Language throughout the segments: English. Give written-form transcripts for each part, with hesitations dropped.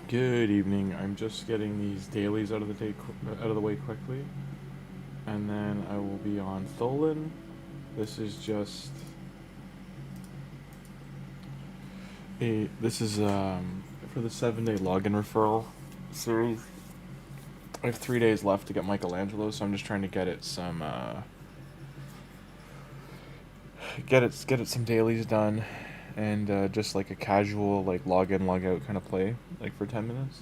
Good evening. I'm just getting these dailies out of the way quickly, and then I will be on Tholin. This is just for the 7-day login referral series. I have 3 days left to get Michelangelo, so I'm just trying to get it some dailies done, and just like a casual like log in log out kind of play, like for 10 minutes.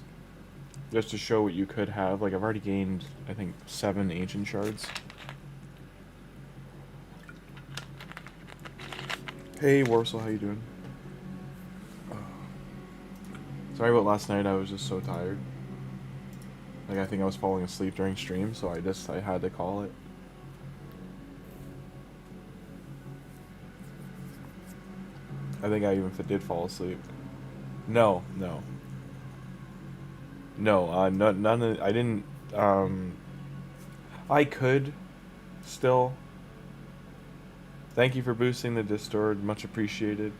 Just to show what you could have. Like, I've already gained, I think, 7 ancient shards. Hey, Warsaw, how you doing? Sorry about last night, I was just so tired. Like, I think I was falling asleep during stream, so I had to call it. I think I even did fall asleep. No. None of, I didn't, I could, still. Thank you for boosting the Discord, much appreciated.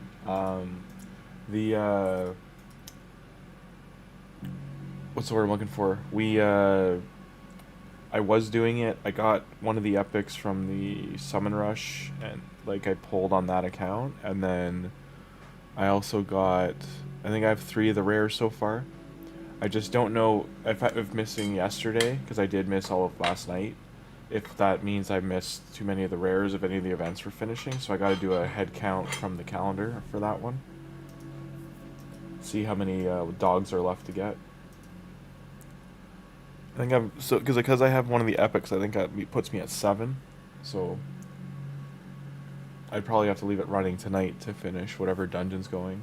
What's the word I'm looking for? I was doing it. I got one of the epics from the Summon Rush, and like I pulled on that account, and then I also got, I think I have 3 of the rares so far. I just don't know if missing yesterday, because I did miss all of last night, if that means I missed too many of the rares if any of the events were finishing, so I gotta do a head count from the calendar for that one. See how many dogs are left to get. I think I'm, because I have one of the epics, I think it puts me at 7, so I'd probably have to leave it running tonight to finish whatever dungeon's going.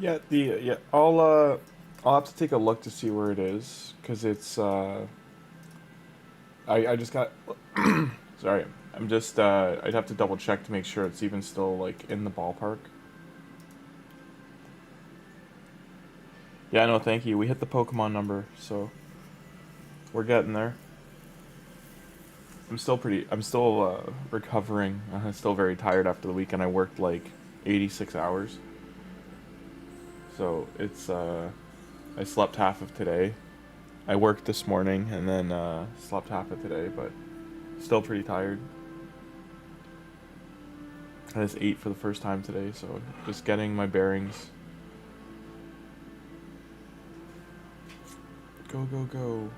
Yeah, I'll have to take a look to see where it is, cause it's I just got sorry, I'm just I'd have to double check to make sure it's even still like in the ballpark. Yeah, no, thank you. We hit the Pokemon number, so we're getting there. I'm still recovering. I'm still very tired after the weekend. I worked like 86 hours. So it's I slept half of today. I worked this morning and then slept half of today, but still pretty tired. I just ate for the first time today, so just getting my bearings. Go, go, go.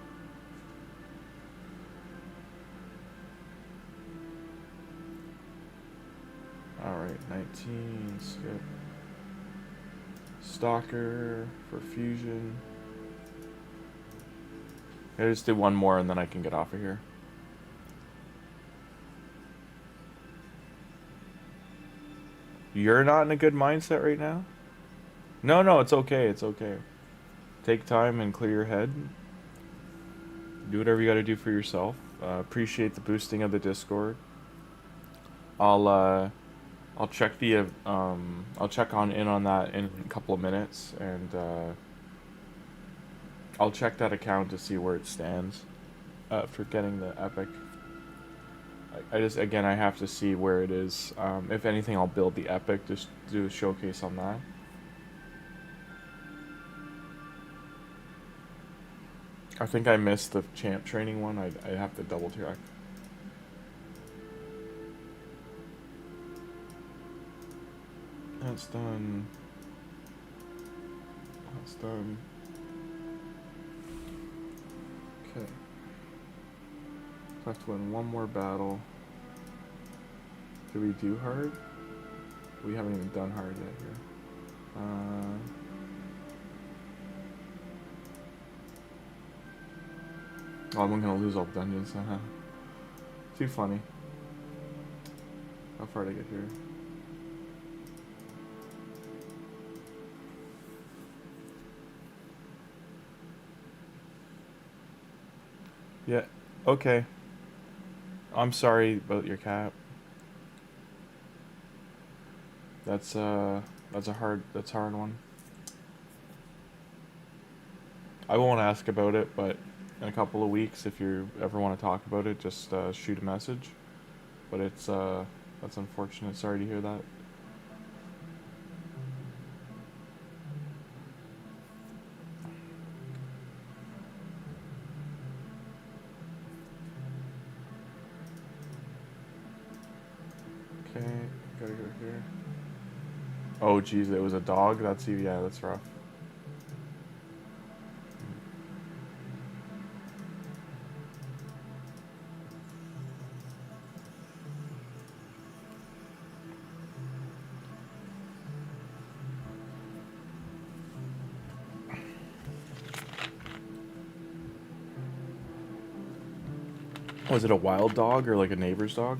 Alright, 19, skip. Stalker for fusion. I just did one more and then I can get off of here. You're not in a good mindset right now? No, it's okay, it's okay. Take time and clear your head. Do whatever you gotta do for yourself. Appreciate the boosting of the Discord. I'll check I'll check on that in a couple of minutes, and I'll check that account to see where it stands for getting the epic. Again, I have to see where it is. If anything, I'll build the epic, just do a showcase on that. I think I missed the champ training one. I have to double check. That's done. That's done. Okay. Have to win one more battle. Did we do hard? We haven't even done hard yet here. Oh, I'm gonna lose all the dungeons. Too funny. How far to get here? Yeah, okay. I'm sorry about your cap. That's a hard one. I won't ask about it, but in a couple of weeks, if you ever want to talk about it, just shoot a message. But it's that's unfortunate. Sorry to hear that. Okay, gotta go here. Oh geez, it was a dog? That's, yeah, that's rough. Was it a wild dog or like a neighbor's dog?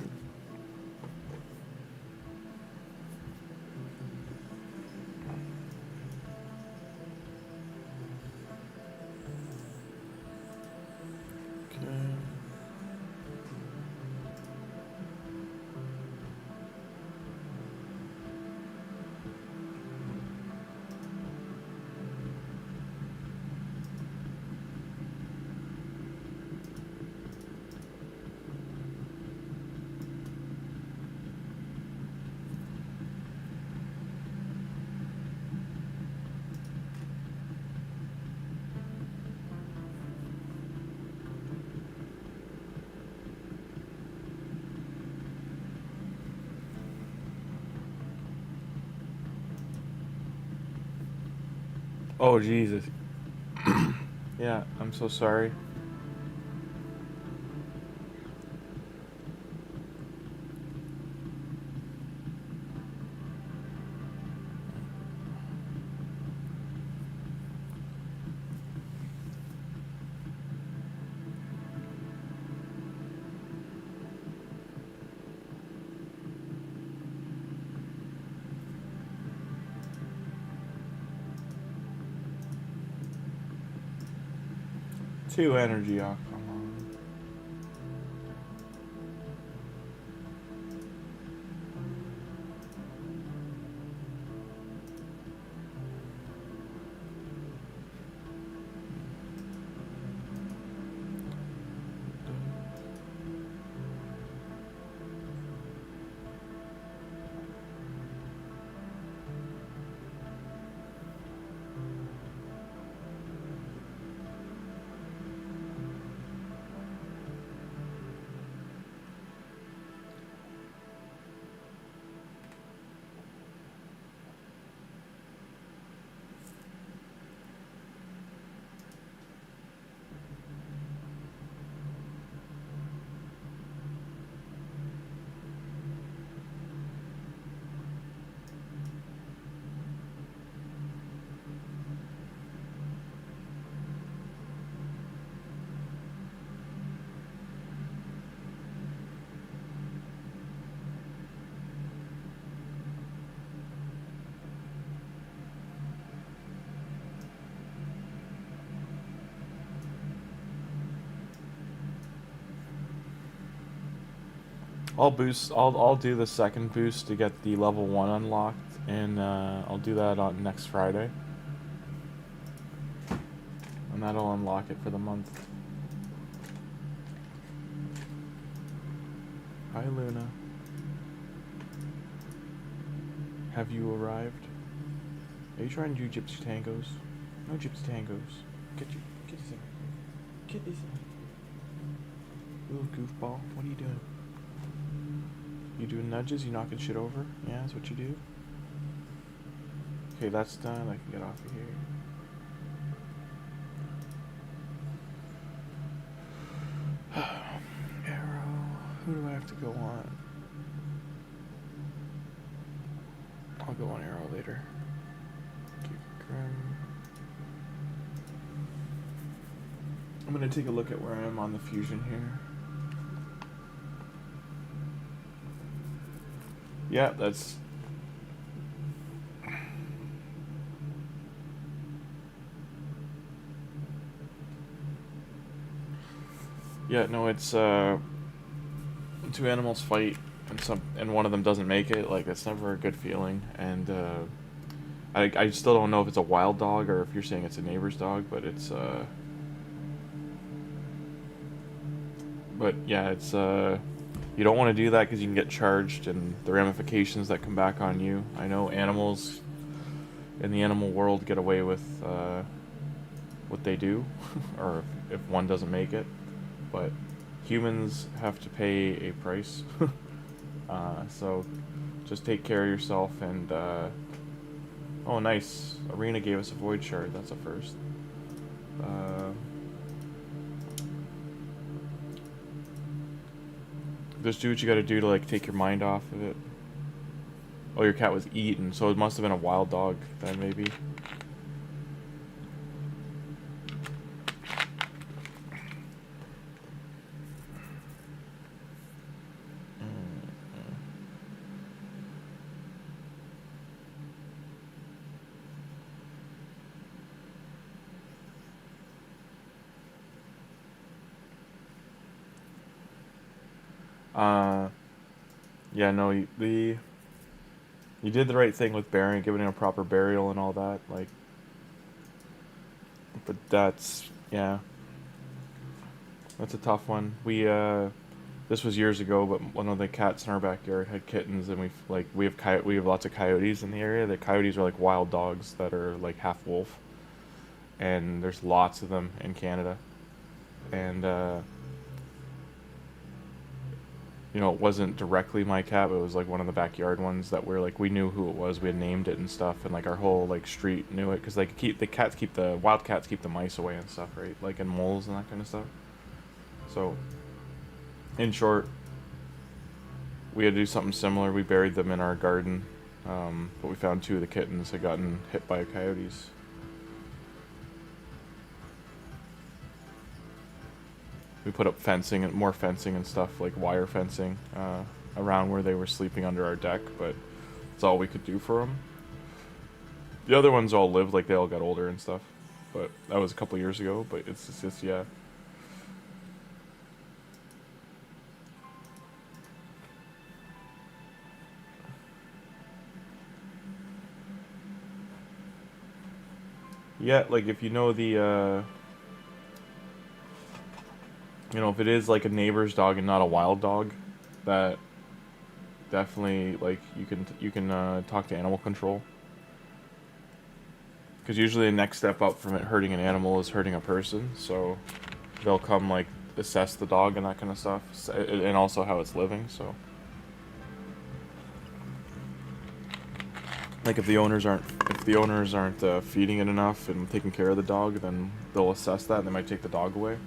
Oh Jesus. Yeah, I'm so sorry. Two energy, oh come on. I'll do the second boost to get the level 1 unlocked, and I'll do that on next Friday. And that'll unlock it for the month. Hi Luna. Have you arrived? Are you trying to do gypsy tangos? No gypsy tangos. Get this in. Get this in. You little goofball. What are you doing? You doing nudges? You knocking shit over? Yeah, that's what you do? Okay, that's done. I can get off of here. Arrow. Who do I have to go on? I'll go on Arrow later. Grim. I'm gonna take a look at where I am on the fusion here. Yeah, that's... Yeah, no, it's, two animals fight, and one of them doesn't make it. Like, that's never a good feeling, and, I still don't know if it's a wild dog or if you're saying it's a neighbor's dog, but it's, but, yeah, it's, you don't want to do that because you can get charged, and the ramifications that come back on you. I know animals in the animal world get away with, what they do, or if one doesn't make it, but humans have to pay a price. So just take care of yourself, and oh nice, Arena gave us a void shard, that's a first. Just do what you gotta do to like take your mind off of it. Oh, your cat was eaten, so it must have been a wild dog then, maybe. Yeah, no, you did the right thing with burying, giving it a proper burial and all that, like, but that's, yeah, that's a tough one. We, this was years ago, but one of the cats in our backyard had kittens, and we have lots of coyotes in the area. The coyotes are like wild dogs that are like half wolf, and there's lots of them in Canada, and, you know, it wasn't directly my cat, but it was like one of the backyard ones that we knew who it was. We had named it and stuff, and like our whole like street knew it because like the wild cats keep the mice away and stuff, right? Like, and moles and that kind of stuff. So, in short, we had to do something similar. We buried them in our garden, but we found two of the kittens had gotten hit by coyotes. We put up fencing and more fencing and stuff, like wire fencing, around where they were sleeping under our deck, but that's all we could do for them. The other ones all lived, like they all got older and stuff, but that was a couple years ago, but it's just, yeah. Yeah, like if you know the, you know, if it is like a neighbor's dog and not a wild dog, that definitely, like, you can talk to animal control. Because usually the next step up from it hurting an animal is hurting a person, so they'll come, like, assess the dog and that kind of stuff, and also how it's living, so. Like, if the owners aren't feeding it enough and taking care of the dog, then they'll assess that and they might take the dog away.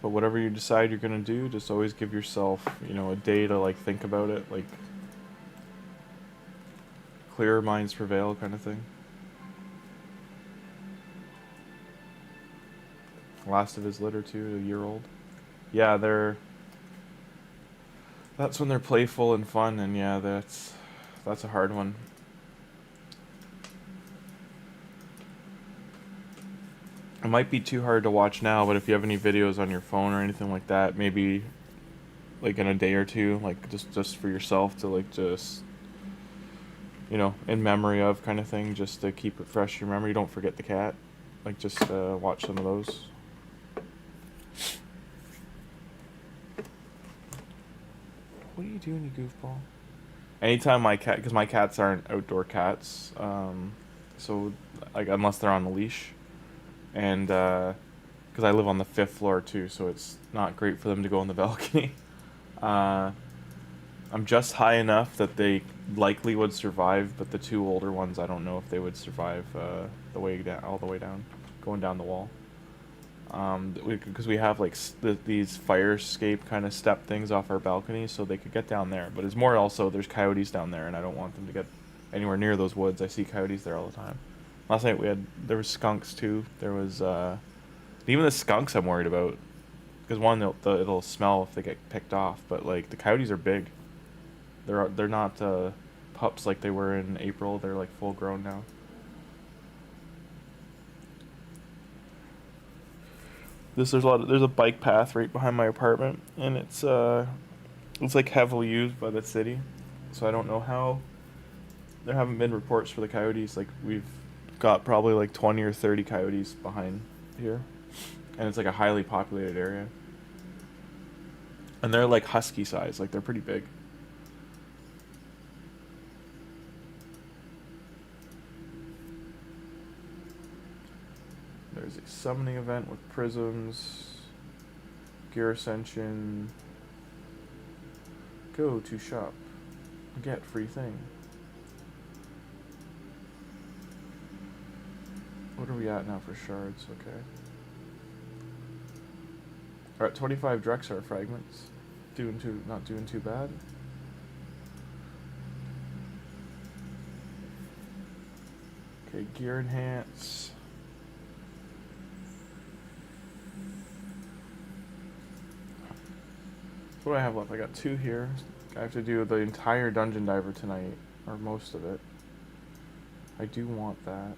But whatever you decide you're gonna do, just always give yourself, you know, a day to like think about it, like clearer minds prevail kind of thing. Last of his litter too, a year old. Yeah, that's when they're playful and fun, and yeah, that's a hard one. It might be too hard to watch now, but if you have any videos on your phone or anything like that, maybe like in a day or two, like just for yourself to like just, you know, in memory of kind of thing, just to keep it fresh in your memory. Don't forget the cat. Like, just watch some of those. What are you doing, you goofball? Anytime because my cats aren't outdoor cats, so like unless they're on the leash. And because I live on the 5th floor too, so it's not great for them to go on the balcony. I'm just high enough that they likely would survive, but the two older ones, I don't know if they would survive the way down, all the way down, going down the wall. Because we have like these fire escape kind of step things off our balcony, so they could get down there. But it's more also there's coyotes down there, and I don't want them to get anywhere near those woods. I see coyotes there all the time. Last night there was skunks too. There was even the skunks I'm worried about, because one it'll smell if they get picked off. But like the coyotes are big. They're not pups like they were in April. They're like full grown now. There's a bike path right behind my apartment, and it's like heavily used by the city, so I don't know how. There haven't been reports for the coyotes. Like we've got probably like 20 or 30 coyotes behind here, and it's like a highly populated area, and they're like husky size, like they're pretty big. There's a summoning event with prisms, gear ascension, go to shop, get free thing. What are we at now for shards? Okay. We're at 25 Drexar fragments. Not doing too bad. Okay, gear enhance. What do I have left? I got 2 here. I have to do the entire Dungeon Diver tonight, or most of it. I do want that.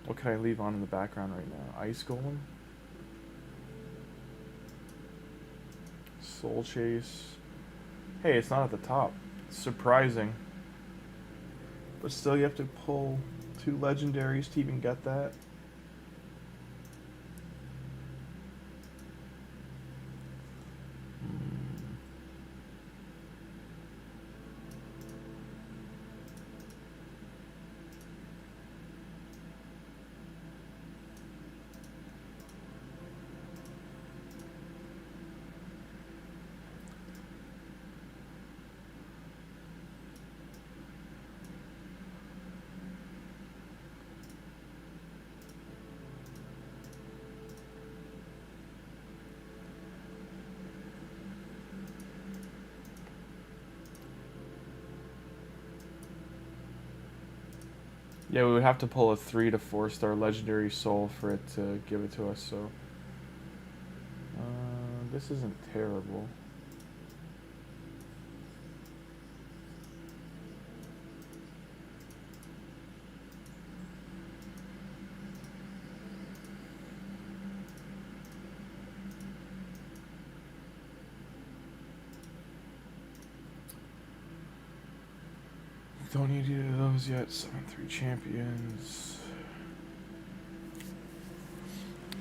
What can I leave on in the background right now? Ice Golem? Soul Chase. Hey, it's not at the top. It's surprising. But still, you have to pull 2 legendaries to even get that. Yeah, we would have to pull a 3 to 4 star legendary soul for it to give it to us, so this isn't terrible. Don't need either of those yet. 7-3 champions.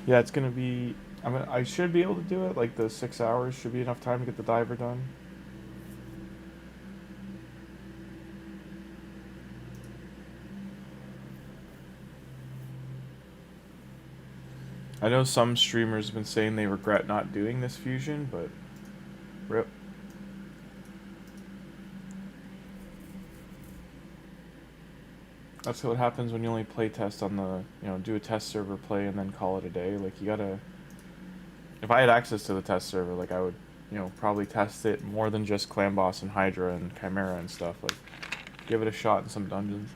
Yeah, it's gonna be. I should be able to do it. Like the 6 hours should be enough time to get the diver done. I know some streamers have been saying they regret not doing this fusion, but rip. That's what happens when you only play test on the, do a test server play and then call it a day. Like, you gotta... If I had access to the test server, like, I would, probably test it more than just Clan Boss and Hydra and Chimera and stuff. Like, give it a shot in some dungeons.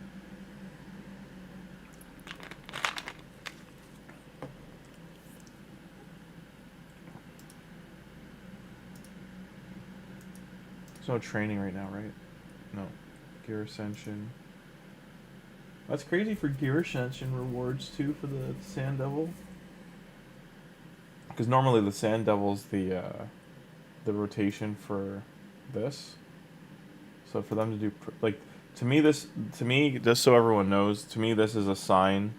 There's no training right now, right? No. Gear Ascension. That's crazy for Gear Ascension rewards too for the Sand Devil. Because normally the Sand Devil's the rotation for this. So for them to do to me, just so everyone knows, to me this is a sign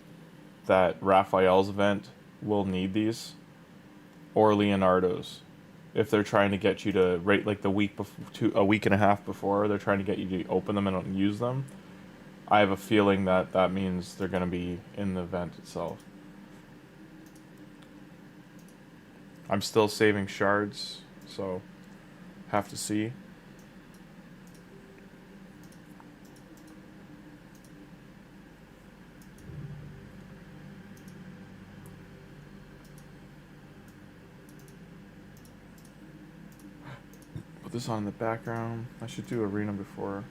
that Raphael's event will need these, or Leonardo's, if they're trying to get you to rate like the week before, a week and a half before, they're trying to get you to open them and use them. I have a feeling that that means they're going to be in the event itself. I'm still saving shards, so have to see. Put this on in the background. I should do arena before.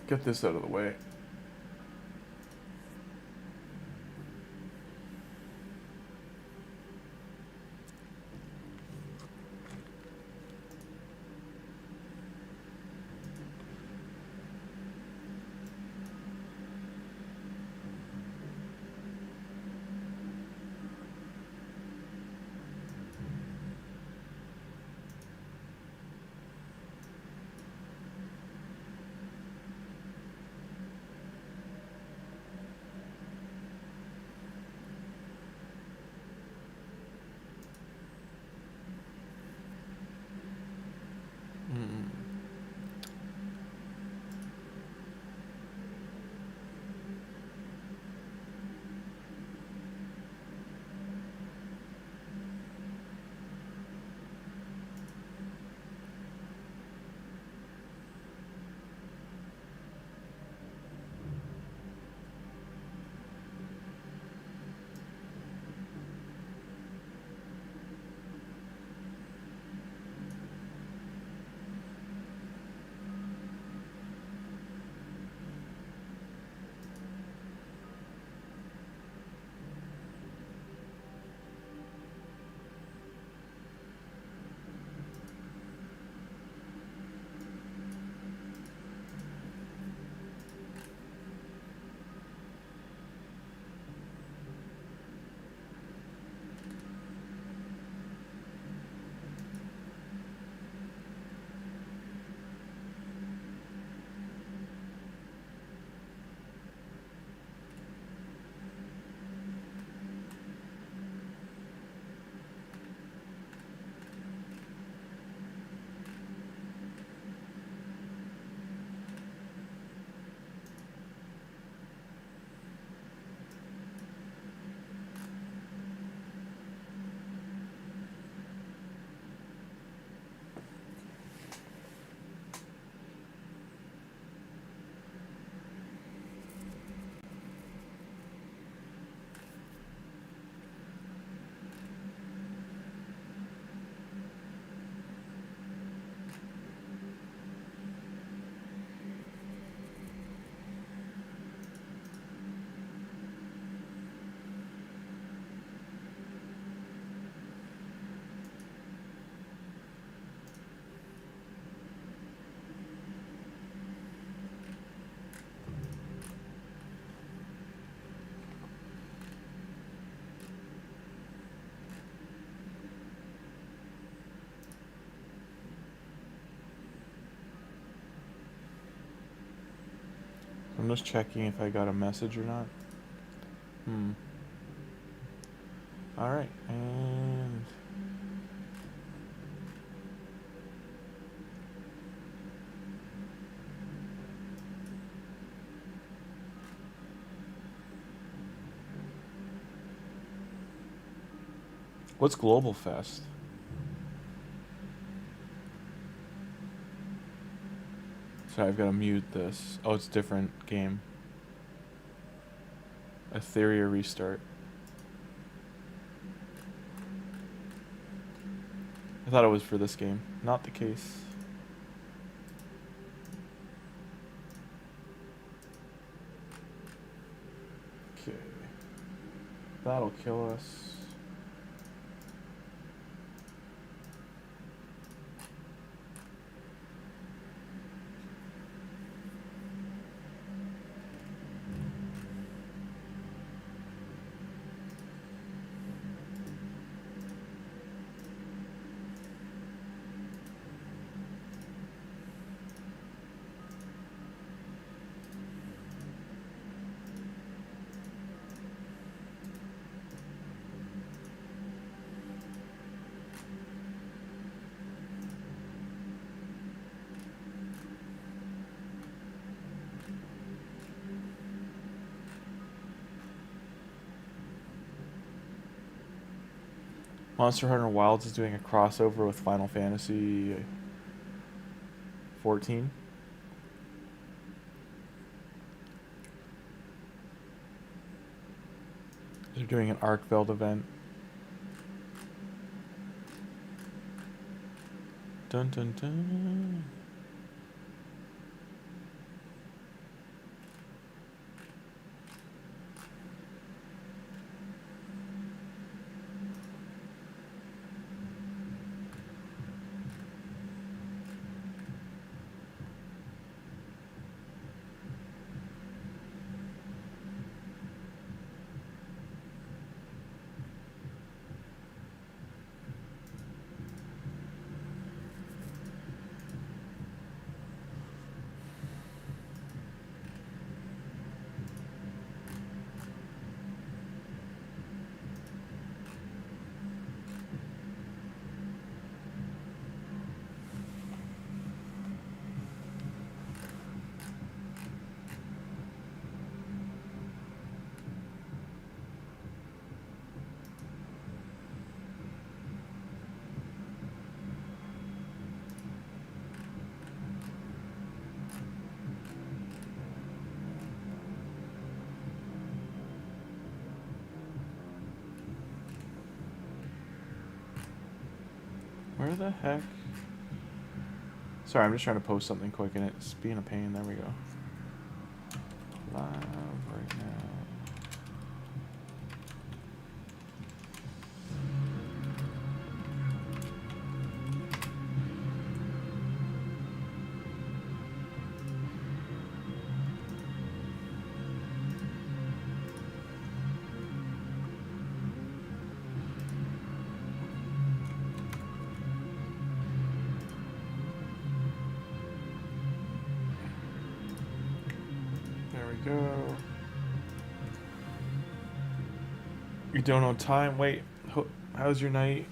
Get this out of the way. I'm just checking if I got a message or not. Alright, and... what's Global Fest? Sorry, I've got to mute this. Oh, it's a different game. Etheria Restart. I thought it was for this game. Not the case. Okay. That'll kill us. Monster Hunter Wilds is doing a crossover with Final Fantasy 14. They're doing an Arkveld event. Dun dun dun. Where the heck? Sorry, I'm just trying to post something quick and it's being a pain. There we go. Live right now. Go. You don't know time? Wait, how's your night?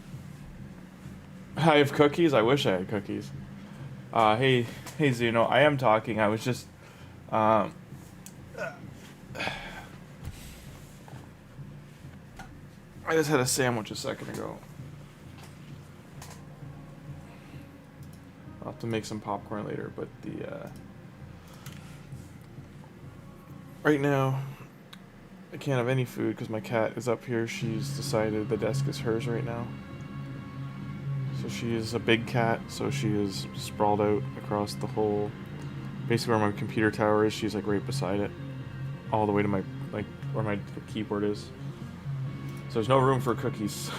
I have cookies? I wish I had cookies. Hey Zuno, I am talking. I was just, I just had a sandwich a second ago. I'll have to make some popcorn later, but right now, I can't have any food because my cat is up here. She's decided the desk is hers right now. So she is a big cat, so she is sprawled out across the whole, basically where my computer tower is. She's like right beside it, all the way to my, like, where my keyboard is. So there's no room for cookies.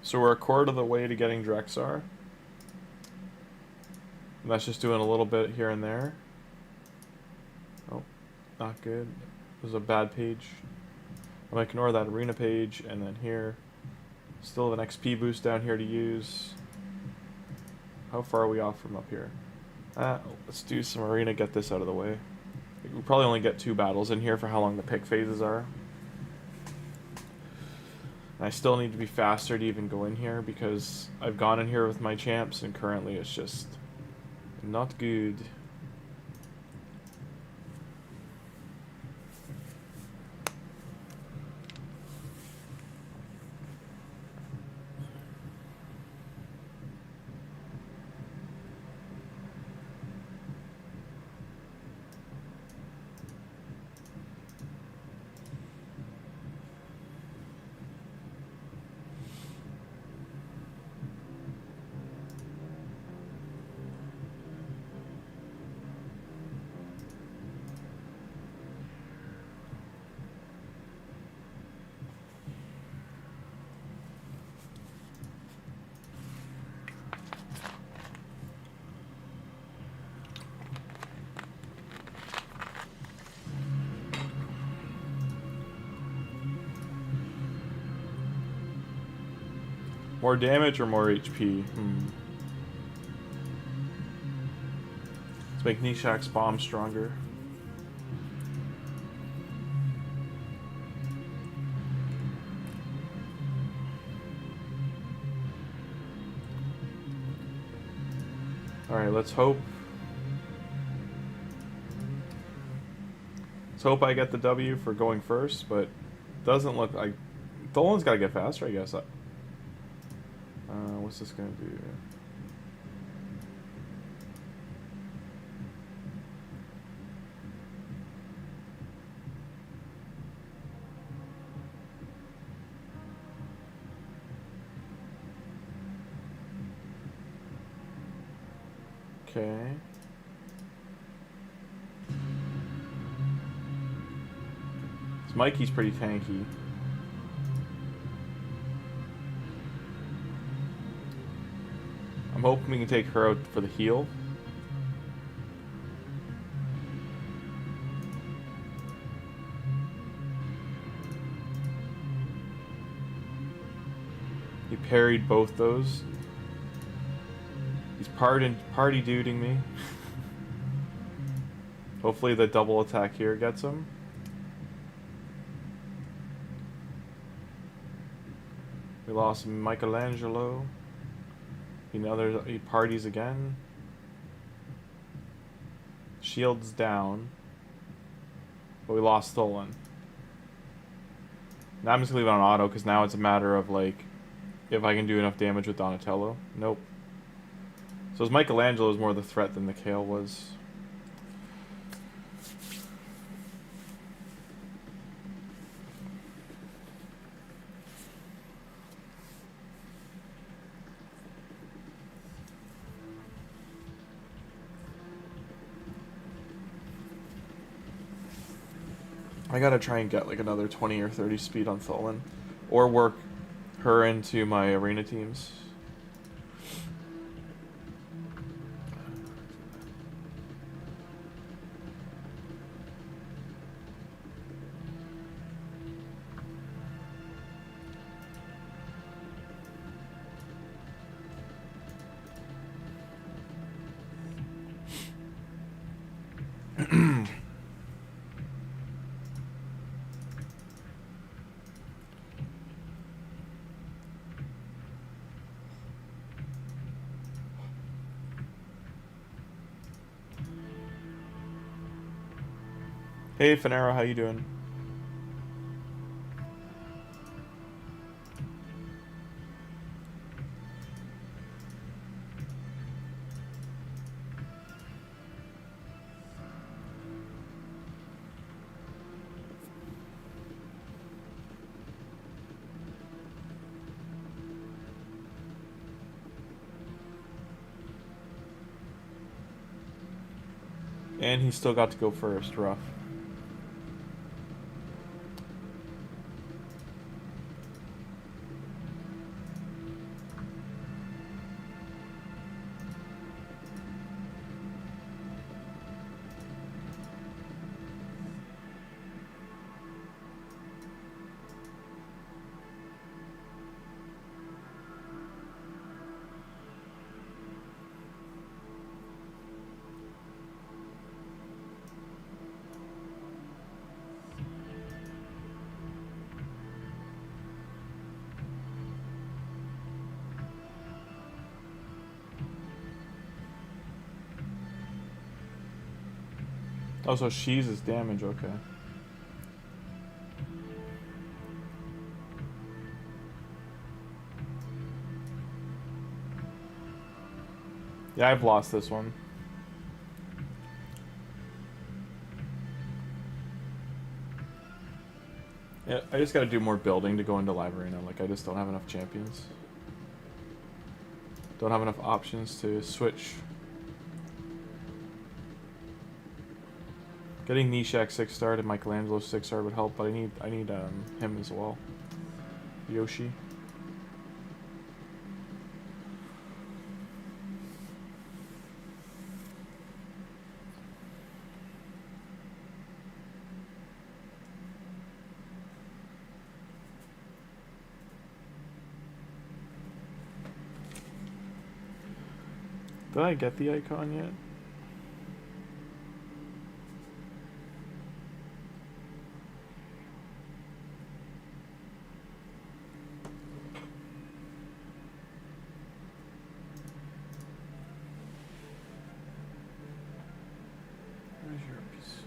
So we're a quarter of the way to getting Drexar. And that's just doing a little bit here and there. Oh, not good. It was a bad page. I'm gonna ignore that arena page, and then here. Still have an XP boost down here to use. How far are we off from up here? Let's do some arena, get this out of the way. We probably only get 2 battles in here for how long the pick phases are. I still need to be faster to even go in here because I've gone in here with my champs and currently it's just not good. More damage or more HP? Let's make Nishak's bomb stronger. Alright, let's hope. Let's hope I get the W for going first, but doesn't look like... Tholin's gotta get faster, I guess. What's this gonna do? Okay. This Mikey's pretty tanky. I'm hoping we can take her out for the heal. He parried both those. He's party duding me. Hopefully the double attack here gets him. We lost Michelangelo. He parties again. Shield's down. But we lost Tholin. Now I'm just gonna leave it on auto because now it's a matter of like if I can do enough damage with Donatello. Nope. So his Michelangelo is more the threat than the Kale was. I gotta try and get like another 20 or 30 speed on Tholin. Or work her into my arena teams. Hey Finero, how you doing? And he still got to go first, rough. Oh, so she's his damage, okay. Yeah, I've lost this one. Yeah, I just gotta do more building to go into Live Arena. Like, I just don't have enough champions. Don't have enough options to switch. Getting Nishak 6-star and Michelangelo 6-star would help, but I need him as well. Yoshi. Did I get the icon yet? Where's your piece?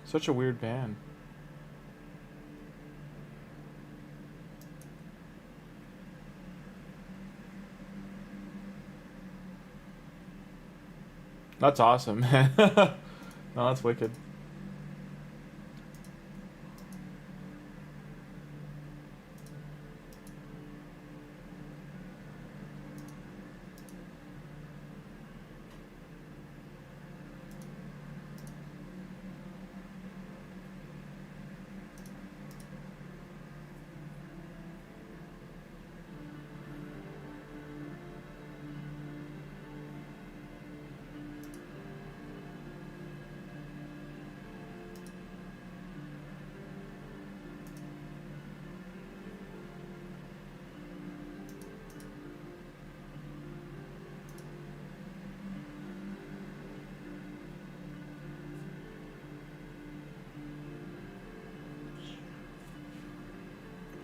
Such a weird band. That's awesome, man. No, that's wicked.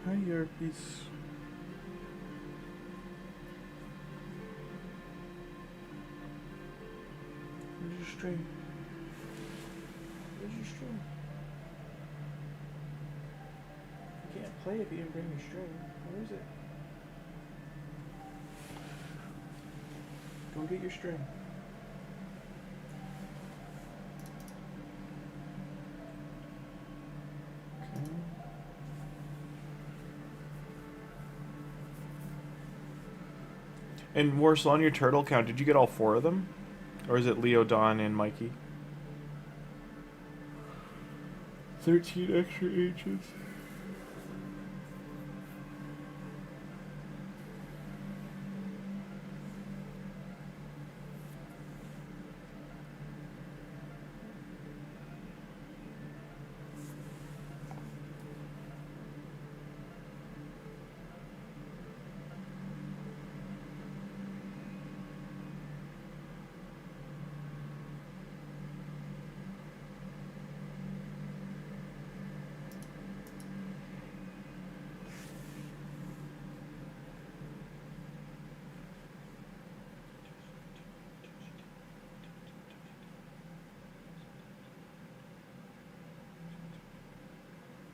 Hi, earpiece. Where's your string? Where's your string? You can't play if you didn't bring your string. Where is it? Go get your string. And Warsaw, on your turtle count, did you get all 4 of them? Or is it Leo, Don, and Mikey? 13 extra H's.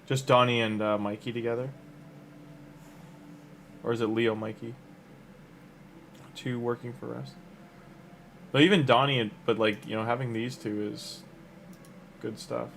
Just Donnie and Mikey together? Or is it Leo, Mikey? 2 working for us. But even Donnie, and, but like, you know, having these 2 is good stuff.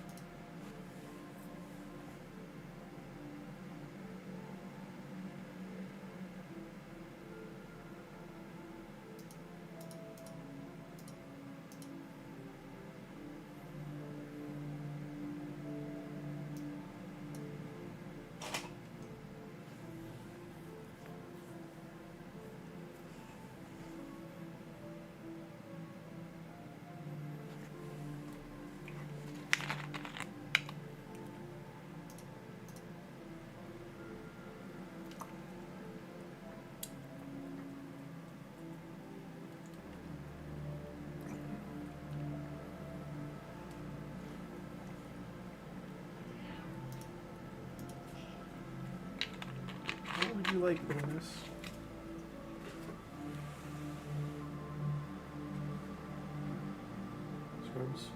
What would you like, bonus? Scrubs.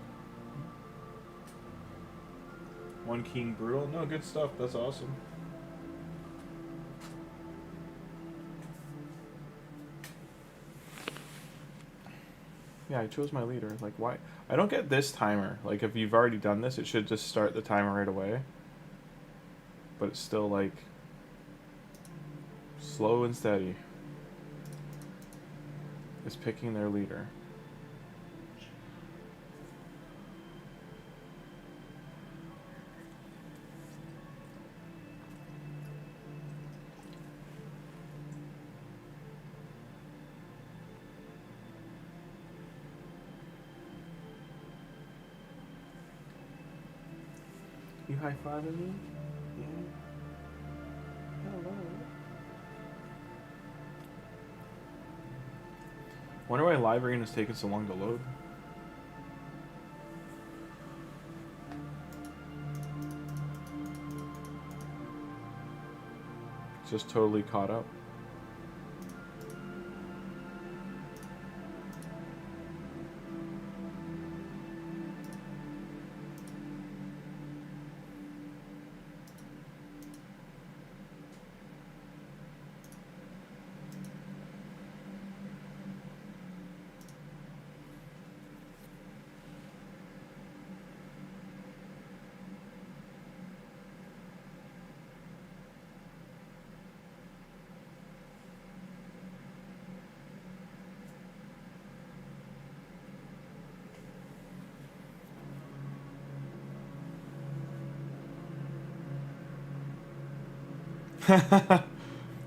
One King Brutal. No, good stuff. That's awesome. Yeah, I chose my leader. Like, why? I don't get this timer. Like, if you've already done this, it should just start the timer right away. But it's still, like, slow and steady. Is picking their leader. You high-fiving me? Yeah. Hello. Wonder why live arena is taking so long to load. It's just totally caught up.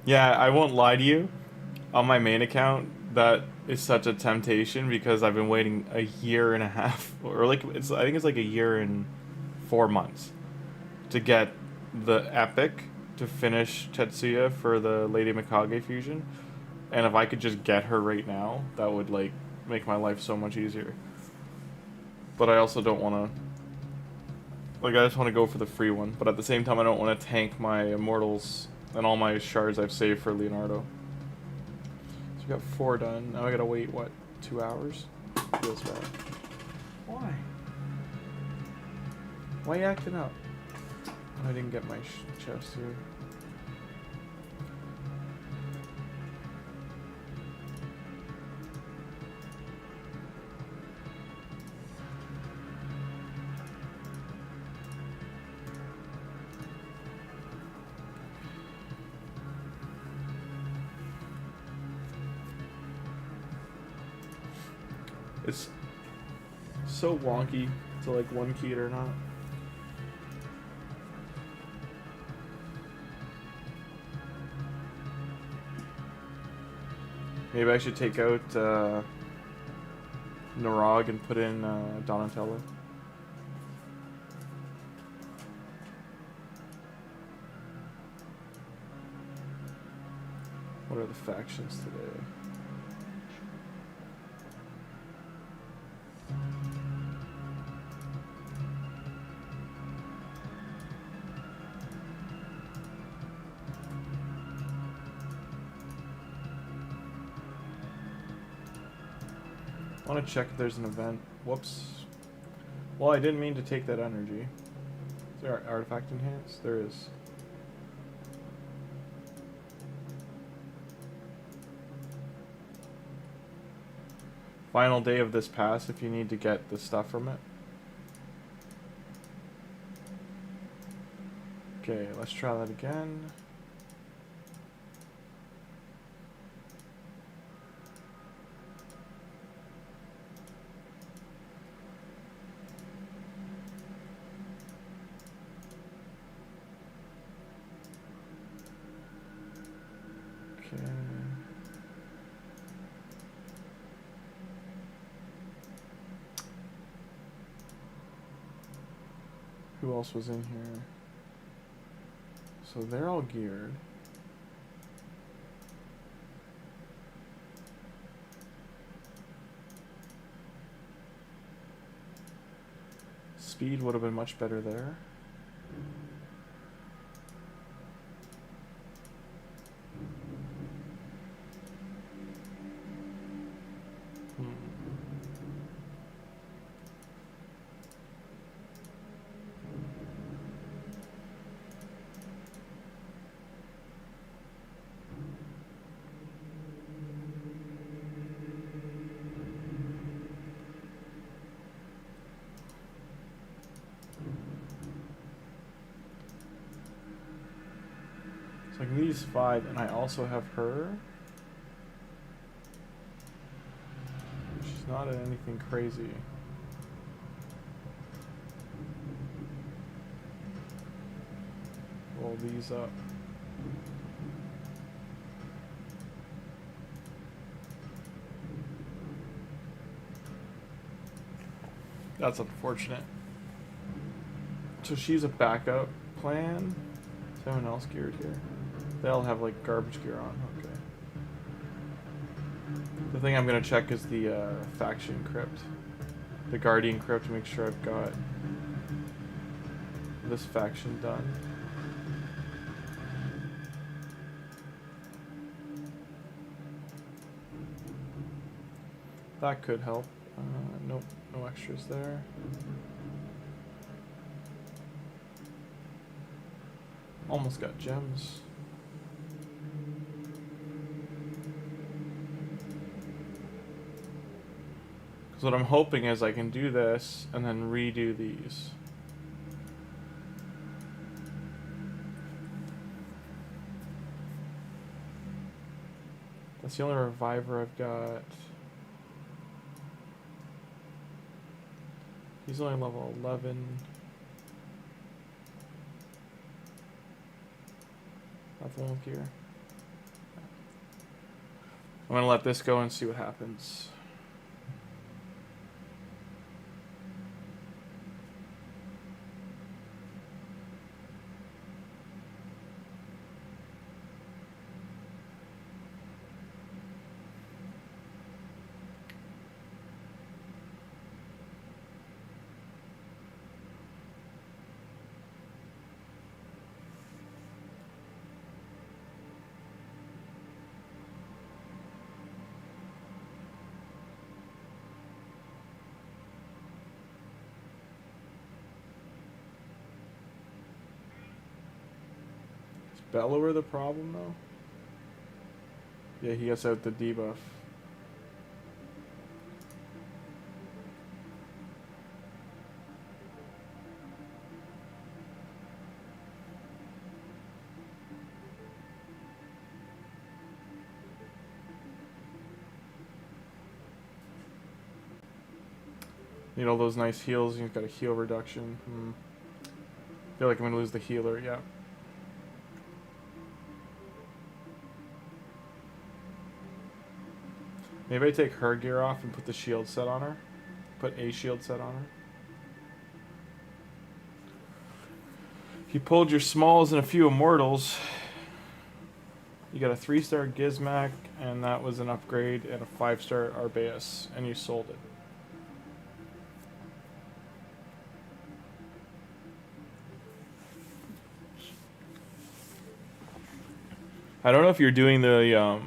Yeah, I won't lie to you. On my main account, that is such a temptation because I've been waiting a year and a half, or like I think it's like a year and 4 months to get the epic to finish Tetsuya for the Lady Mikage fusion. And if I could just get her right now, that would like make my life so much easier. But I also don't want to. Like, I just want to go for the free one, but at the same time, I don't want to tank my immortals and all my shards I've saved for Leonardo. So we got 4 done. Now I gotta wait, what, 2 hours? Feels bad. Why? Why are you acting up? I didn't get my chest here. It's so wonky to like one key it or not. Maybe I should take out Narog and put in Donatello. What are the factions today? I want to check if there's an event. Whoops. Well, I didn't mean to take that energy. Is there an artifact enhance? There is. Final day of this pass if you need to get the stuff from it. Okay, let's try that again. Who else was in here? So they're all geared. Speed would have been much better there. These 5, and I also have her. She's not at anything crazy. Roll these up. That's unfortunate. So she's a backup plan. Is anyone else geared here? They all have like garbage gear on. Okay. The thing I'm gonna check is the faction crypt, the Guardian crypt, to make sure I've got this faction done. That could help. Nope, no extras there. Almost got gems. Because what I'm hoping is I can do this and then redo these. That's the only reviver I've got. He's only level 11. That's one gear. I'm gonna let this go and see what happens. Bellower the problem though? Yeah, he gets out the debuff. Need all those nice heals. You've got a heal reduction. Feel like I'm gonna lose the healer. Yeah. Maybe I take her gear off and put the shield set on her. Put a shield set on her. You pulled your smalls and a few immortals. You got a 3-star Gizmac, and that was an upgrade, and a 5-star Arbaeus, and you sold it. I don't know if you're doing the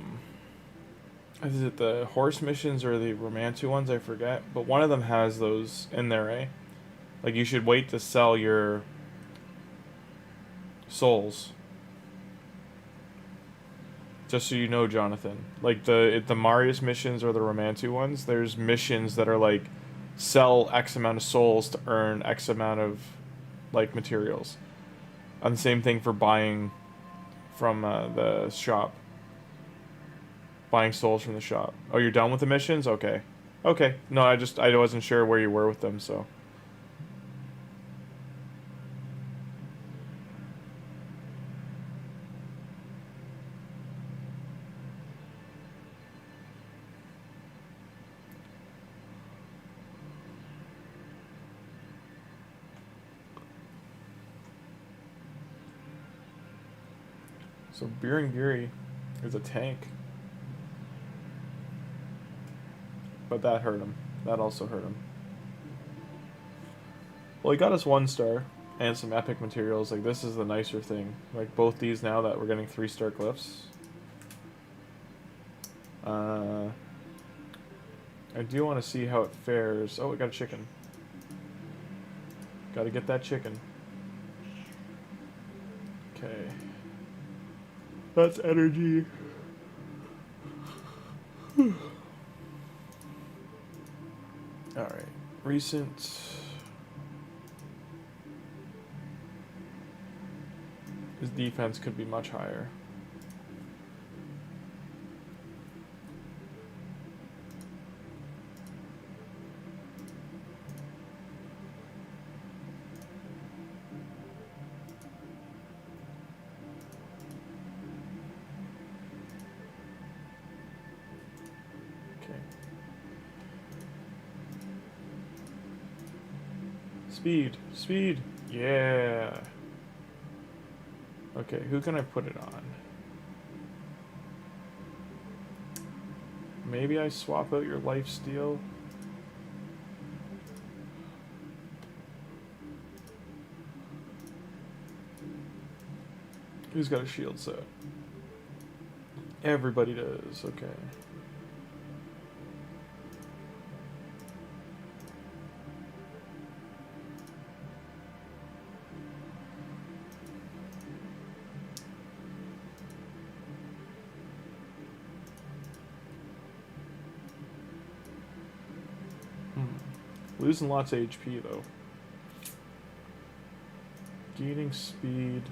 is it the horse missions or the Romantu ones? I forget. But one of them has those in there, eh? Like, you should wait to sell your souls. Just so you know, Jonathan. Like, the Marius missions or the Romantu ones, there's missions that are like, sell X amount of souls to earn X amount of, like, materials. And the same thing for buying from the shop. Buying souls from the shop. Oh, you're done with the missions? Okay. Okay. No, I wasn't sure where you were with them, so. So Birangiri is a tank. But that hurt him. That also hurt him. Well, he got us 1-star and some epic materials. Like, this is the nicer thing. Like, both these now that we're getting 3-star glyphs. I do want to see how it fares. Oh, we got a chicken. Gotta get that chicken. Okay. That's energy. Alright. Recent. His defense could be much higher. Okay. Speed. Speed. Yeah. Okay, who can I put it on? Maybe I swap out your lifesteal. Who's got a shield set? Everybody does, okay. Losing lots of HP though. Gaining speed.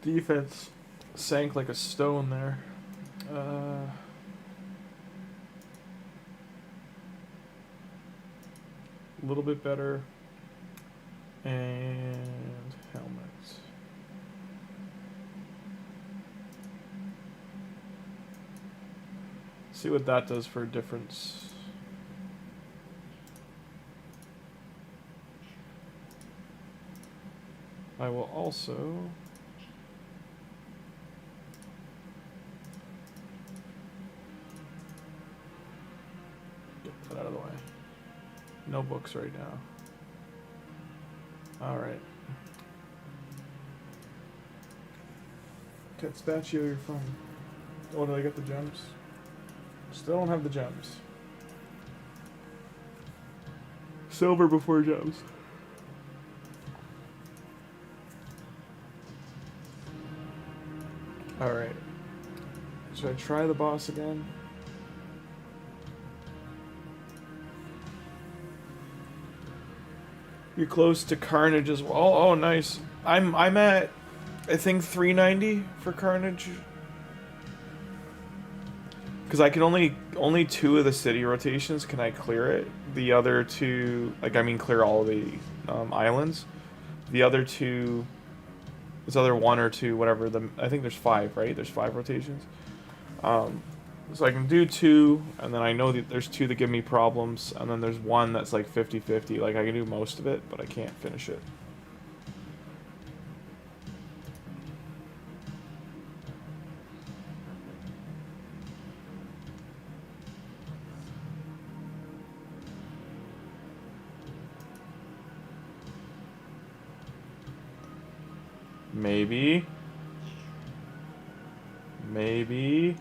Defense sank like a stone there. A little bit better. And helmets. See what that does for a difference. I will also get that out of the way. No books right now. Alright. Tetspatio, you're fine. Oh, did I get the gems? Still don't have the gems. Silver before gems. Alright. Should I try the boss again? You're close to Carnage as well. Oh, nice. I'm at, I think, 390 for Carnage. Because I can only 2 of the city rotations can I clear it. The other 2, like, I mean clear all of the islands. The other 2, this other 1 or 2, whatever, I think there's 5, right? There's 5 rotations. So I can do 2, and then I know that there's 2 that give me problems, and then there's 1 that's like 50-50. Like, I can do most of it, but I can't finish it. Maybe. Maybe.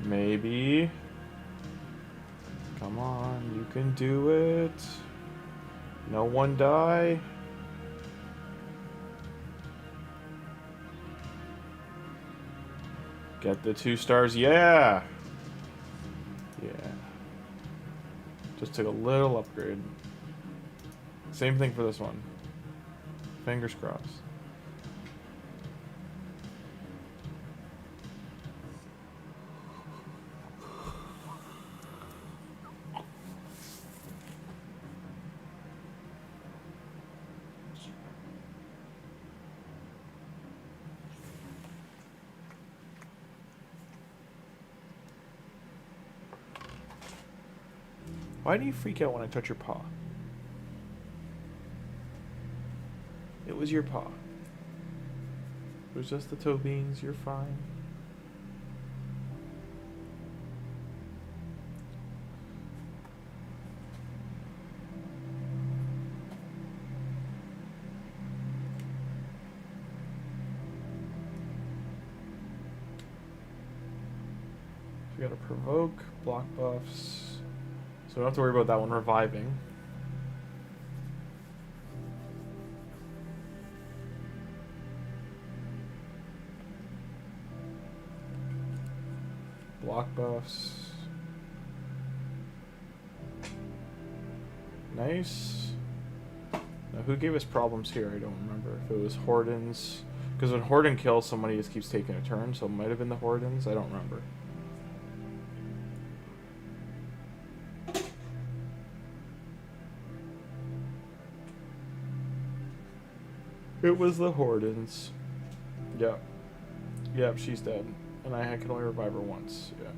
Maybe. Come on, you can do it. No one die. Get the 2 stars, yeah! Yeah. Just took a little upgrade. Same thing for this one. Fingers crossed. Why do you freak out when I touch your paw? It was your paw. It was just the toe beans, you're fine. We gotta provoke, block buffs. So we don't have to worry about that one reviving. Block buffs. Nice. Now, who gave us problems here? I don't remember. If it was Hordens. Because when Horden kills, somebody just keeps taking a turn, so it might have been the Hordens. I don't remember. It was the Hordens. Yep. Yep, she's dead. And I can only revive her once. Yeah.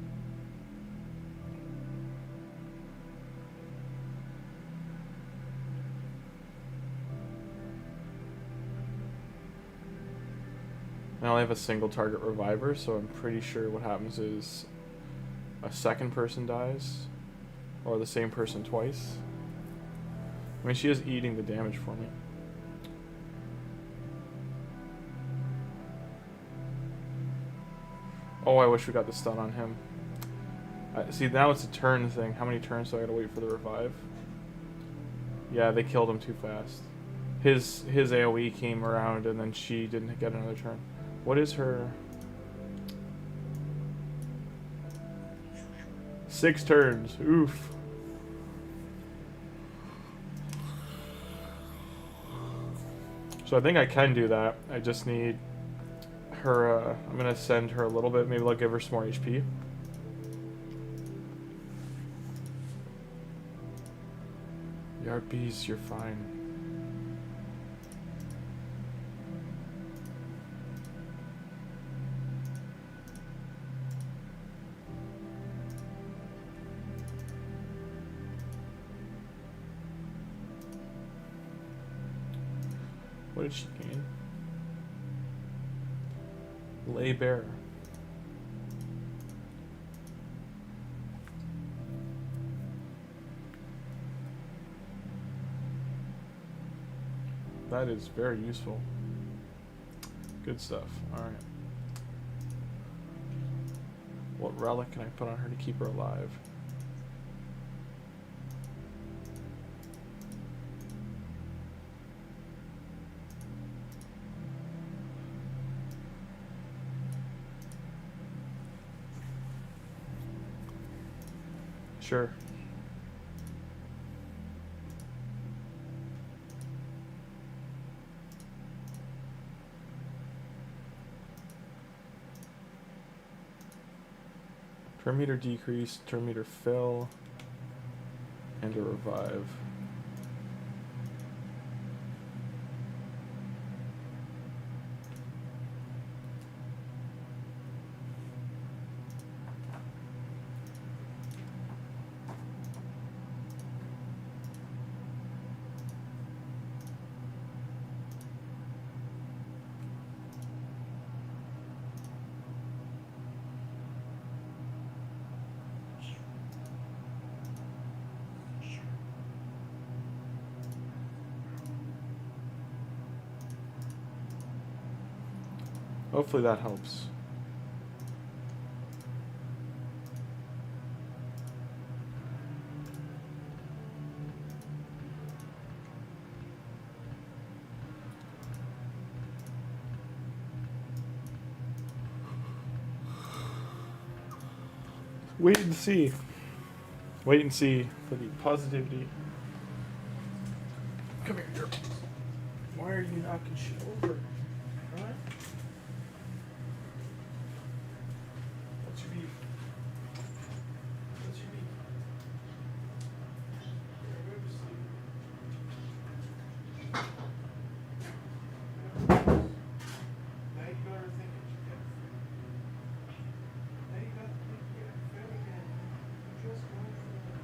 I only have a single target reviver, so I'm pretty sure what happens is a second person dies, or the same person twice. I mean, she is eating the damage for me. Oh, I wish we got the stun on him. See, now it's a turn thing. How many turns do I gotta wait for the revive? Yeah, they killed him too fast. His AoE came around and then she didn't get another turn. What is her... 6 turns. Oof. So I think I can do that. I just need her... I'm going to send her a little bit. Maybe I'll give her some more HP. Yarpies, you're fine. What did she gain? Lay Bear. That is very useful. Good stuff. Alright. What relic can I put on her to keep her alive? Sure. Turn meter decrease, turn meter fill, and a revive. Hopefully that helps. Wait and see. Wait and see for the positivity. Come here, girl. Why are you knocking shit over? Alright? What's your beef? What's your beef? Go to sleep. Now you got her thinking she gets free. Now you got to think you get fed again. You just went for it.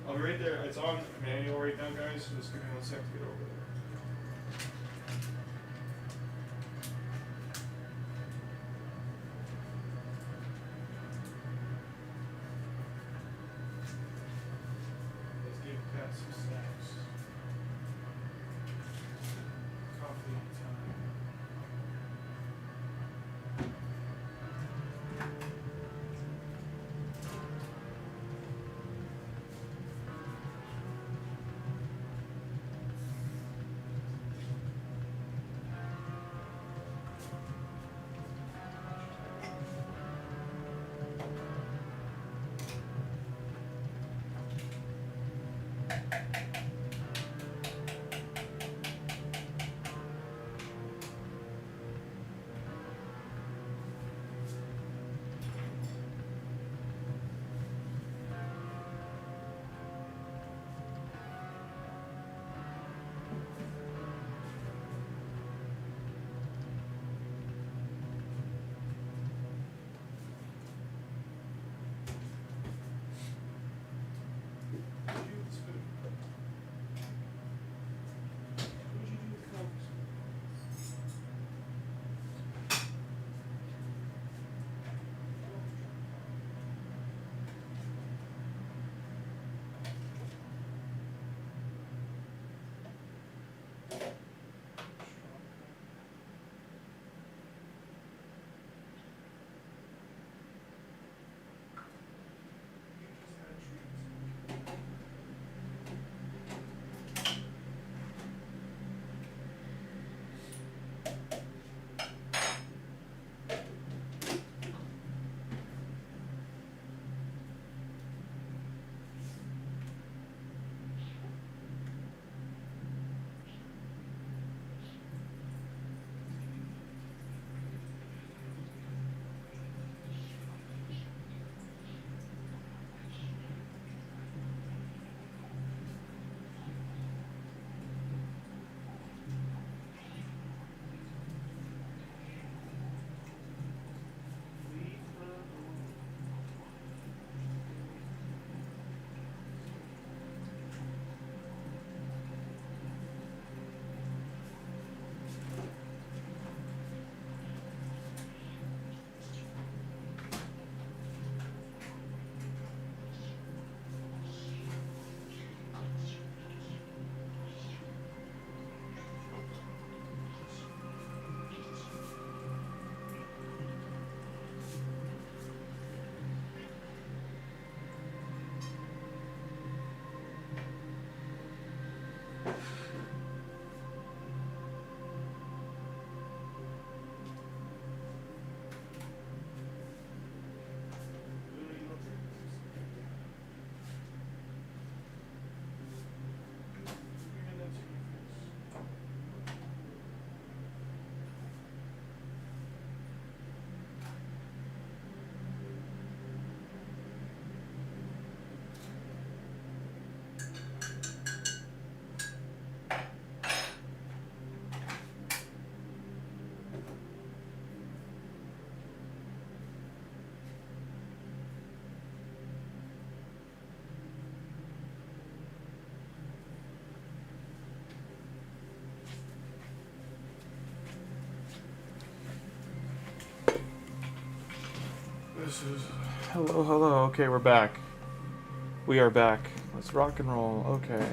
I'll be right there. It's on manual right now, guys. So just give me 1 second to get over there. This is... Hello, hello. Okay, we're back. We are back. Let's rock and roll. Okay.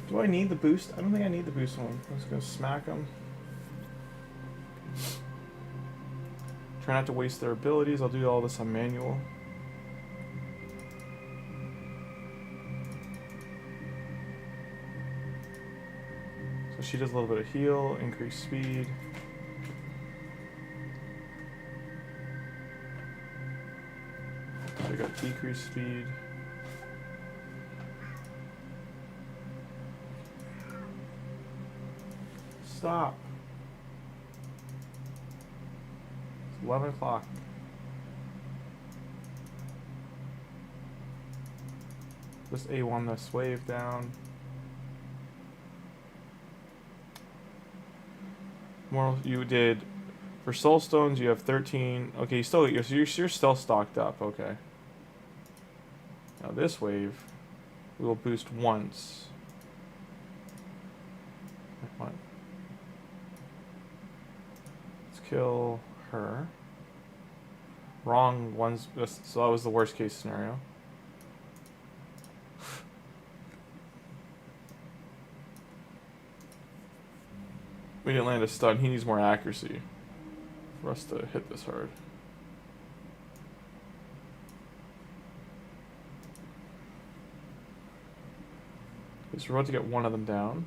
Do I need the boost? I don't think I need the boost one. Let's go smack them. Try not to waste their abilities. I'll do all this on manual. So she does a little bit of heal, increase speed. I got decreased speed. Stop. It's 11 o'clock. Just A1 this wave down. More you did for soul stones. You have 13. Okay, you're still stocked up. Okay. Now this wave, we will boost once. What? Let's kill her. Wrong ones. So that was the worst case scenario. We didn't land a stun. He needs more accuracy for us to hit this hard. Okay, so we're about to get one of them down.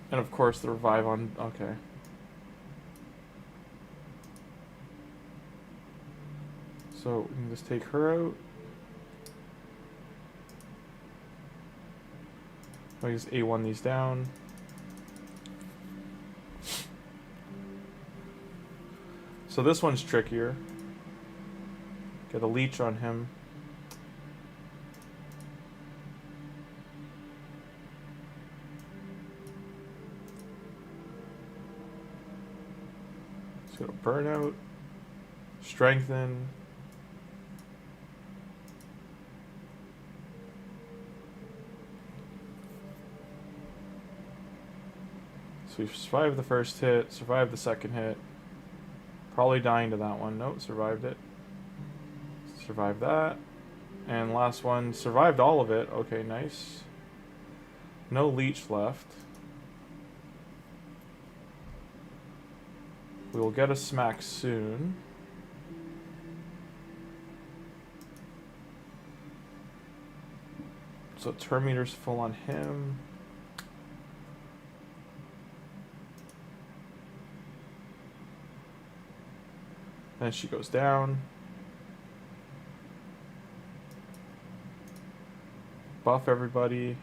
And of course the revive on... Okay. So we can just take her out. I just A1 these down. So this one's trickier. Get a leech on him. Let's go to burnout. Strengthen. So we survived the first hit, survived the second hit. Probably dying to that one. Nope, survived it. Survived that. And last one, survived all of it. Okay, nice. No leech left. We will get a smack soon. So turn meter's full on him. Then she goes down. Buff everybody.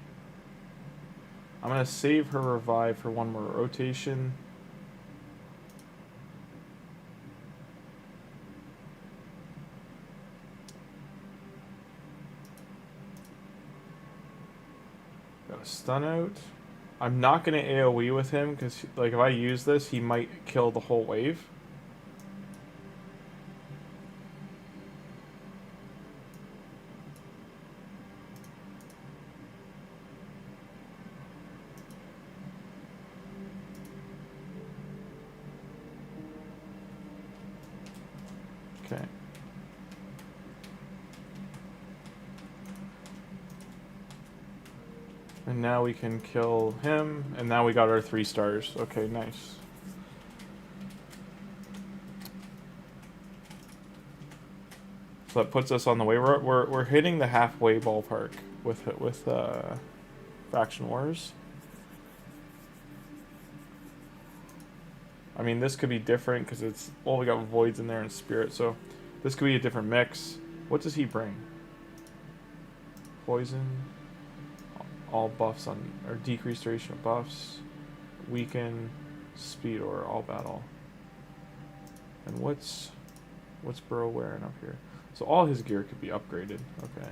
I'm going to save her revive for one more rotation. Got a stun out. I'm not going to AoE with him because, like, if I use this, he might kill the whole wave. Okay. And now we can kill him, and now we got our 3 stars. Okay, nice. So that puts us on the way. We're hitting the halfway ballpark with Faction Wars. I mean, this could be different because it's... Well, we got Voids in there and Spirit, so this could be a different mix. What does he bring? Poison. All buffs on... Or decreased duration of buffs. Weaken. Speed or all battle. And what's Burrow wearing up here? So all his gear could be upgraded. Okay.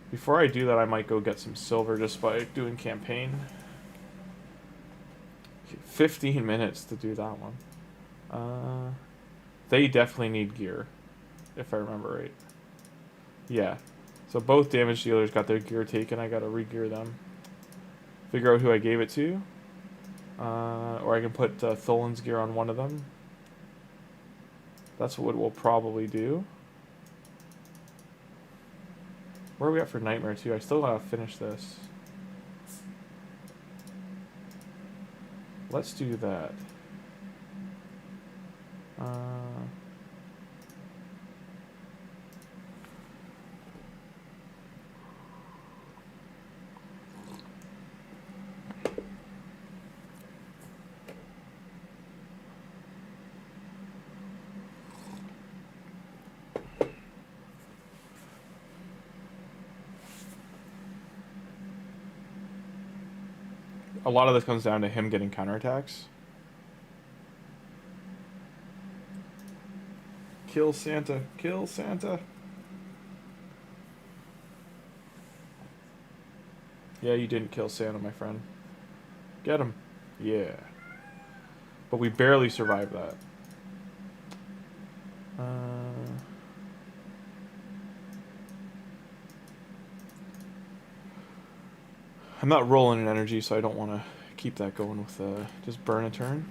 Before I do that, I might go get some silver just by doing campaign. 15 minutes to do that one. They definitely need gear, if I remember right. Yeah. So both damage dealers got their gear taken. I gotta re-gear them. Figure out who I gave it to. Or I can put Tholin's gear on one of them. That's what we'll probably do. Where are we at for Nightmare too? I still gotta finish this. Let's do that. A lot of this comes down to him getting counterattacks. Kill Santa. Kill Santa. Yeah, you didn't kill Santa, my friend. Get him. Yeah. But we barely survived that. I'm not rolling in energy, so I don't want to keep that going with just burn a turn.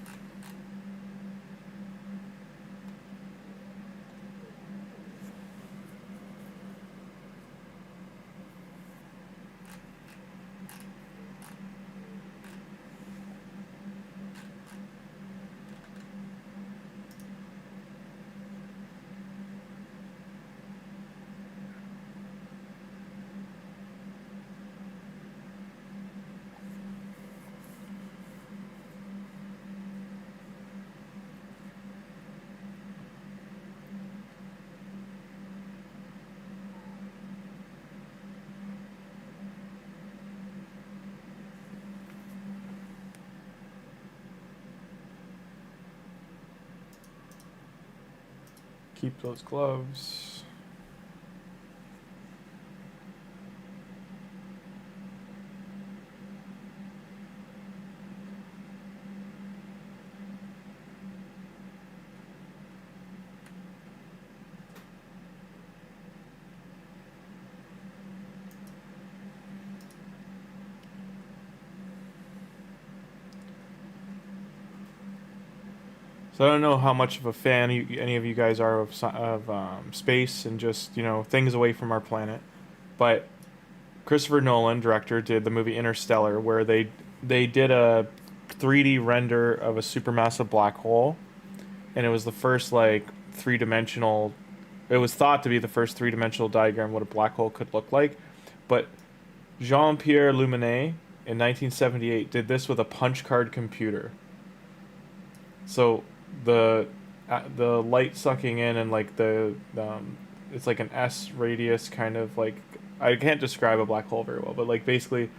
Keep those gloves. So I don't know how much of a fan any of you guys are of space and just, you know, things away from our planet. But Christopher Nolan, director, did the movie Interstellar, where they did a 3D render of a supermassive black hole, and it was the first like three-dimensional. It was thought to be the first three-dimensional diagram what a black hole could look like, but Jean-Pierre Luminet in 1978 did this with a punch card computer. So the light sucking in and like the it's like an S radius kind of like, I can't describe a black hole very well, but like basically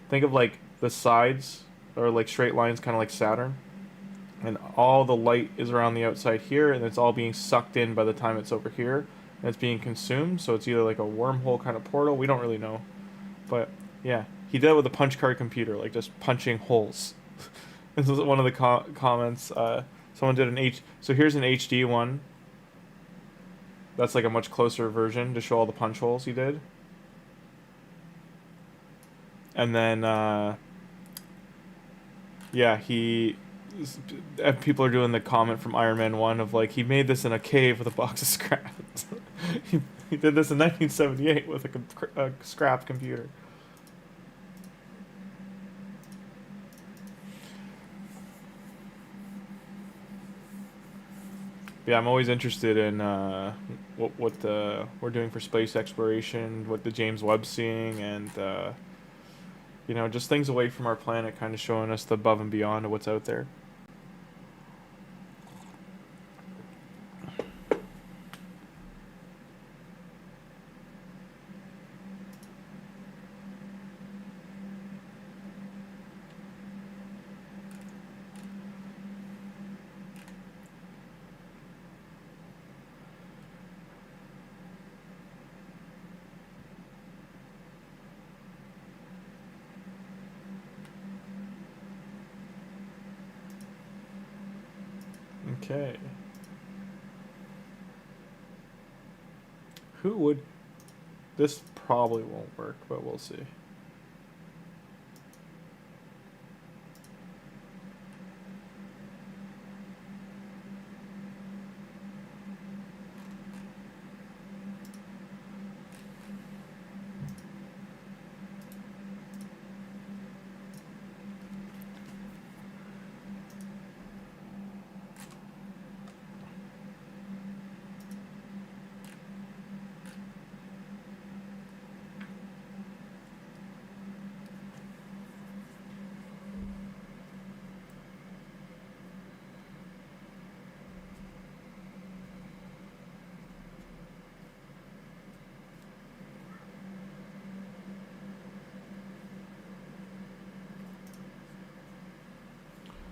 think of like the sides or like straight lines kind of like Saturn, and all the light is around the outside here and it's all being sucked in by the time it's over here and it's being consumed, so it's either like a wormhole kind of portal, we don't really know, but yeah, he did it with a punch card computer, like just punching holes. This was one of the comments. Someone did so here's an HD one. That's like a much closer version to show all the punch holes he did. And then, yeah, people are doing the comment from Iron Man 1 of like, he made this in a cave with a box of scrap. he did this in 1978 with a scrap computer. Yeah, I'm always interested in what we're doing for space exploration, what the James Webb's seeing, and you know, just things away from our planet, kind of showing us the above and beyond of what's out there. Okay. Who would... This probably won't work, but we'll see.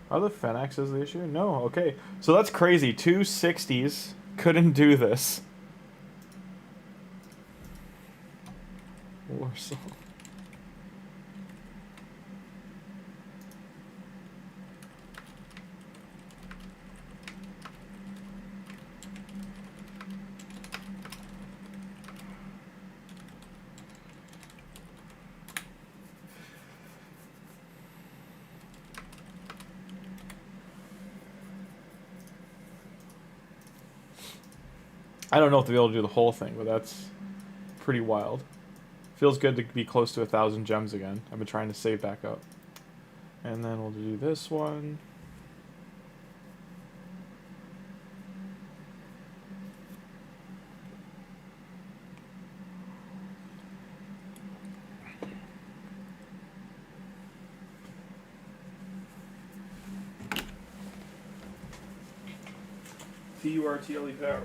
Are the Phoenixes the issue? No, okay. So that's crazy. 2 60s couldn't do this. Warsaw. I don't know if they'll be able to do the whole thing, but that's pretty wild. Feels good to be close to 1,000 gems again. I've been trying to save back up. And then we'll do this one. TURTLE power.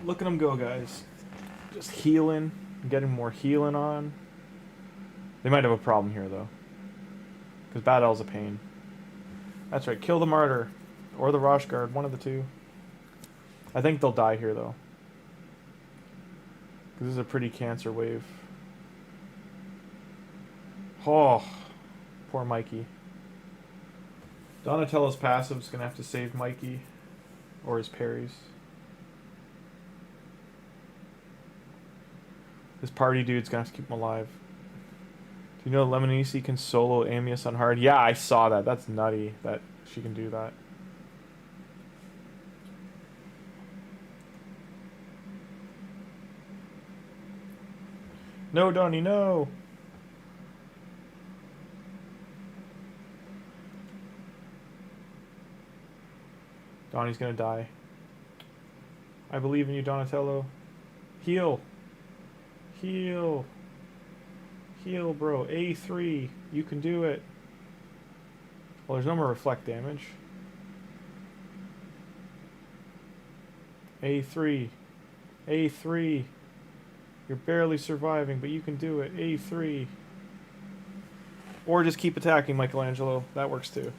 Look at him go, guys. Just healing, getting more healing on. They might have a problem here, though. Because Bad L's a pain. That's right, kill the Martyr. Or the Rosh Guard, one of the two. I think they'll die here, though. Because this is a pretty cancer wave. Oh, poor Mikey. Donatello's passive's going to have to save Mikey. Or his parries. This party dude's gonna have to keep him alive. Do you know Lemonisi can solo Amius on hard? Yeah, I saw that. That's nutty that she can do that. No, Donnie, no! Donnie's gonna die. I believe in you, Donatello. Heal! Heal. Heal, bro. A3. You can do it. Well, there's no more reflect damage. A3. A3. You're barely surviving, but you can do it. A3. Or just keep attacking, Michelangelo. That works too.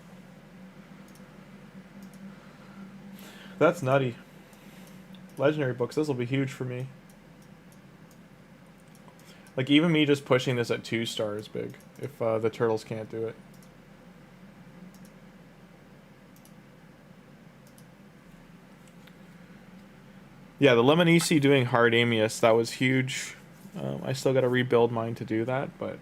That's nutty. Legendary books. This will be huge for me. Like, even me just pushing this at 2 stars is big, if the turtles can't do it. Yeah, the Lemonisi doing hard Amius, that was huge. I still got to rebuild mine to do that, but...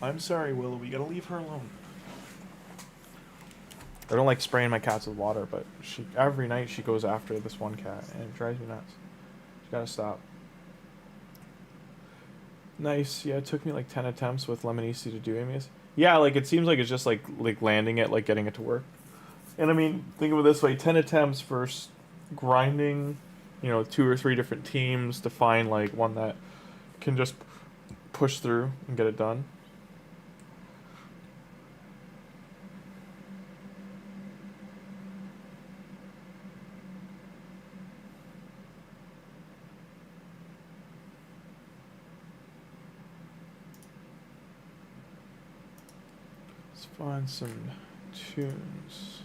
I'm sorry, Willow. We gotta leave her alone. I don't like spraying my cats with water, but every night she goes after this one cat, and it drives me nuts. She gotta stop. Nice. Yeah, it took me like 10 attempts with Lemonisi to do Amius. Yeah, like it seems like it's just like landing it, like getting it to work. And I mean, think of it this way: 10 attempts versus grinding you know, 2 or 3 different teams to find like one that can just push through and get it done. Let's find some tunes.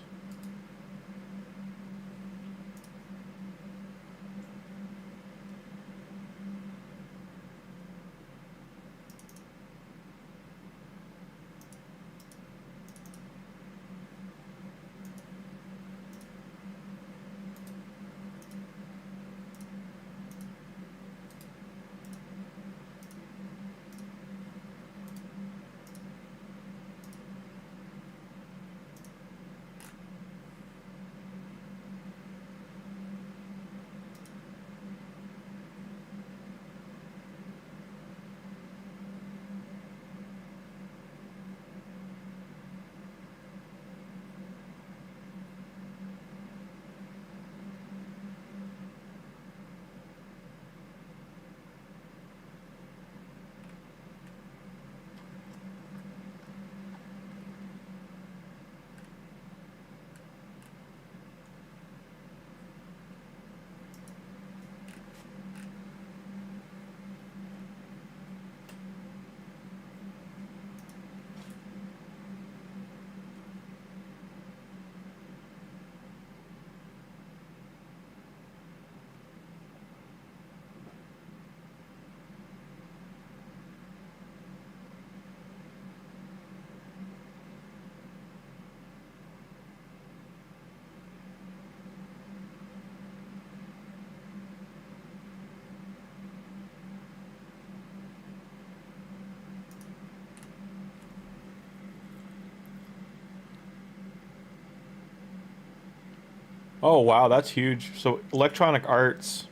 Oh wow, that's huge. So Electronic Arts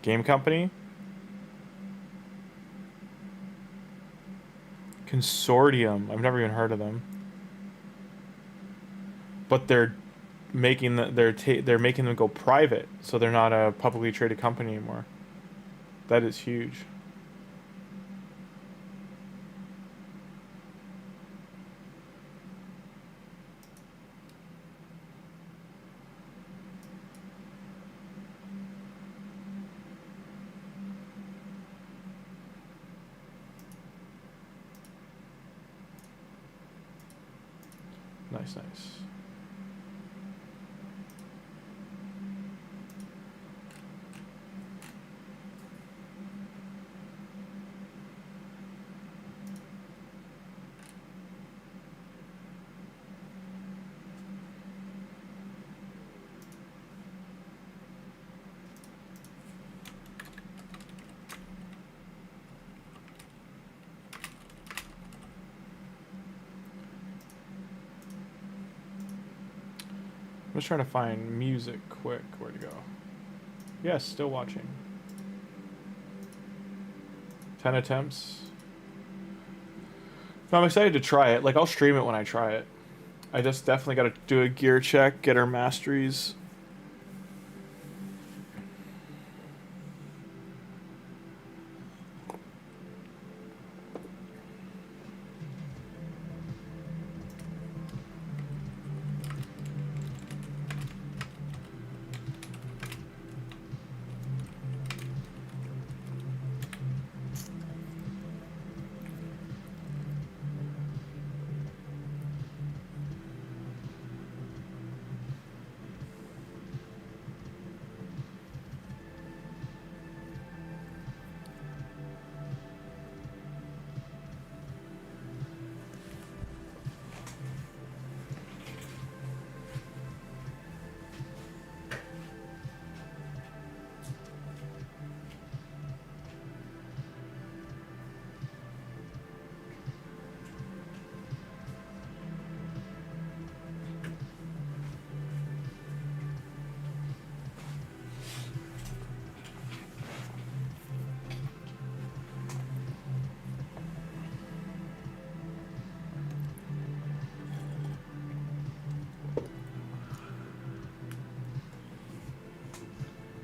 game company, Consortium. I've never even heard of them. But they're making they're making them go private, so they're not a publicly traded company anymore. That is huge. Nice, nice. I'm just trying to find music quick. Where'd it go? Yes, still watching. 10 attempts. No, I'm excited to try it. Like, I'll stream it when I try it. I just definitely got to do a gear check, get our masteries.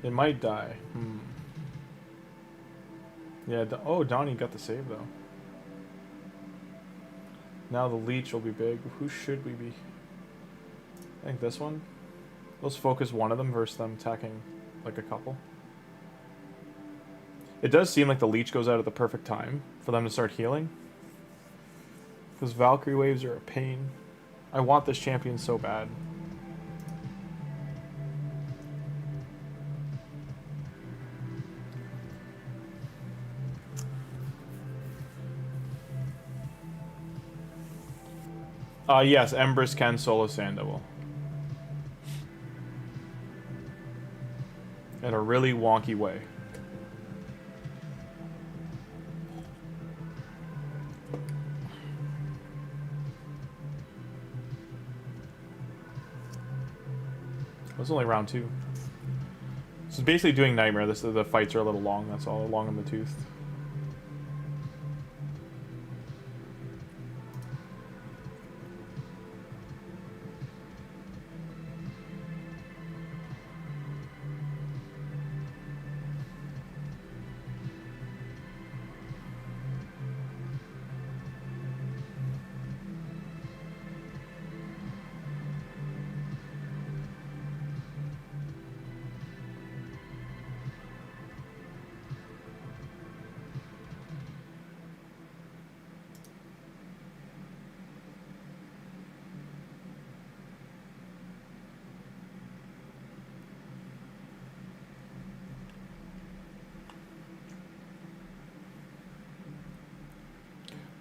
It might die. Yeah, oh, Donnie got the save, though. Now the leech will be big. Who should we be? I think this one. Let's focus one of them versus them attacking, like, a couple. It does seem like the leech goes out at the perfect time for them to start healing. Because Valkyrie waves are a pain. I want this champion so bad. Yes, Empress can solo Sandoval. In a really wonky way. It was only round 2. So it's basically doing Nightmare. The fights are a little long, that's all, long in the tooth.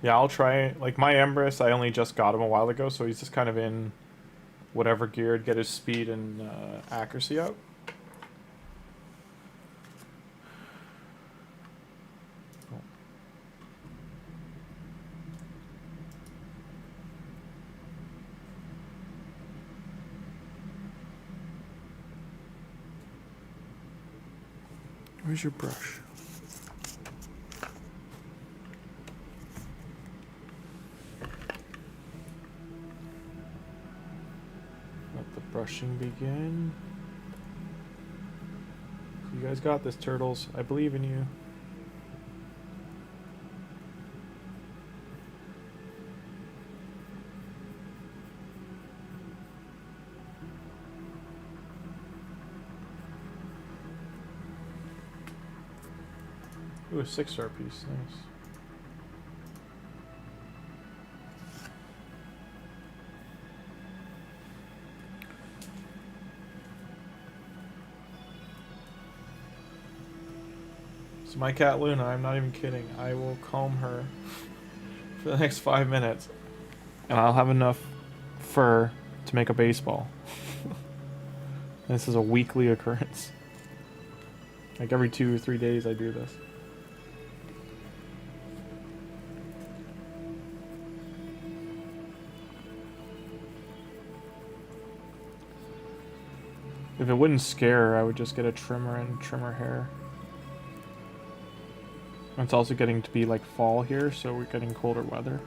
Yeah, I'll try. Like, my Empress, I only just got him a while ago, so he's just kind of in whatever gear to get his speed and accuracy up. Where's your brush? Brushing begin. You guys got this, turtles. I believe in you. Ooh, a 6-star piece. Nice. My cat Luna, I'm not even kidding. I will comb her for the next 5 minutes. And I'll have enough fur to make a baseball. This is a weekly occurrence. Like every 2 or 3 days I do this. If it wouldn't scare her, I would just get a trimmer and trim her hair. It's also getting to be like fall here, so we're getting colder weather.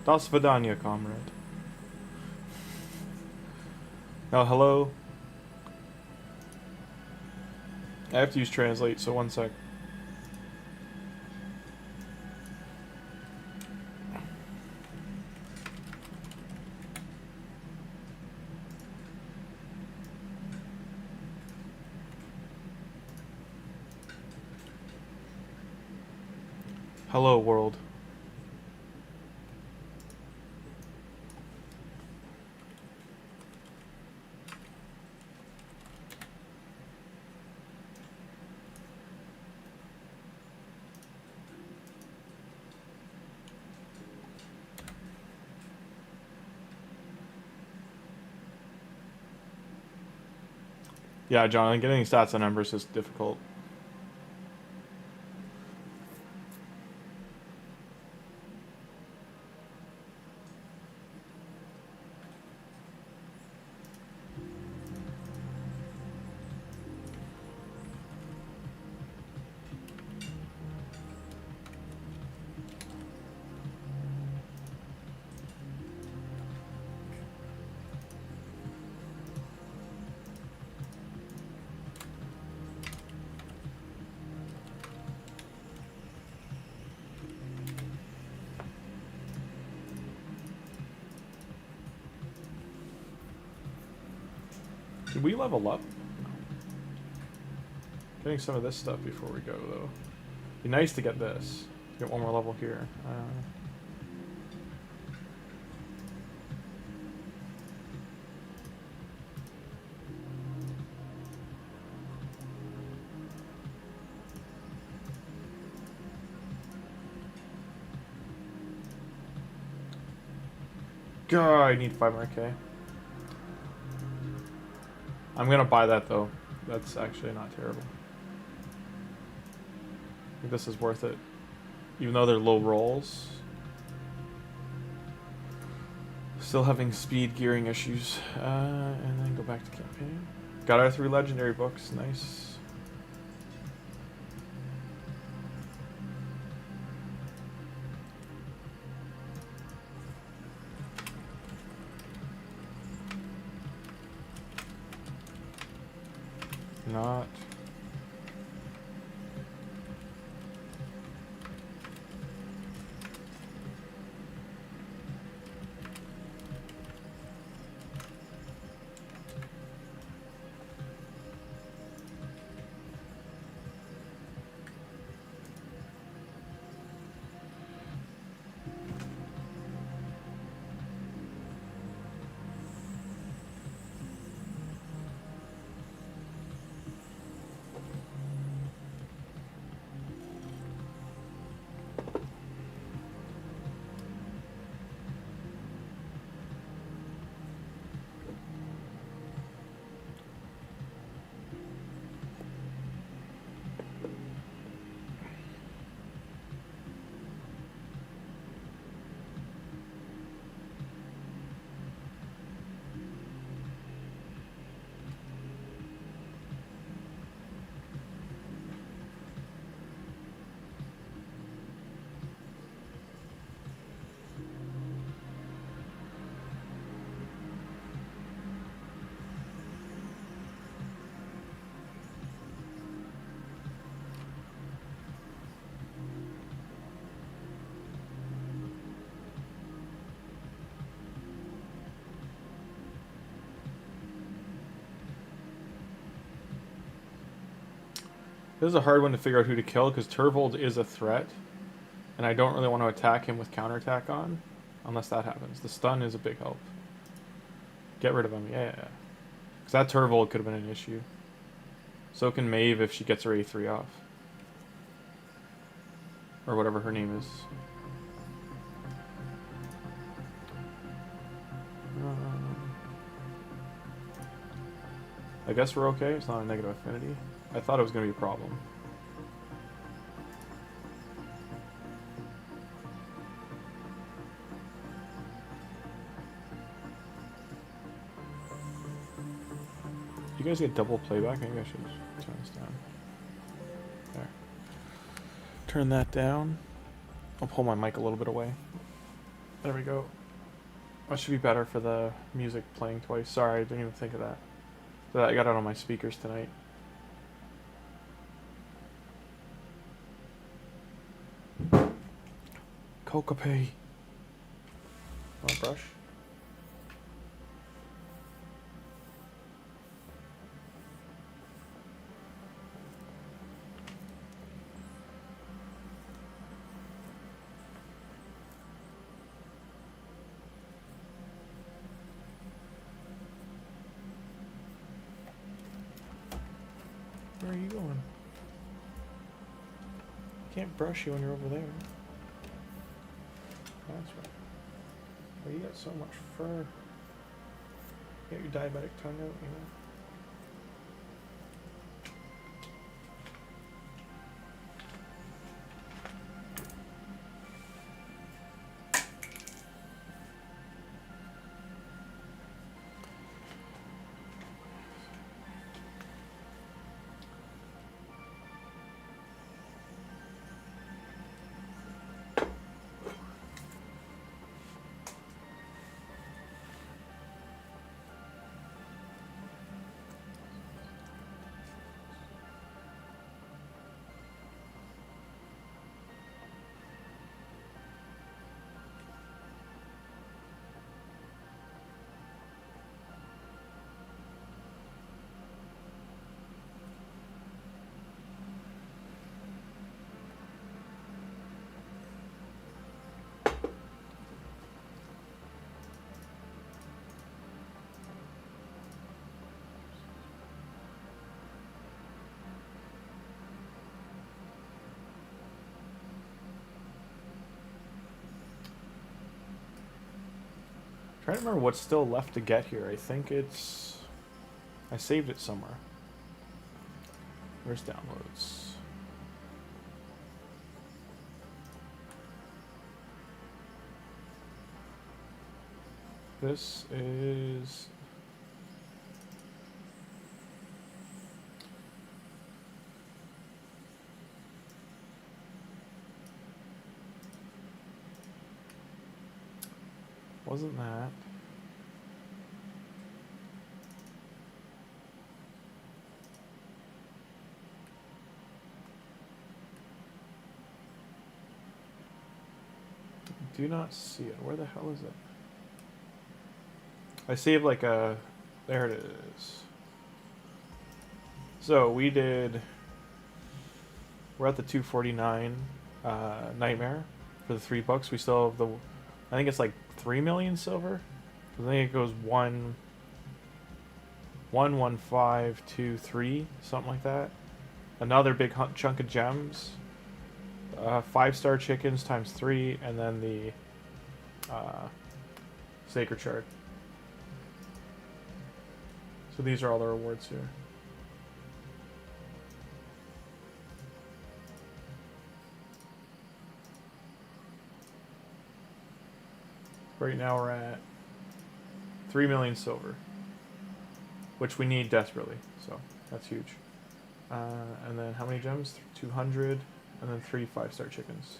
Das Vidania, comrade. Now, hello. I have to use translate, so one sec. Hello, world. Yeah, John, getting stats and numbers is difficult. Did we level up? Getting some of this stuff before we go, though. Be nice to get this. Get one more level here. God, I need 5 more K. I'm gonna buy that though. That's actually not terrible. I think this is worth it. Even though they're low rolls. Still having speed gearing issues. And then go back to campaign. Got our 3 legendary books, nice. Not. This is a hard one to figure out who to kill because Turvold is a threat. And I don't really want to attack him with counterattack on. Unless that happens. The stun is a big help. Get rid of him, yeah. Because that Turvold could have been an issue. So can Maeve if she gets her A3 off. Or whatever her name is. I guess we're okay. It's not a negative affinity. I thought it was going to be a problem. You guys get double playback? Maybe I should turn this down. There. Turn that down. I'll pull my mic a little bit away. There we go. That should be better for the music playing twice. Sorry, I didn't even think of that. But I got it on my speakers tonight. Coca-Pay. Want a brush? Where are you going? I can't brush you when you're over there. That's right. Oh, you got so much fur. Get your diabetic tongue out, you know? Trying to remember what's still left to get here. I think it's... I saved it somewhere. Where's downloads? This is... Wasn't that? Do not see it. Where the hell is it? I saved like a... There it is. So we did... We're at the 249 Nightmare for the $3. We still have the... I think it's like 3 million silver. I think it goes 1, 1, 1, 5, 2, 3, something like that. Another big chunk of gems. 5-star chickens times 3, and then the sacred shard. So these are all the rewards here. Right now we're at 3 million silver, which we need desperately, so that's huge. And then how many gems? 200, and then 3 5-star chickens.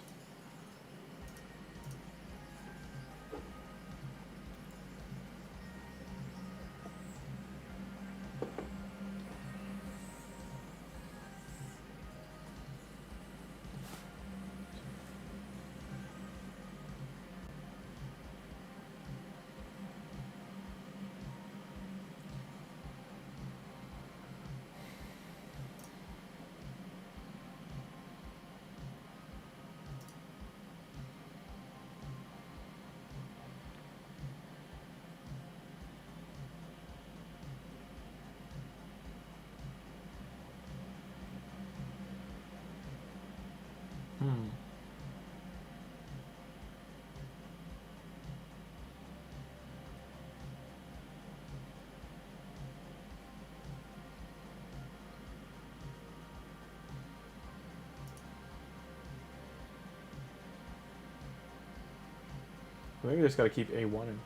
Maybe we just gotta keep A1 in.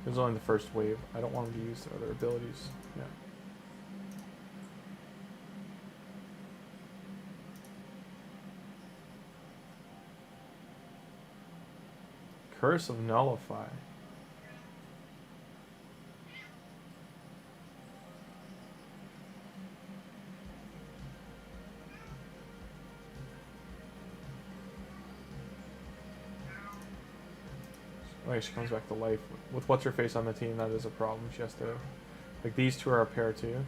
It was only the first wave. I don't want him to use their other abilities. Yeah. Curse of Nullify. Wait, she comes back to life. With what's her face on the team, that is a problem. She has to, like, these two are a pair too.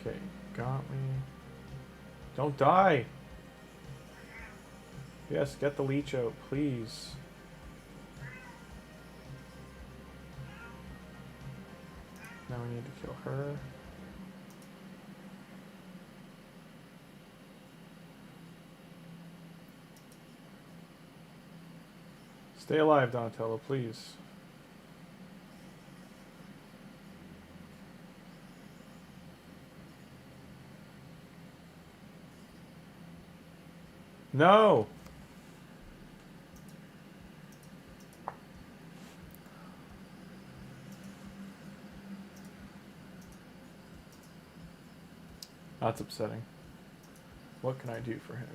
Okay, got me. Don't die! Yes, get the leech out, please. Now we need to kill her. Stay alive, Donatello, please. No! That's upsetting. What can I do for him?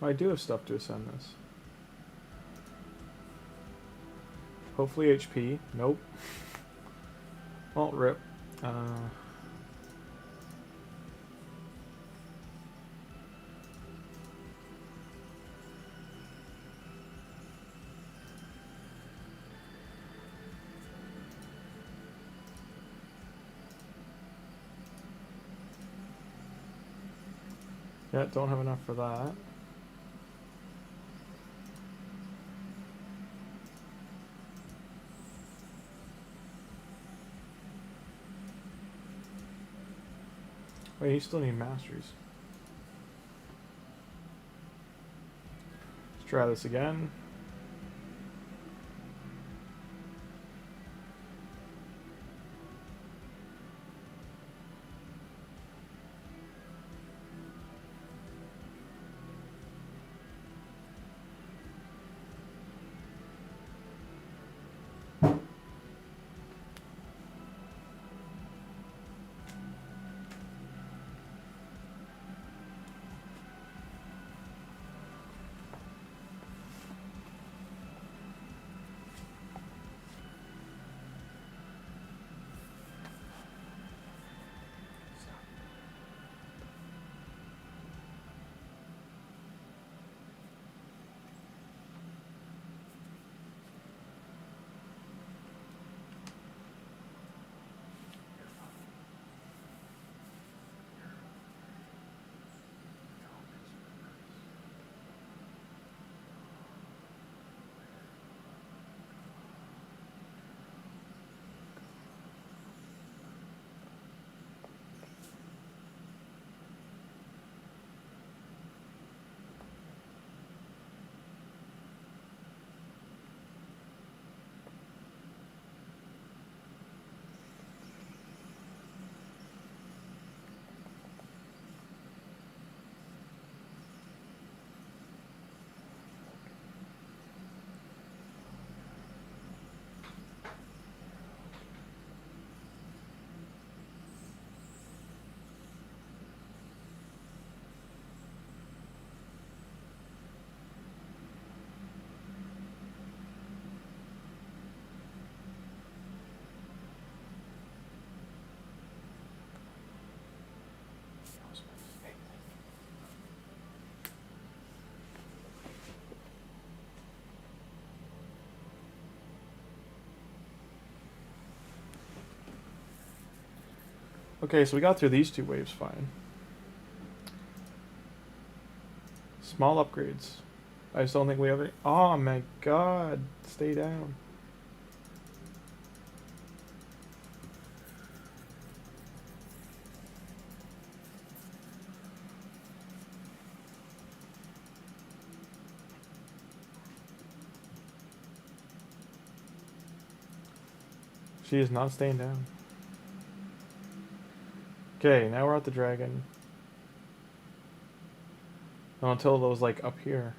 Oh, I do have stuff to ascend this. Hopefully HP. Nope. Alt rip. Yeah, don't have enough for that. Wait, you still need masteries. Let's try this again. Okay, so we got through these 2 waves fine. Small upgrades. I just don't think we have any. Oh my god. Stay down. She is not staying down. Okay, now we're at the dragon. Not until those like up here.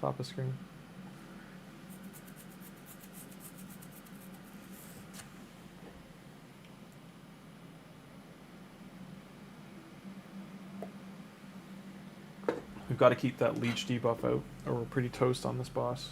Top of screen. We've got to keep that leech debuff out, or we're pretty toast on this boss.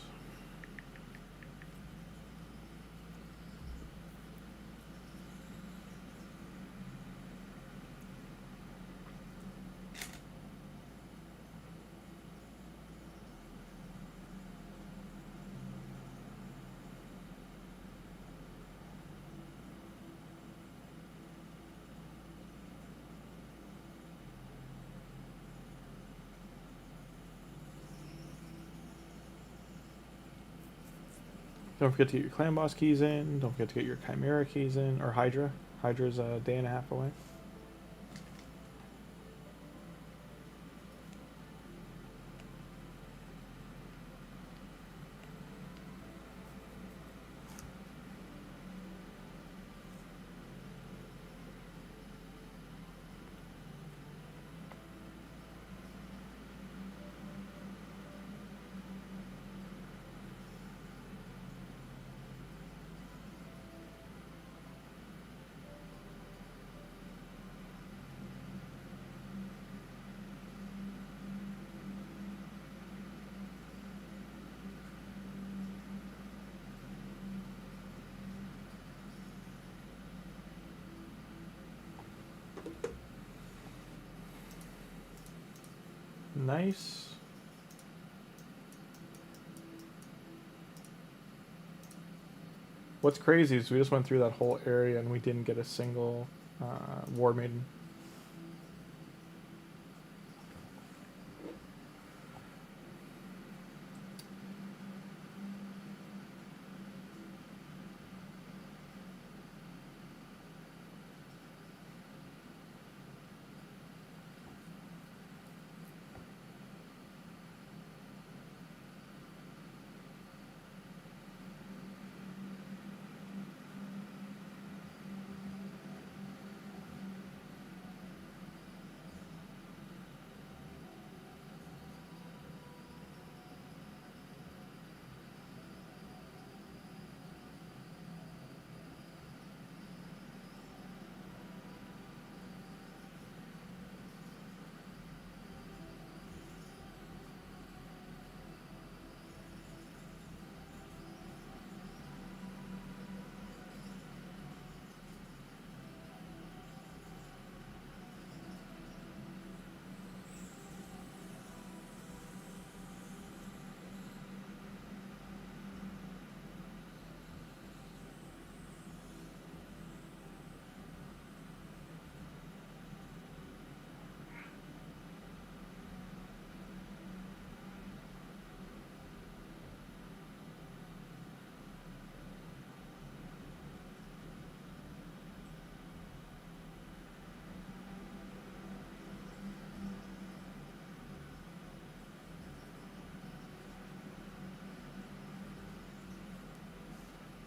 Don't forget to get your clan boss keys in. Don't forget to get your chimera keys in, or Hydra. Hydra's a day and a half away. Nice. What's crazy is we just went through that whole area and we didn't get a single War Maiden.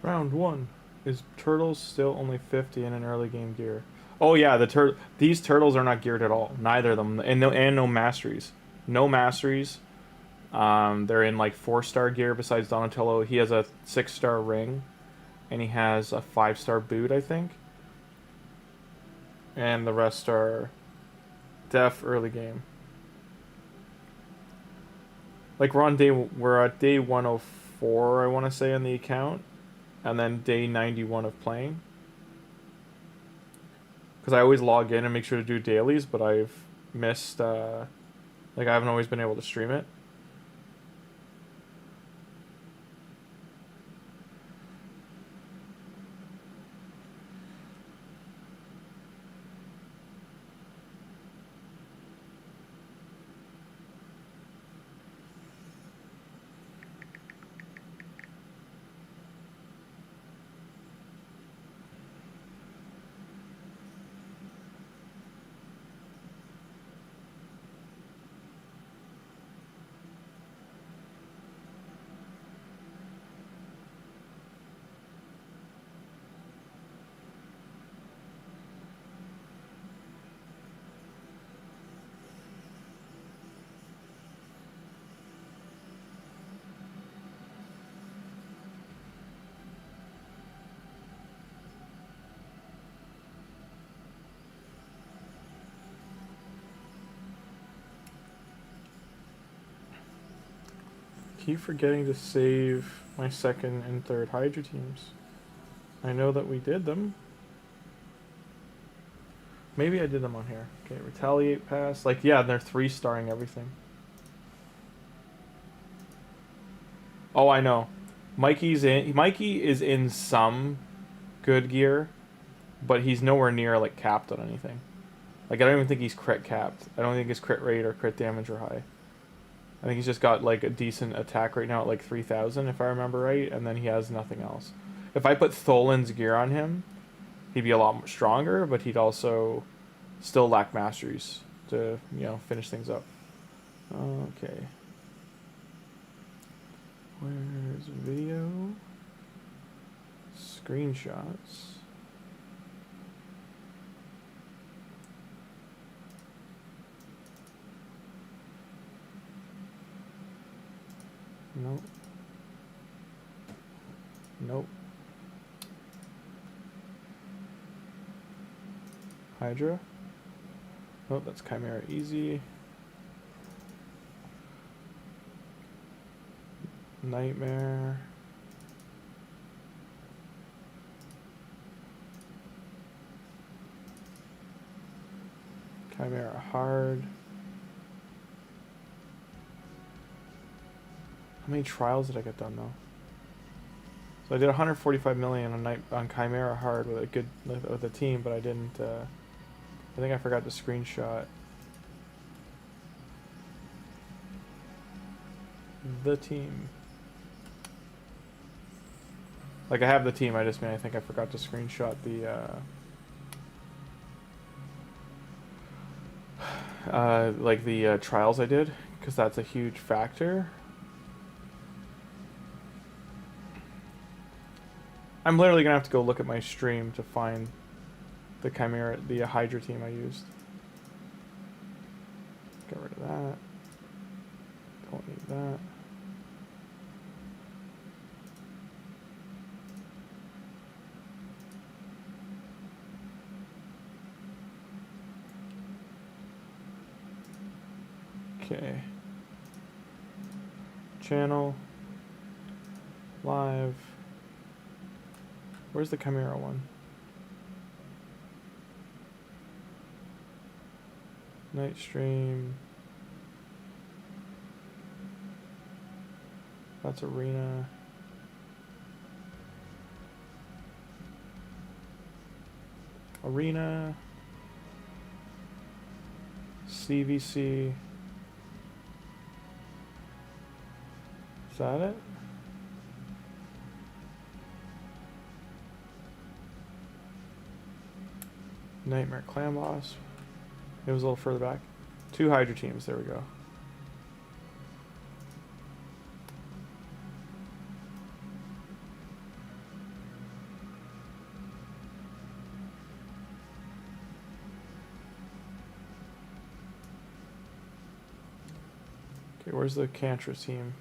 Round 1. Is turtles still only 50 in an early game gear? Oh yeah, these turtles are not geared at all. Neither of them, and no masteries. No masteries. They're in like 4-star gear besides Donatello. He has a 6-star ring, and he has a 5-star boot, I think. And the rest are def early game. Like we're at day 104, I want to say, on the account. And then day 91 of playing. Because I always log in and make sure to do dailies, but I've missed, like I haven't always been able to stream it. keep forgetting to save my second and third Hydra teams. I know that we did them. Maybe I did them on here. Okay, retaliate pass. Like, yeah, they're 3-starring everything. Oh, I know. Mikey is in some good gear, but he's nowhere near like capped on anything. Like, I don't even think he's crit capped. I don't think his crit rate or crit damage are high. I think he's just got like a decent attack right now at like 3,000 if I remember right, and then he has nothing else. If I put Tholin's gear on him, he'd be a lot more stronger, but he'd also still lack masteries to, you know, finish things up. Okay. Where's video? Screenshots. Nope. Nope. Hydra. Oh, that's Chimera easy. Nightmare. Chimera hard. How many trials did I get done though? So I did 145 million on Chimera hard with a team, but I didn't. I think I forgot to screenshot the team. Like, I have the team, I just mean I think I forgot to screenshot the trials I did, because that's a huge factor. I'm literally gonna have to go look at my stream to find the Chimera, the Hydra team I used. Get rid of that. Don't need that. Okay. Channel. Live. Where's the Chimera one? Night stream. That's arena. Arena. CVC. Is that it? Nightmare Clan Boss. It was a little further back. 2 Hydra teams, there we go. Okay, where's the Cantress team?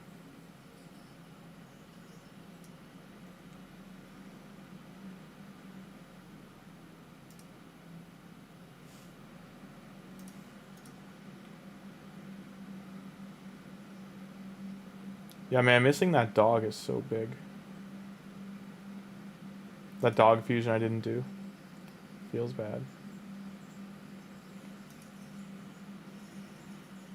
Yeah, man, missing that dog is so big. That dog fusion I didn't do. Feels bad.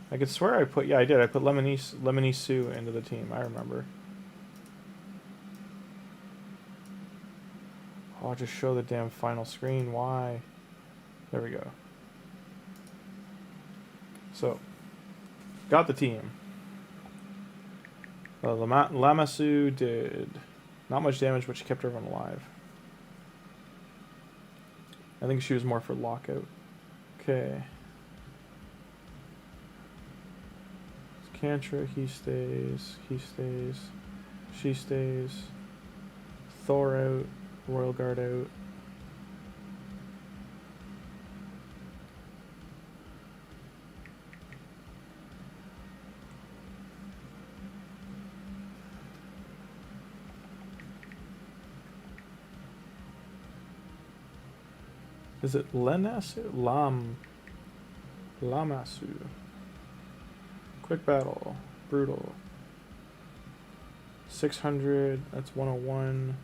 I could swear I put... Yeah, I did. I put Lemony Sue into the team. I remember. Oh, I'll just show the damn final screen. Why? There we go. So, got the team. Lamassu did not much damage, but she kept everyone alive. I think she was more for lockout. Okay. Cantra, he stays, she stays. Thor out, Royal Guard out. Is it Lenasu? Lamassu. Quick battle. Brutal. 600, that's 101.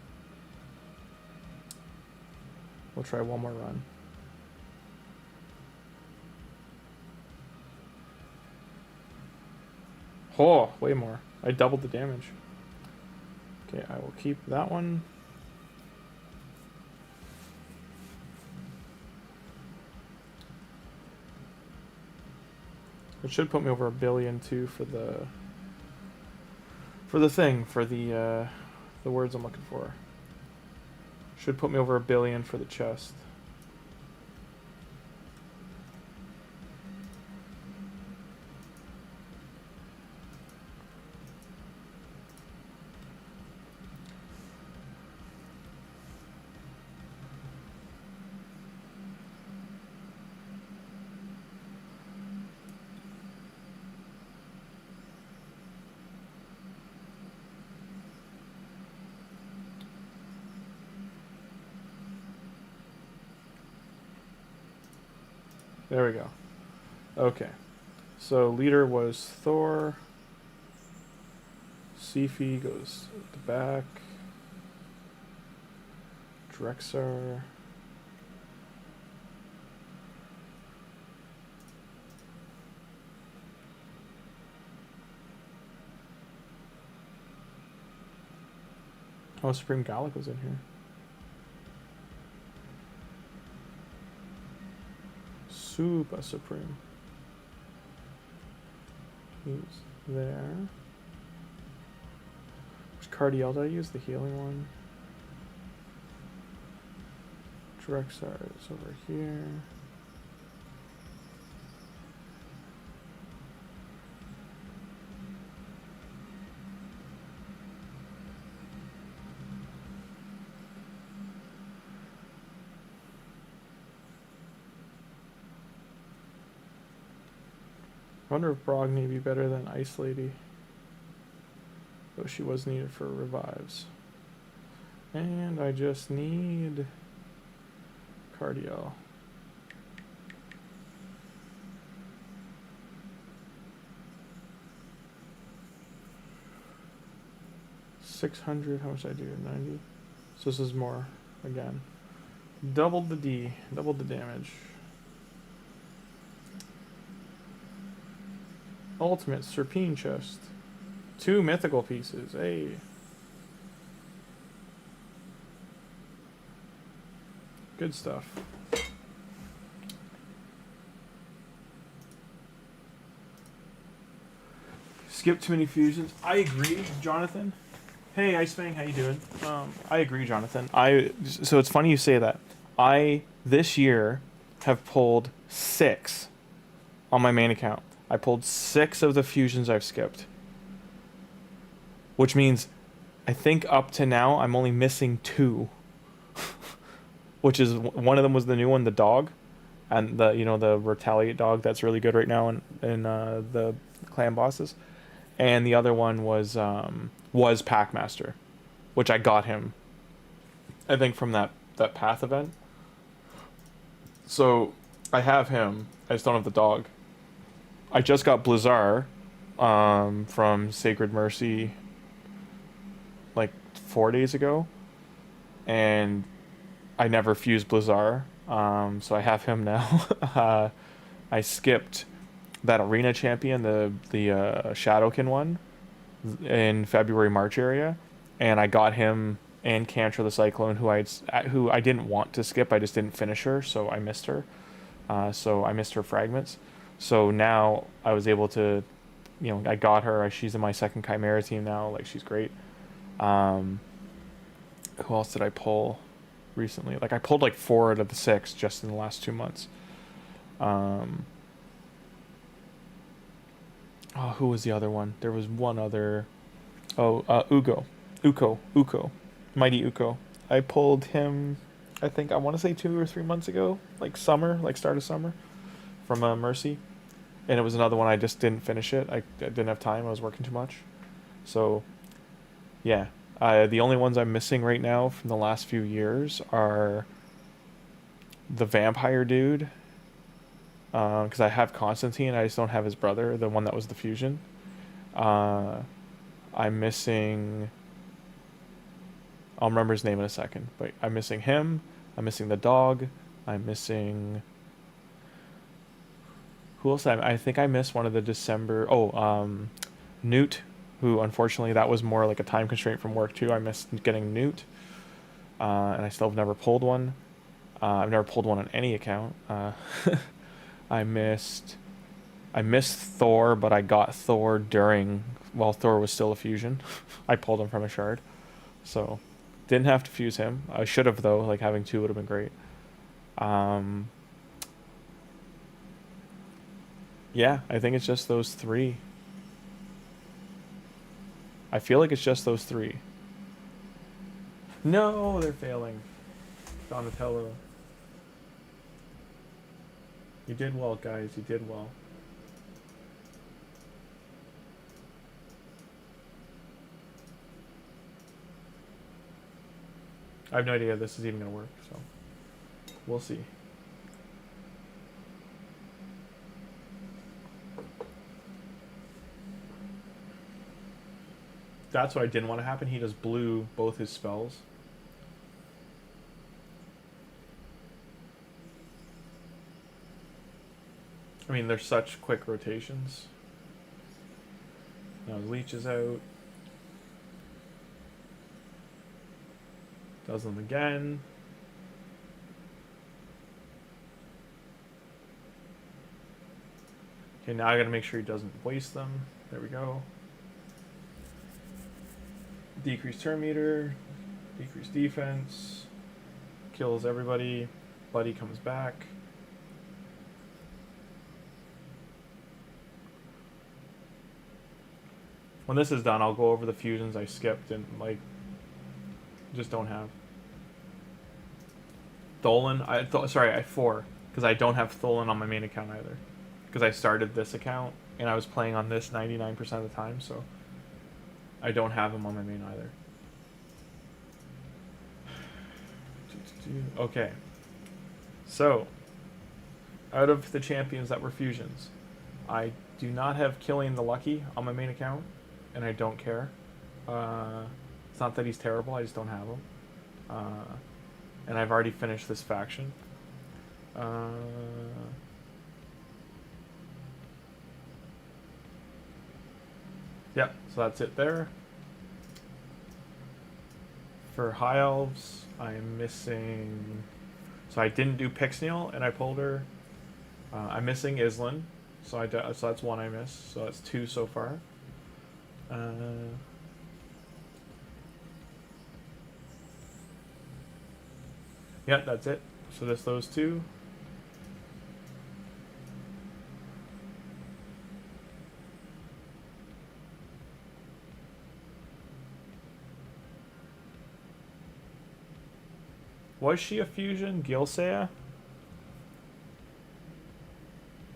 We'll try one more run. Oh, way more. I doubled the damage. Okay, I will keep that one. It should put me over 1 billion too for the words I'm looking for. Should put me over 1 billion for the chest. There we go. Okay. So leader was Thor. Sifi goes at the back. Drexar. Oh, Supreme Gallic was in here. Super Supreme. He's there. Which Cardiel did I use? The healing one. Drexar is over here. I wonder if Brog may be better than Ice Lady. Though she was needed for revives. And I just need Cardiel. $600, how much did I do? 90? So this is more again. Doubled the D, doubled the damage. Ultimate Serpine chest. 2 mythical pieces. Hey. Good stuff. Skip too many fusions. I agree, Jonathan. Hey, Icefang, how you doing? I agree, Jonathan. So it's funny you say that. I this year have pulled 6 on my main account. I pulled 6 of the fusions I've skipped. Which means I think up to now I'm only missing 2. Which is one of them was the new one, the dog. And the retaliate dog that's really good right now in the clan bosses. And the other one was Packmaster, which I got him I think from that path event. So I have him. I just don't have the dog. I just got Blizzar from Sacred Mercy like 4 days ago, and I never fused Blizzar, so I have him now. I skipped that arena champion, the Shadowkin one, in February March area, and I got him and Cantra the Cyclone, who I didn't want to skip. I just didn't finish her, so I missed her. So I missed her fragments. So now I was able to, I got her. She's in my second Chimera team now. Like, she's great. Who else did I pull recently? Like, I pulled like 4 out of the 6 just in the last 2 months. Who was the other one? There was one other. Uko. Mighty Uko. I pulled him, I think, I want to say 2 or 3 months ago. Like summer, like start of summer. From Mercy. And it was another one I just didn't finish it. I didn't have time. I was working too much. So, yeah. The only ones I'm missing right now from the last few years are the vampire dude. Because I have Constantine. I just don't have his brother, the one that was the fusion. I'm missing I'll remember his name in a second. But I'm missing him. I'm missing the dog. I'm missing... Who else? I think I missed one of the December... Oh, Newt, who unfortunately that was more like a time constraint from work too. I missed getting Newt. And I still have never pulled one. I've never pulled one on any account. I missed Thor, but I got Thor while Thor was still a fusion. I pulled him from a shard. So, didn't have to fuse him. I should have though, like having 2 would have been great. Yeah, I think it's just those 3. I feel like it's just those 3. No, they're failing. Donatello. You did well, guys. You did well. I have no idea if this is even going to work, so we'll see. That's what I didn't want to happen. He just blew both his spells. I mean, they're such quick rotations. Now Leech is out. Does them again. Okay, now I gotta make sure he doesn't waste them. There we go. Decrease turn meter. Decrease defense. Kills everybody. Buddy comes back. When this is done, I'll go over the fusions I skipped and, like, just don't have. Tholin, sorry, I 4, because I don't have Tholin on my main account either. Because I started this account, and I was playing on this 99% of the time, so I don't have him on my main either. Okay. So, out of the champions that were fusions, I do not have Killing the Lucky on my main account, and I don't care. It's not that he's terrible, I just don't have him. And I've already finished this faction. Yep, so that's it there. For High Elves, I'm missing... So I didn't do Pixniel, and I pulled her. I'm missing Islin, so that's 1 I missed. So that's 2 so far. Yeah, that's it. So just those 2. Was she a fusion? Gilsea?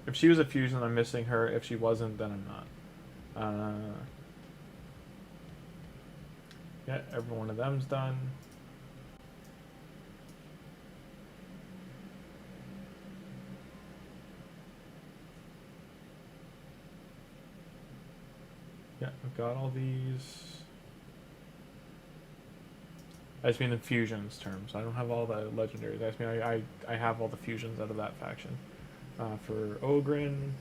If she was a fusion, I'm missing her. If she wasn't, then I'm not. Yeah, every one of them's done. Yeah, I've got all these. I just mean in fusions terms. I don't have all the legendaries. I just mean I have all the fusions out of that faction. For Ogren.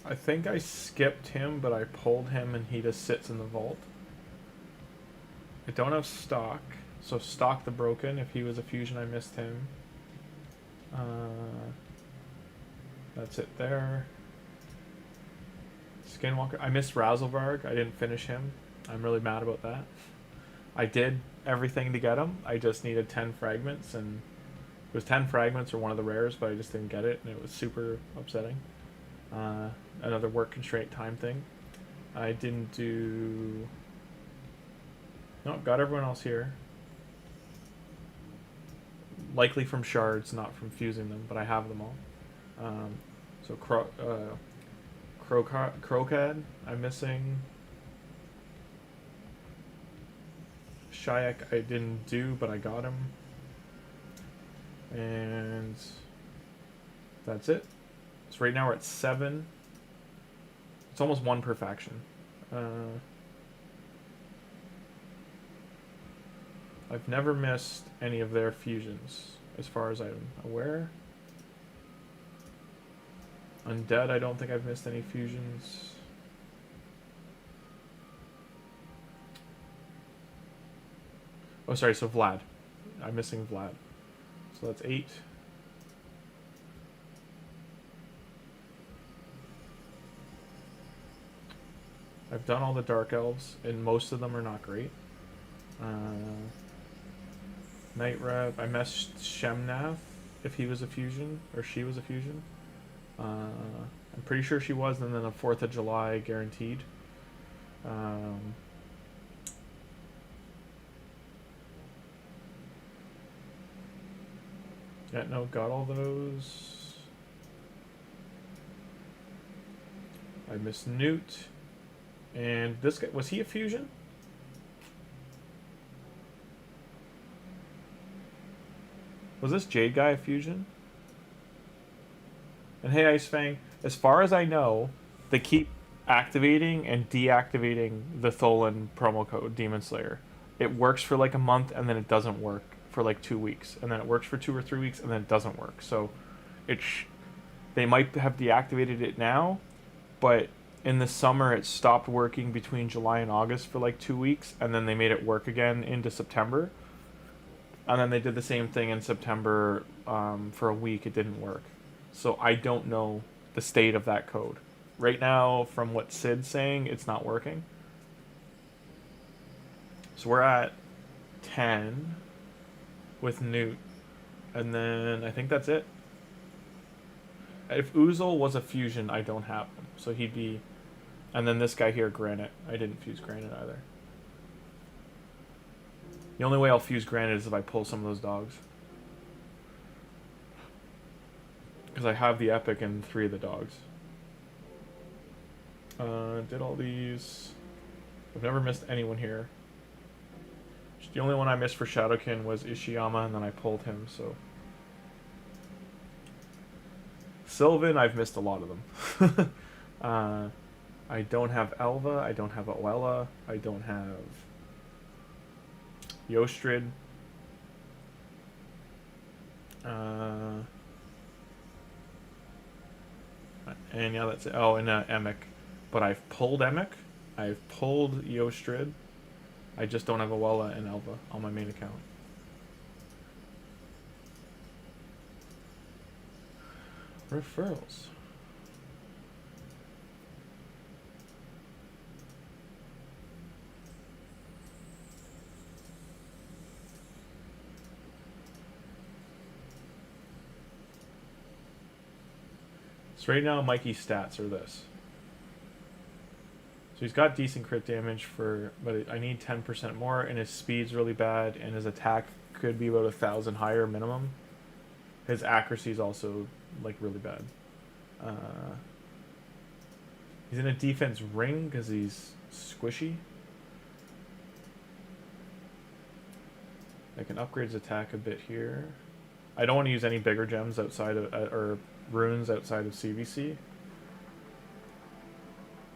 I think I skipped him, but I pulled him and he just sits in the vault. I don't have Stock. So Stock the Broken, if he was a fusion, I missed him. That's it there. Skinwalker. I missed Razzlevarg. I didn't finish him. I'm really mad about that. I did everything to get him. I just needed 10 fragments, and it was 10 fragments or one of the rares, but I just didn't get it, and it was super upsetting. Another work constraint time thing. I didn't do... Nope, got everyone else here. Likely from shards, not from fusing them, but I have them all. So Krokad, I'm missing. Shayak I didn't do, but I got him. And that's it. So right now we're at 7. It's almost 1 per faction. I've never missed any of their fusions, as far as I'm aware. Undead, I don't think I've missed any fusions. Oh, sorry, so Vlad. I'm missing Vlad. So that's 8. I've done all the Dark Elves, and most of them are not great. Night Rep. I messed Shemnath, if he was a fusion, or she was a fusion. I'm pretty sure she was, and then a 4th of July guaranteed. Yeah, no, got all those. I missed Newt. And this guy, was he a fusion? Was this Jade guy a fusion? And hey, Ice Fang, as far as I know, they keep activating and deactivating the Tholin promo code, Demon Slayer. It works for like a month, and then it doesn't work for like 2 weeks. And then it works for 2 or 3 weeks, and then it doesn't work. So they might have deactivated it now, but in the summer it stopped working between July and August for like 2 weeks, and then they made it work again into September. And then they did the same thing in September for a week. It didn't work. So I don't know the state of that code. Right now, from what Sid's saying, it's not working. So we're at 10 with Newt. And then I think that's it. If Oozle was a fusion, I don't have him. So he'd be... And then this guy here, Granite. I didn't fuse Granite either. The only way I'll fuse Granite is if I pull some of those dogs. Because I have the Epic and 3 of the dogs. Did all these. I've never missed anyone here. Just the only one I missed for Shadowkin was Ishiyama, and then I pulled him, so... Sylvan, I've missed a lot of them. I don't have Elva, I don't have Oella, I don't have Yostrid. And yeah, that's it. Oh, and Emic. But I've pulled Emic, I've pulled Yostrid. I just don't have Oella and Elva on my main account. Referrals. So right now Mikey's stats are this. So he's got decent crit damage for, but I need 10% more, and his speed's really bad, and his attack could be about 1,000 higher minimum. His accuracy is also like really bad. He's in a defense ring because he's squishy. I can upgrade his attack a bit here. I don't want to use any bigger gems outside of, or runes outside of CVC.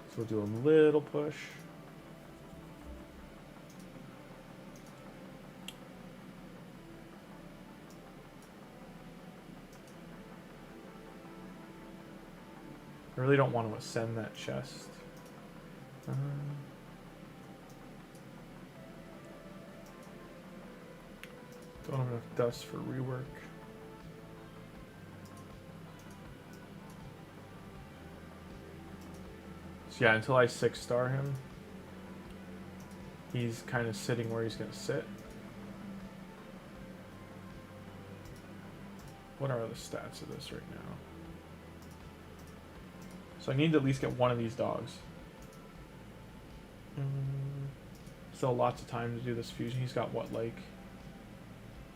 So we'll do a little push. I really don't want to ascend that chest. Don't have enough dust for rework. So yeah, until I 6-star him, he's kind of sitting where he's going to sit. What are the stats of this right now? So I need to at least get one of these dogs. Still lots of time to do this fusion. He's got what, like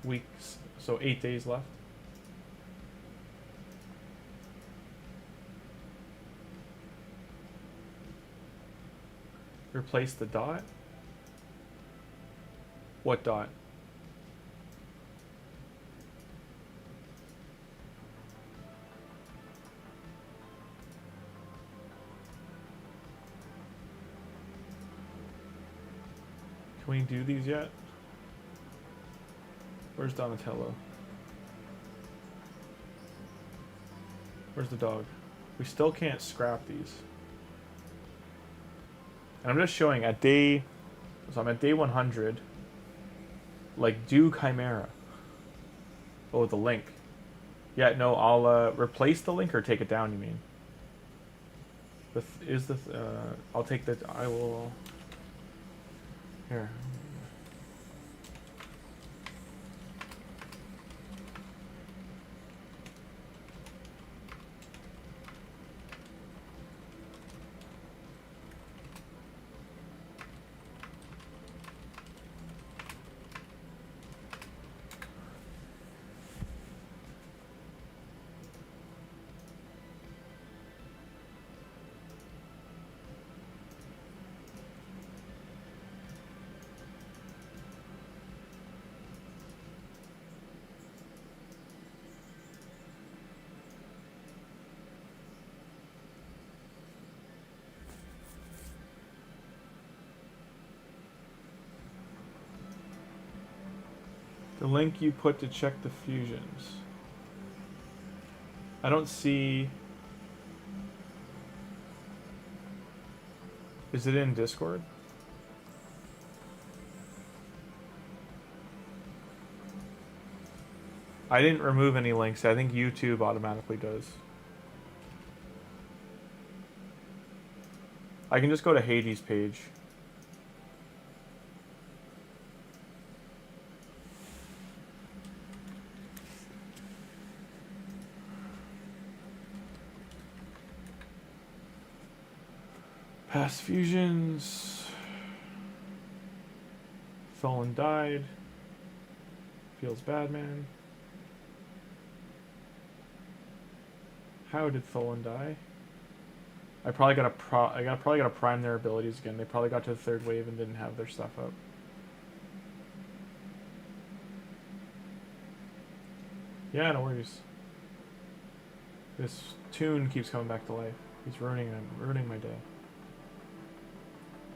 weeks? So 8 days left. Replace the dot? What dot? Can we do these yet? Where's Donatello? Where's the dog? We still can't scrap these. And I'm just showing at day... So I'm at day 100. Like, do Chimera. Oh, the link. Yeah, no, I'll replace the link or take it down, you mean? I'll take the... I will... Here. The link you put to check the fusions. I don't see... Is it in Discord? I didn't remove any links. I think YouTube automatically does. I can just go to Hades' page. Past fusions. Tholin died. Feels bad, man. How did Tholin die? I probably gotta probably gotta prime their abilities again. They probably got to the third wave and didn't have their stuff up. Yeah, no worries. This tune keeps coming back to life. He's ruining my day.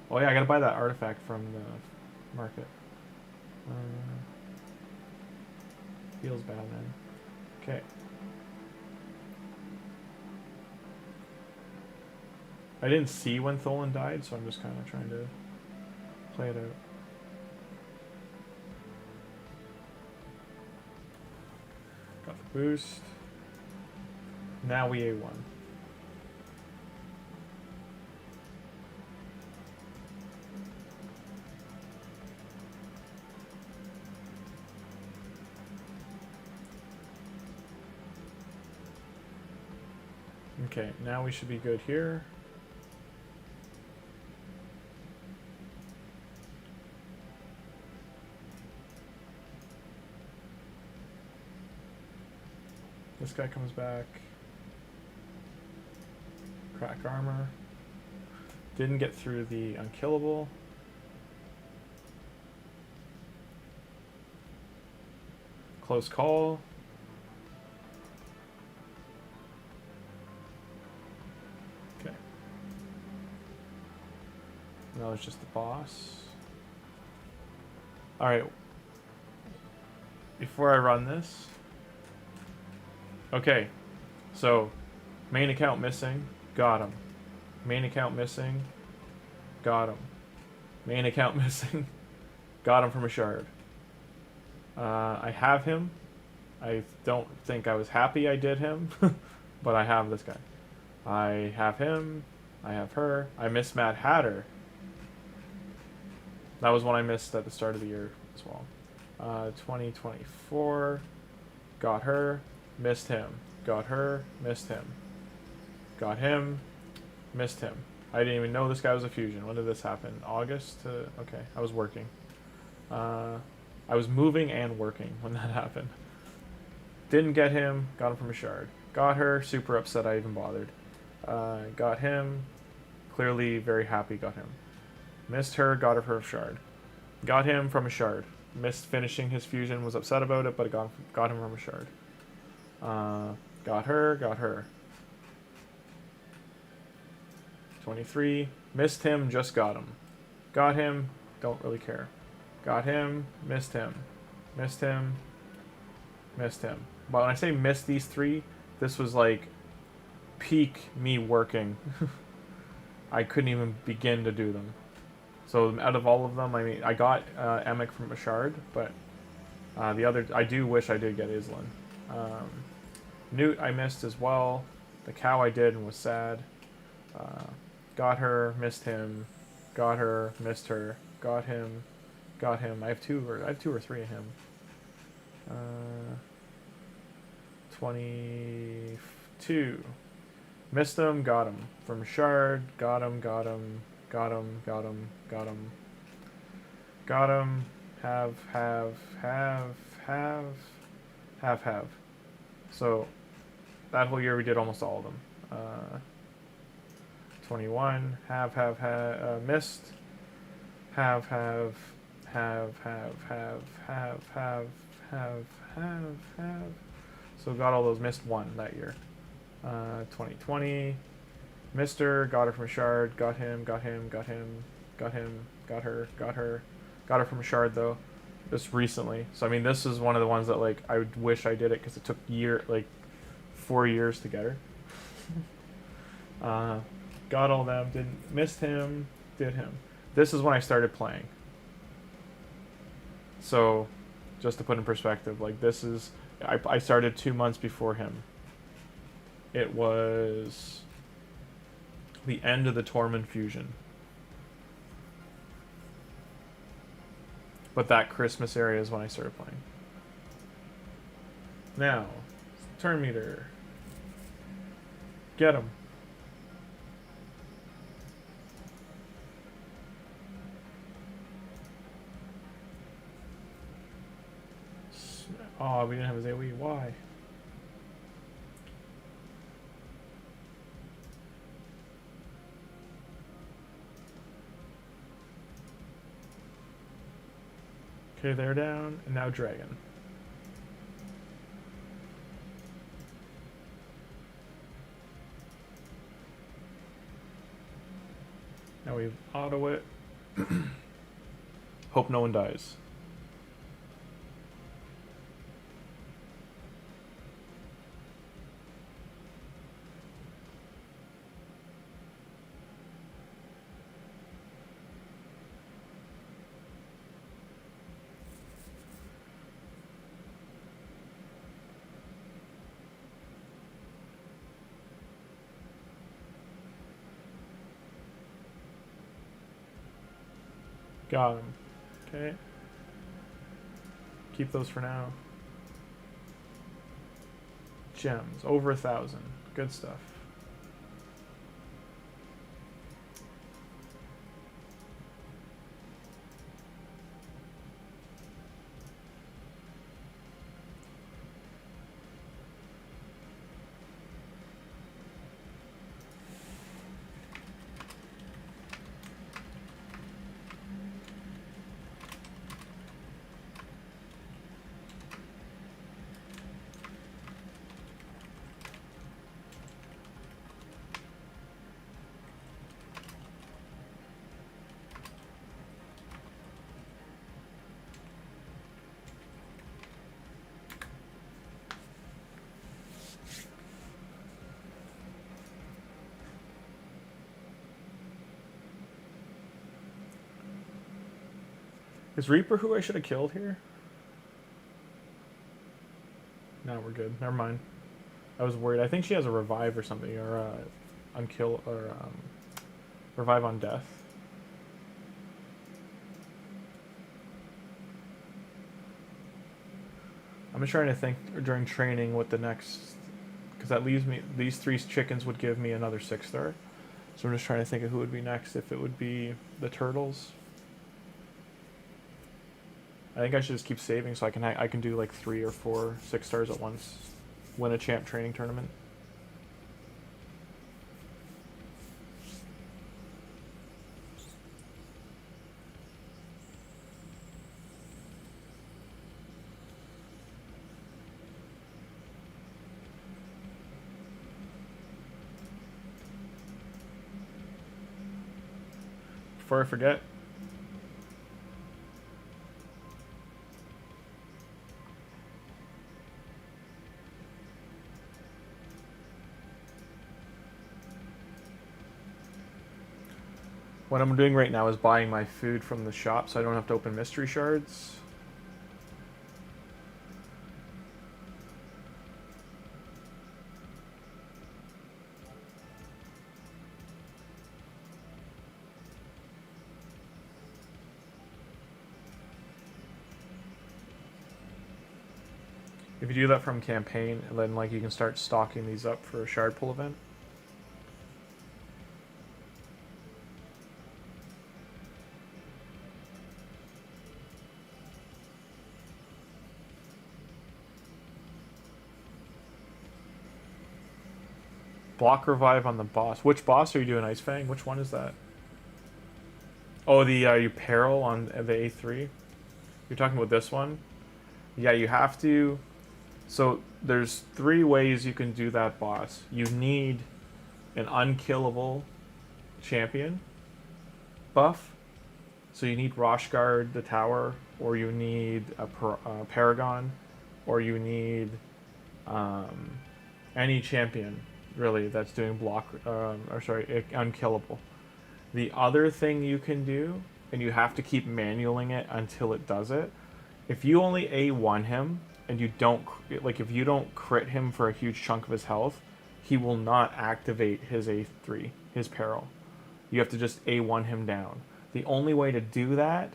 Oh yeah, I gotta buy that artifact from the market. Feels bad, man. Okay. I didn't see when Tholin died, so I'm just kind of trying to play it out. Got the boost. Now we A1. Okay, now we should be good here. This guy comes back. Crack armor. Didn't get through the unkillable. Close call. Okay. Now it's just the boss. Alright. Before I run this. Okay. So, main account missing. Got him. Main account missing. Got him. Main account missing. Got him from a shard. I have him. I don't think I was happy I did him. But I have this guy. I have him. I have her. I missed Mad Hatter. That was one I missed at the start of the year as well. 2024. Got her. Missed him. Got her. Missed him. Got him. Missed him. I didn't even know this guy was a fusion. When did this happen? August to... Okay, I was working. I was moving and working when that happened. Didn't get him. Got him from a shard. Got her. Super upset I even bothered. Got him. Clearly very happy. Got him. Missed her. Got her from a shard. Got him from a shard. Missed finishing his fusion. Was upset about it, but got him from a shard. Got her. Got her. 23. Missed him. Just got him. Got him. Don't really care. Got him. Missed him. Missed him. Missed him. But when I say missed these three, this was like peak me working. I couldn't even begin to do them. So out of all of them, I mean, I got Emic from a shard, but the other, I do wish I did get Islin. Newt I missed as well. The cow I did and was sad. Got her, missed him. Got her, missed her. Got him, got him. I have two or three of him. 22. Missed him, got him. From shard, got him, got him, got him, got him, got him. Got him. Have. So that whole year we did almost all of them. 21. Missed. Have. So got all those. Missed one that year. 2020. Missed her. Got her from a shard. Got him. Got her. Got her from a shard though. Just recently. So I mean, this is one of the ones that like I would wish I did it because it took 4 years to get her. Got all them. Didn't missed him. Did him. This is when I started playing. So, just to put in perspective, like this is I started 2 months before him. It was the end of the Tormund fusion. But that Christmas area is when I started playing. Now, turn meter. Get him. Oh, we didn't have his AoE. Why? Okay, they're down, and now dragon. Now we auto it. Hope no one dies. Got him. Okay. Keep those for now. Gems. Over 1,000. Good stuff. Is Reaper who I should have killed here? No, we're good. Never mind. I was worried. I think she has a revive or something, or unkill, or revive on death. I'm just trying to think during training what the next, because that leaves me. These 3 chickens would give me another 6-star. So I'm just trying to think of who would be next. If it would be the turtles. I think I should just keep saving so I can do like 3 or 4 6-stars at once. Win a champ training tournament. Before I forget, What I'm doing right now is buying my food from the shop so I don't have to open mystery shards. If you do that from campaign, then like you can start stocking these up for a shard pull event. Block revive on the boss. Which boss are you doing, Ice Fang? Which one is that? Oh, the you peril on the A3. You're talking about this one? Yeah, you have to. So there's 3 ways you can do that boss. You need an unkillable champion buff. So you need Roshguard the tower, or you need a Paragon, or you need any champion really that's doing block unkillable. The other thing you can do, and you have to keep manualing it until it does it. If you only A1 him and you don't if you don't crit him for a huge chunk of his health, he will not activate his A3, his peril. You have to just A1 him down. The only way to do that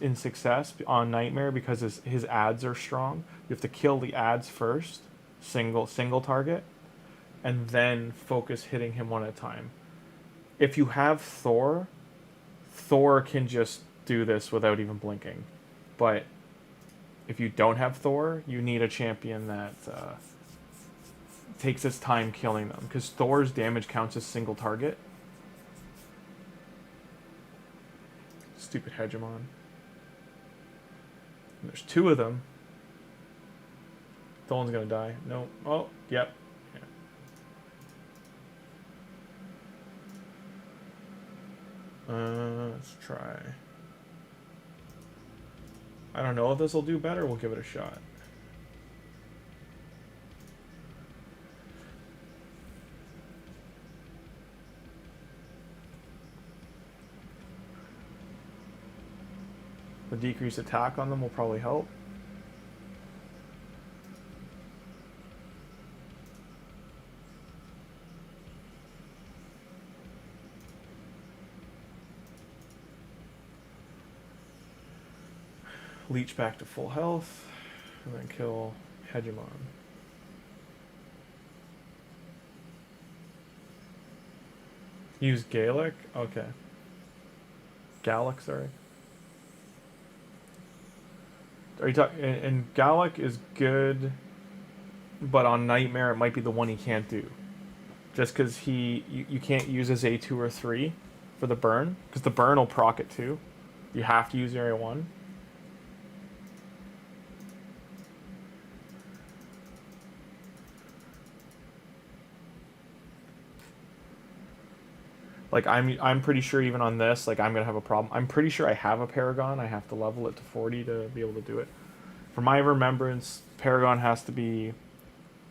in success on Nightmare, because his ads are strong, you have to kill the ads first, single target, and then focus hitting him one at a time. If you have Thor can just do this without even blinking. But if you don't have Thor, you need a champion that takes its time killing them, because Thor's damage counts as single target. Stupid Hegemon. And there's 2 of them. Tholin's gonna die. No. Oh, yep. Let's try. I don't know if this will do better. We'll give it a shot. The decreased attack on them will probably help. Leech back to full health, and then kill Hegemon. Use Gallic? Okay. Gallic, sorry. Are you talking? And Gallic is good, but on Nightmare it might be the one he can't do. Just because you can't use his A2 or 3 for the burn, because the burn will proc it too. You have to use Area 1. Like, I'm pretty sure even on this, like, I'm going to have a problem. I'm pretty sure I have a Paragon. I have to level it to 40 to be able to do it. For my remembrance, Paragon has to be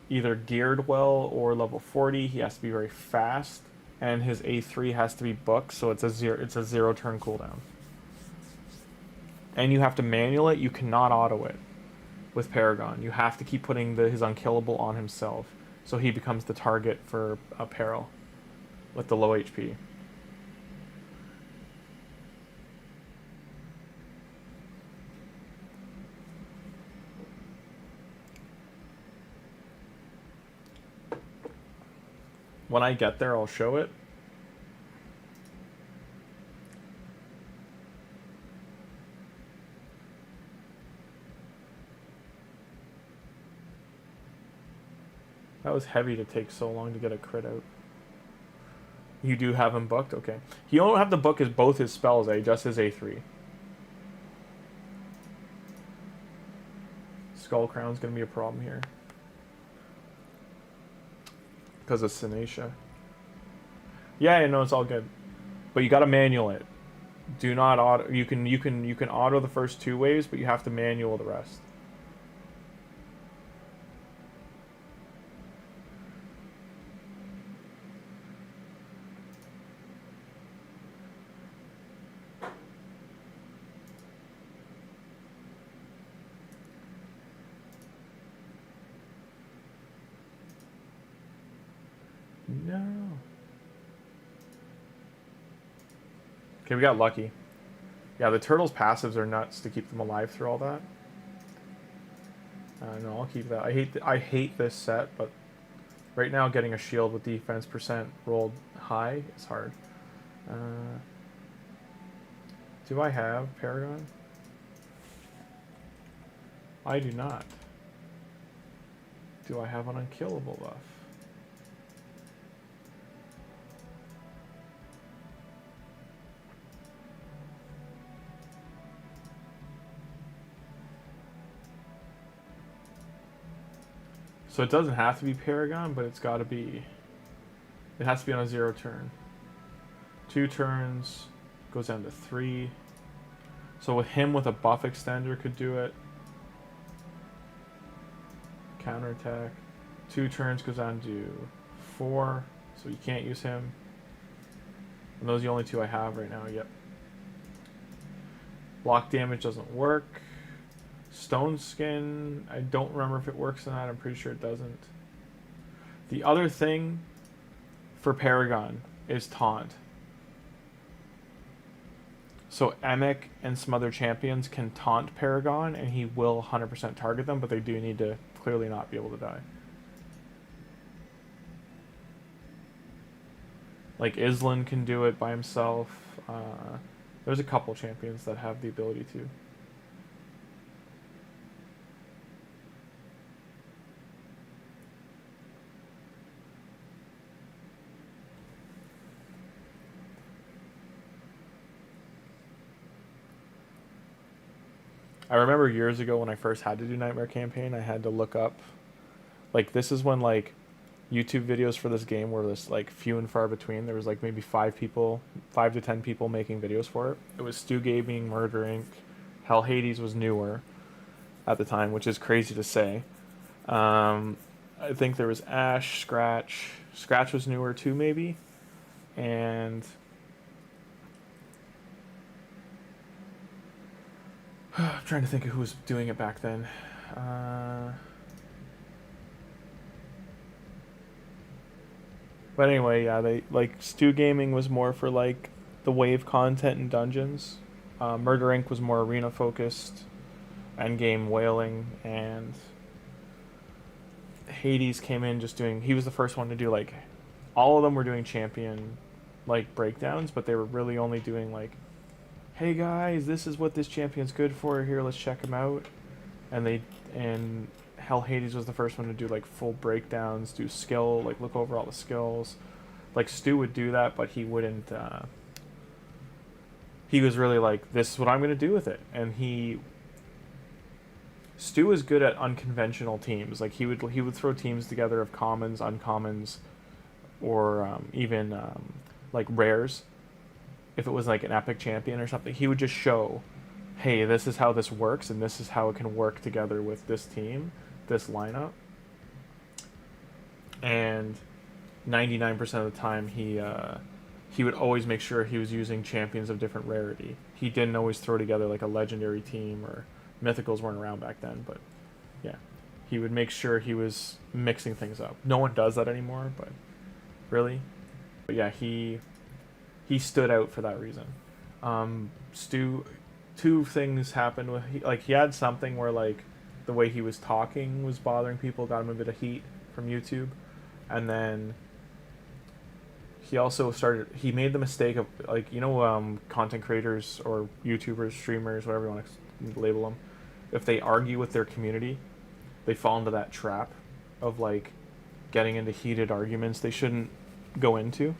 either geared well or level 40. He has to be very fast. And his A3 has to be booked, so it's a 0 turn cooldown. And you have to manual it. You cannot auto it with Paragon. You have to keep putting his unkillable on himself, so he becomes the target for a peril with the low HP. When I get there, I'll show it. That was heavy to take so long to get a crit out. You do have him booked? Okay. You don't have to book both his spells, just his A3. Skull Crown's going to be a problem here. Because of Sinacia. Yeah, I know, it's all good. But you gotta manual it. Do not auto. You can auto the first 2 waves, but you have to manual the rest. No. Okay, we got lucky. Yeah, the turtles' passives are nuts to keep them alive through all that. No, I'll keep that. I hate this set, but right now getting a shield with defense percent rolled high is hard. Do I have Paragon? I do not. Do I have an unkillable buff? So it doesn't have to be Paragon, but it's got to be... It has to be on a 0 turn. 2 turns, goes down to 3. So with him with a buff extender could do it. Counterattack. 2 turns goes down to 4, so you can't use him. And those are the only 2 I have right now, yep. Block damage doesn't work. Stone Skin, I don't remember if it works in that, I'm pretty sure it doesn't. The other thing for Paragon is Taunt. So Emic and some other champions can taunt Paragon and he will 100% target them, but they do need to clearly not be able to die. Like Islan can do it by himself. There's a couple champions that have the ability to. I remember years ago when I first had to do Nightmare Campaign, I had to look up, like, this is when, like, YouTube videos for this game were this, like, few and far between. There was, like, maybe 5 to 10 people making videos for it. It was Stu Gaming, Murder Inc. Hell Hades was newer at the time, which is crazy to say. I think there was Ash, Scratch. Scratch was newer too, maybe. And... I'm trying to think of who was doing it back then. But anyway, yeah, they like Stu Gaming was more for like the wave content and dungeons. Murder Inc. was more arena focused, endgame whaling, and Hades came in just doing. He was the first one to do like, all of them were doing champion like breakdowns, but they were really only doing like, hey guys, this is what this champion's good for. Here, let's check him out. And Hell Hades was the first one to do like full breakdowns, do skill, like look over all the skills. Like Stu would do that, but he wouldn't. He was really like, this is what I'm gonna do with it. And Stu is good at unconventional teams. Like he would throw teams together of commons, uncommons, or even like rares. If it was like an epic champion or something, he would just show, hey, this is how this works, and this is how it can work together with this team, this lineup. And 99% of the time, he would always make sure he was using champions of different rarity. He didn't always throw together like a legendary team, or mythicals weren't around back then, but yeah. He would make sure he was mixing things up. No one does that anymore, but really. But yeah, he stood out for that reason. Stu, 2 things happened with he had something where like the way he was talking was bothering people, got him a bit of heat from YouTube, and then he also he made the mistake of like, you know, content creators or YouTubers, streamers, whatever you want to label them, if they argue with their community, they fall into that trap of like getting into heated arguments they shouldn't go into.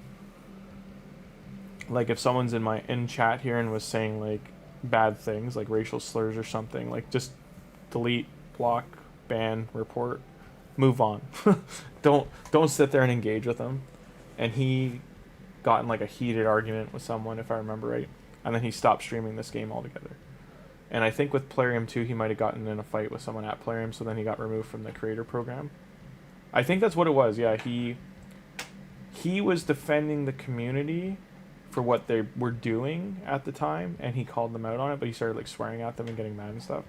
Like if someone's in chat here and was saying like bad things, like racial slurs or something, like just delete, block, ban, report, move on. Don't sit there and engage with them. And he got in like a heated argument with someone, if I remember right, and then he stopped streaming this game altogether. And I think with Plarium too, he might have gotten in a fight with someone at Plarium, so then he got removed from the creator program. I think that's what it was. Yeah, he was defending the community for what they were doing at the time, and he called them out on it, but he started like swearing at them and getting mad and stuff.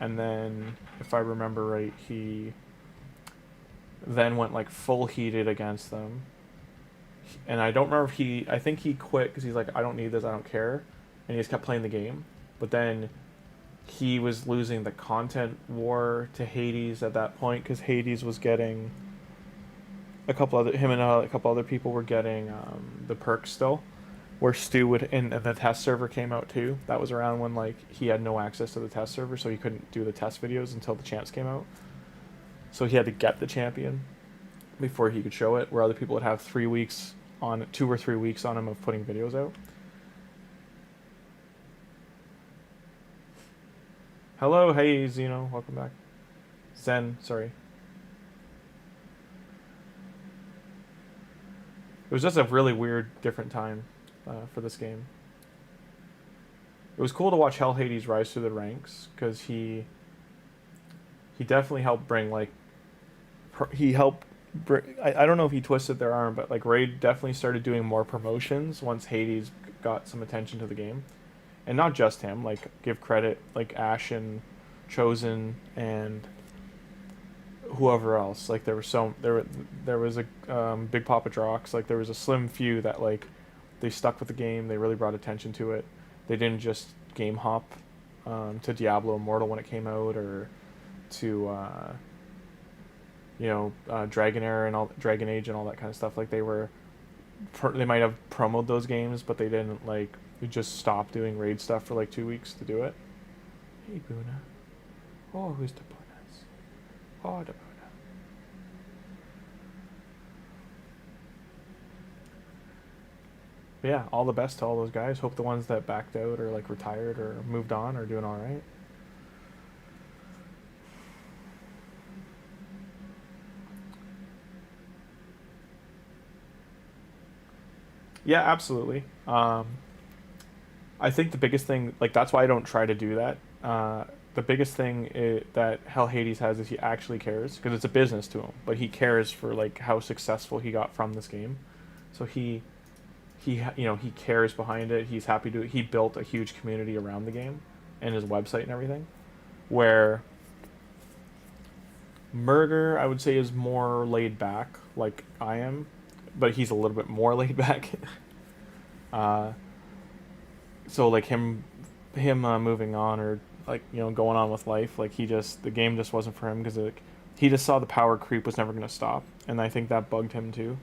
And then, if I remember right, he then went like full heated against them, And I don't remember if I think he quit because he's like, I don't need this, I don't care, and he just kept playing the game. But then he was losing the content war to Hades at that point because Hades was getting him and a couple other people were getting the perks still, where Stu would, and the test server came out too. That was around when like he had no access to the test server, so he couldn't do the test videos until the champs came out. So he had to get the champion before he could show it, where other people would have 3 weeks on 2 or 3 weeks on him of putting videos out. Hello, hey Zeno, welcome back. Zen, sorry. It was just a really weird, different time for this game. It was cool to watch Hell Hades rise through the ranks because he definitely helped bring like I don't know if he twisted their arm, but like Raid definitely started doing more promotions once Hades got some attention to the game, and not just him. Like give credit like Ash and Chosen and whoever else. Like there was a Big Papa Drox. Like there was a slim few that like they stuck with the game. They really brought attention to it. They didn't just game hop to Diablo Immortal when it came out, or to Dragon Era and all Dragon Age and all that kind of stuff. Like they might have promoted those games, but they didn't like just stop doing raid stuff for like 2 weeks to do it. Hey Buna. Oh, who's the Bunas? Oh, the Buna. But yeah, all the best to all those guys. Hope the ones that backed out or like retired or moved on are doing all right. Yeah, absolutely. I think the biggest thing, like that's why I don't try to do that. The biggest thing that Hell Hades has is he actually cares, because it's a business to him, but he cares for like how successful he got from this game. So he cares behind it. He's happy to. He built a huge community around the game and his website and everything. Where Murder, I would say, is more laid back, like I am, but he's a little bit more laid back. So like him moving on, or like going on with life, like the game just wasn't for him, because like he just saw the power creep was never going to stop, and I think that bugged him too,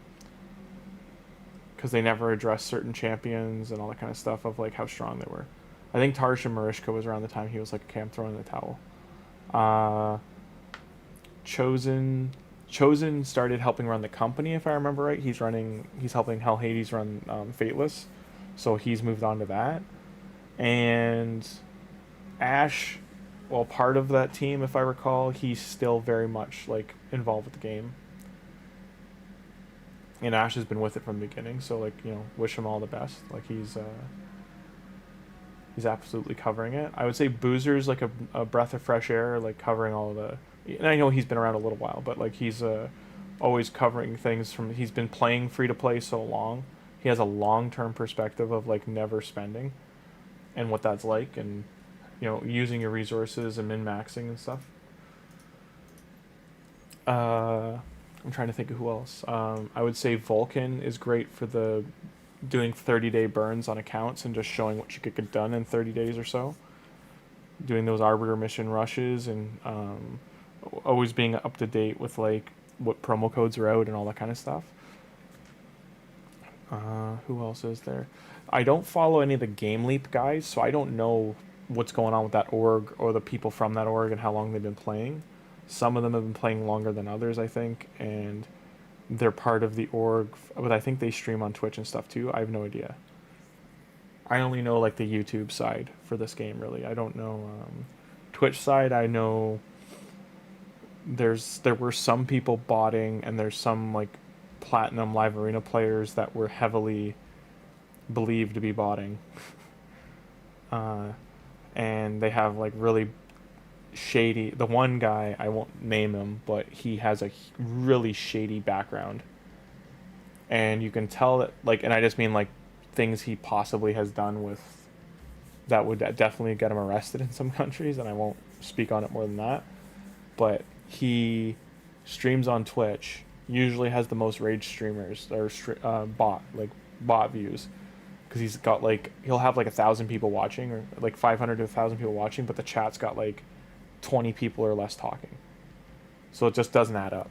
because they never addressed certain champions and all that kind of stuff of like how strong they were. I think Tarsh and Marishka was around the time he was like, okay, I'm throwing the towel. Chosen started helping run the company, if I remember right. He's helping Hell Hades run Fateless, so he's moved on to that. And Ash, well, part of that team, if I recall, he's still very much like involved with the game. And Ash has been with it from the beginning, so like wish him all the best. Like he's absolutely covering it. I would say Boozer's like a breath of fresh air, like covering all of the. And I know he's been around a little while, but like he's always covering things from. He's been playing free to play so long. He has a long-term perspective of like never spending, and what that's like, and using your resources and min-maxing and stuff. I'm trying to think of who else. I would say Volkin is great for doing 30-day burns on accounts and just showing what you could get done in 30 days or so. Doing those Arbiter mission rushes, and always being up to date with like what promo codes are out and all that kind of stuff. Who else is there? I don't follow any of the Game Leap guys, so I don't know what's going on with that org or the people from that org and how long they've been playing. Some of them have been playing longer than others, I think, and they're part of the org, but I think they stream on Twitch and stuff too. I have no idea. I only know like the YouTube side for this game, really. I don't know Twitch side. I know there were some people botting, and there's some like Platinum Live Arena players that were heavily believed to be botting. And they have like really shady. The one guy, I won't name him, but he has a really shady background, and you can tell that like, and I just mean like things he possibly has done with that would definitely get him arrested in some countries, and I won't speak on it more than that. But he streams on Twitch, usually has the most rage streamers or bot views, because he's got like he'll have like 1,000 people watching or like 500 to 1,000 people watching, but the chat's got like 20 people or less talking, so it just doesn't add up.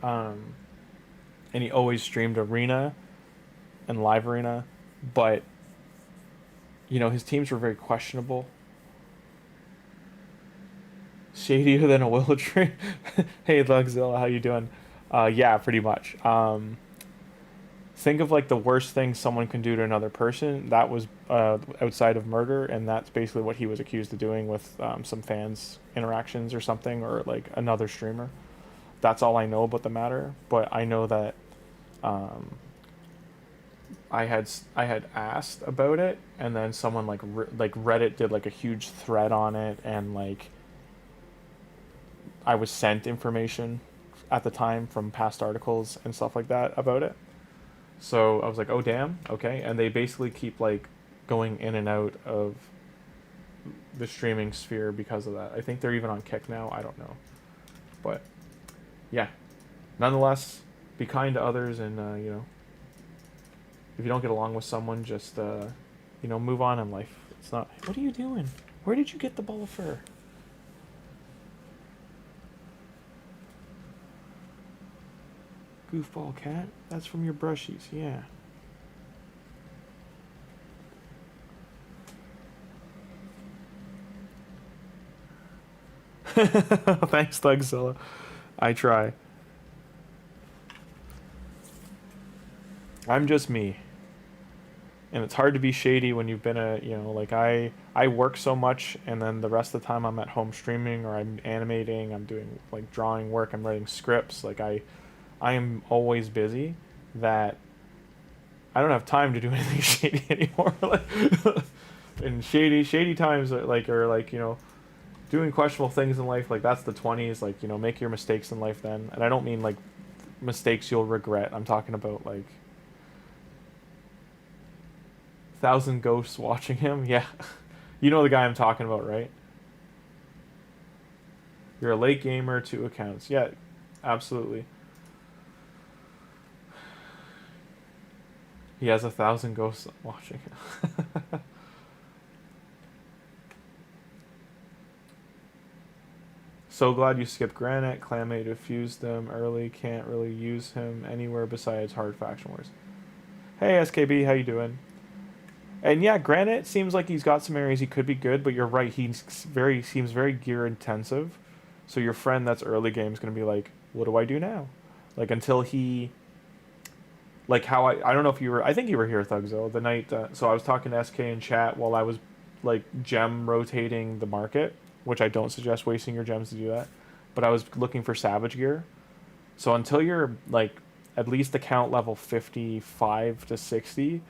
And he always streamed arena and live arena, but you know his teams were very questionable. Shadier than a willow tree. Hey Lugzilla, how you doing? Yeah, pretty much. Think of like the worst thing someone can do to another person. That was outside of murder, and that's basically what he was accused of doing with some fans' interactions or something, or like another streamer. That's all I know about the matter, but I know that I had asked about it, and then someone like Reddit did like a huge thread on it, and like I was sent information at the time from past articles and stuff like that about it. So I was like, oh damn, okay. And they basically keep like going in and out of the streaming sphere because of that. I think they're even on Kick now. I don't know, but yeah. Nonetheless, be kind to others, and you know, if you don't get along with someone, just you know, move on in life. It's not. What are you doing? Where did you get the ball of fur? Goofball cat? That's from your brushies, yeah. Thanks, Thugzilla. I try. I'm just me. And it's hard to be shady when you've been you know, like I work so much, and then the rest of the time I'm at home streaming, or I'm animating, I'm doing like drawing work, I'm writing scripts, like I am always busy, that I don't have time to do anything shady anymore. Like, and shady times are like you know, doing questionable things in life, like that's the 20s, like, you know, make your mistakes in life then. And I don't mean like mistakes you'll regret. I'm talking about like 1,000 ghosts watching him. Yeah. You know the guy I'm talking about, right? You're a late gamer, 2 accounts. Yeah, absolutely. He has 1,000 ghosts watching. So glad you skipped Granite. Clanmate diffused them early. Can't really use him anywhere besides hard faction wars. Hey SKB, how you doing? And yeah, Granite seems like he's got some areas he could be good, but you're right. He seems very gear intensive. So your friend that's early game is gonna be like, what do I do now? Like until he. Like how I don't know if you were, I think you were here, Thugzilla, the night, so I was talking to SK in chat while I was, like, gem rotating the market, which I don't suggest wasting your gems to do that, but I was looking for Savage gear. So until you're, like, at least account level 55 to 60,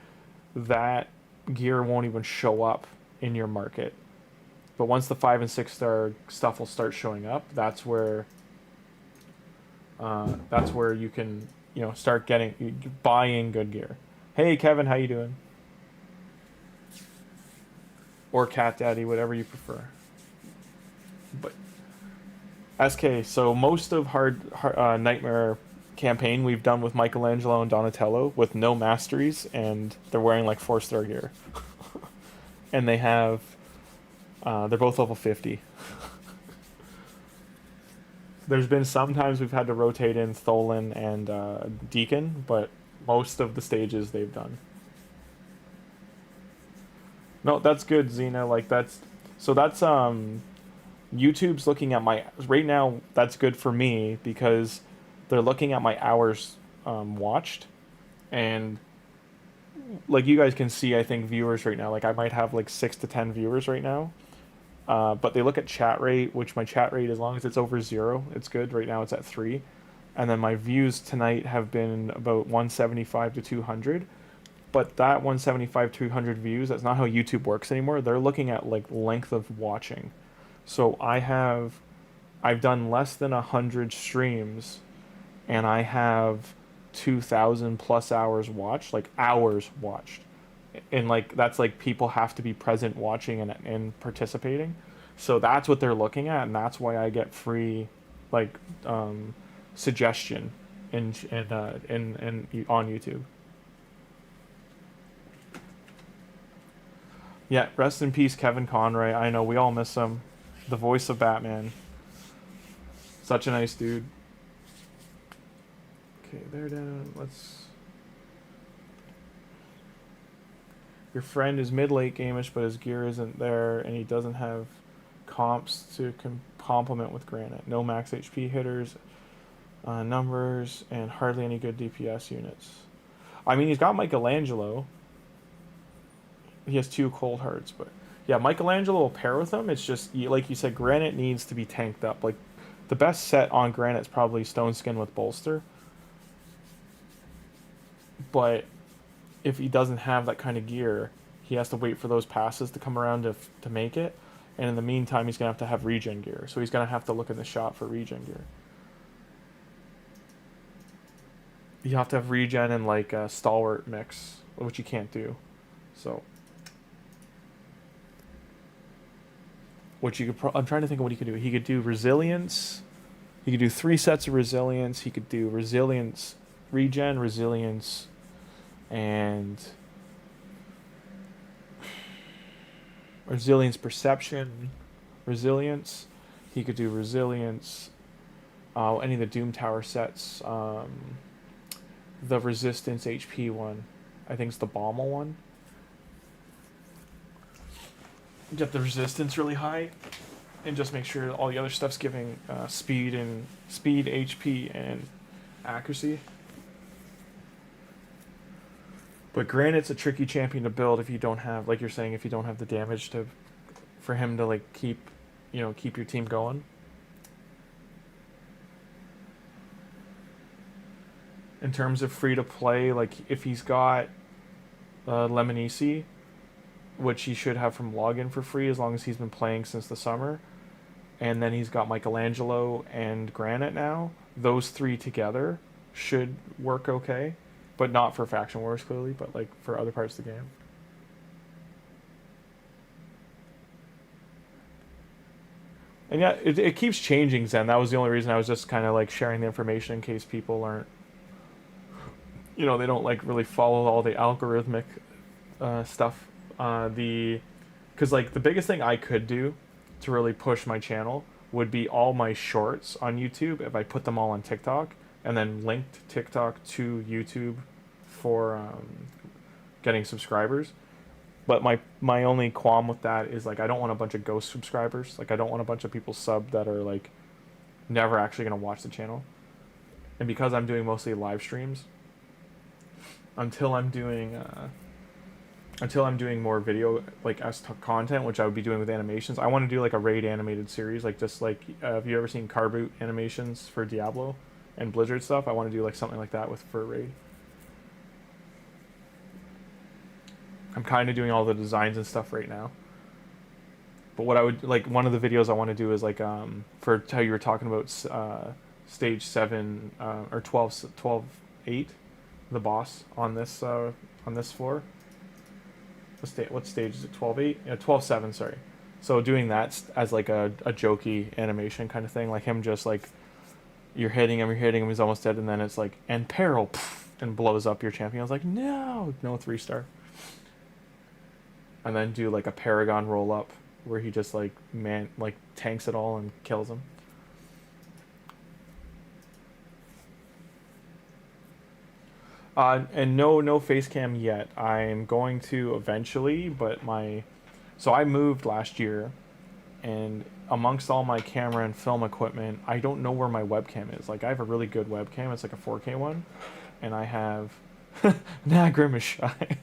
that gear won't even show up in your market. But once the 5 and 6 star stuff will start showing up, that's where you can, you know, start buying good gear. Hey Kevin, how you doing? Or Cat Daddy, whatever you prefer. But SK, so most of Nightmare campaign we've done with Michelangelo and Donatello with no masteries, and they're wearing like 4-star gear. And they have they're both level 50. There's been sometimes we've had to rotate in Tholin and Deacon, but most of the stages they've done. No, that's good, Xena. Like that's YouTube's looking at my right now. That's good for me because they're looking at my hours watched, and like you guys can see, I think viewers right now. Like I might have like 6 to 10 viewers right now. But they look at chat rate, which my chat rate, as long as it's over 0, it's good. Right now it's at 3. And then my views tonight have been about 175 to 200. But that 175 to 200 views, that's not how YouTube works anymore. They're looking at like length of watching. So I've done less than 100 streams, and I have 2,000 plus hours watched, like hours watched. And like that's like people have to be present watching and participating, so that's what they're looking at, and that's why I get free like suggestion on YouTube. Yeah, rest in peace, Kevin Conroy. I know we all miss him. The voice of Batman. Such a nice dude. Okay, they're down. Let's. Your friend is mid-late gamish, but his gear isn't there, and he doesn't have comps to complement with Granite. No max HP hitters, numbers, and hardly any good DPS units. I mean, he's got Michelangelo. He has 2 cold hearts, but yeah, Michelangelo will pair with him. It's just, like you said, Granite needs to be tanked up. Like, the best set on Granite is probably Stone Skin with Bolster. But if he doesn't have that kind of gear, he has to wait for those passes to come around to make it. And in the meantime, he's going to have regen gear. So he's going to have to look in the shop for regen gear. You have to have regen and like a stalwart mix, which you can't do. So, what you could I'm trying to think of what he could do. He could do resilience. He could do 3 sets of resilience. He could do resilience, regen, resilience, and resilience perception, resilience. He could do resilience. Any of the Doom Tower sets. The resistance HP one. I think it's the Bommel one. Get the resistance really high, and just make sure all the other stuff's giving speed, HP, and accuracy. But Granite's a tricky champion to build if you don't have, like you're saying, if you don't have the damage for him to like keep your team going. In terms of free to play, like if he's got Lemonisi, which he should have from login for free as long as he's been playing since the summer, and then he's got Michelangelo and Granite now, those 3 together should work okay. But not for Faction Wars, clearly, but like for other parts of the game. And yeah, it keeps changing, Zen. That was the only reason I was just kind of like sharing the information in case people aren't, they don't like really follow all the algorithmic stuff. Because like the biggest thing I could do to really push my channel would be all my shorts on YouTube if I put them all on TikTok and then linked TikTok to YouTube for getting subscribers. But my only qualm with that is like I don't want a bunch of ghost subscribers. Like I don't want a bunch of people sub that are like never actually going to watch the channel. And because I'm doing mostly live streams, until I'm doing more video like as content, which I would be doing with animations, I want to do like a raid animated series, like just like have you ever seen car boot animations for Diablo and Blizzard stuff? I want to do like something like that for a raid. I'm kind of doing all the designs and stuff right now. But what I would like, one of the videos I want to do is like for how you were talking about stage 7 or 12-8, the boss on this floor. What stage is it? 12-8? Yeah, 12-7. Sorry. So doing that as like a jokey animation kind of thing, like him just like you're hitting him, he's almost dead, and then it's like and peril, pff, and blows up your champion. I was like, no 3-star. And then do like a Paragon roll up where he just like tanks it all and kills him. And no face cam yet. I'm going to eventually, but so I moved last year, and amongst all my camera and film equipment, I don't know where my webcam is. Like I have a really good webcam. It's like a 4K one, and I have Grim is shy.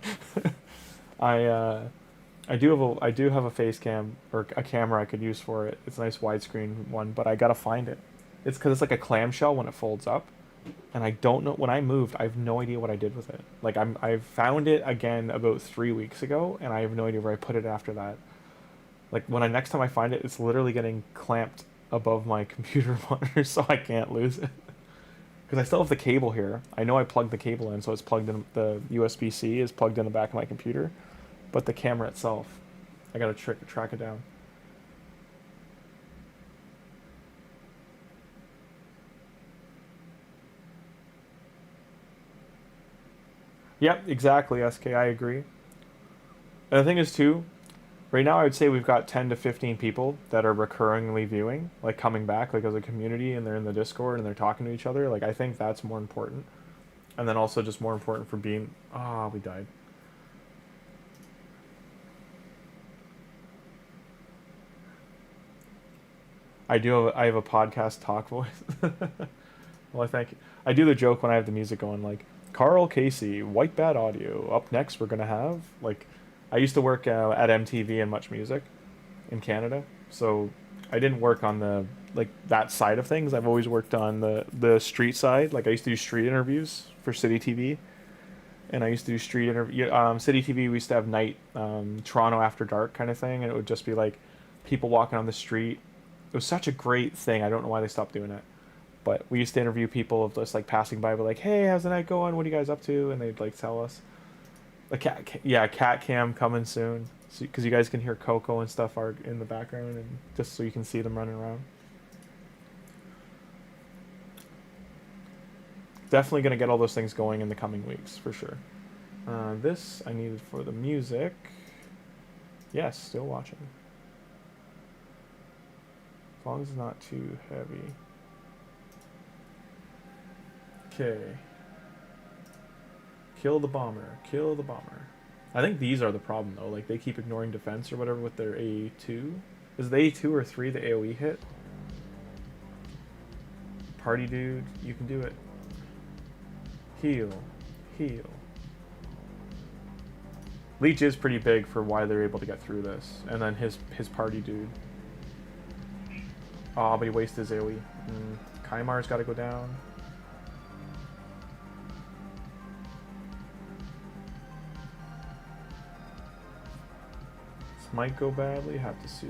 I do have a face cam or a camera I could use for it. It's a nice widescreen one, but I gotta find it. It's because it's like a clamshell when it folds up, and I don't know. When I moved, I have no idea what I did with it. Like I found it again about 3 weeks ago, and I have no idea where I put it after that. Like next time I find it, it's literally getting clamped above my computer monitor, so I can't lose it. Because I still have the cable here. I know I plugged the cable in, so it's plugged in. The USB-C is plugged in the back of my computer. But the camera itself, I gotta track it down. Yep, exactly, SK. I agree. And the thing is too, right now I would say we've got 10 to 15 people that are recurringly viewing, like coming back, like as a community, and they're in the Discord and they're talking to each other. Like I think that's more important, and then also just more important for being. Ah, we died. I do. I have a podcast talk voice. Well, I think I do the joke when I have the music going, like Carl Casey, White Bad Audio. Up next, we're gonna have like. I used to work at MTV and Much Music in Canada, so I didn't work on the like that side of things. I've always worked on the street side. Like I used to do street interviews for City TV, and I used to do street interview. City TV, we used to have night Toronto After Dark kind of thing, and it would just be like people walking on the street. It was such a great thing. I don't know why they stopped doing it. But we used to interview people of just like passing by, but like, hey, how's the night going? What are you guys up to? And they'd like tell us. The cat cam coming soon, because you guys can hear Coco and stuff are in the background, and just so you can see them running around. Definitely gonna get all those things going in the coming weeks for sure. This I needed for the music. Yes, still watching. As long as it's not too heavy. Okay. Kill the bomber. Kill the bomber. I think these are the problem though. Like they keep ignoring defense or whatever with their A2. Is the A2 or 3 the AoE hit? Party dude, you can do it. Heal. Heal. Leech is pretty big for why they're able to get through this. And then his party dude. Oh, but he wasted his AoE. Kaimar's got to go down. This might go badly. Have to see.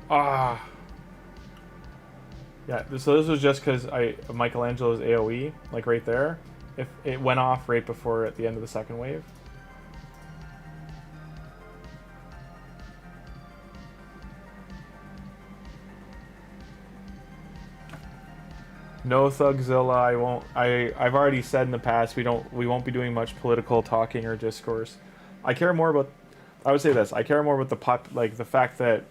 Ah. Yeah, so this was just because Michelangelo's AoE, like right there, if it went off right before at the end of the second wave. No Thugzilla, I won't. I've already said in the past we won't be doing much political talking or discourse. I care more about. I would say this. I care more about the fact that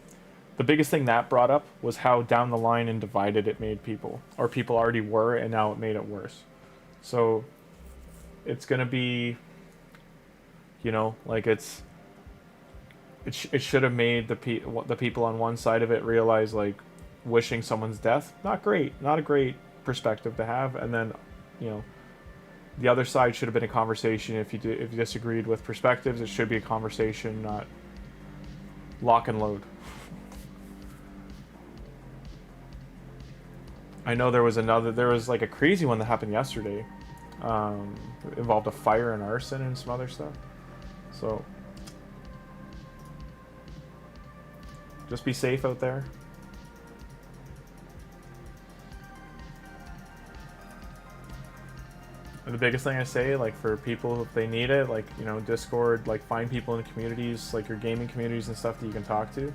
the biggest thing that brought up was how down the line and divided it made people, or people already were, and now it made it worse. So it's gonna be, you know, like it should have made the people on one side of it realize like wishing someone's death, not a great perspective to have, and then, you know, the other side should have been a conversation. If you disagreed with perspectives, it should be a conversation, not lock and load. I know there was like a crazy one that happened yesterday. It involved a fire and arson and some other stuff. So just be safe out there. And the biggest thing I say, like for people if they need it, like, you know, Discord, like find people in the communities, like your gaming communities and stuff that you can talk to,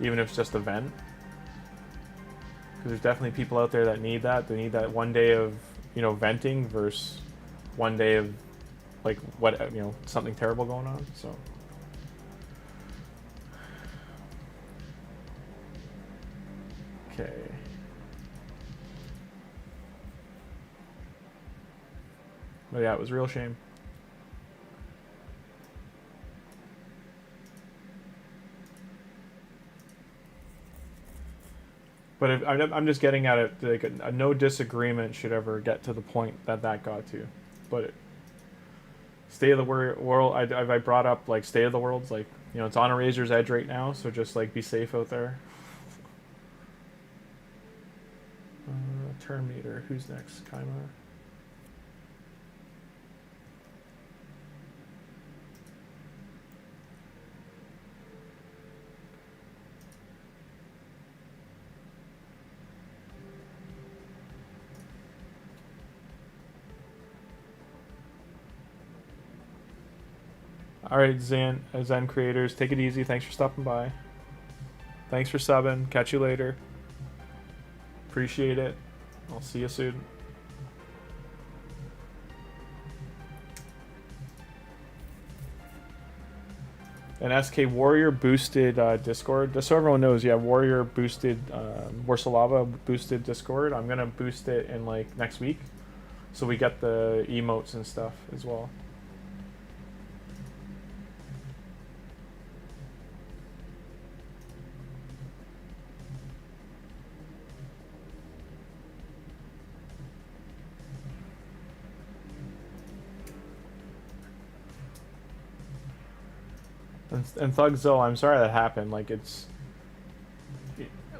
even if it's just a vent. Because there's definitely people out there that need that. They need that one day of, you know, venting versus one day of, like, what, you know, something terrible going on. So. Okay. But yeah, it was a real shame. But I'm just getting at it, like a no disagreement should ever get to the point that got to. But State of the World, I brought up like State of the World's like, you know, it's on a razor's edge right now, so just like be safe out there. Turn meter, who's next? Kaimar. All right, Zen creators, take it easy. Thanks for stopping by. Thanks for subbing. Catch you later. Appreciate it. I'll see you soon. And SK Warrior boosted Discord. Just so everyone knows, yeah, Warrior boosted Warsalava boosted Discord. I'm gonna boost it in like next week, so we get the emotes and stuff as well. And Thugzilla, I'm sorry that happened. Like it's,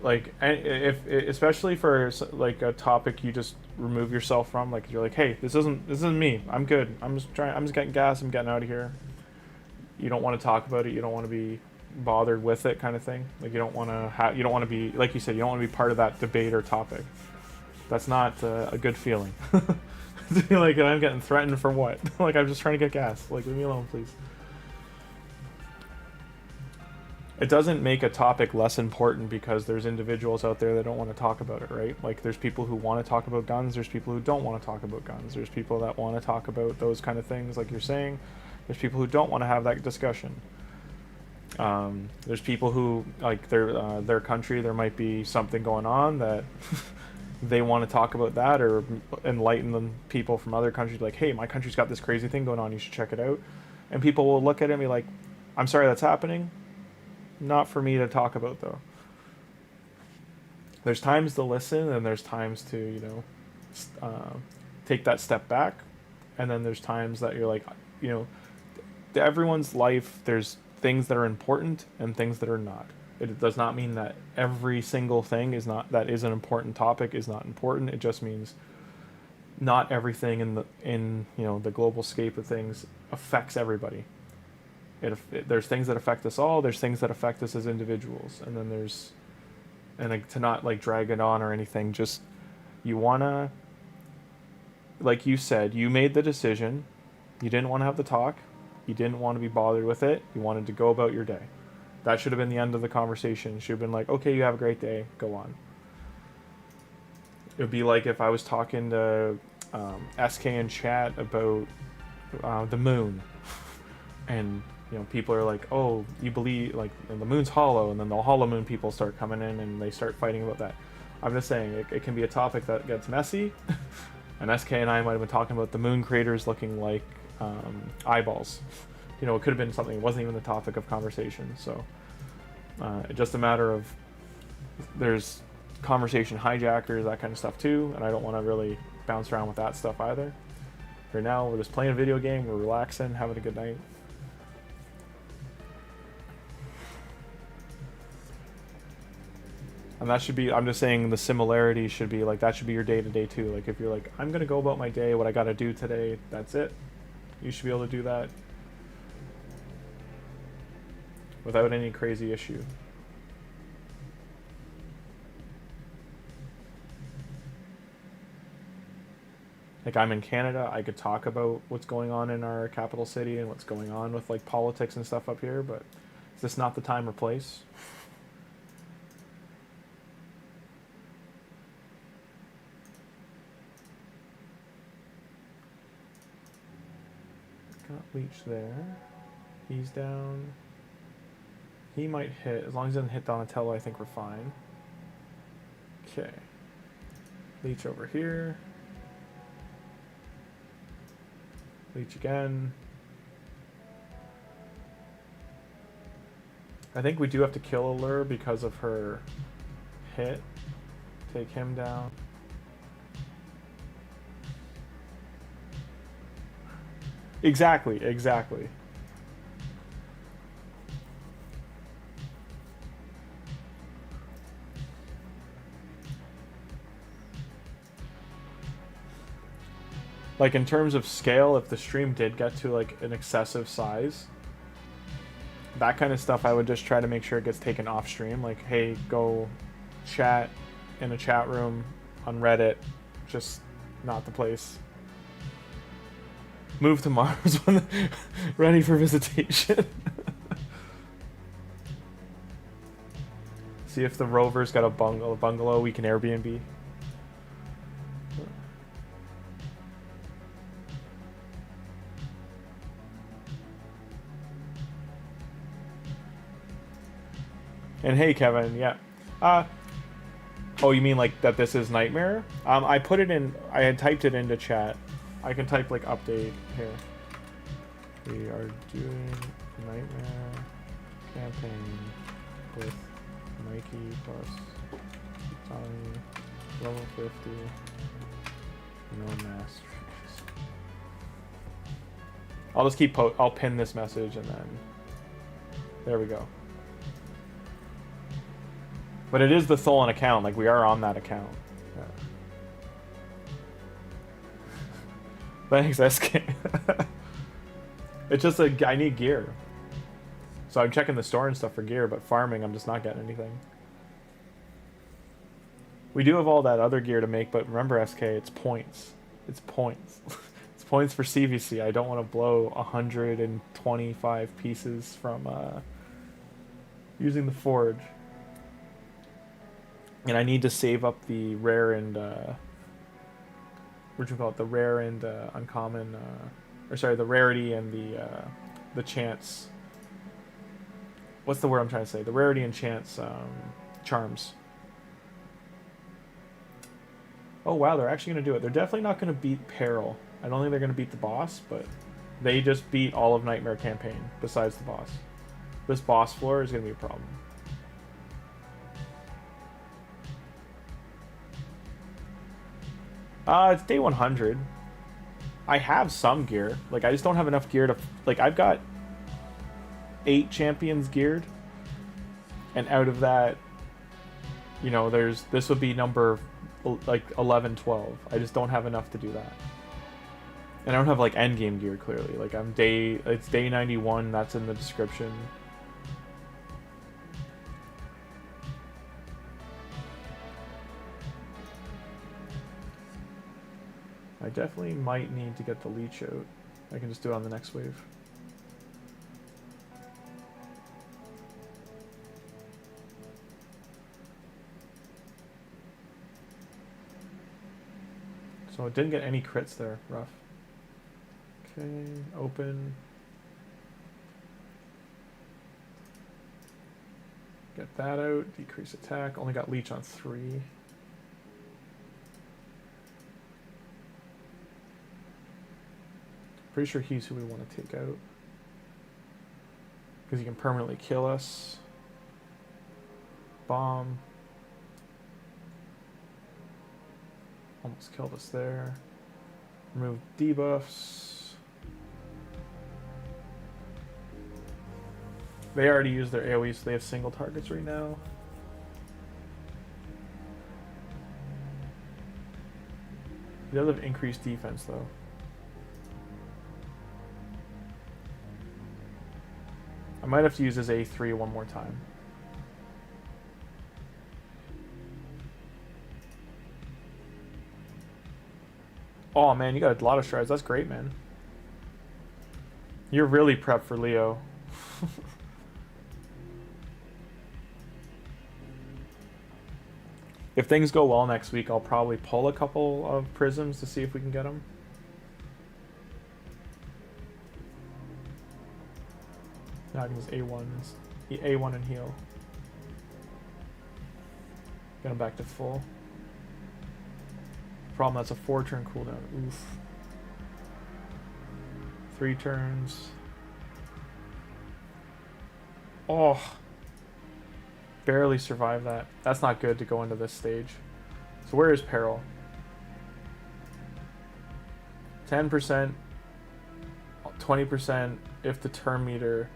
like if especially for like a topic you just remove yourself from, like you're like, hey, this isn't me. I'm good. I'm just getting gas. I'm getting out of here. You don't want to talk about it. You don't want to be bothered with it, kind of thing. Like you don't want to you don't want to be, like you said, you don't want to be part of that debate or topic. That's not a good feeling. To be like, I'm getting threatened for what? Like I'm just trying to get gas. Like leave me alone, please. It doesn't make a topic less important because there's individuals out there that don't want to talk about it, right? Like there's people who want to talk about guns, there's people who don't want to talk about guns, there's people that want to talk about those kind of things like you're saying, there's people who don't want to have that discussion. There's people who, like their country, there might be something going on that they want to talk about that, or enlighten them, people from other countries, like, hey, my country's got this crazy thing going on, you should check it out. And people will look at it and be like, I'm sorry that's happening. Not for me to talk about, though. There's times to listen, and there's times to, you know, take that step back, and then there's times that you're like, you know, to everyone's life, there's things that are important and things that are not. It does not mean that every single thing is not, that is an important topic is not important. It just means not everything in you know, the global scape of things affects everybody. There's things that affect us all, there's things that affect us as individuals, and then there's, and like, to not like drag it on or anything, just, you wanna, like you said, you made the decision, you didn't want to have the talk, you didn't want to be bothered with it, you wanted to go about your day. That should have been the end of the conversation. It should have been like, okay, you have a great day, go on. It would be like if I was talking to SK in chat about the moon, and you know, people are like, oh, you believe, like, the moon's hollow, and then the hollow moon people start coming in and they start fighting about that. I'm just saying, it can be a topic that gets messy, and SK and I might have been talking about the moon craters looking like eyeballs. You know, it could have been something, it wasn't even the topic of conversation, so it's just a matter of, there's conversation hijackers, that kind of stuff too, and I don't want to really bounce around with that stuff either. Right now, we're just playing a video game, we're relaxing, having a good night. And that should be, I'm just saying the similarity should be like, that should be your day-to-day too. Like if you're like, I'm gonna go about my day, what I gotta do today, that's it. You should be able to do that without any crazy issue. Like I'm in Canada, I could talk about what's going on in our capital city and what's going on with like politics and stuff up here, but is this not the time or place? Got Leech there. He's down. He might hit. As long as he doesn't hit Donatello, I think we're fine. Okay. Leech over here. Leech again. I think we do have to kill Allure because of her hit. Take him down. Exactly, exactly. Like in terms of scale, if the stream did get to like an excessive size, that kind of stuff I would just try to make sure it gets taken off stream. Like, hey, go chat in a chat room on Reddit, just not the place. Move to Mars when ready for visitation. See if the rover's got a bungalow we can Airbnb. And hey, Kevin, yeah. Oh, you mean like that this is Nightmare? I put it in, I had typed it into chat. I can type like update here. We are doing Nightmare campaign with Mikey plus Tommy, level 50, no masteries. I'll just keep I'll pin this message and then, there we go. But it is the Tholin account, like we are on that account. Yeah. Thanks, SK. It's just I need gear. So I'm checking the store and stuff for gear, but farming, I'm just not getting anything. We do have all that other gear to make, but remember, SK, it's points. It's points. It's points for CVC. I don't want to blow 125 pieces from using the forge. And I need to save up the rare and what do you call it? The rare and uncommon, or sorry, the rarity and the chance. What's the word I'm trying to say? The rarity and chance charms. Oh wow, they're actually gonna do it. They're definitely not gonna beat Peril. I don't think they're gonna beat the boss, but they just beat all of Nightmare campaign besides the boss. This boss floor is gonna be a problem. It's day 100. I have some gear. Like, I just don't have enough gear to... Like, I've got 8 champions geared. And out of that, you know, there's... This would be number, like, 11, 12. I just don't have enough to do that. And I don't have, like, endgame gear, clearly. Like, I'm day... It's day 91. That's in the description. I definitely might need to get the leech out. I can just do it on the next wave. So it didn't get any crits there. Rough. Okay, open. Get that out. Decrease attack. Only got leech on 3. Pretty sure he's who we want to take out. Because he can permanently kill us. Bomb. Almost killed us there. Remove debuffs. They already used their AoE, so they have single targets right now. He does have increased defense though. I might have to use his A3 one more time. Oh man, you got a lot of strides. That's great, man. You're really prepped for Leo. If things go well next week, I'll probably pull a couple of prisms to see if we can get them. Now I can just A1 and heal. Get him back to full. Problem, that's a 4-turn cooldown. Oof. 3 turns. Oh. Barely survived that. That's not good to go into this stage. So where is Peril? 10%, 20% if the turn meter.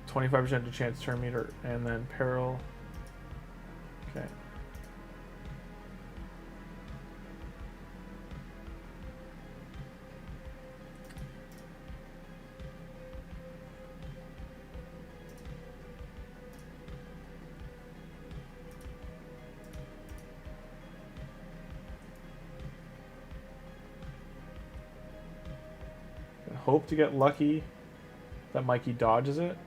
25% to chance turn meter, and then Peril. Okay. hope to get lucky that Mikey dodges it.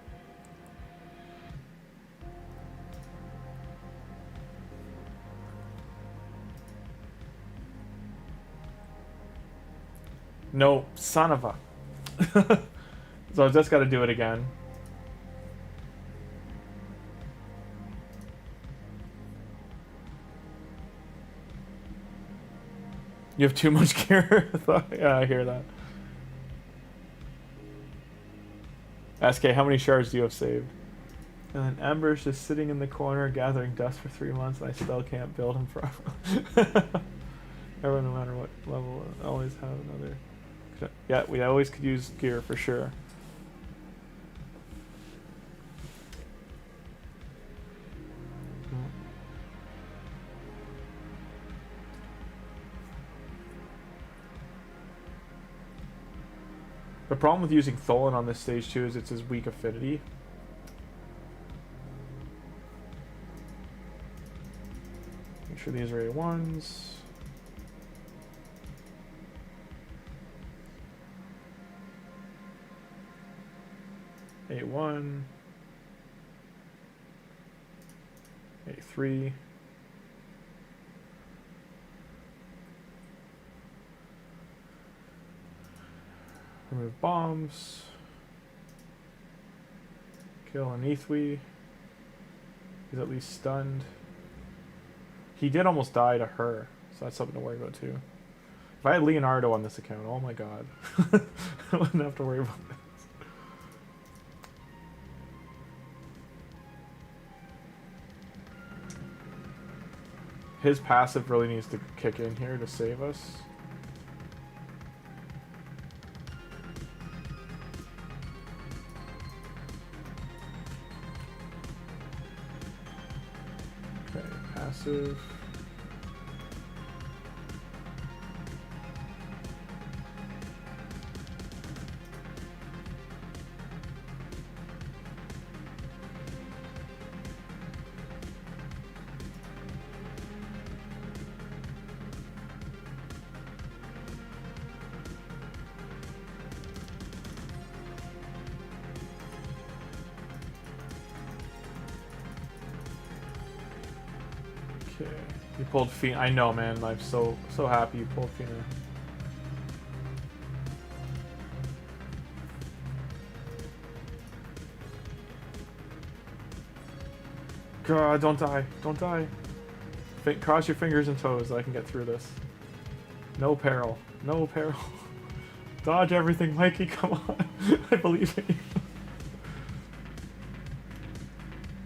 No, son of a. So I just got to do it again. You have too much care. Yeah, I hear that. SK, how many shards do you have saved? And then Ember's just sitting in the corner gathering dust for 3 months, and I still can't build him forever. Everyone, no matter what level, always have another. Yeah, we always could use gear for sure. The problem with using Tholin on this stage too is it's his weak affinity. Make sure these are A1s. A1. A3. Remove bombs. Kill an Ethwe. He's at least stunned. He did almost die to her, so that's something to worry about too. If I had Leonardo on this account, oh my god. I wouldn't have to worry about this. His passive really needs to kick in here to save us. Okay, passive. Okay, you pulled Fina. I know, man. I'm so happy you pulled Fina. God, don't die. Don't die. Cross your fingers and toes that I can get through this. No peril. No peril. Dodge everything, Mikey. Come on. I believe in you.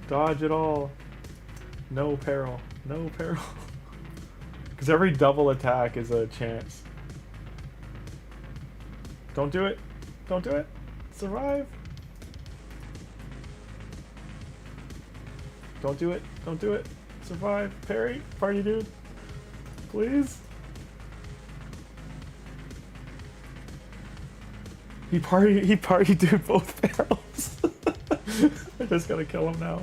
Dodge it all. No peril. No peril. Because every double attack is a chance. Don't do it. Don't do it. Survive. Don't do it. Don't do it. Survive. Parry. Party dude. Please. He party dude both barrels. I just gotta kill him now.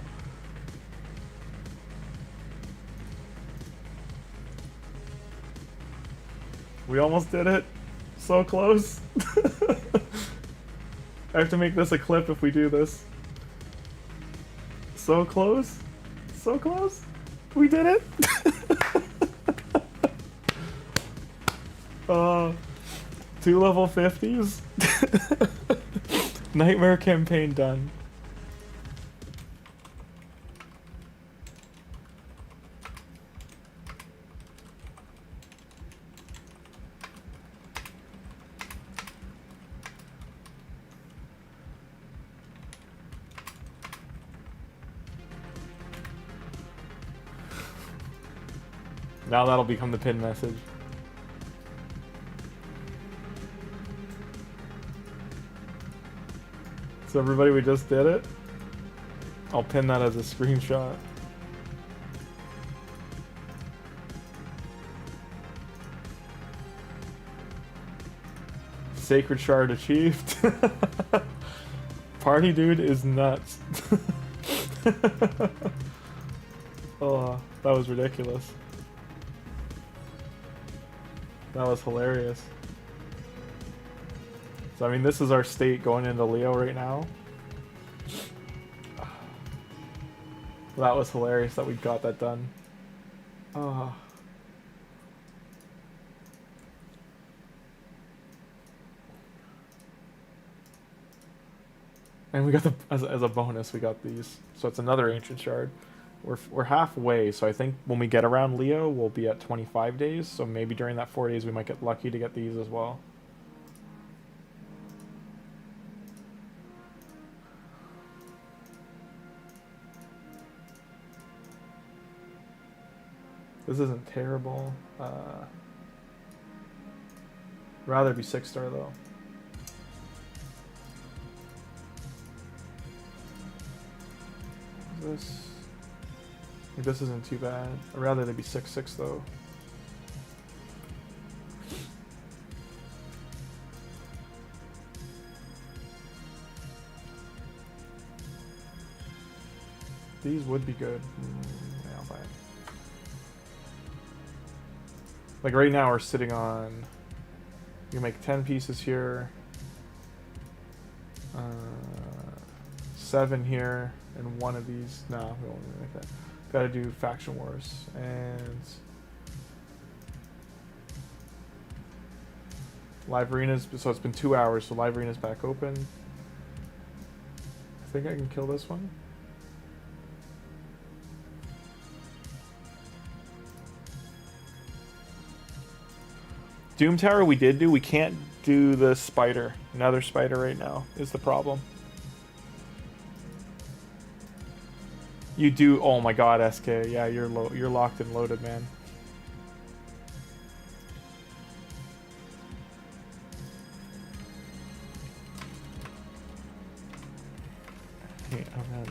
We almost did it. So close. I have to make this a clip if we do this. So close. So close. We did it. 2 level 50s. Nightmare campaign done. Now that'll become the pin message. So everybody, we just did it. I'll pin that as a screenshot. Sacred Shard achieved. Party dude is nuts. Oh, that was ridiculous. That was hilarious. So I mean, this is our state going into Leo right now. That was hilarious that we got that done. And we got the as a bonus we got these, so it's another ancient shard. We're halfway, so I think when we get around Leo, we'll be at 25 days. So maybe during that 4 days, we might get lucky to get these as well. This isn't terrible. Rather be 6-star though. This isn't too bad. I'd rather they be 6-6 though. These would be good. Yeah, I'll buy it. Like right now we're sitting on, you make 10 pieces here, 7 here, and 1 of these. No, we won't really make that. Gotta do faction wars and live arenas. So it's been 2 hours, so live arenas back open. I think I can kill this one. Doom Tower we did do. We can't do the spider. Another spider right now is the problem. You do. Oh my God, SK. Yeah, you're locked and loaded, man. Yeah, man.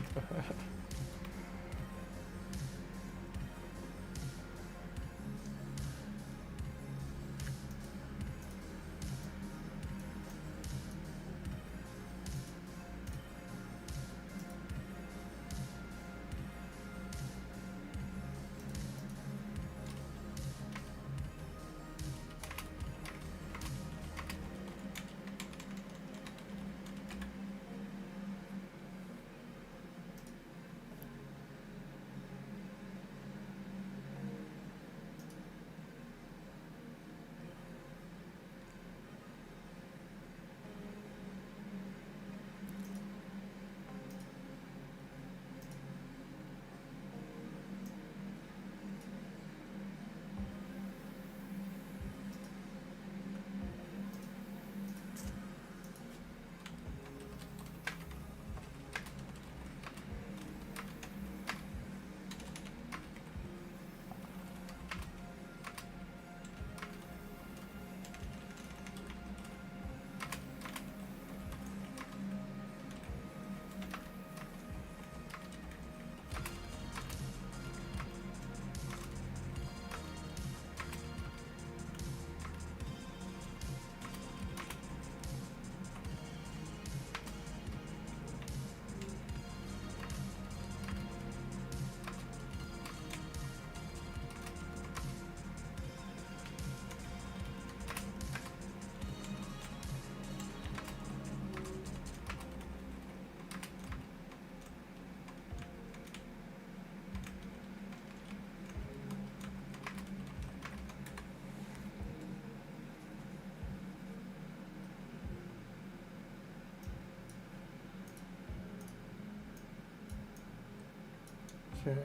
Okay.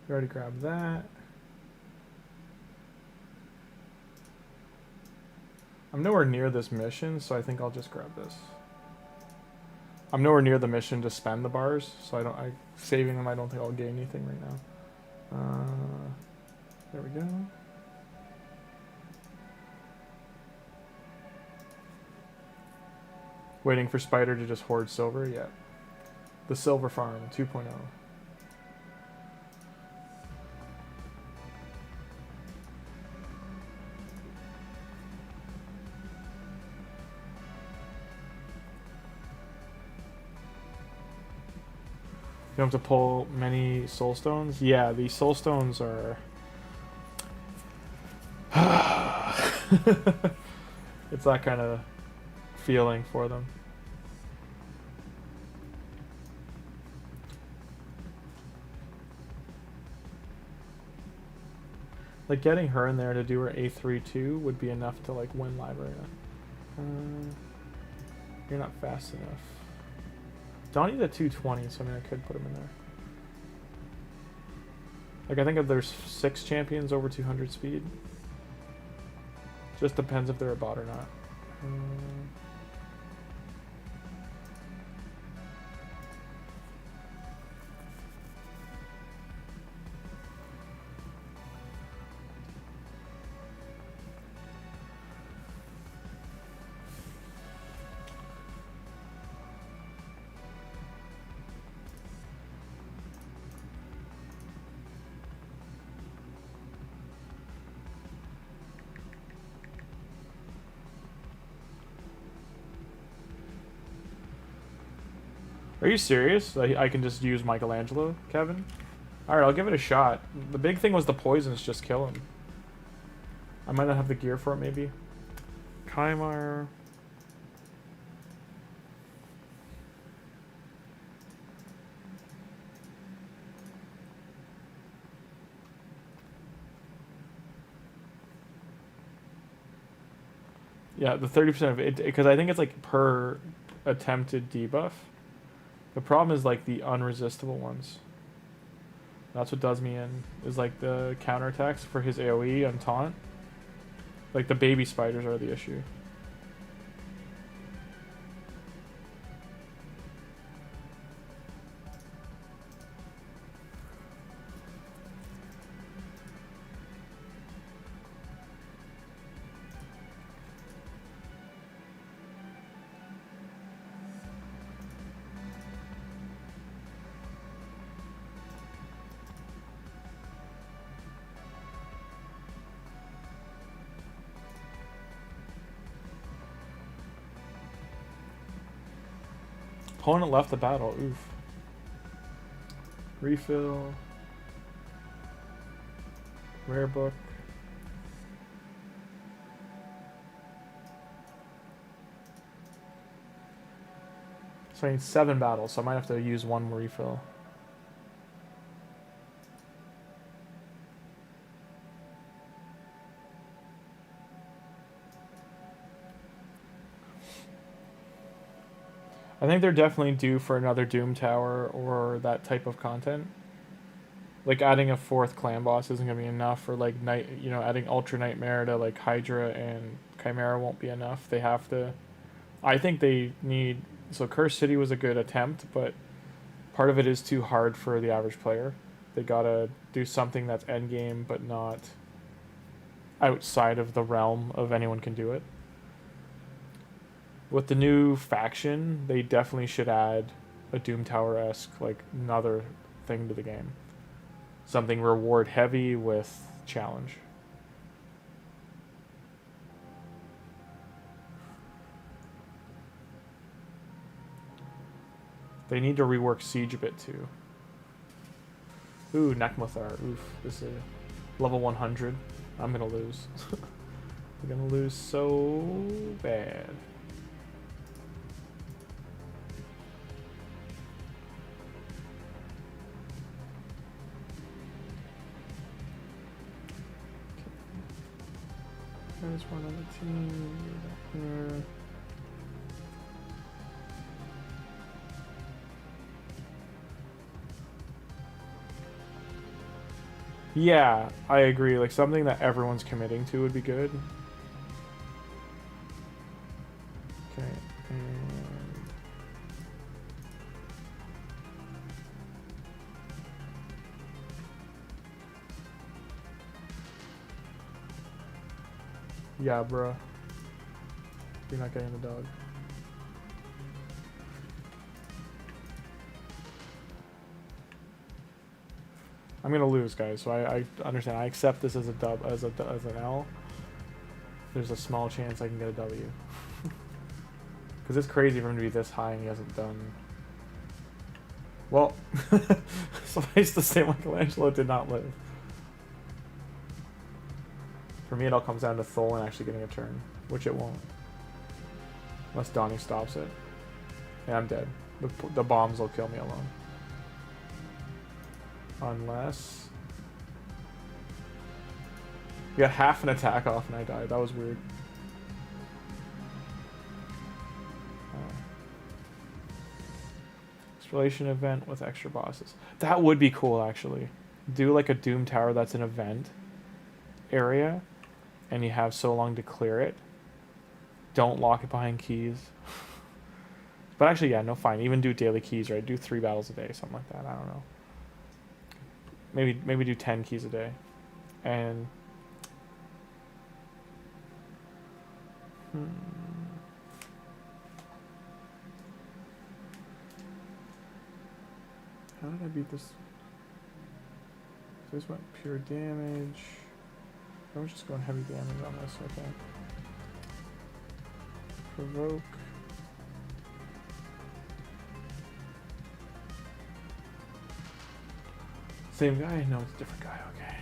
We already grabbed that. I'm nowhere near this mission, so I think I'll just grab this. I'm nowhere near the mission to spend the bars, so I saving them. I don't think I'll gain anything right now. There we go. Waiting for Spider to just hoard silver. Yeah. The Silver Farm 2.0. You have to pull many soul stones? Yeah, the soul stones are It's that kind of feeling for them. Like getting her in there to do her A3-2 would be enough to like win live arena. You're not fast enough. Donnie's at 220, so I mean I could put him in there. Like I think if there's 6 champions over 200 speed. Just depends if they're a bot or not. Are you serious? I can just use Michelangelo, Kevin? Alright, I'll give it a shot. The big thing was the poisons just kill him. I might not have the gear for it, maybe. Kymar. Yeah, the 30% of it, because I think it's like per attempted debuff. The problem is like the unresistible ones. That's what does me in, is like the counterattacks for his AoE and taunt. Like the baby spiders are the issue. Opponent left the battle. Oof. Refill. Rare book. So I need 7 battles, so I might have to use 1 more refill. I think they're definitely due for another Doom Tower or that type of content. Like adding a 4th clan boss isn't gonna be enough, or like adding Ultra Nightmare to like Hydra and Chimera won't be enough. They have to. I think they need. So Curse City was a good attempt, but part of it is too hard for the average player. They gotta do something that's endgame, but not outside of the realm of anyone can do it. With the new faction, they definitely should add a Doom Tower-esque, like, another thing to the game. Something reward heavy with challenge. They need to rework Siege a bit too. Ooh, Nekmothar. Oof, this is level 100. I'm gonna lose. I'm gonna lose so bad. There's one on the team here. Yeah, I agree. Like something that everyone's committing to would be good. Okay, and yeah, bruh. You're not getting the dog. I'm gonna lose, guys. So I understand. I accept this as a dub, as an L. There's a small chance I can get a W. Because it's crazy for him to be this high and he hasn't done. Well, suffice to say, Michelangelo did not live. For me, it all comes down to Tholin actually getting a turn, which it won't. Unless Donnie stops it. Yeah, I'm dead. The bombs will kill me alone. Unless... We got half an attack off and I died. That was weird. Exploration event with extra bosses. That would be cool, actually. Do like a Doom Tower that's an event area, and you have so long to clear it. Don't lock it behind keys. But actually, yeah, no, fine. Even do daily keys, right? Do 3 battles a day, something like that. I don't know. Maybe do 10 keys a day. And... How did I beat this? So this went pure damage. I was just going heavy damage on this, I think. Provoke. Same guy? No, it's a different guy. Okay.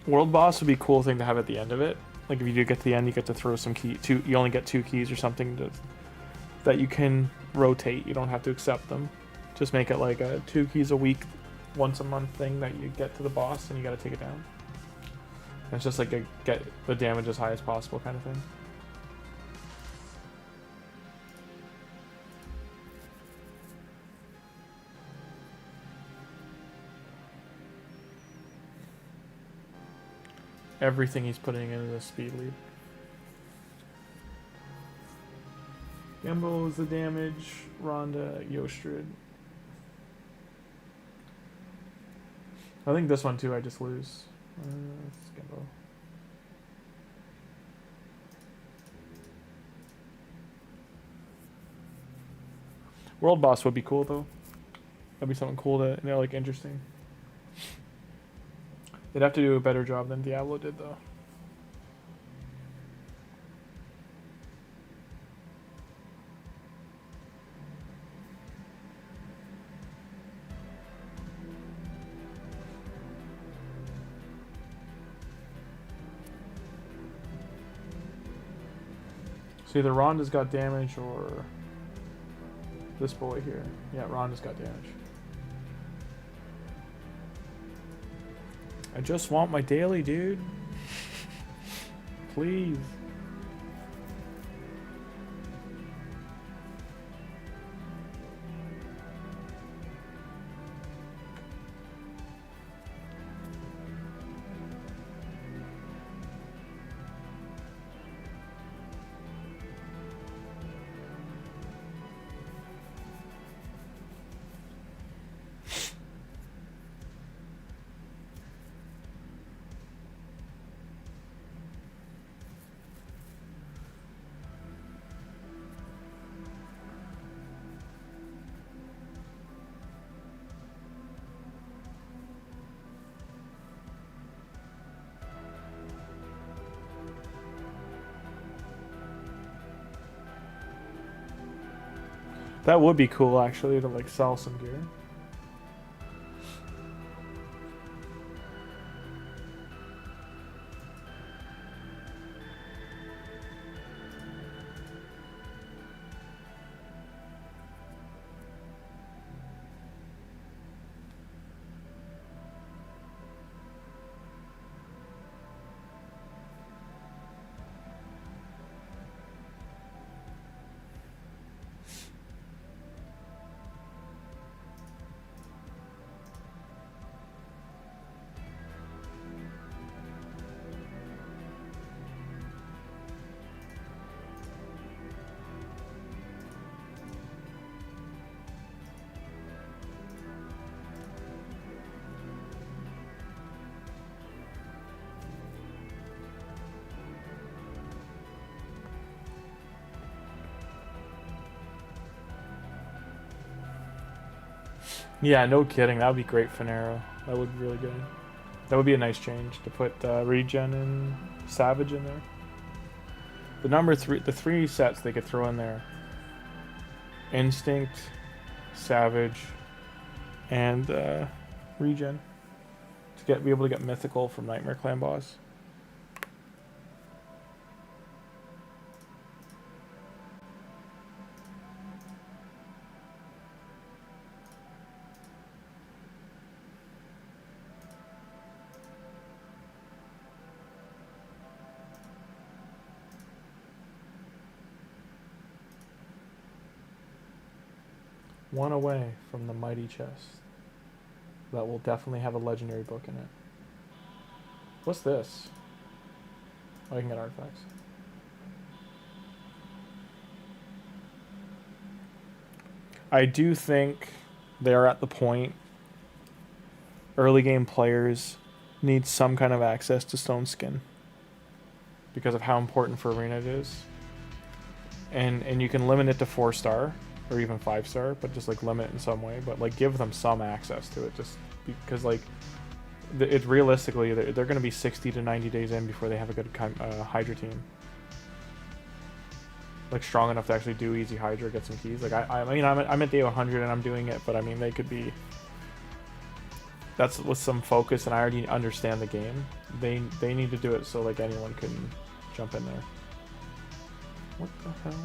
World boss would be a cool thing to have at the end of it. Like if you do get to the end, you get to throw some key. You only get 2 keys or something that you can rotate. You don't have to accept them. Just make it like a 2 keys a week, once a month thing that you get to the boss and you got to take it down. And it's just like a get the damage as high as possible kind of thing. Everything he's putting in is a speed lead. Gamble is the damage. Rhonda, Yostrid. I think this one too I just lose. Gamble. World boss would be cool though. That'd be something cool to, like, interesting. They'd have to do a better job than Diablo did, though. So either Rhonda's got damage or this boy here. Yeah, Rhonda's got damage. I just want my daily, dude. Please. That would be cool, actually, to like sell some gear. Yeah, no kidding. That would be great for Nero. That would be really good. That would be a nice change to put Regen and Savage in there. The number 3, the 3 sets they could throw in there: Instinct, Savage, and regen to be able to get mythical from Nightmare Clan boss. One away from the mighty chest. That will definitely have a legendary book in it. What's this? Oh, I can get artifacts. I do think they're at the point early game players need some kind of access to Stone Skin because of how important for Arena it is. And you can limit it to 4-star or even 5-star, but just like limit it in some way, but like give them some access to it, just because like it realistically they're going to be 60 to 90 days in before they have a good Hydra team, like strong enough to actually do easy Hydra, get some keys. Like I mean I'm at day 100 and I'm doing it, but I mean they could be, that's with some focus, and I already understand the game. They need to do it so like anyone can jump in there. What the hell?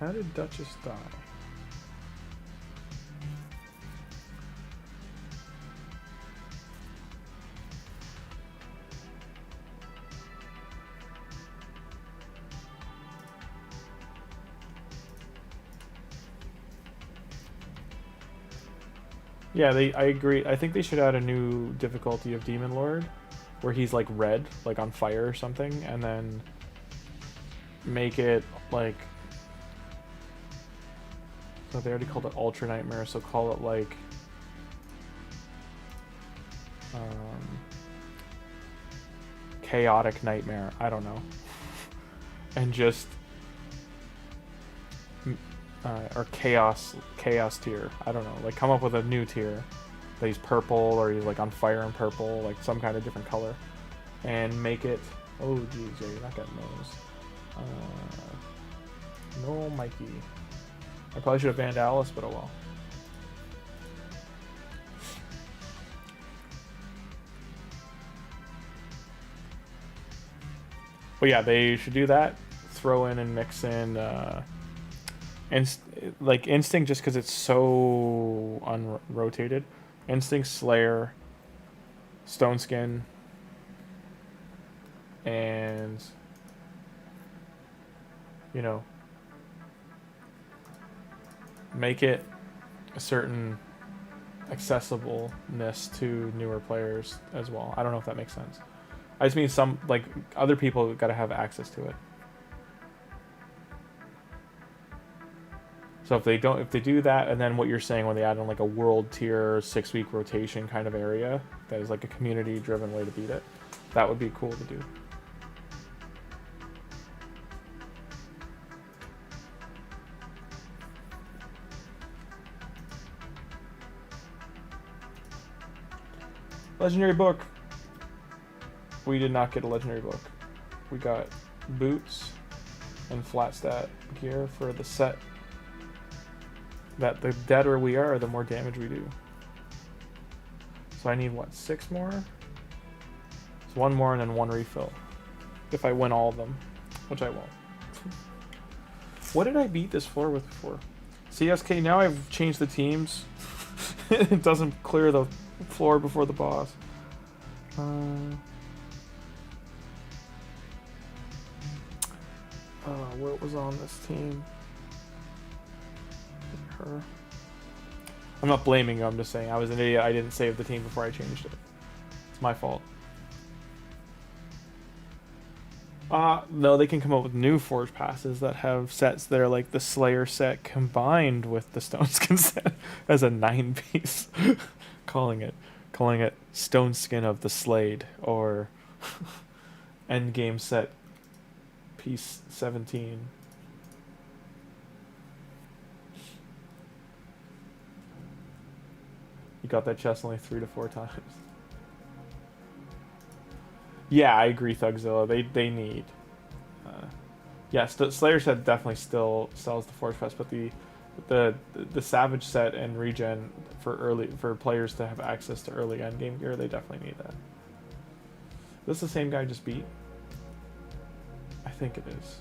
How did Duchess die? Yeah, I agree. I think they should add a new difficulty of Demon Lord, where he's like red, like on fire or something, and then make it like, so they already called it Ultra Nightmare, so call it like Chaotic Nightmare. I don't know. And just or chaos tier. I don't know. Like come up with a new tier that he's purple or he's like on fire and purple, like some kind of different color, and make it. Oh geez, yeah, you're not getting those. No, Mikey. I probably should have banned Alice, but oh well. But yeah, they should do that. Throw in and mix in like Instinct, just because it's so unrotated. Instinct, Slayer, Stone Skin, and you know, make it a certain accessibleness to newer players as well. I don't know if that makes sense. I just mean some, like, other people got to have access to it. So if they do that, and then what you're saying when they add in like a world tier 6-week rotation kind of area, that is like a community driven way to beat it, that would be cool to do. Legendary book. We did not get a legendary book. We got boots and flat stat gear for the set. That the deader we are, the more damage we do. So I need what, 6 more? So 1 more and then 1 refill. If I win all of them, which I won't. What did I beat this floor with before? CSK, now I've changed the teams. It doesn't clear the floor before the boss. What was on this team? Her. I'm not blaming you, I'm just saying I was an idiot. I didn't save the team before I changed it. It's my fault. No, they can come up with new Forge Passes that have sets that are like the Slayer set combined with the Stone Skin set as a 9-piece. calling it Stone Skin of the Slayed, or Endgame set piece 17. You got that chest only 3 to 4 times. Yeah, I agree, Thugzilla. They need. Yes, the Slayer set definitely still sells the Forge Fest, but the Savage set and regen for players to have access to early endgame gear, they definitely need that. Is this the same guy I just beat? I think it is.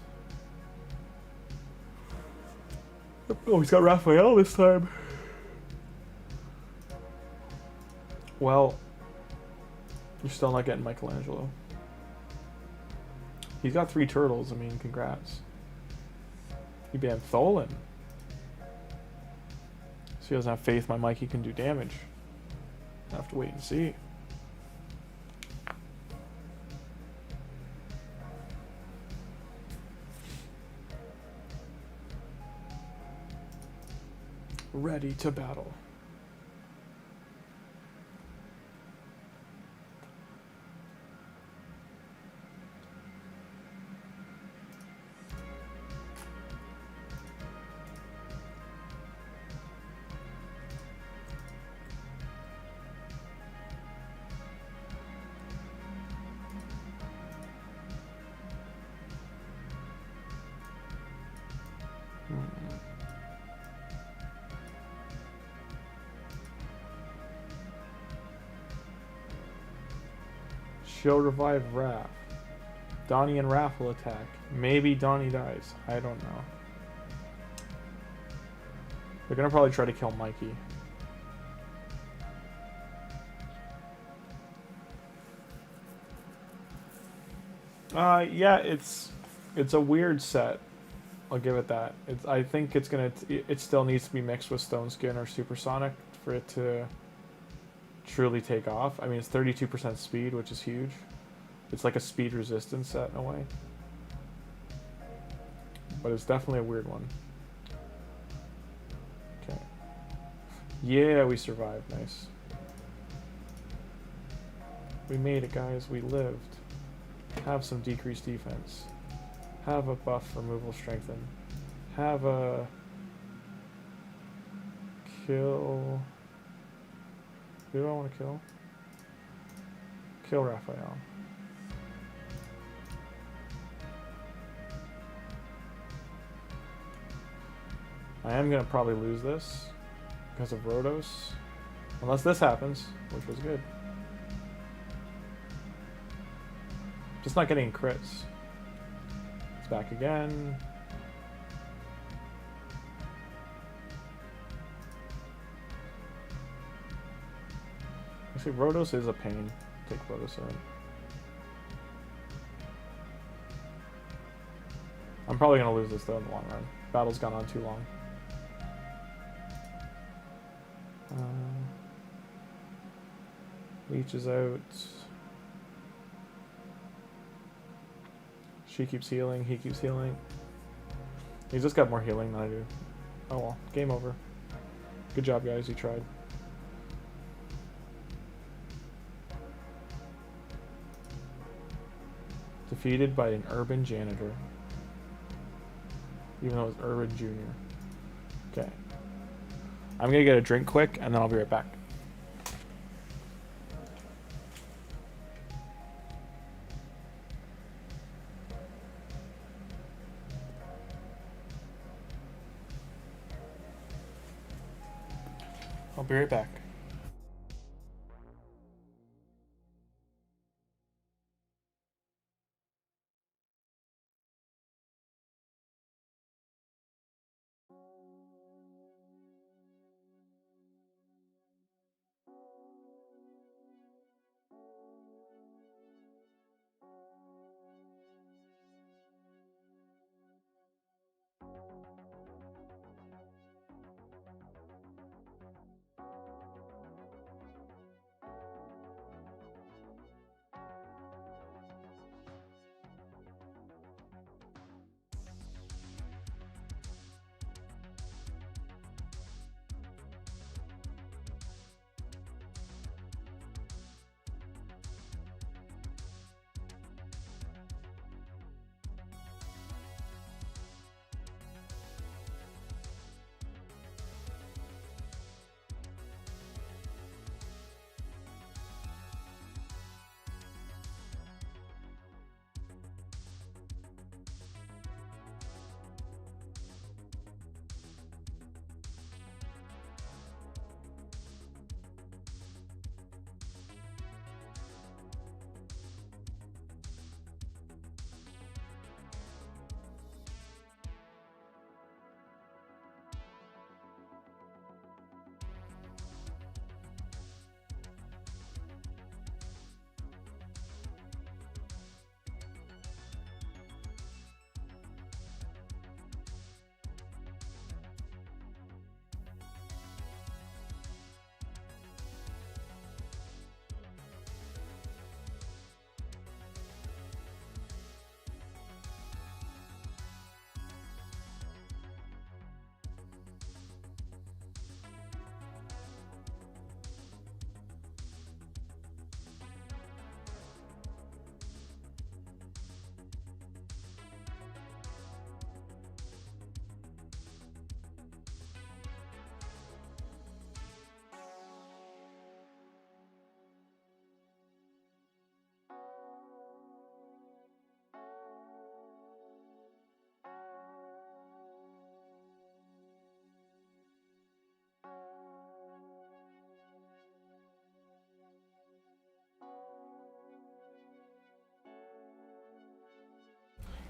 Oh, he's got Raphael this time. Well, you're still not getting Michelangelo. He's got 3 turtles. I mean, congrats. He banned Tholin. So he doesn't have faith my Mikey can do damage. I'll have to wait and see. Ready to battle. She'll revive Raph. Donnie and Raph will attack. Maybe Donnie dies. I don't know. They're gonna probably try to kill Mikey. Yeah, it's a weird set. I'll give it that. I think it's gonna. It still needs to be mixed with Stone Skin or Supersonic for it to truly take off. I mean, it's 32% speed, which is huge. It's like a speed resistance set in a way. But it's definitely a weird one. Okay. Yeah, we survived. Nice. We made it, guys. We lived. Have some decreased defense. Have a buff removal strengthen. Have a kill. Who do I want to kill? Kill Raphael. I am going to probably lose this because of Rhodos. Unless this happens, which was good. Just not getting crits. It's back again. Actually, Rhodos is a pain. Take Rhodos in. I'm probably going to lose this though in the long run. Battle's gone on too long. Leech is out. She keeps healing, he keeps healing. He's just got more healing than I do. Oh well, game over. Good job, guys, you tried. Defeated by an urban janitor. Even though it's Urban Junior. Okay. I'm gonna get a drink quick and then I'll be right back. I'll be right back.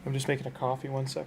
I'm just making a coffee, 1 sec.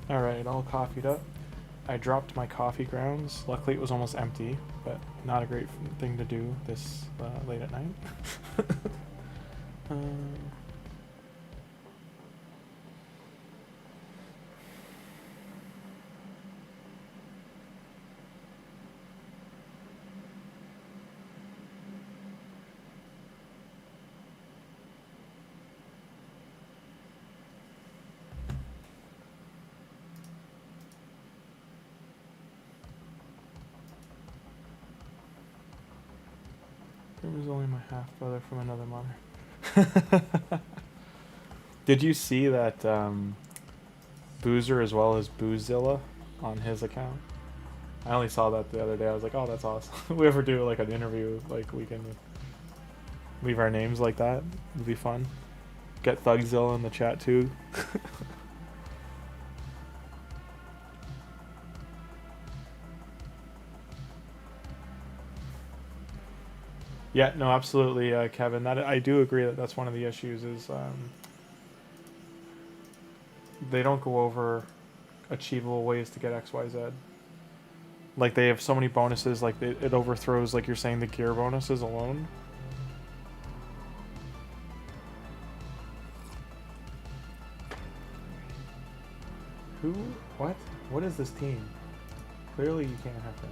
Alright, all coffeeed up. I dropped my coffee grounds. Luckily it was almost empty, but not a great thing to do this late at night. It was only my half brother from another mother. Did you see that Boozer as well as Boozilla on his account? I only saw that the other day. I was like, oh, that's awesome. If we ever do like an interview, like we can leave our names like that. It'd be fun. Get Thugzilla in the chat too. Yeah, no, absolutely, Kevin. That I do agree that that's one of the issues is they don't go over achievable ways to get XYZ. Like they have so many bonuses, like it overthrows, like you're saying, the gear bonuses alone. Who? What? What is this team? Clearly you can't have that.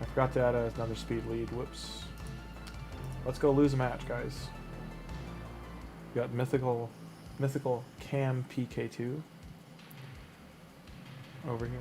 I forgot to add another speed lead. Whoops. Let's go lose a match, guys. We got mythical Cam PK2 over here.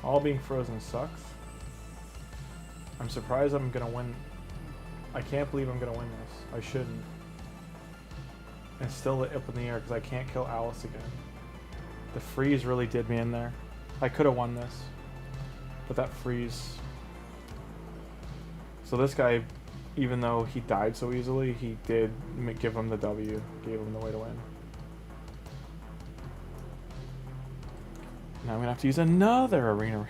All being frozen sucks. I'm surprised I'm gonna win. I can't believe I'm gonna win this. I shouldn't. It's still up in the air because I can't kill Alice again. The freeze really did me in there. I could have won this, but that freeze. So this guy, even though he died so easily, he did give him the W, gave him the way to win. Now I'm gonna have to use another arena.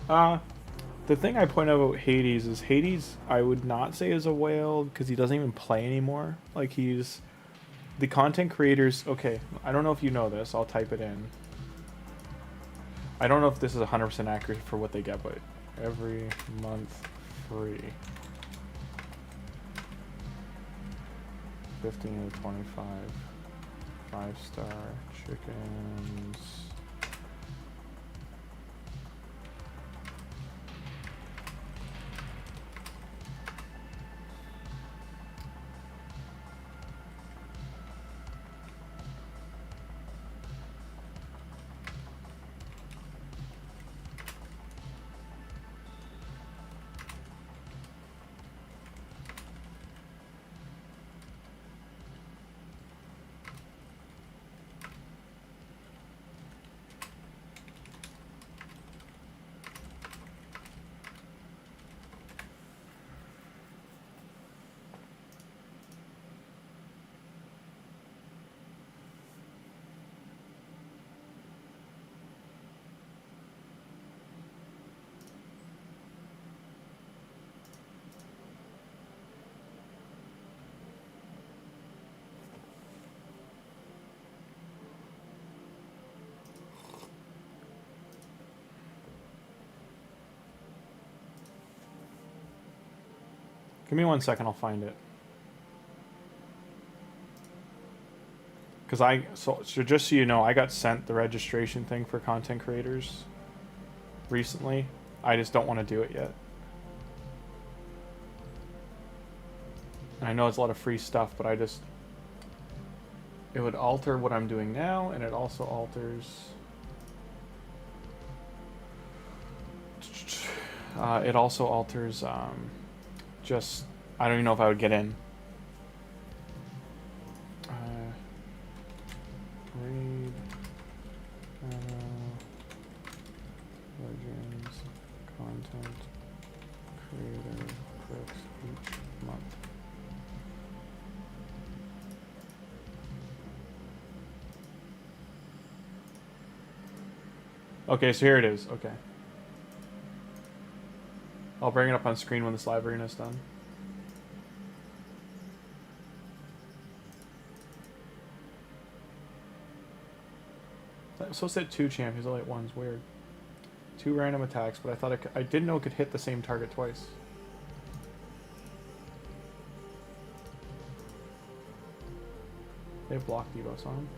The thing I point out about Hades is Hades I would not say is a whale because he doesn't even play anymore. Like he's the content creators. Okay, I don't know if you know this. I'll type it in. I don't know if this is 100% accurate for what they get, but every month free. 15 to 25 5-star chickens. Give me 1 second, I'll find it. Because so just so you know, I got sent the registration thing for content creators recently. I just don't want to do it yet. And I know it's a lot of free stuff, but it would alter what I'm doing now, and it also alters... it also alters just I don't even know if I would get in. Raid. Legends. Content. Creator. Clicks each month. Okay, so here it is. Okay. I'll bring it up on screen when this live arena is done. So set 2 champions, only 1's weird. 2 random attacks, but I thought I didn't know it could hit the same target twice. They have block debuffs on them.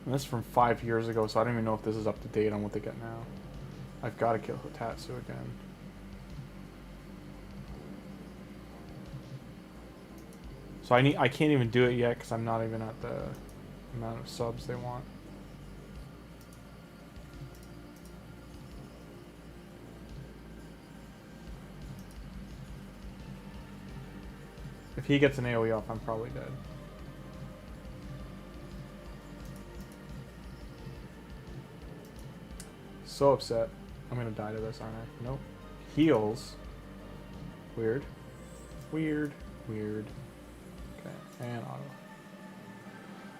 And this is from 5 years ago, so I don't even know if this is up to date on what they get now. I've got to kill Hotatsu again. So I can't even do it yet because I'm not even at the amount of subs they want. If he gets an AoE off, I'm probably dead. So upset. I'm gonna die to this, aren't I? Nope. Heals. Weird. Weird. Weird. Okay. And auto.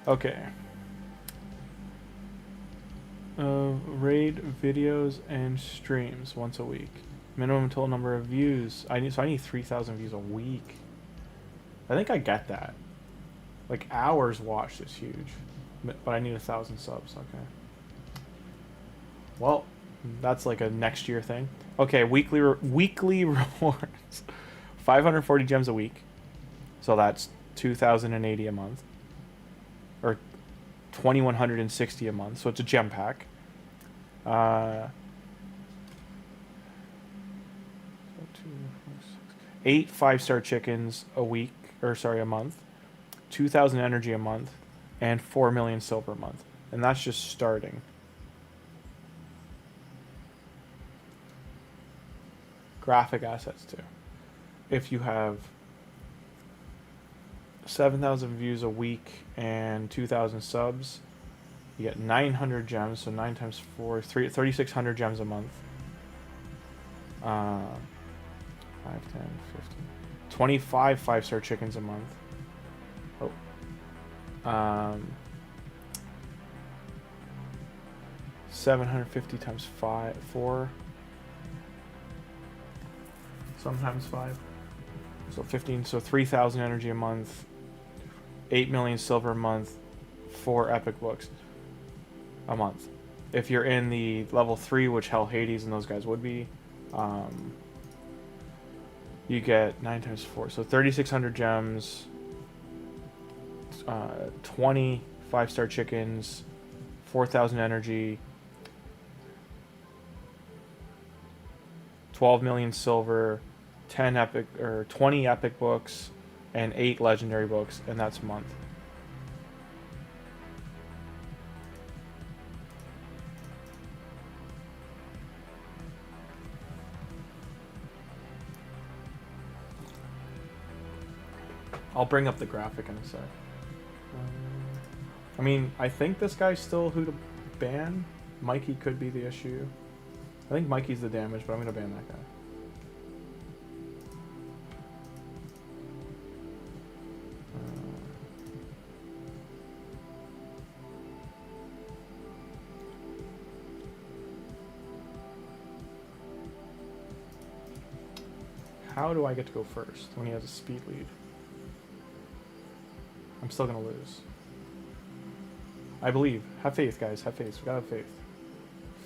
Okay. Raid videos and streams once a week. Minimum total number of views. I need 3,000 views a week. I think I get that. Like hours watched is huge, but I need 1,000 subs. Okay. Well, that's like a next year thing. Okay, weekly rewards. 540 gems a week. So that's 2,080 a month. Or 2,160 a month. So it's a gem pack. 8 5-star chickens a week, or sorry, a month. 2,000 energy a month. And 4 million silver a month. And that's just starting. Graphic assets too. If you have 7,000 views a week and 2,000 subs, you get 900 gems. So 9 times 4, 3,600 gems a month. 5, 10, 15, 25 5-star chickens a month. Oh. 750 times 4. Sometimes 5. So 15. So 3,000 energy a month. 8 million silver a month. 4 epic books a month. If you're in the level 3, which Hell Hades and those guys would be, you get 9 times 4. So 3,600 gems. 20 5-star chickens. 4,000 energy. 12 million silver, 10 epic or 20 epic books, and 8 legendary books, and that's a month. I'll bring up the graphic in a sec. I mean, I think this guy's still who to ban. Mikey could be the issue. I think Mikey's the damage, but I'm going to ban that guy. How do I get to go first when he has a speed lead? I'm still going to lose. I believe. Have faith, guys. Have faith. We gotta have faith.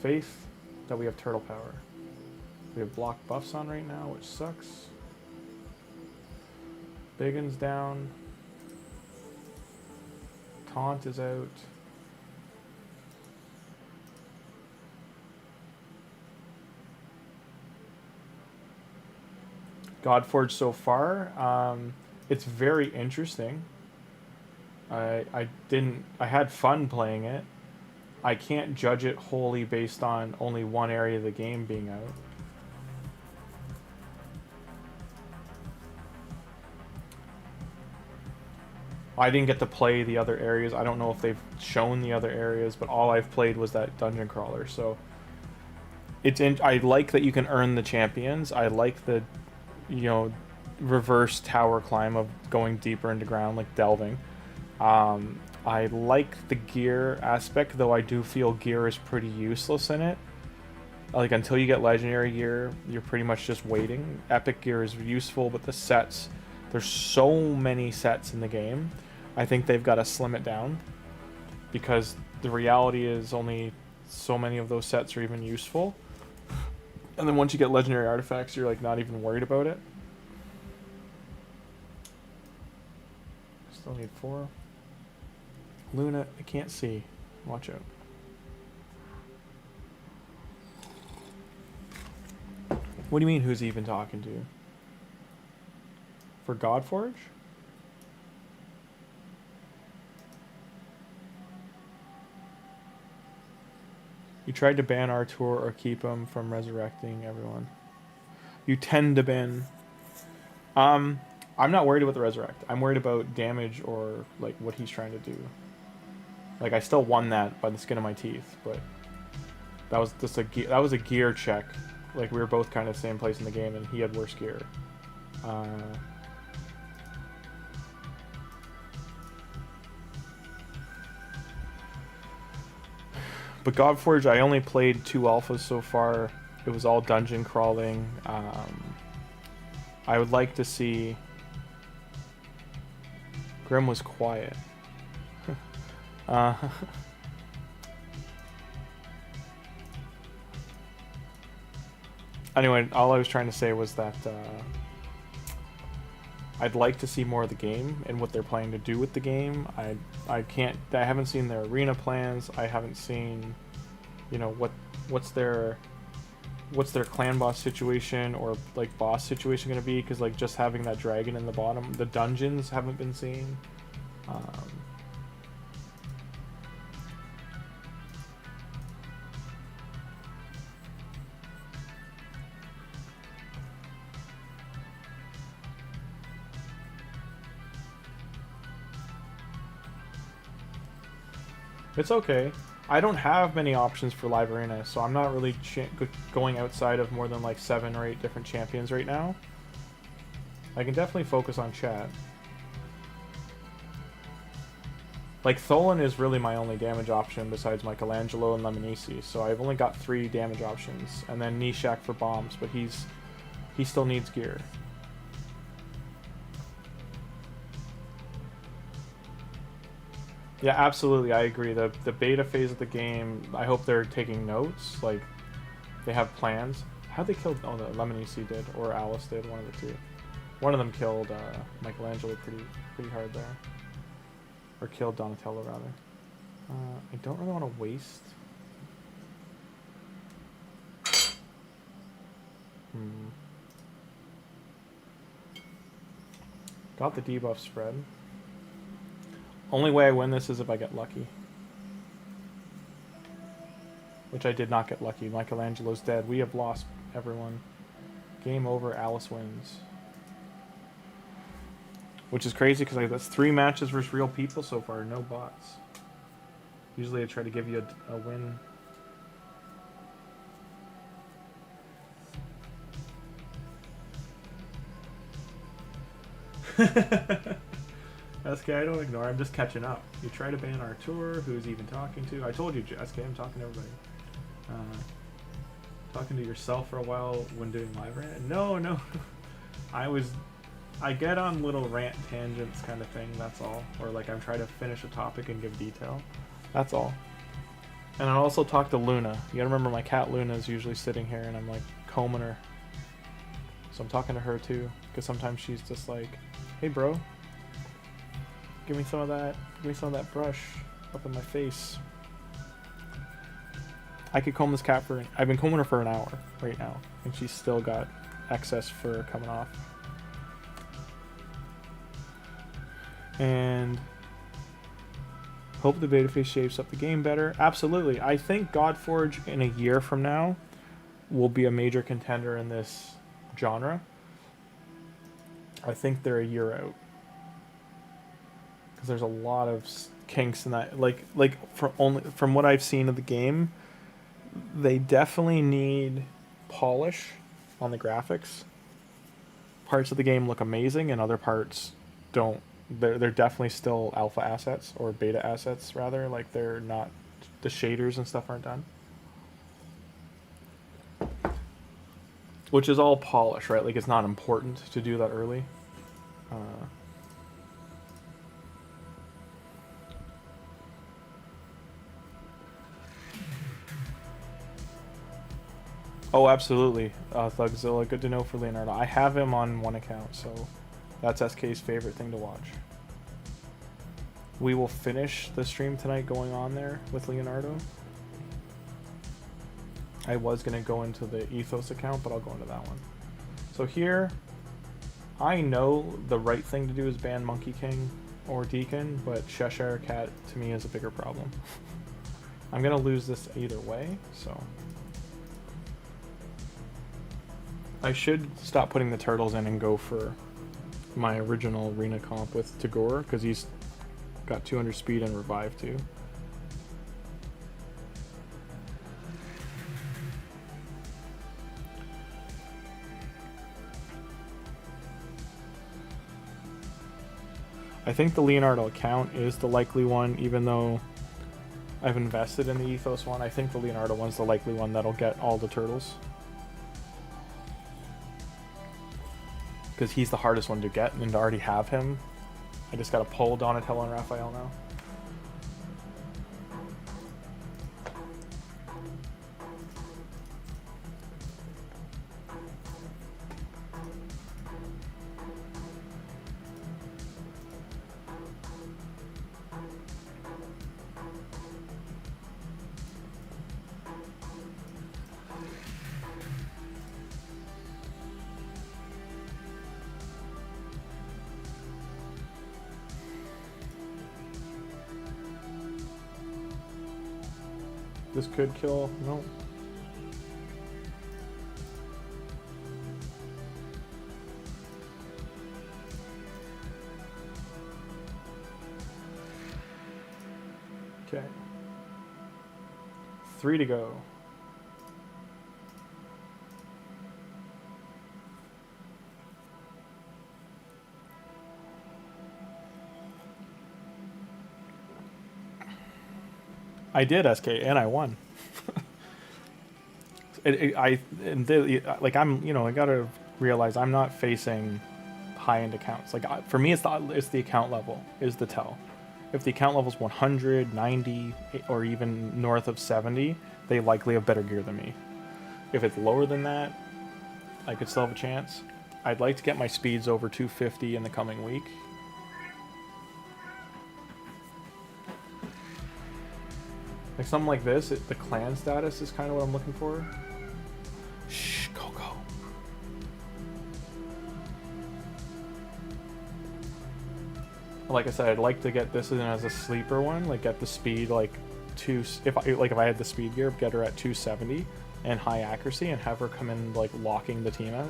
Faith that we have turtle power. We have block buffs on right now, which sucks. Biggin's down. Taunt is out. Godforge so far, it's very interesting. I had fun playing it. I can't judge it wholly based on only one area of the game being out. I didn't get to play the other areas. I don't know if they've shown the other areas, but all I've played was that dungeon crawler. So I like that you can earn the champions. I like the, you know, reverse tower climb of going deeper into ground, like delving. I like the gear aspect, though I do feel gear is pretty useless in it. Like, until you get legendary gear, you're pretty much just waiting. Epic gear is useful, but the sets, there's so many sets in the game. I think they've got to slim it down, because the reality is only so many of those sets are even useful. And then once you get legendary artifacts, you're like not even worried about it. Still need 4. Luna, I can't see. Watch out. What do you mean, who's he even talking to? For Godforge? You tried to ban Artur or keep him from resurrecting everyone. You tend to ban. I'm not worried about the resurrect. I'm worried about damage or like what he's trying to do. Like, I still won that by the skin of my teeth, but that was just a gear check. Like, we were both kind of the same place in the game, and he had worse gear. But Godforge, I only played 2 alphas so far. It was all dungeon crawling. I would like to see... Grim was quiet. Anyway, all I was trying to say was that I'd like to see more of the game and what they're planning to do with the game. I haven't seen their arena plans. I haven't seen, you know, what's their clan boss situation or like boss situation gonna be, because like just having that dragon in the bottom, the dungeons haven't been seen. It's okay. I don't have many options for live arena, so I'm not really going outside of more than like 7 or 8 different champions right now. I can definitely focus on chat. Like, Tholin is really my only damage option besides Michelangelo and Lemonisi, so I've only got 3 damage options. And then Nishak for bombs, but he still needs gear. Yeah, absolutely, I agree. The beta phase of the game, I hope they're taking notes, like, they have plans. How'd they kill... Oh, no, Lemonisi did, or Alice did, one of the two. One of them killed Michelangelo pretty hard there. Or killed Donatello, rather. I don't really want to waste... Got the debuff spread. Only way I win this is if I get lucky. Which I did not get lucky. Michelangelo's dead. We have lost everyone. Game over. Alice wins. Which is crazy because that's 3 matches versus real people so far. No bots. Usually I try to give you a win. SK, I don't ignore. I'm just catching up. You try to ban Artur, who's even talking to? I told you, SK, I'm talking to everybody. Talking to yourself for a while when doing live rant? No. I get on little rant tangents kind of thing, that's all. Or like I'm trying to finish a topic and give detail. That's all. And I also talk to Luna. You gotta remember my cat Luna is usually sitting here and I'm like combing her. So I'm talking to her too, because sometimes she's just like, hey bro. Give me some of that. Give me some of that brush up in my face. I could comb this cat for... I've been combing her for an hour right now. And she's still got excess fur coming off. And... hope the beta phase shapes up the game better. Absolutely. I think Godforge in a year from now will be a major contender in this genre. I think they're a year out. Because there's a lot of kinks in that. Like from what I've seen of the game, they definitely need polish on the graphics. Parts of the game look amazing and other parts don't. They're definitely still alpha assets, or beta assets rather. Like they're not, the shaders and stuff aren't done. Which is all polish, right? Like it's not important to do that early. Oh, absolutely, Thugzilla. Good to know for Leonardo. I have him on one account, so that's SK's favorite thing to watch. We will finish the stream tonight going on there with Leonardo. I was going to go into the Ethos account, but I'll go into that one. So here, I know the right thing to do is ban Monkey King or Deacon, but Cheshire Cat to me is a bigger problem. I'm going to lose this either way, so... I should stop putting the turtles in and go for my original arena comp with Tagoar, because he's got 200 speed and revive too. I think the Leonardo account is the likely one, even though I've invested in the Ethos one. I think the Leonardo one's the likely one that'll get all the turtles. Because he's the hardest one to get, and to already have him, I just gotta pull Donatello and Raphael now. This could kill. No. Okay. 3 to go. I did SK and I won. I gotta realize I'm not facing high-end accounts. Like for me, it's the account level is the tell. If the account level's 100, 90, or even north of 70, they likely have better gear than me. If it's lower than that, I could still have a chance. I'd like to get my speeds over 250 in the coming week. Like something like this, the clan status is kind of what I'm looking for. Shh, go. Like I said, I'd like to get this in as a sleeper one, like get the speed like if I had the speed gear, get her at 270 and high accuracy, and have her come in like locking the team out.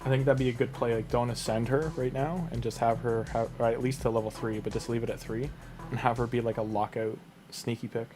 I think that'd be a good play. Like, don't ascend her right now, and just have her at least to level 3, but just leave it at 3, and have her be like a lockout sneaky pick.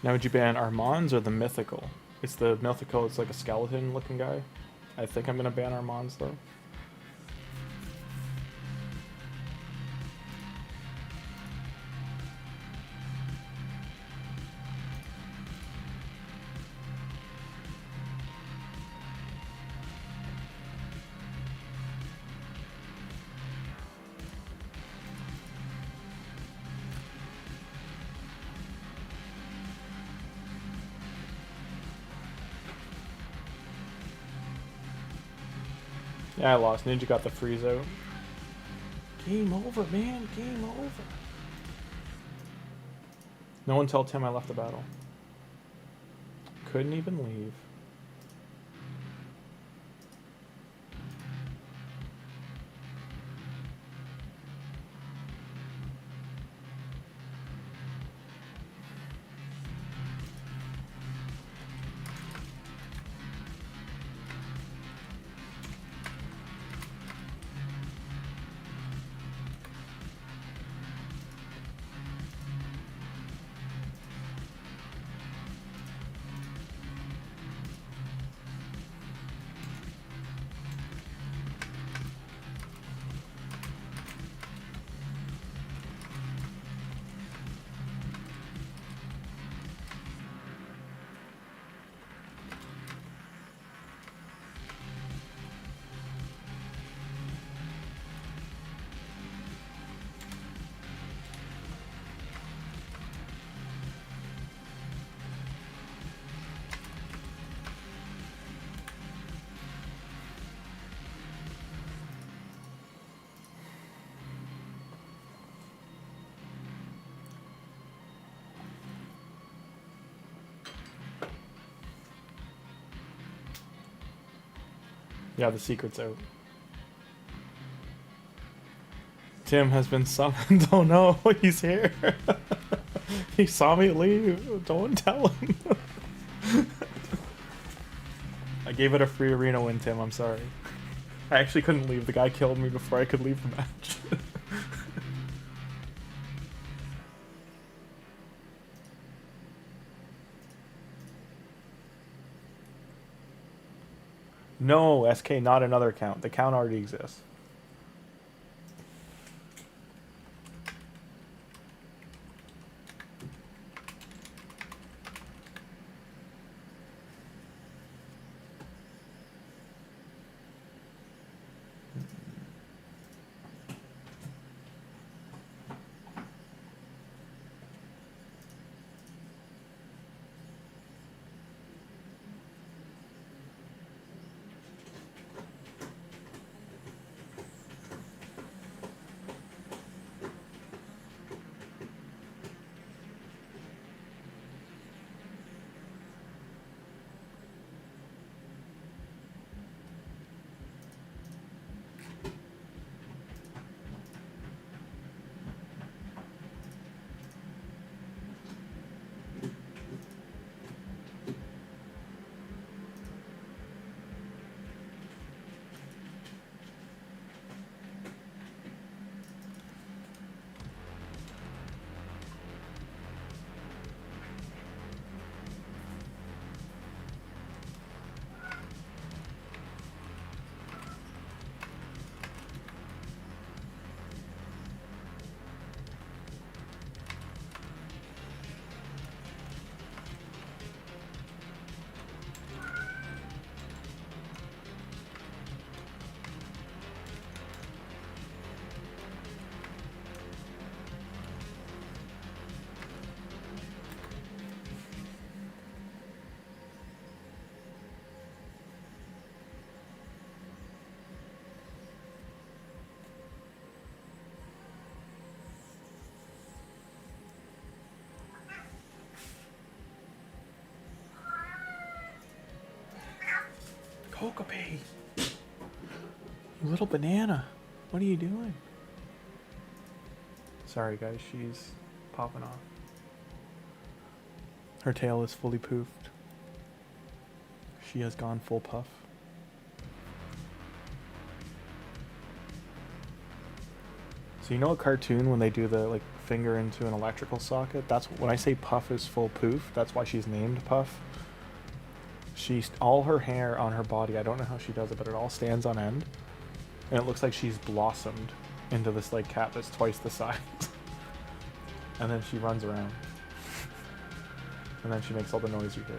Now would you ban Armands or the mythical? It's the mythical, it's like a skeleton looking guy. I think I'm gonna ban Armands though. Yeah, I lost. Ninja got the freeze out. Game over, man. Game over. No one tell Tim I left the battle. Couldn't even leave. Yeah, the secret's out. Tim has been summoned. Oh no, he's here. He saw me leave. Don't tell him. I gave it a free arena win, Tim. I'm sorry. I actually couldn't leave. The guy killed me before I could leave the match. No, SK, not another account. The account already exists. Kokope! You little banana. What are you doing? Sorry guys, she's popping off. Her tail is fully poofed. She has gone full puff. So you know a cartoon when they do the like finger into an electrical socket? That's when I say Puff is full poof. That's why she's named Puff. She's all her hair on her body. I don't know how she does it, but it all stands on end, and it looks like she's blossomed into this like cat that's twice the size. And then she runs around, and then she makes all the noise you hear.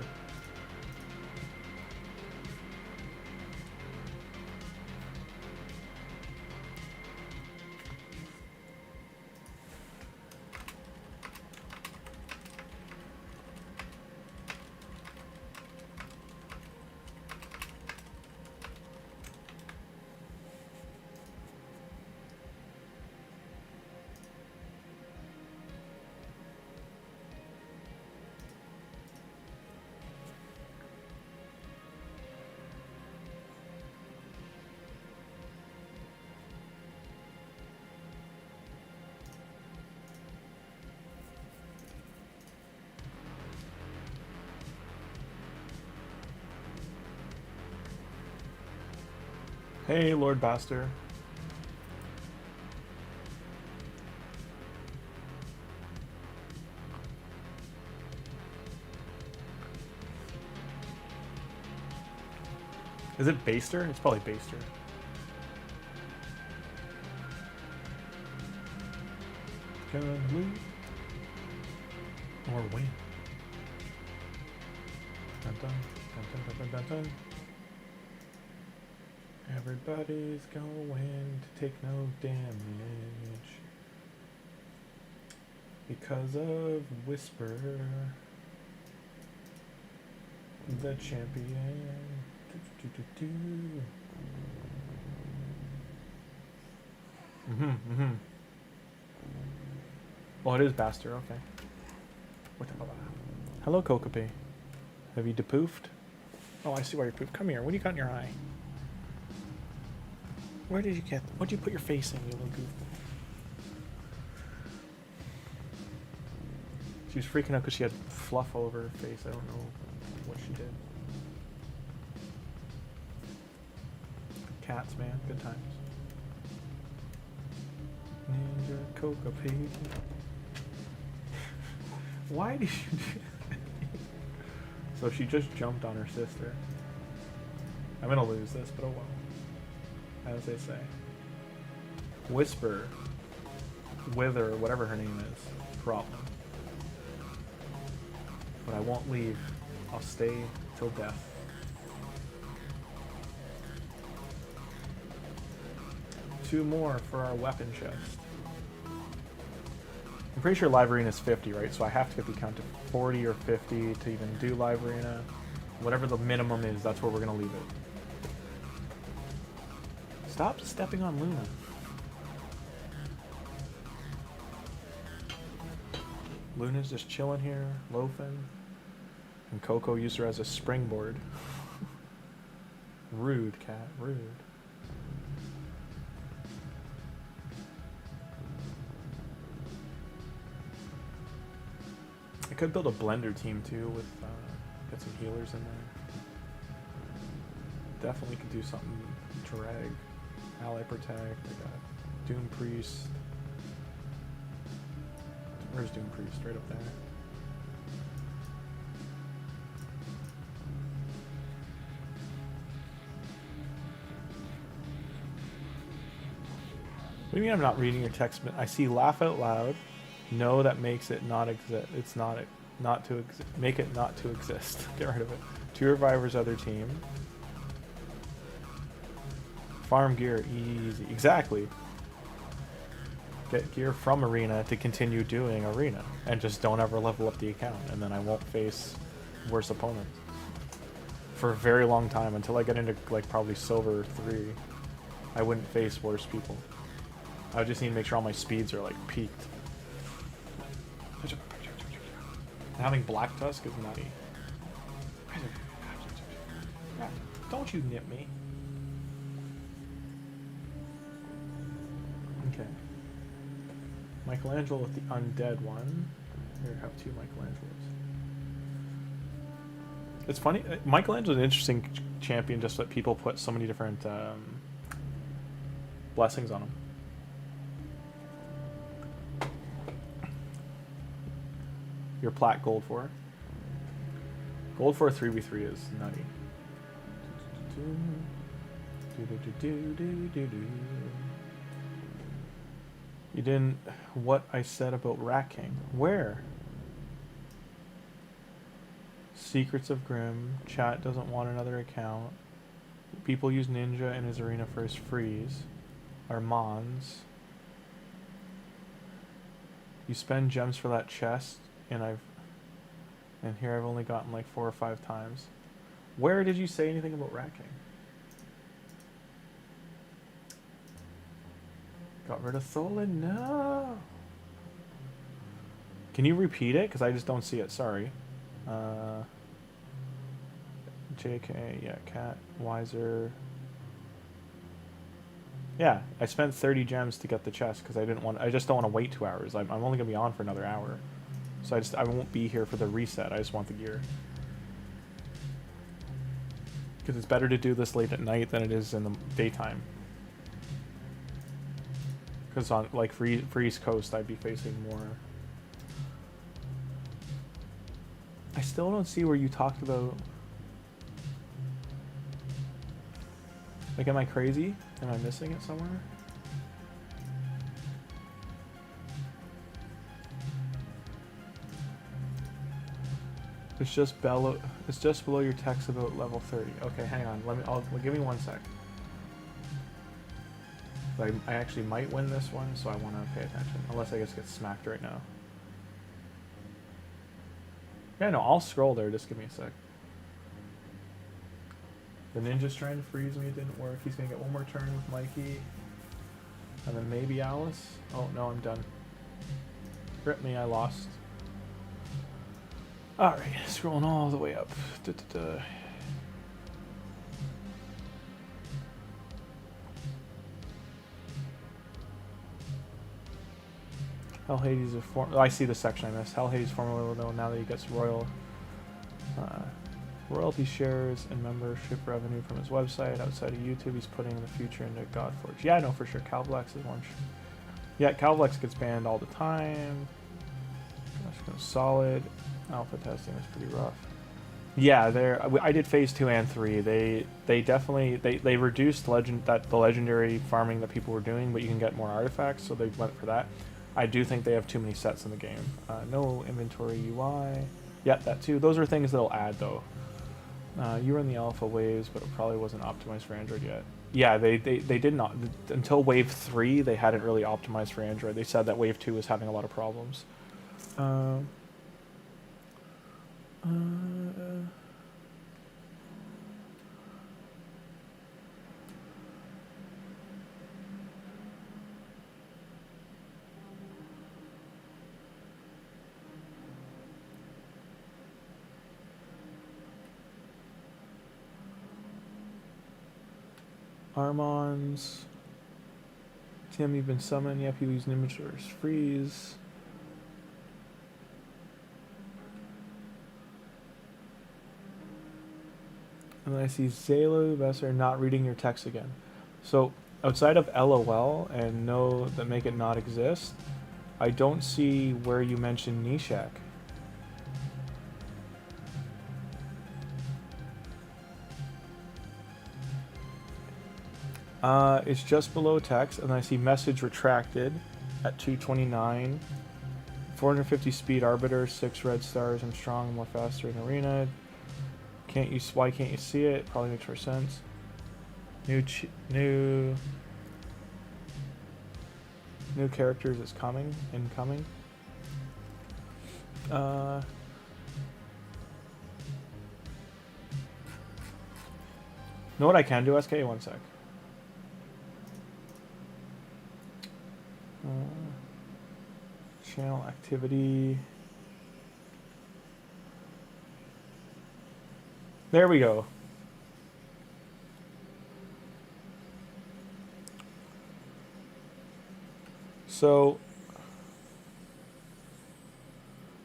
Hey, Lord Baster. Is it Baster? It's probably Baster. Gonna lose or win. Dun dun dun dun dun dun dun. Everybody's going to take no damage because of Whisper, the champion. Oh, it is Baster, okay. What the hell? Hello, Kokopi. Have you depoofed? Oh, I see why you poofed. Come here. What do you got in your eye? Where did you get? What'd you put your face in, you little goof? She was freaking out because she had fluff all over her face. I don't know what she did. Cats, man. Good times. Ninja Kokopi. Why did you do that? So she just jumped on her sister. I'm gonna lose this, but oh well. As they say. Whisper. Wither, whatever her name is. Problem. But I won't leave. I'll stay till death. Two more for our weapon chest. I'm pretty sure Live Arena is 50, right? So I have to get the count to 40 or 50 to even do Live Arena. Whatever the minimum is, that's where we're going to leave it. Stop stepping on Luna. Luna's just chilling here, loafing. And Coco used her as a springboard. Rude, cat, rude. I could build a blender team too with get some healers in there. Definitely could do something drag, ally protect. I got Doom Priest. Where's Doom Priest? Right up there. What do you mean I'm not reading your text? I see laugh out loud. No, that makes it not exist. It's not it. Not to make it not to exist. Get rid of it. 2 revivers, other team. Farm gear, easy. Exactly. Get gear from arena to continue doing arena, and just don't ever level up the account, and then I won't face worse opponents for a very long time until I get into like probably silver 3. I wouldn't face worse people. I would just need to make sure all my speeds are like peaked. Having Black Tusk is nutty. Don't you nip me. Okay. Michelangelo with the undead one. Here, have 2 Michelangelos. It's funny. Michelangelo's an interesting champion just that people put so many different blessings on him. Your plat gold for. Gold for a 3v3 is nutty. You didn't... What I said about Rat King. Where? Secrets of Grimm. Chat doesn't want another account. People use Ninja in his arena for his freeze. Armands. You spend gems for that chest, and here I've only gotten like 4 or 5 times. Where did you say anything about Rat King? Got rid of Tholin? No! Can you repeat it? Because I just don't see it, sorry. JK, yeah, Cat, Wiser. Yeah, I spent 30 gems to get the chest because I just don't want to wait 2 hours. I'm only going to be on for another hour. So I won't be here for the reset. I just want the gear. Because it's better to do this late at night than it is in the daytime. Because on, like, for East Coast, I'd be facing more. I still don't see where you talked about... Like, am I crazy? Am I missing it somewhere? It's just below your text about level 30. Okay, hang on. Give me 1 sec. I actually might win this one, so I want to pay attention. Unless I just get smacked right now. Yeah, no, I'll scroll there. Just give me a sec. The ninja's trying to freeze me. It didn't work. He's going to get 1 more turn with Mikey. And then maybe Alice. Oh, no, I'm done. Grip me, I lost. Alright, scrolling all the way up. Hell Hades is oh, I see the section I missed. Hell Hades formerly known now that he gets royalty shares and membership revenue from his website. Outside of YouTube, he's putting the future into Godforge. Yeah, no, for sure. Calvlex is one. Yeah, Calvlex gets banned all the time. Gosh, solid. Alpha testing was pretty rough. Yeah, I did phase 2 and 3. They definitely they reduced the legendary farming that people were doing, but you can get more artifacts, so they went for that. I do think they have too many sets in the game. No inventory UI. Yeah, that too. Those are things they'll add though. You were in the alpha waves, but it probably wasn't optimized for Android yet. Yeah, they did not until wave 3. They hadn't really optimized for Android. They said that wave 2 was having a lot of problems. Armons. Tim, you've been summoned. Yep, you use Nimbus's freeze. And then I see Zaylu, Besser, not reading your text again. So, outside of LOL and no that make it not exist, I don't see where you mentioned Nishak. It's just below text, and I see message retracted at 229. 450 speed arbiter, 6 red stars. I'm strong, more faster in arena. Why can't you see it? Probably makes more sense. New characters is incoming. Know what I can do, SK? 1 sec. Channel activity. There we go. So,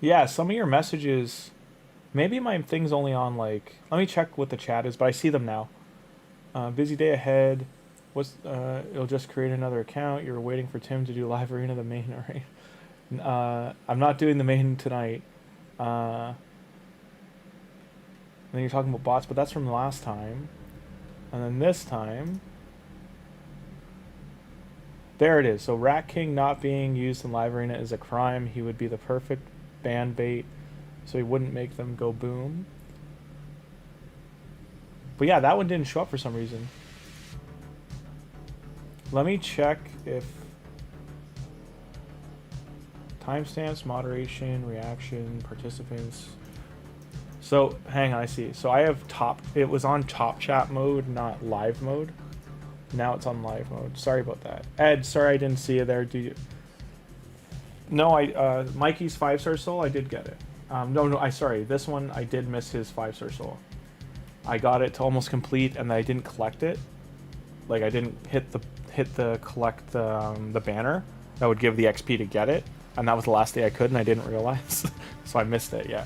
yeah, some of your messages, maybe my thing's only on like, let me check what the chat is, but I see them now. Busy day ahead. It'll just create another account. You're waiting for Tim to do live arena, the main arena. I'm not doing the main tonight. then you're talking about bots, but that's from last time. And then this time, there it is. So Rat King not being used in Live Arena is a crime. He would be the perfect ban bait, so he wouldn't make them go boom. But yeah, that one didn't show up for some reason. Let me check if timestamps, moderation, reaction, participants. So hang on, I see. So I have top. It was on top chat mode, not live mode. Now it's on live mode. Sorry about that, Ed. Sorry I didn't see you there. Do you? No, Mikey's 5-star soul. I did get it. No. Sorry. This one I did miss his 5-star soul. I got it to almost complete, and I didn't collect it. Like I didn't hit the collect the banner that would give the XP to get it, and that was the last day I could, and I didn't realize, so I missed it. Yeah.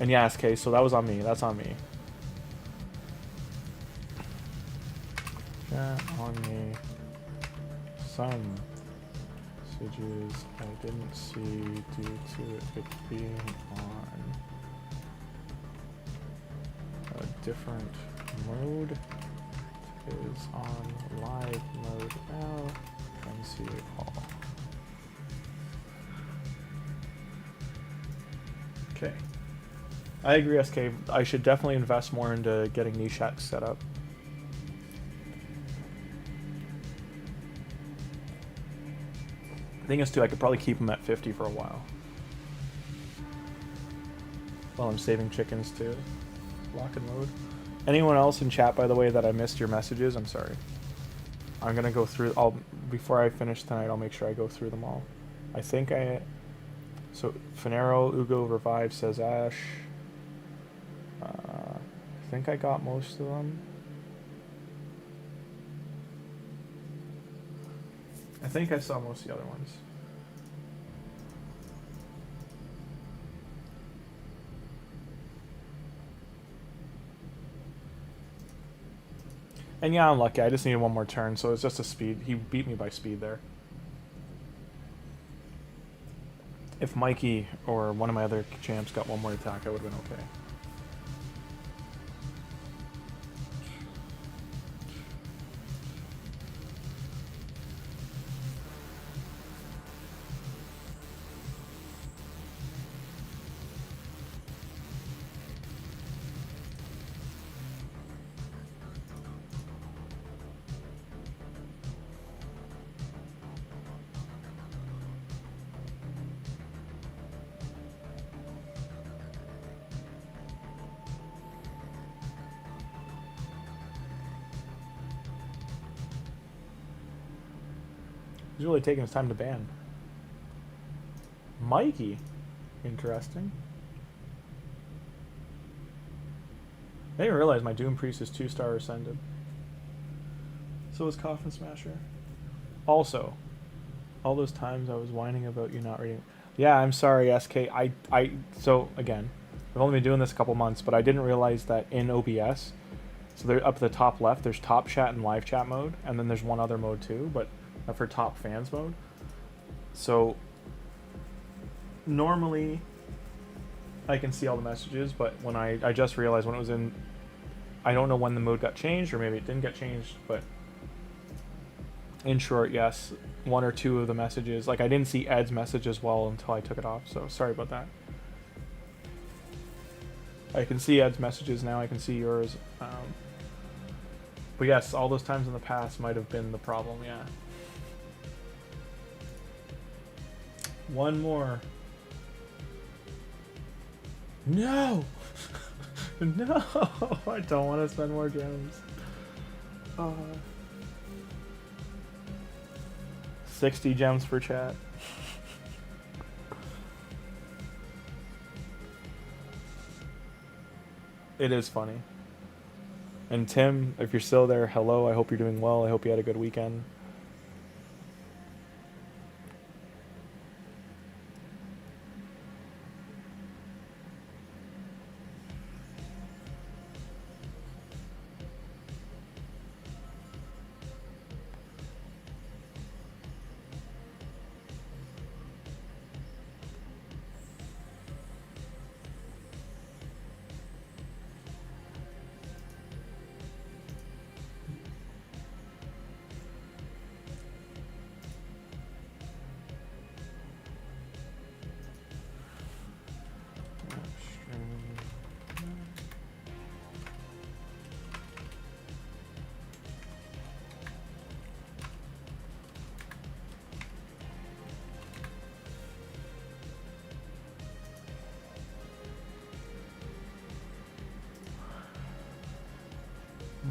And yeah, SK. So that was on me. That's on me. Yeah, on me. Some messages I didn't see due to it being on a different mode. It is on live mode now. Can see it all. Okay. I agree, SK. I should definitely invest more into getting Nishak set up. Thing is, too, I could probably keep him at 50 for a while. While I'm saving chickens to lock and load. Anyone else in chat, by the way, that I missed your messages, I'm sorry. I'm gonna go through, before I finish tonight, I'll make sure I go through them all. I think so Finero, Ugo, Revive, says Ash. I think I got most of them. I think I saw most of the other ones. And yeah, I'm lucky. I just needed one more turn, so it's just a speed. He beat me by speed there. If Mikey or one of my other champs got one more attack, I would have been okay. He's really taking his time to ban. Mikey. Interesting. I didn't realize my Doom Priest is 2-star Ascended. So is Coffin Smasher. Also, all those times I was whining about you not reading. Yeah, I'm sorry, SK. So, again, I've only been doing this a couple months, but I didn't realize that in OBS, so they're up at the top left, there's top chat and live chat mode, and then there's one other mode too, but for top fans mode. So normally I can see all the messages, but when I just realized when it was in, I don't know when the mode got changed, or maybe it didn't get changed, but in short, yes, one or two of the messages, like I didn't see Ed's message as well until I took it off, so sorry about that. I can see Ed's messages now, I can see yours, but yes, all those times in the past might have been the problem, yeah. One more. No! No! I don't want to spend more gems. 60 gems for chat. It is funny. And Tim, if you're still there, hello. I hope you're doing well. I hope you had a good weekend.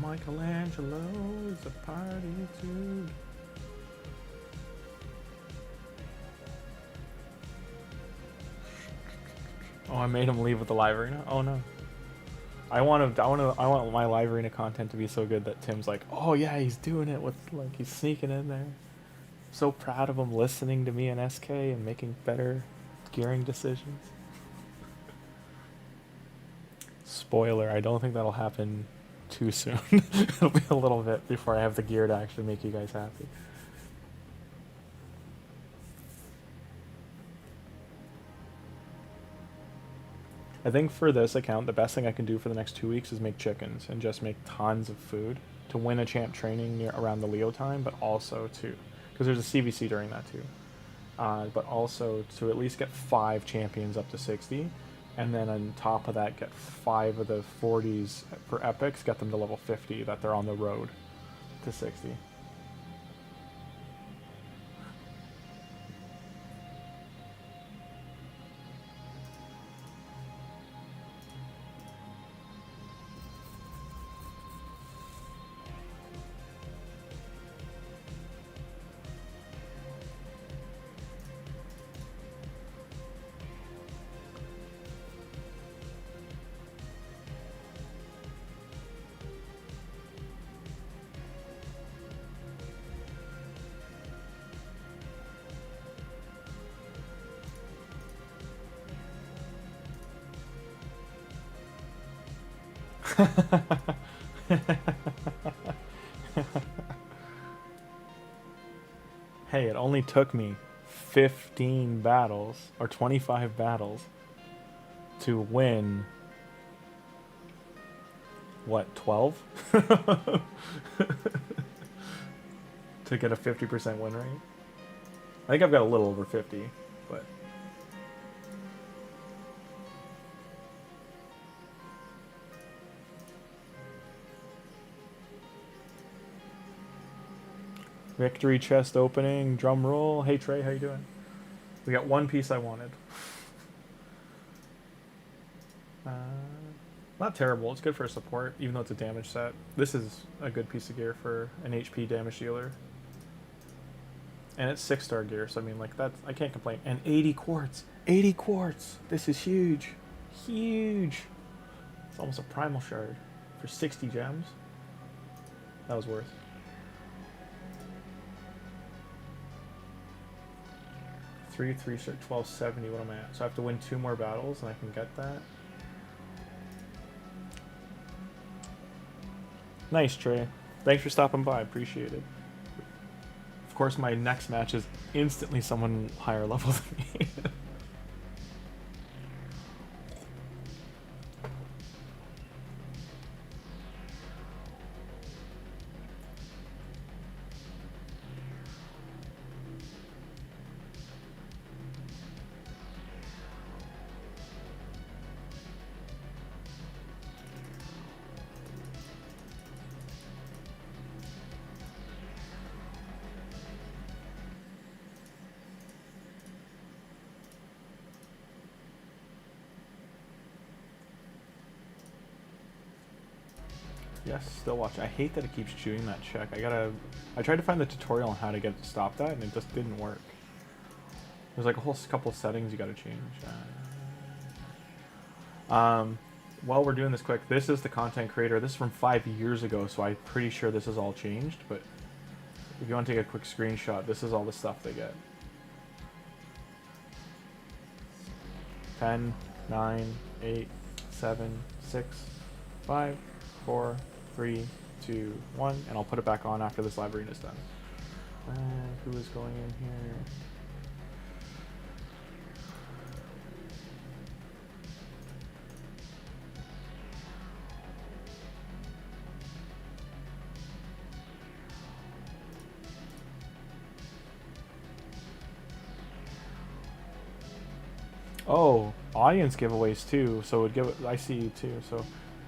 Michelangelo is a party too. Oh, I made him leave with the live arena. Oh no. I want my live arena content to be so good that Tim's like, oh yeah, he's doing it with, like, he's sneaking in there. So proud of him listening to me and SK and making better gearing decisions. Spoiler, I don't think that'll happen too soon. It'll be a little bit before I have the gear to actually make you guys happy. I think for this account, the best thing I can do for the next 2 weeks is make chickens and just make tons of food to win a champ training around the Leo time, but also to, because there's a CVC during that too, but also to at least get 5 champions up to 60, and then on top of that get 5 of the 40s for epics, get them to level 50, that they're on the road to 60. Hey, it only took me 15 battles, or 25 battles, to win, what, 12? To get a 50% win rate? I think I've got a little over 50, but... Victory chest opening, drum roll. Hey Trey, how you doing? We got one piece I wanted. Not terrible, it's good for support, even though it's a damage set. This is a good piece of gear for an HP damage dealer. And it's 6-star gear, so I mean, like, that's, I can't complain. And 80 quartz! 80 quartz! This is huge! Huge! It's almost a primal shard for 60 gems. That was worth. 3 star 1270, what am I at? So I have to win 2 more battles and I can get that. Nice, Trey. Thanks for stopping by, appreciate it. Of course, my next match is instantly someone higher level than me. Yes, still watching. I hate that it keeps chewing that check. I tried to find the tutorial on how to get it to stop that, and it just didn't work. There's like a whole couple settings you gotta change. While we're doing this quick, this is the content creator. This is from 5 years ago, so I'm pretty sure this is all changed, but if you want to take a quick screenshot, this is all the stuff they get. 10, 9, 8, 7, 6, 5, 4, 3, 2, 1, and I'll put it back on after this live arena is done. Who is going in here? Oh, audience giveaways too, so it would give. I see you too, so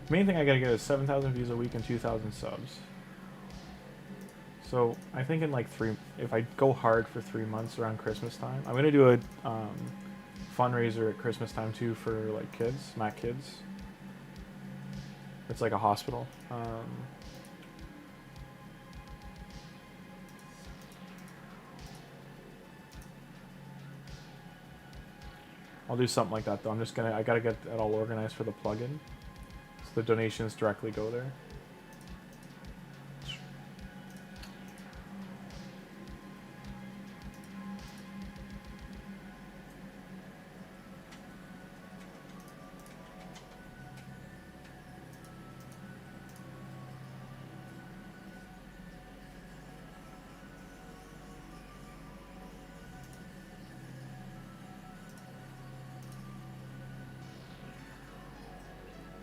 main thing I gotta get is 7,000 views a week and 2,000 subs. So I think in like if I go hard for 3 months around Christmas time, I'm gonna do a fundraiser at Christmas time too for like kids, Mac Kids. It's like a hospital. I'll do something like that though. I gotta get it all organized for the plugin, so the donations directly go there.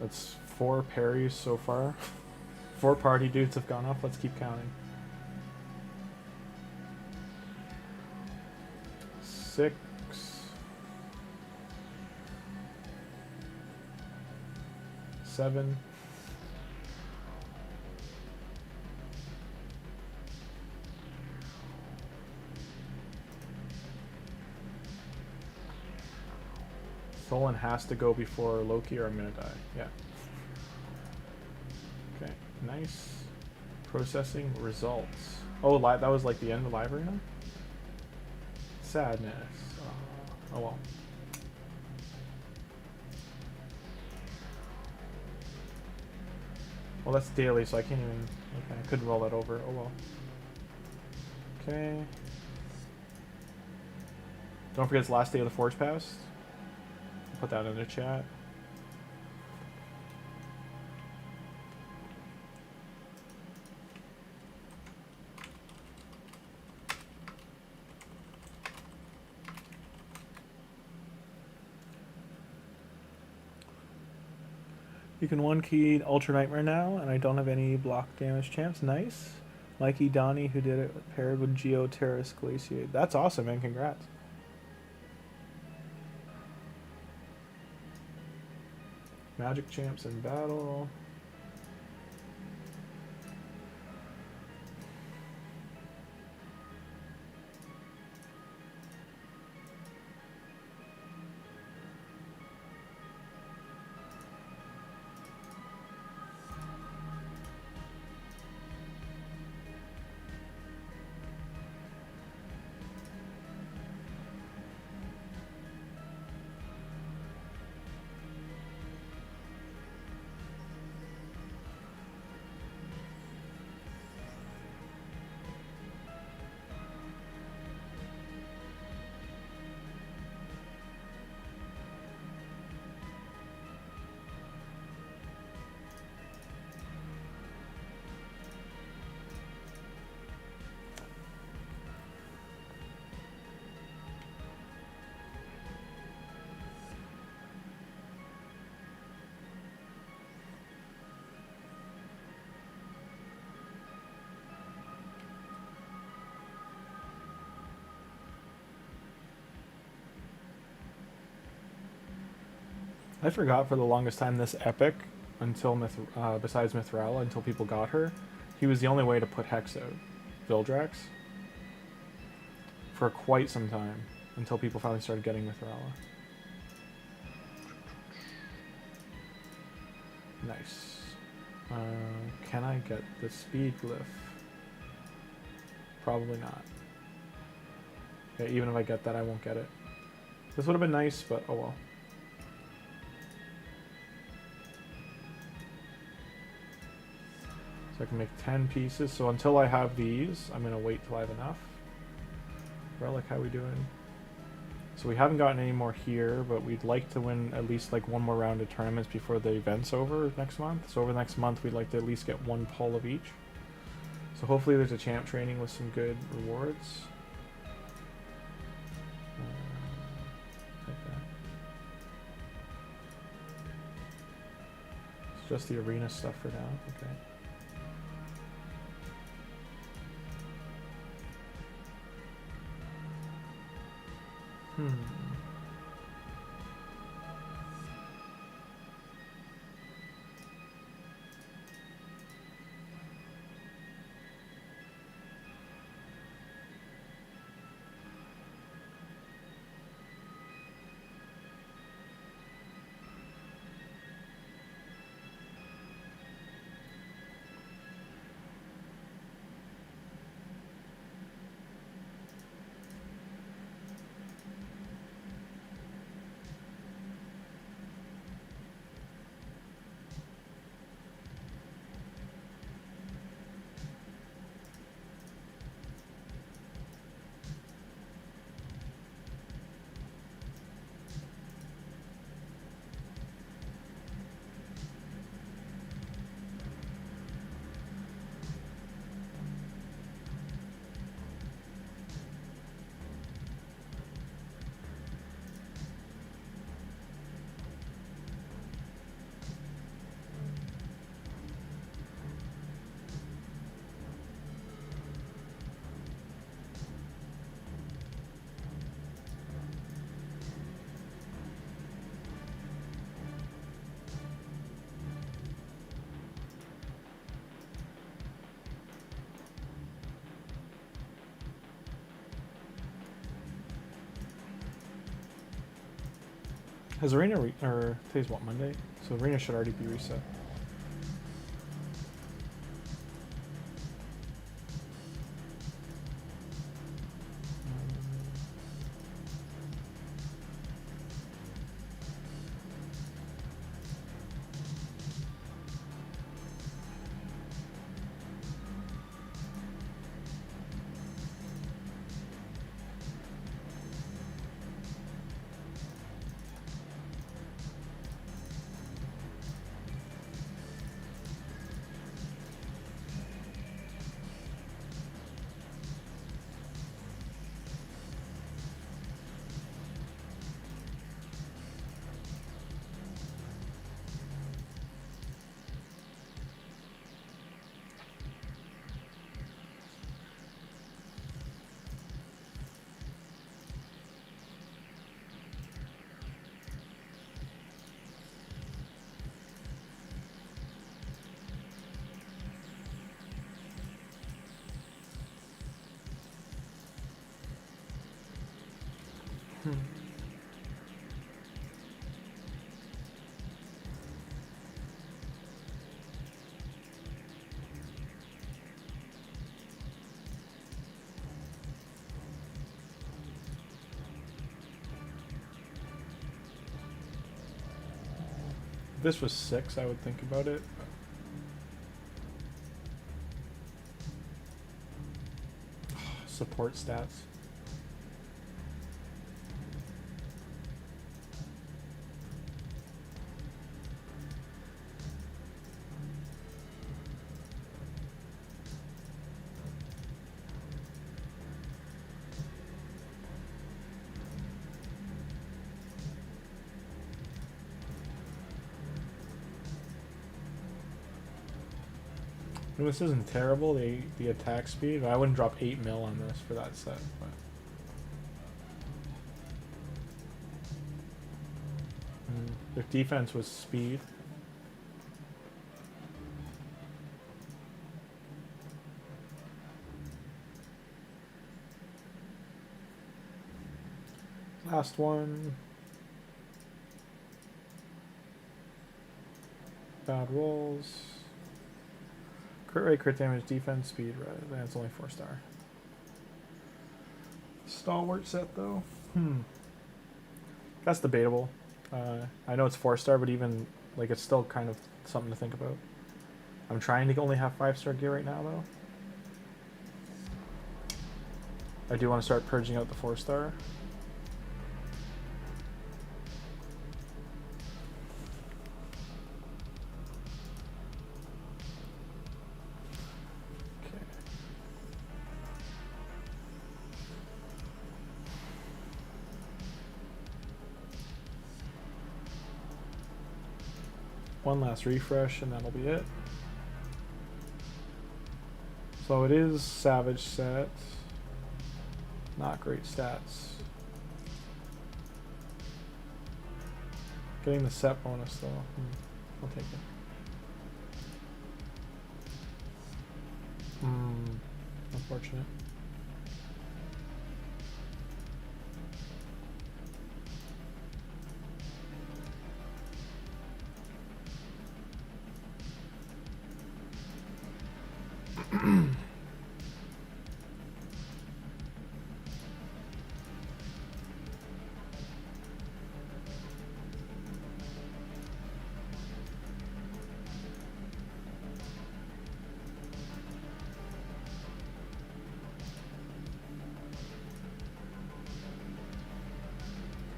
That's 4 parries so far. 4 party dudes have gone off. Let's keep counting. 6. 7. 'Tholin has to go before Loki or I'm gonna die. Yeah. Okay, nice. Processing results. Oh, that was like the end of Live Arena? Sadness. Oh well. Well, that's daily, so I can't even... Okay, I couldn't roll that over. Oh well. Okay. Don't forget it's last day of the Forge Pass. Put that in the chat. You can 1-key Ultra Nightmare now, and I don't have any block damage champs. Nice. Mikey Donnie, who did it, paired with Terrace Glaciate. That's awesome, man. Congrats. Magic champs in battle. I forgot for the longest time this epic, until besides Mithrala, until people got her, he was the only way to put Hex out. Vildrax. For quite some time, until people finally started getting Mithrala. Nice. Can I get the speed glyph? Probably not. Yeah, even if I get that, I won't get it. This would have been nice, but oh well. So I can make 10 pieces. So until I have these, I'm going to wait till I have enough. Relic, how we doing? So we haven't gotten any more here, but we'd like to win at least like one more round of tournaments before the event's over next month. So over the next month, we'd like to at least get 1 pull of each. So hopefully there's a champ training with some good rewards. Like that. It's just the arena stuff for now. Okay. Has Arena or today's what, Monday? So Arena should already be reset. If this was 6, I would think about it. Support stats. This isn't terrible, the attack speed. I wouldn't drop 8 mil on this for that set. But. If defense was speed. Last one. Bad rolls. Crit rate, crit damage, defense, speed, right? That's only 4-star. Stalwart set though. That's debatable. I know it's 4-star, but even like it's still kind of something to think about. I'm trying to only have 5-star gear right now though. I do want to start purging out the 4-star. One last refresh and that'll be it. So it is Savage set. Not great stats. Getting the set bonus though. I'll take it. Unfortunate.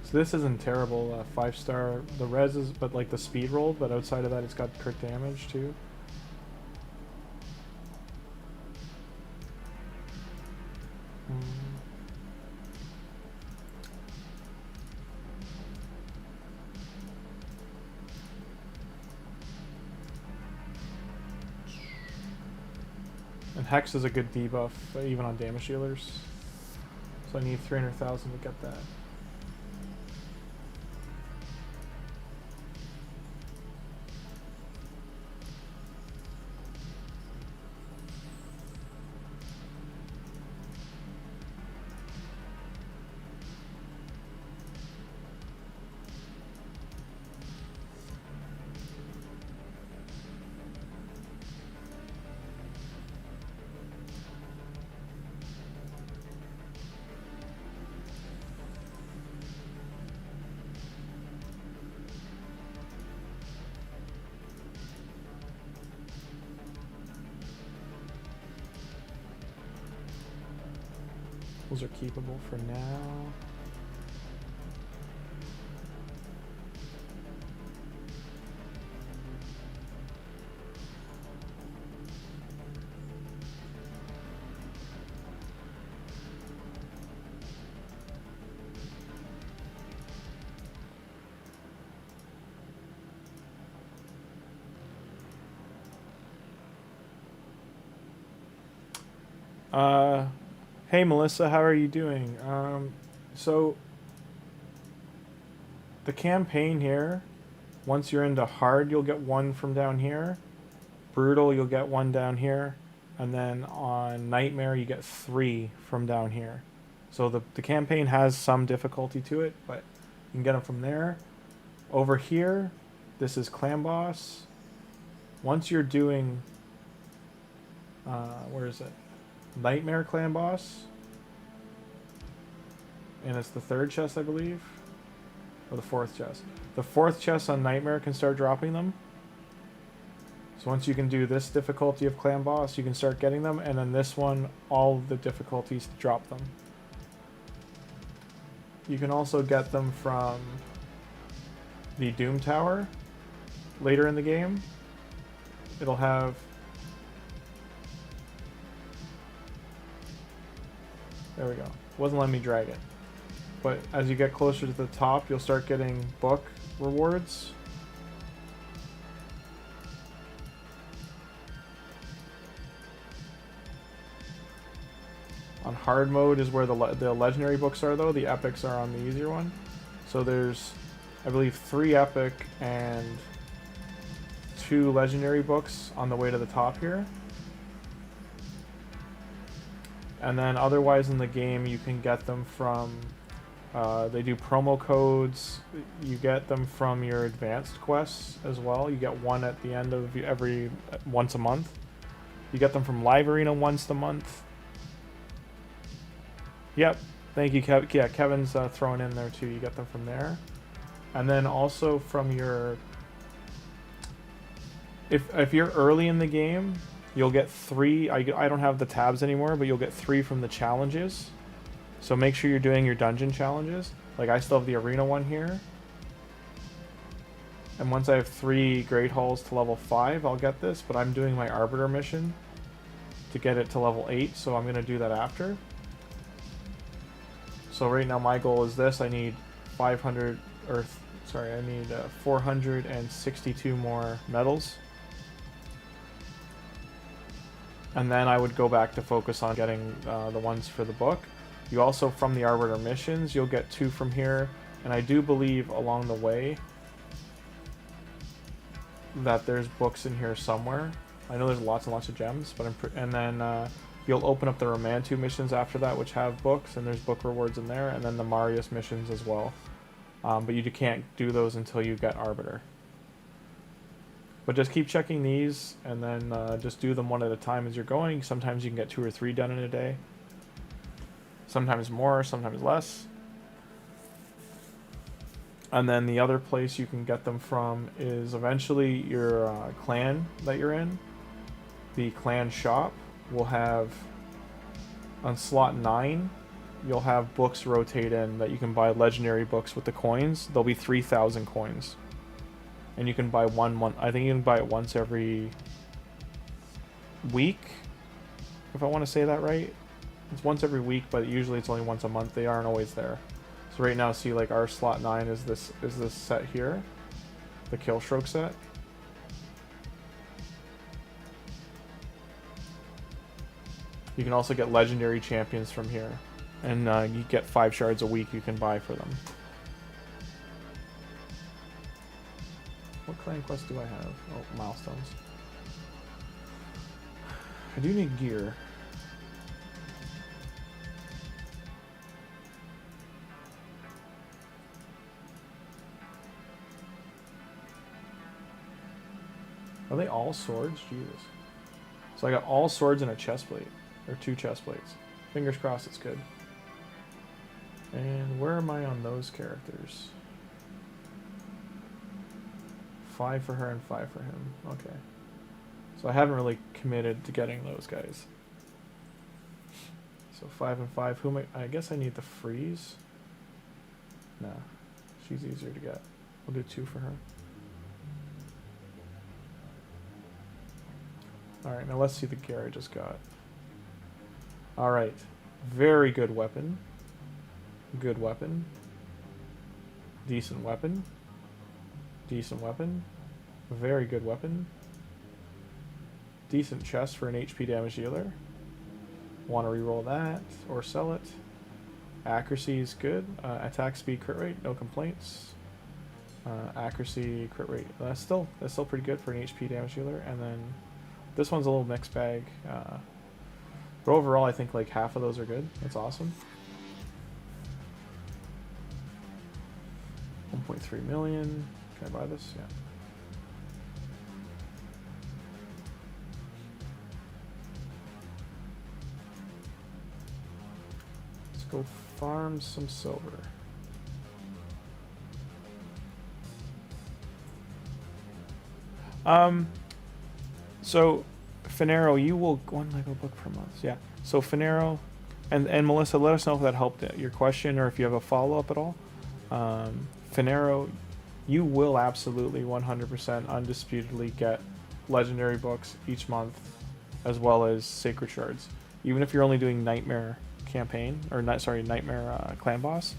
So this isn't terrible, 5-star. The res is, but like the speed roll, but outside of that it's got crit damage too. And Hex is a good debuff, even on damage dealers. So I need 300,000 to get that. Those are keepable for now. Hey Melissa, how are you doing? So the campaign here, once you're into hard, you'll get 1 from down here. Brutal, you'll get 1 down here. And then on Nightmare, you get 3 from down here. So the campaign has some difficulty to it, but you can get them from there. Over here, this is Clan Boss. Once you're doing, where is it? Nightmare Clan Boss. And it's the 3rd chest, I believe. Or the 4th chest. The 4th chest on Nightmare can start dropping them. So once you can do this difficulty of Clan Boss, you can start getting them. And then this one, all the difficulties drop them. You can also get them from the Doom Tower later in the game. It'll have... There we go. Wasn't letting me drag it. But as you get closer to the top, you'll start getting book rewards. On hard mode is where the legendary books are, though. The epics are on the easier one. So there's, I believe, 3 epic and 2 legendary books on the way to the top here. And then otherwise in the game, you can get them from, they do promo codes. You get them from your advanced quests as well. You get 1 at the end of once a month. You get them from Live Arena once a month. Yep, thank you, Kev. Yeah, Kevin's thrown in there too. You get them from there. And then also from your, if you're early in the game, you'll get 3. I don't have the tabs anymore, but you'll get 3 from the challenges. So make sure you're doing your dungeon challenges. Like I still have the arena one here. And once I have 3 Great Halls to level 5, I'll get this. But I'm doing my Arbiter mission to get it to level 8, so I'm going to do that after. So right now my goal is this. I need 462 more medals. And then I would go back to focus on getting the ones for the book. You also, from the Arbiter missions, you'll get 2 from here. And I do believe along the way that there's books in here somewhere. I know there's lots and lots of gems, but and then you'll open up the Romantu missions after that, which have books, and there's book rewards in there, and then the Marius missions as well. But you can't do those until you get Arbiter. But just keep checking these, and then just do them one at a time as you're going. Sometimes you can get 2 or 3 done in a day. Sometimes more, sometimes less. And then the other place you can get them from is eventually your clan that you're in. The clan shop will have, on slot 9, you'll have books rotate in that you can buy legendary books with the coins. There'll be 3,000 coins. And you can buy one, I think you can buy it once every week, if I want to say that right. It's once every week, but usually it's only once a month. They aren't always there. So right now, see, like our slot 9 is this set here, the Killstroke set. You can also get legendary champions from here, and you get 5 shards a week you can buy for them. What clan quest do I have? Oh, milestones. I do need gear. Are they all swords? Jesus. So I got all swords and a chest plate. Or 2 chest plates. Fingers crossed it's good. And where am I on those characters? 5 for her and 5 for him. Okay. So I haven't really committed to getting those guys. So 5 and 5. Who am I guess I need the freeze. Nah, she's easier to get. We'll do 2 for her. Alright, now let's see the gear I just got. Alright. Very good weapon. Good weapon. Decent weapon. Decent weapon. Very good weapon. Decent chest for an HP damage dealer. Want to reroll that or sell it. Accuracy is good. Attack speed, crit rate, no complaints. Accuracy, crit rate. That's still pretty good for an HP damage dealer. And then this one's a little mixed bag. But overall, I think like half of those are good. That's awesome. 1.3 million. Can I buy this? Yeah. Let's go farm some silver. So Finero, you will one Lego book per month. Yeah. So Finero, and Melissa, let us know if that helped your question or if you have a follow up at all. Finero, you will absolutely 100% undisputedly get legendary books each month, as well as sacred shards. Even if you're only doing Nightmare campaign or Nightmare clan boss.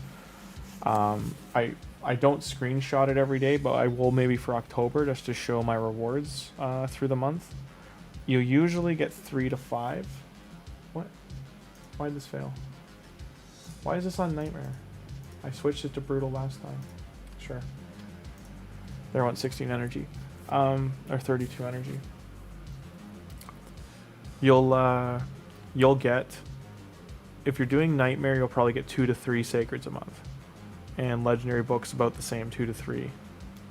I don't screenshot it every day, but I will maybe for October just to show my rewards through the month. You usually get 3 to 5. What? Why did this fail? Why is this on Nightmare? I switched it to Brutal last time. Sure. There, I want 16 energy. Or 32 energy. You'll get, if you're doing Nightmare, you'll probably get 2 to 3 Sacreds a month. And Legendary books about the same, 2 to 3.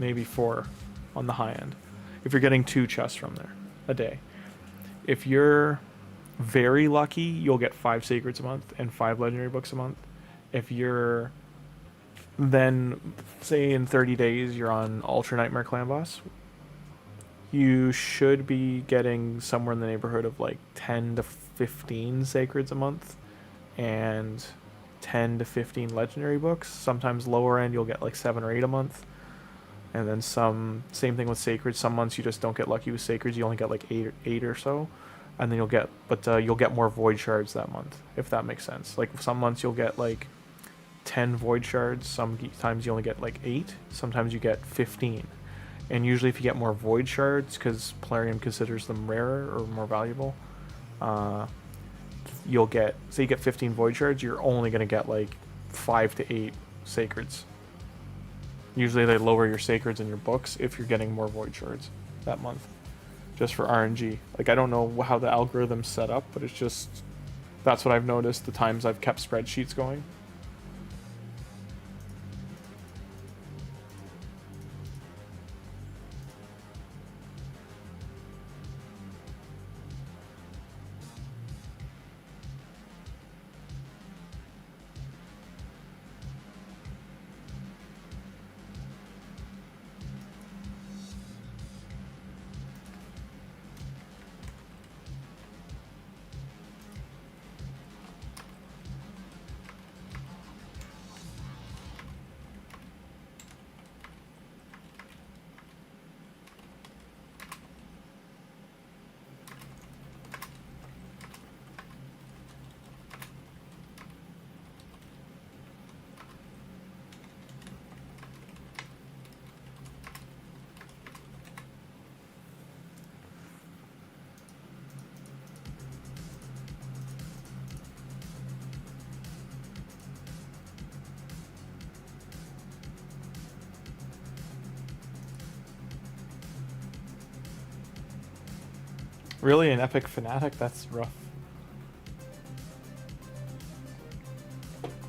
Maybe 4 on the high end. If you're getting 2 chests from there a day. If you're very lucky, you'll get 5 Sacreds a month and 5 Legendary books a month. If you're then, say in 30 days, you're on Ultra Nightmare Clan Boss, you should be getting somewhere in the neighborhood of like 10 to 15 Sacreds a month and 10 to 15 Legendary books. Sometimes lower end, you'll get like 7 or 8 a month. And then same thing with Sacreds. Some months you just don't get lucky with Sacreds. You only get like 8 or so. And then you'll get more Void Shards that month, if that makes sense. Like some months you'll get like 10 Void Shards. Sometimes you only get like 8. Sometimes you get 15. And usually if you get more Void Shards, because Plarium considers them rarer or more valuable, you'll get, say you get 15 Void Shards, you're only going to get like 5 to 8 Sacreds. Usually they lower your Sacreds in your books if you're getting more Void Shards that month. Just for RNG. Like, I don't know how the algorithm's set up, but it's just, that's what I've noticed the times I've kept spreadsheets going. Really, an epic fanatic? That's rough.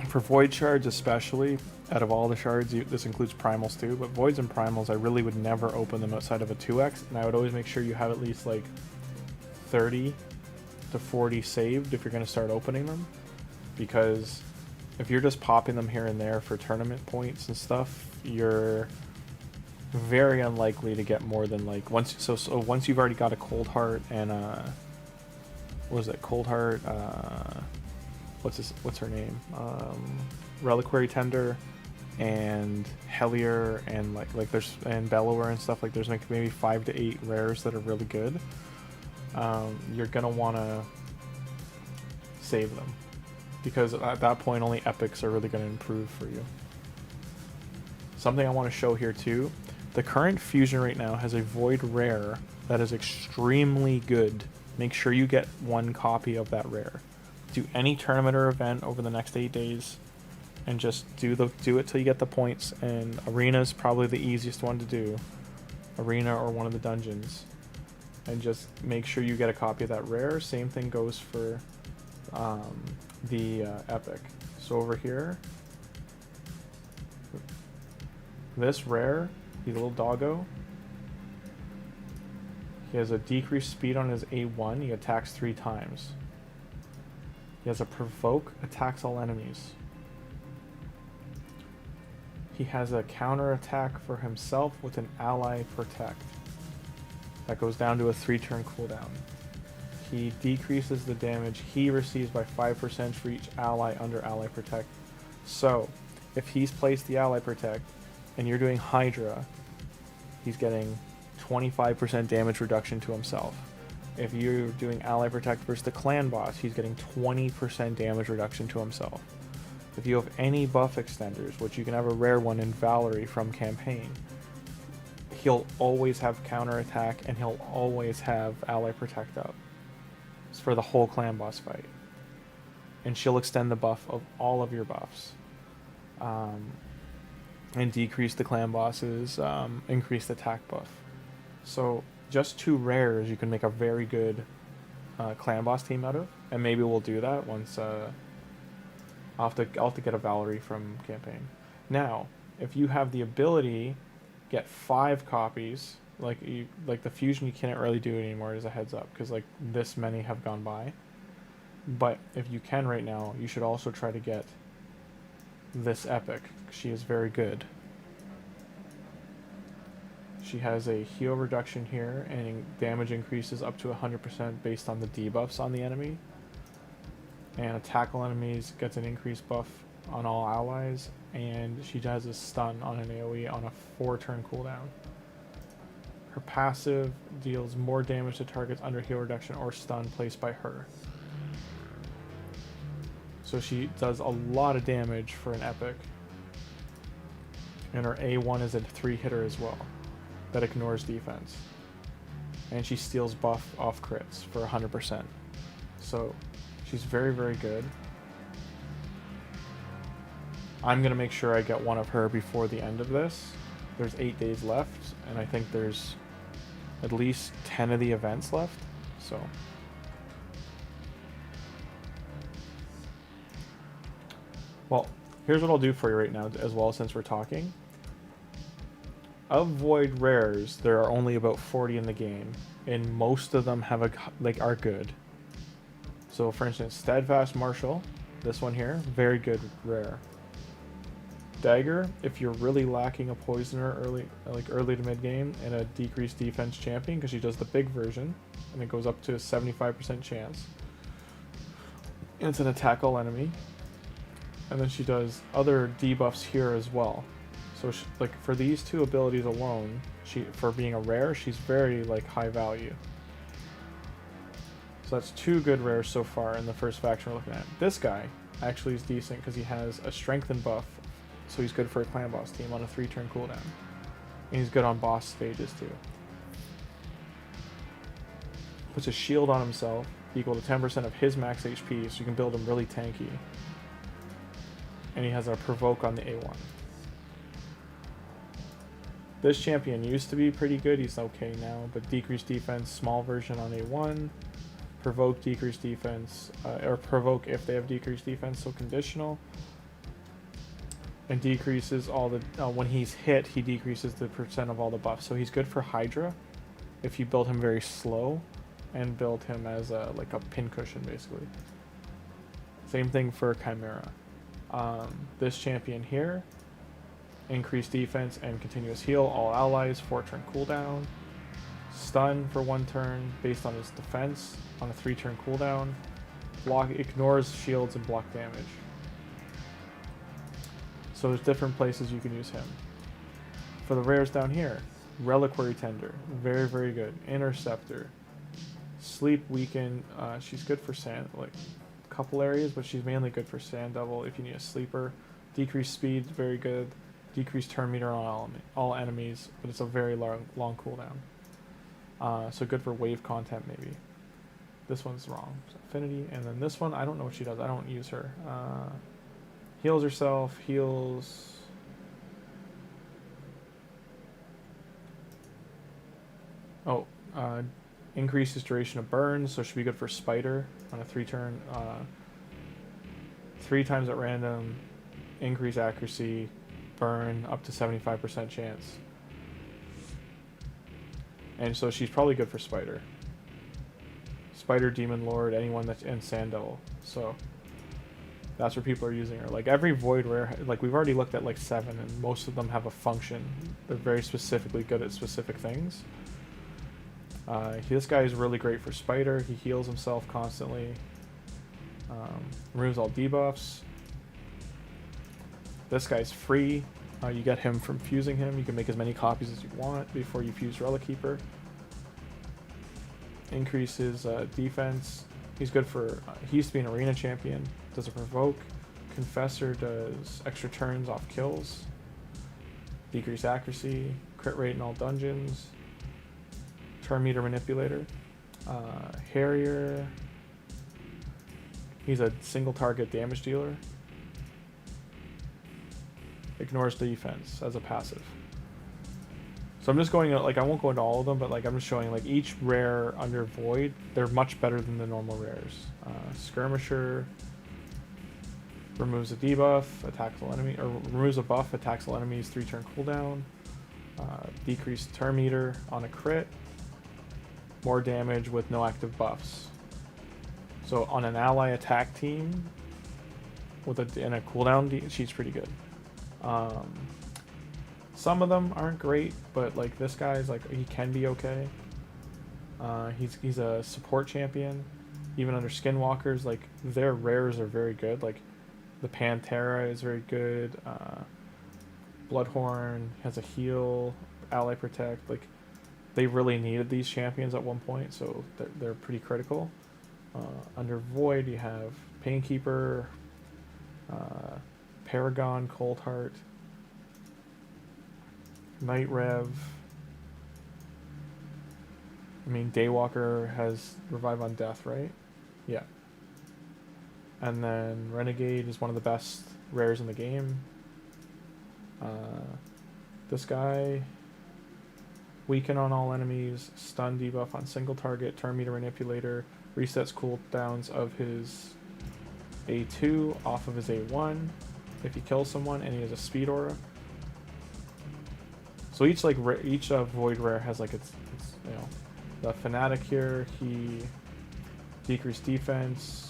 For Void Shards especially, out of all the shards, this includes Primals too, but Voids and Primals, I really would never open them outside of a 2x, and I would always make sure you have at least like 30 to 40 saved if you're going to start opening them, because if you're just popping them here and there for tournament points and stuff, you're very unlikely to get more than like once you've already got a Cold Heart and what was it, Cold Heart what's her name? Reliquary Tender and Hellier and like there's and Bellower and stuff. Like there's like maybe 5 to 8 rares that are really good. You're gonna wanna save them because at that point only epics are really gonna improve for you. Something I want to show here too. The current fusion right now has a void rare that is extremely good. Make sure you get 1 copy of that rare. Do any tournament or event over the next 8 days and just do it till you get the points. And arena is probably the easiest one to do. Arena or one of the dungeons. And just make sure you get a copy of that rare. Same thing goes for the epic. So over here, this rare, the little doggo, he has a decreased speed on his A1. He attacks 3 times. He has a provoke, attacks all enemies. He has a counter attack for himself with an ally protect. That goes down to a 3-turn cooldown. He decreases the damage he receives by 5% for each ally under ally protect. So, if he's placed the ally protect and you're doing Hydra, he's getting 25% damage reduction to himself. If you're doing ally protect versus the clan boss, he's getting 20% damage reduction to himself. If you have any buff extenders, which you can have a rare one in Valerie from campaign, he'll always have counter attack and he'll always have ally protect up. It's for the whole clan boss fight. And she'll extend the buff of all of your buffs. And decrease the clan boss's increased attack buff. So just 2 rares you can make a very good clan boss team out of. And maybe we'll do that once I'll have to get a Valerie from campaign. Now, if you have the ability, get 5 copies. Like the fusion, you can't really do it anymore as a heads up because like this many have gone by. But if you can right now, you should also try to get this epic. She is very good. She has a heal reduction here and damage increases up to 100% based on the debuffs on the enemy. And attack all enemies gets an increased buff on all allies, and she has a stun on an AoE on a 4-turn cooldown. Her passive deals more damage to targets under heal reduction or stun placed by her. So she does a lot of damage for an epic. And her A1 is a 3-hitter as well that ignores defense. And she steals buff off crits for 100%. So she's very, very good. I'm going to make sure I get one of her before the end of this. There's 8 days left, and I think there's at least 10 of the events left. So well, here's what I'll do for you right now as well, since we're talking. Of void rares, there are only about 40 in the game, and most of them have are good. So for instance, Steadfast Marshal, this one here, very good rare. Dagger, if you're really lacking a poisoner early to mid game, and a decreased defense champion, because she does the big version, and it goes up to a 75% chance. And it's an attack all enemy. And then she does other debuffs here as well. So like for these 2 abilities alone, for being a rare, she's very like high value. So that's 2 good rares so far in the first faction we're looking at. This guy actually is decent because he has a strengthened buff, so he's good for a clan boss team on a 3-turn cooldown. And he's good on boss stages too. Puts a shield on himself equal to 10% of his max HP, so you can build him really tanky. And he has a provoke on the A1. This champion used to be pretty good, he's okay now, but decreased defense, small version on A1, provoke decreased defense, or provoke if they have decreased defense, so conditional, and decreases all the, when he's hit, he decreases the percent of all the buffs, so he's good for Hydra, if you build him very slow, and build him as a pincushion basically. Same thing for Chimera. This champion here, increased defense and continuous heal, all allies, 4-turn cooldown, stun for 1 turn based on his defense on a 3-turn cooldown, block, ignores shields and block damage. So there's different places you can use him. For the rares down here, Reliquary Tender, very, very good. Interceptor, Sleep Weaken, she's good for sand, like a couple areas, but she's mainly good for Sand Devil if you need a sleeper. Decreased speed, very good. Decreased turn meter on all enemies, but it's a very long cooldown. So good for wave content maybe. This one's wrong. So Affinity, and then this one, I don't know what she does. I don't use her. Heals herself, heals... Oh, increases duration of burns, so should be good for Spider on a 3-turn. 3 times at random, increase accuracy, burn up to 75% chance. And so she's probably good for Spider. Spider, Demon Lord, anyone that's in Sand Devil. So that's where people are using her. Like every Void Rare, like we've already looked at like 7, and most of them have a function. They're very specifically good at specific things. This guy is really great for Spider. He heals himself constantly. Removes all debuffs. This guy's free. You get him from fusing him. You can make as many copies as you want before you fuse Relic Keeper. Increases defense. He's good for... he used to be an arena champion. Does a provoke. Confessor does extra turns off kills. Decrease accuracy. Crit rate in all dungeons. Turn meter manipulator. Harrier. He's a single target damage dealer. Ignores defense as a passive. So I'm just going, like, I won't go into all of them, but like I'm just showing like each rare under Void, they're much better than the normal rares. Skirmisher removes a debuff, attacks all enemy, or removes a buff, attacks all enemies, 3-turn cooldown. Decreased turn meter on a crit. More damage with no active buffs. So on an ally attack team with a cooldown, she's pretty good. Some of them aren't great, but like this guy's like, he can be okay. He's a support champion. Even under Skinwalkers, like their rares are very good. Like the Pantera is very good. Bloodhorn has a heal, ally protect. Like they really needed these champions at one point, so they're pretty critical. Under Void, you have Painkeeper, Paragon, Cold Heart, Night Rev. I mean, Daywalker has Revive on Death, right? Yeah. And then Renegade is one of the best rares in the game. This guy, weaken on all enemies, stun debuff on single target, turn meter manipulator, resets cooldowns of his A2 off of his A1 if he kills someone, and he has a speed aura. So each Void rare has like its you know, the Fanatic here, he decreased defense.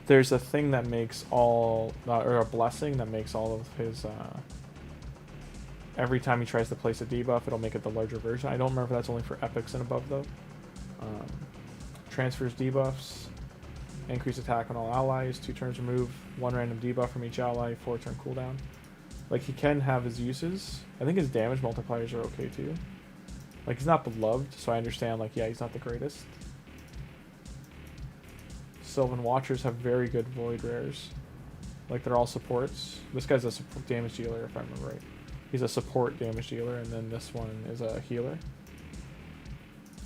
There's a thing that makes all, or a blessing that makes all of his, every time he tries to place a debuff, it'll make it the larger version. I don't remember if that's only for epics and above though. Transfers debuffs, increase attack on all allies, 2 turns remove 1 random debuff from each ally, 4-turn cooldown. Like he can have his uses. I think his damage multipliers are okay too. Like he's not beloved, so I understand like, yeah, he's not the greatest. Sylvan Watchers have very good Void rares. Like they're all supports. This guy's a support damage dealer if I remember right. He's a support damage dealer, and then this one is a healer.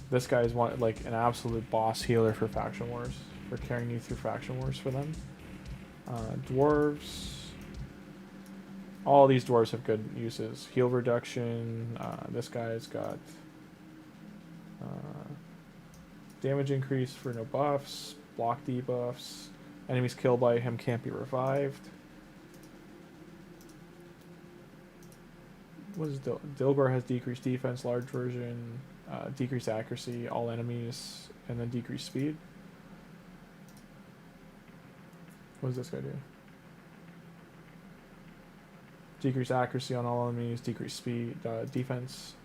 This guy is one, like an absolute boss healer for Faction Wars, for carrying you through Faction Wars for them. Dwarves. All these dwarves have good uses. Heal reduction. This guy's got damage increase for no buffs. Block debuffs. Enemies killed by him can't be revived. What is Dilgor has decreased defense, large version, decreased accuracy, all enemies, and then decreased speed. What does this guy do? Decreased accuracy on all enemies, decreased speed, defense.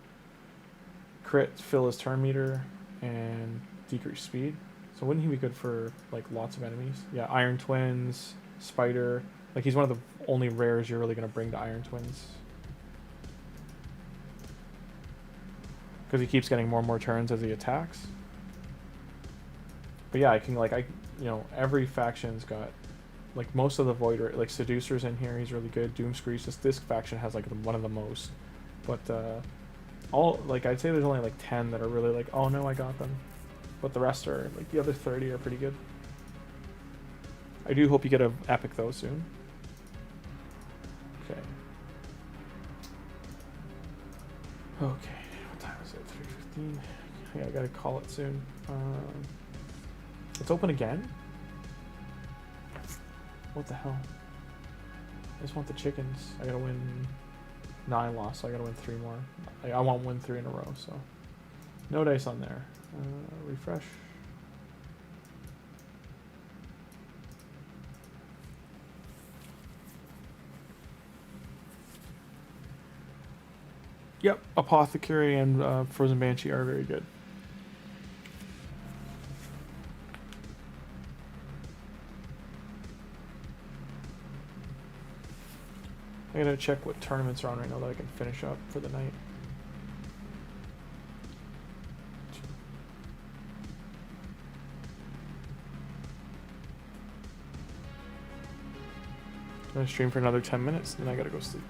Crit, fill his turn meter, and decreased speed. So wouldn't he be good for like lots of enemies? Yeah, Iron Twins, Spider. Like he's one of the only rares you're really gonna bring to Iron Twins. Because he keeps getting more and more turns as he attacks. But yeah, I can you know, every faction's got like most of the Void, like Seducer's in here, he's really good. Doomscreech, this faction has like one of the most. But all, like I'd say there's only like 10 that are really like, oh no, I got them. But the rest are, like the other 30 are pretty good. I do hope you get an epic though soon. Okay. Okay, what time is it? 3:15. Yeah, I gotta call it soon. It's open again? What the hell? I just want the chickens. I gotta win 9 lost, so I gotta win 3 more. I won't win 3 in a row, so. No dice on there. Refresh. Yep, Apothecary and Frozen Banshee are very good. I gotta check what tournaments are on right now that I can finish up for the night. I'm gonna stream for another 10 minutes, then I gotta go sleep.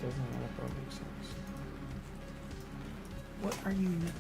Doesn't make sense. What are you knitting?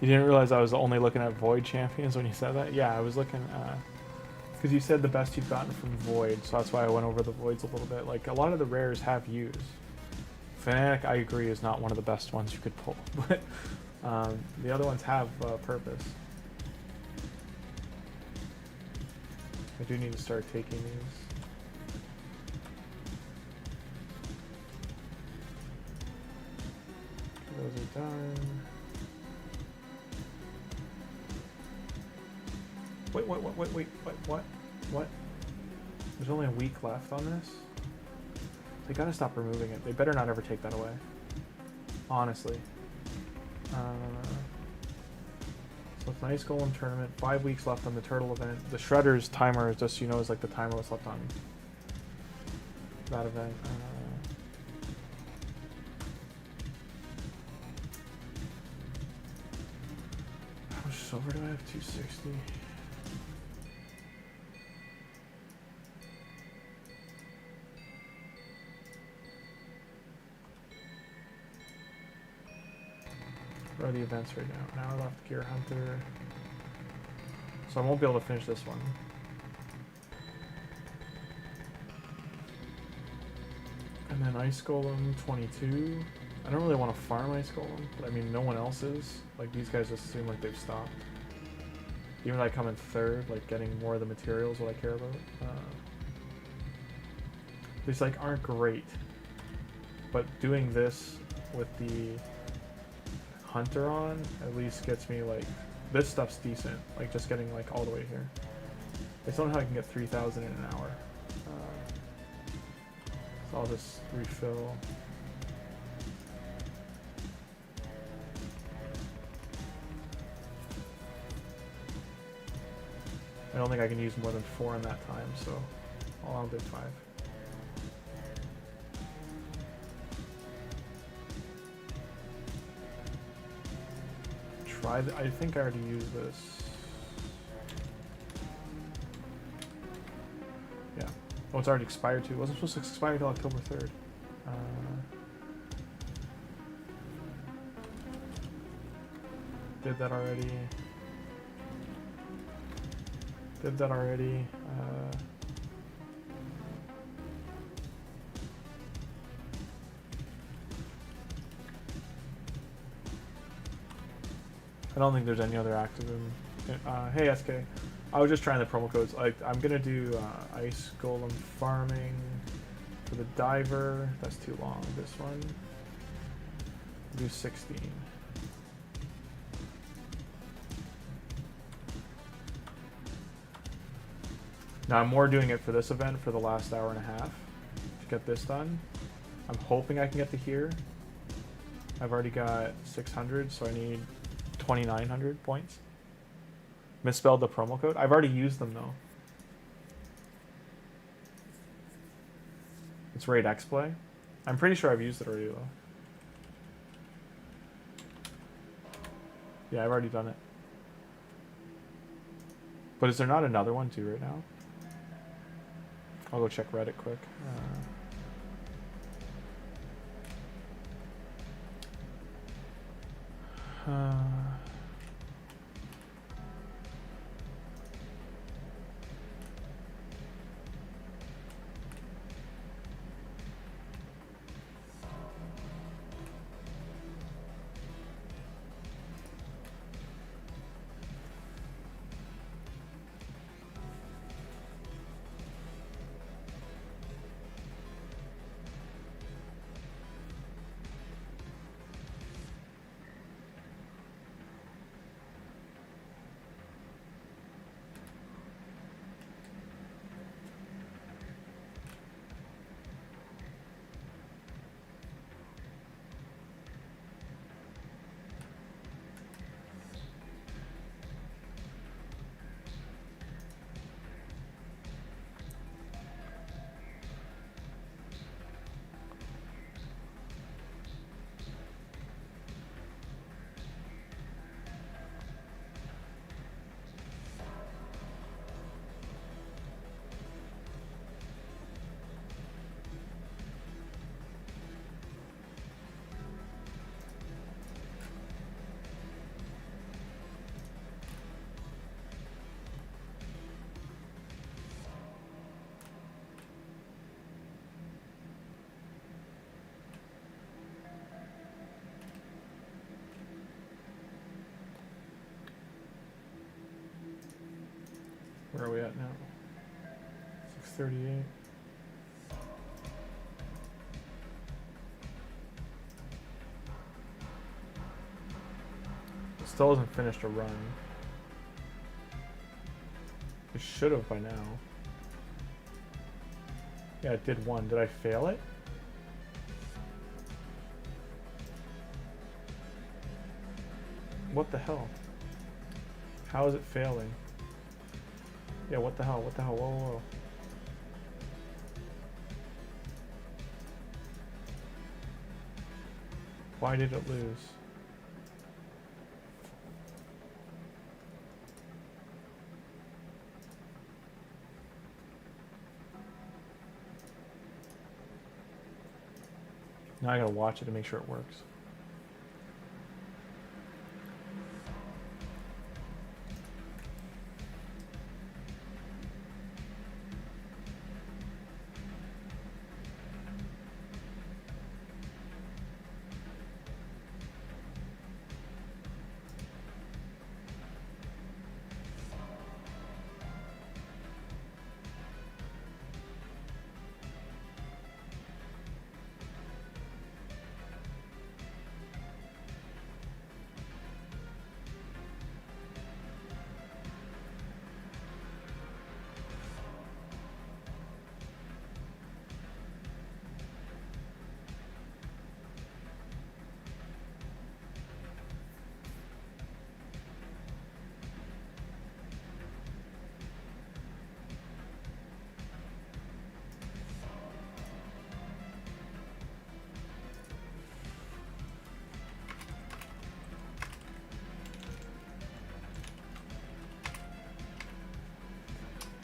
You didn't realize I was only looking at Void champions when you said that? Yeah, I was looking, because you said the best you've gotten from Void, so that's why I went over the Voids a little bit. Like, a lot of the rares have used. Fnatic, I agree, is not one of the best ones you could pull, but the other ones have purpose. I do need to start taking these. Those are done. Wait, what? There's only a week left on this? They gotta stop removing it. They better not ever take that away. Honestly. So it's Nice Golem Tournament. 5 weeks left on the Turtle event. The Shredder's timer, is just so you know, is like the timer that's left on that event. How much silver do I have? 260. Where are the events right now? An hour left, Gear Hunter. So I won't be able to finish this one. And Ice Golem 22. I don't really want to farm Ice Golem, but I mean no one else is. Like these guys just seem like they've stopped. Even though I come in third, like getting more of the materials what I care about. These like aren't great. But doing this with the Hunter on at least gets me like, this stuff's decent. Like just getting like all the way here. I just don't know how I can get 3,000 in an hour. So I'll just refill. I don't think I can use more than 4 in that time, so I'll do 5. I think I already used this. Yeah. Oh, it's already expired too. It wasn't supposed to expire until October 3rd. Did that already. Did that already. I don't think there's any other active in. Hey SK, I was just trying the promo codes. Like I'm gonna do Ice Golem farming for the diver. That's too long. This one. Do 16. Now I'm more doing it for this event for the last hour and a half to get this done. I'm hoping I can get to here. I've already got 600, so I need 2,900 points. Misspelled the promo code. I've already used them though. It's Raid X Play. I'm pretty sure I've used it already though. Yeah, I've already done it. But is there not another one too right now? I'll go check Reddit quick. Where are we at now? 6:38. Still hasn't finished a run. It should have by now. Yeah, it did one. Did I fail it? What the hell? How is it failing? Yeah, what the hell? What the hell? Whoa, whoa, whoa. Why did it lose? Now I gotta watch it to make sure it works.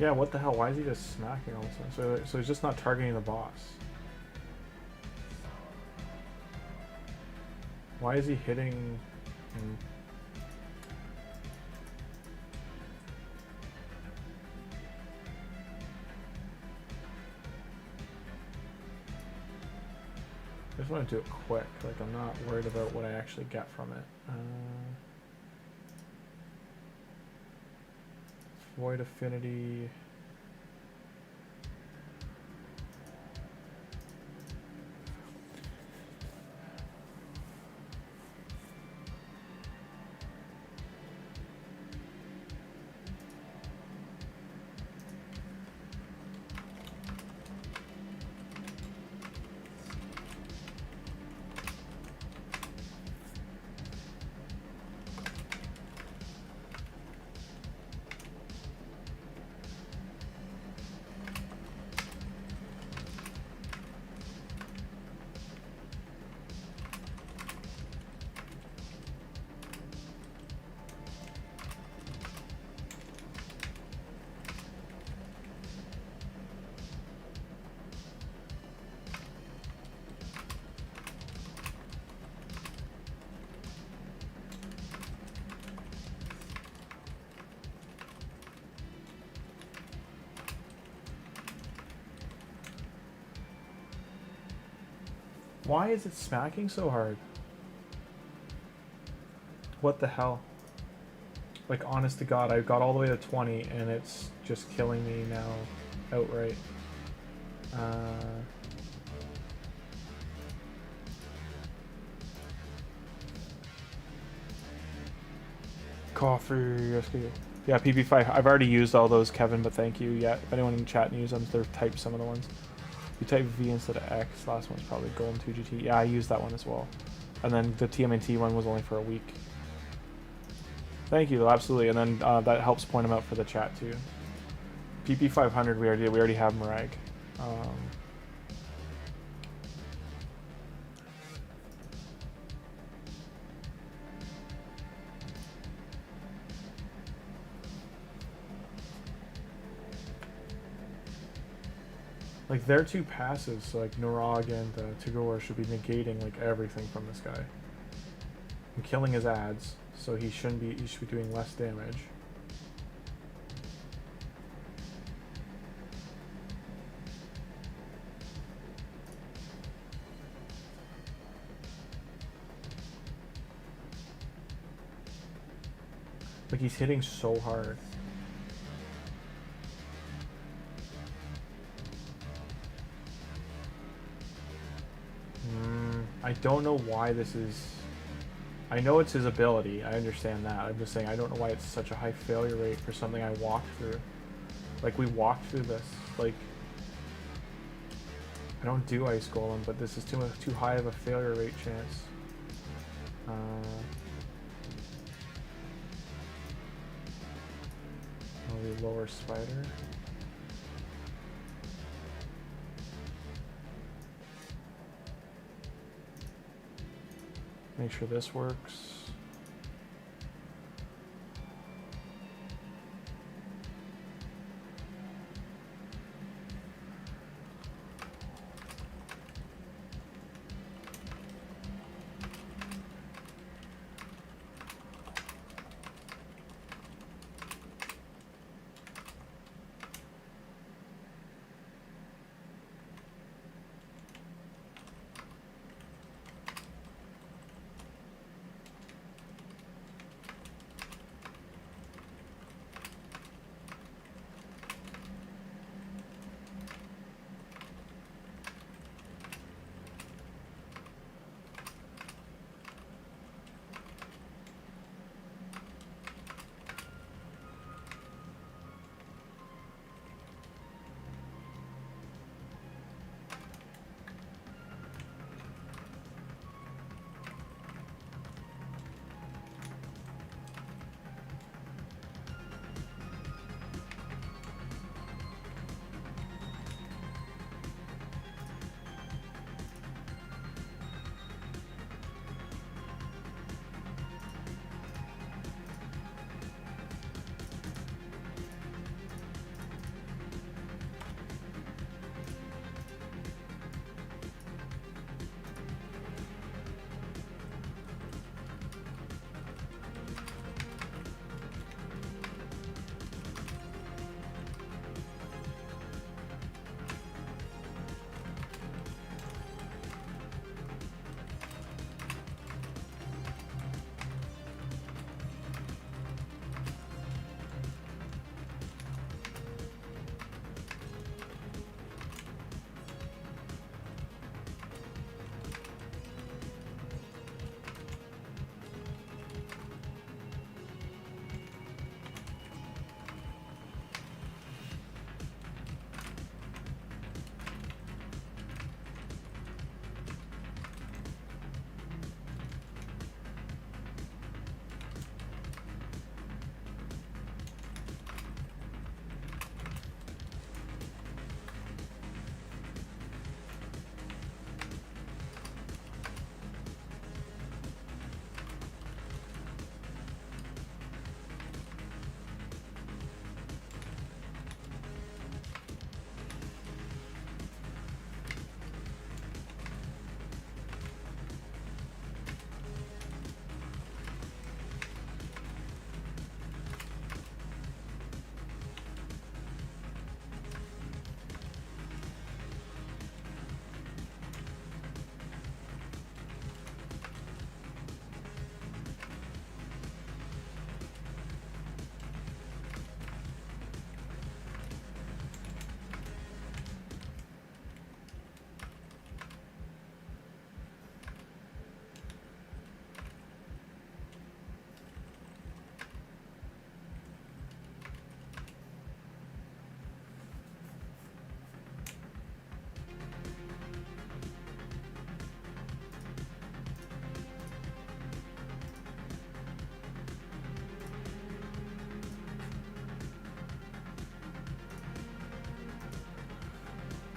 Yeah, what the hell? Why is he just smacking all of a sudden? So he's just not targeting the boss. Why is he hitting... I just want to do it quick. Like, I'm not worried about what I actually get from it. Void Affinity. Why is it smacking so hard? What the hell? Like, honest to God, I got all the way to 20 and it's just killing me now outright. Coffee, rescue. Yeah, PP5. I've already used all those, Kevin, but thank you. Yeah, if anyone in chat can use them, they're typed some of the ones. You type V instead of X. Last one's probably Golden 2GT. Yeah, I used that one as well. And then the TMNT one was only for a week. Thank you, absolutely. And then that helps point them out for the chat too. PP500 we already have Marag. Like, their two passes, so like Nurag and Tagoar should be negating like everything from this guy. I'm killing his ads, so he should be doing less damage. Like, he's hitting so hard. I don't know why this is... I know it's his ability, I understand that. I'm just saying I don't know why it's such a high failure rate for something I walked through. Like, we walked through this. Like, I don't do Ice Golem, but this is too high of a failure rate chance. Maybe lower Spider. Make sure this works.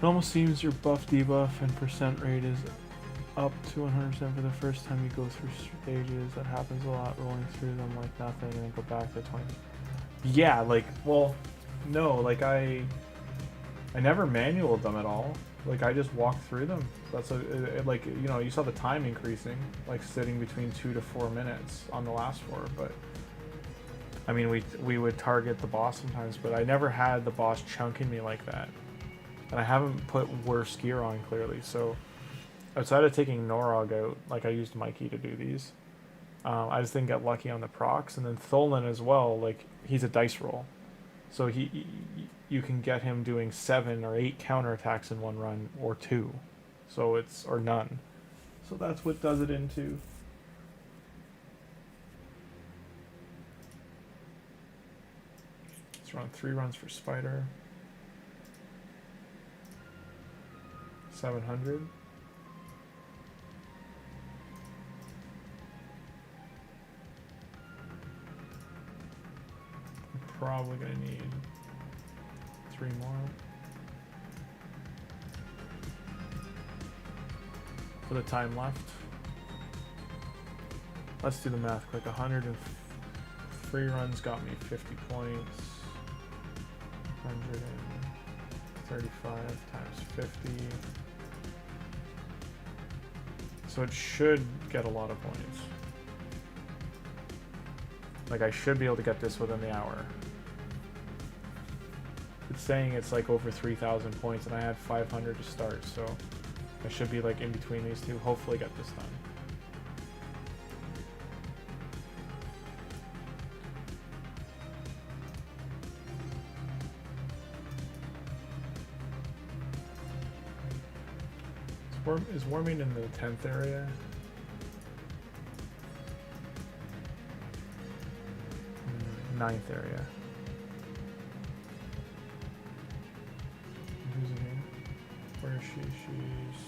It almost seems your buff debuff and percent rate is up to 100% for the first time you go through stages. That happens a lot, rolling through them like nothing and then go back to 20. Yeah, like, well, no, like I never manualed them at all. Like I just walked through them. That's like, you know, you saw the time increasing, like sitting between 2 to 4 minutes on the last floor. But I mean, we would target the boss sometimes, but I never had the boss chunking me like that. And I haven't put worse gear on clearly. So outside of taking Norog out, like I used Mikey to do these. I just didn't get lucky on the procs, and then Tholin as well. Like he's a dice roll, so you can get him doing 7 or 8 counterattacks in one run, or 2, so it's or none. So that's what does it into. Let's run 3 runs for Spider. 700. Probably gonna need 3 more for the time left. Let's do the math quick. 103 runs got me 50 points. 135 times 50. So it should get a lot of points. Like I should be able to get this within the hour. It's saying it's like over 3,000 points, and I had 500 to start, so I should be like in between these two. Hopefully get this done. Is warming in the 10th area? Ninth area. Who's in here? Where is she? She's...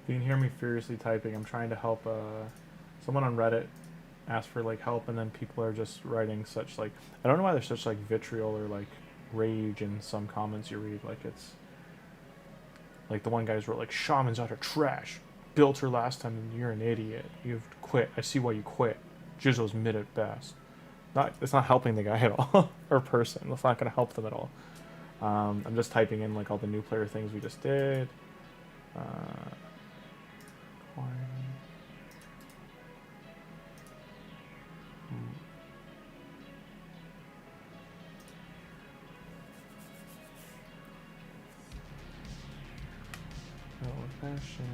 You can hear me furiously typing. I'm trying to help someone on Reddit asked for like help, and then people are just writing such like, I don't know why there's such like vitriol or like rage in some comments you read. Like it's like the one guy's wrote like, "Shaman's utter trash. Built her last time and you're an idiot. You've quit. I see why you quit. Jizzle's mid at best." It's not helping the guy at all or person. It's not going to help them at all. I'm just typing in like all the new player things we just did. Fashion.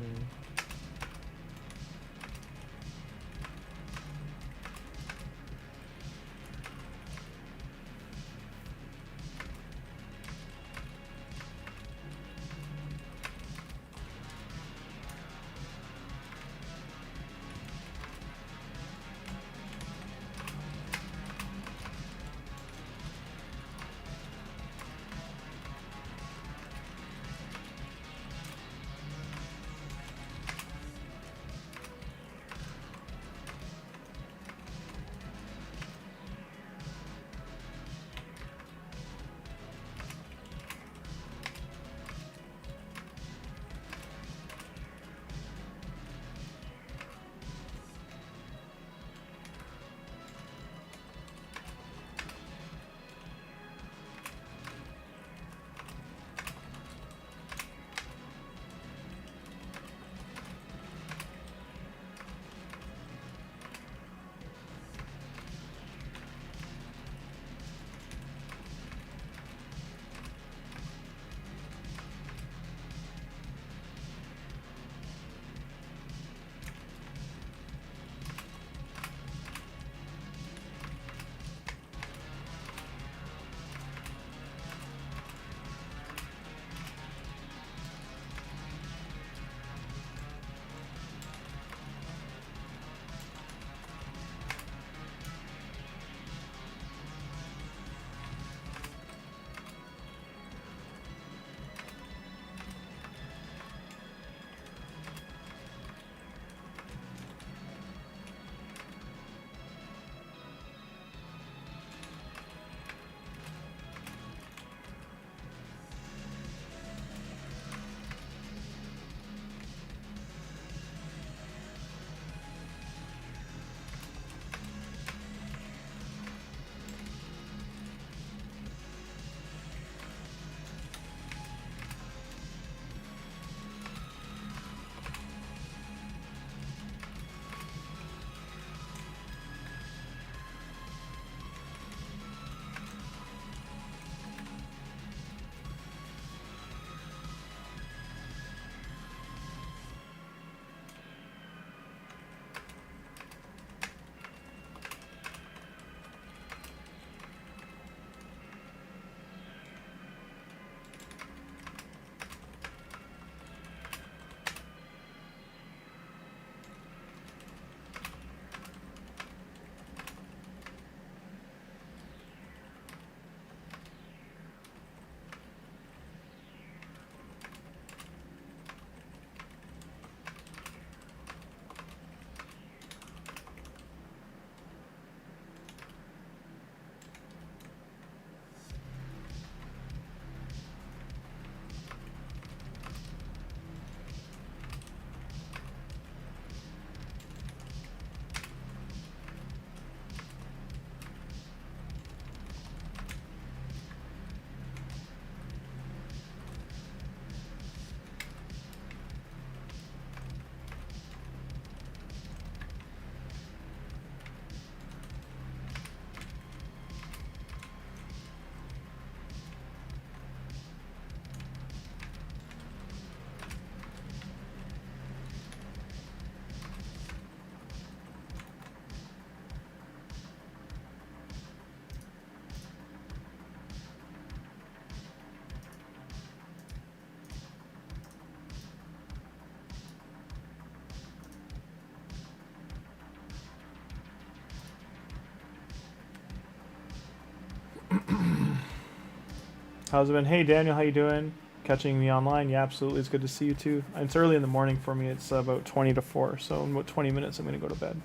How's it been? Hey Daniel, how you doing? Catching me online? Yeah, absolutely. It's good to see you too. It's early in the morning for me. It's about 20 to 4, so in about 20 minutes I'm going to go to bed.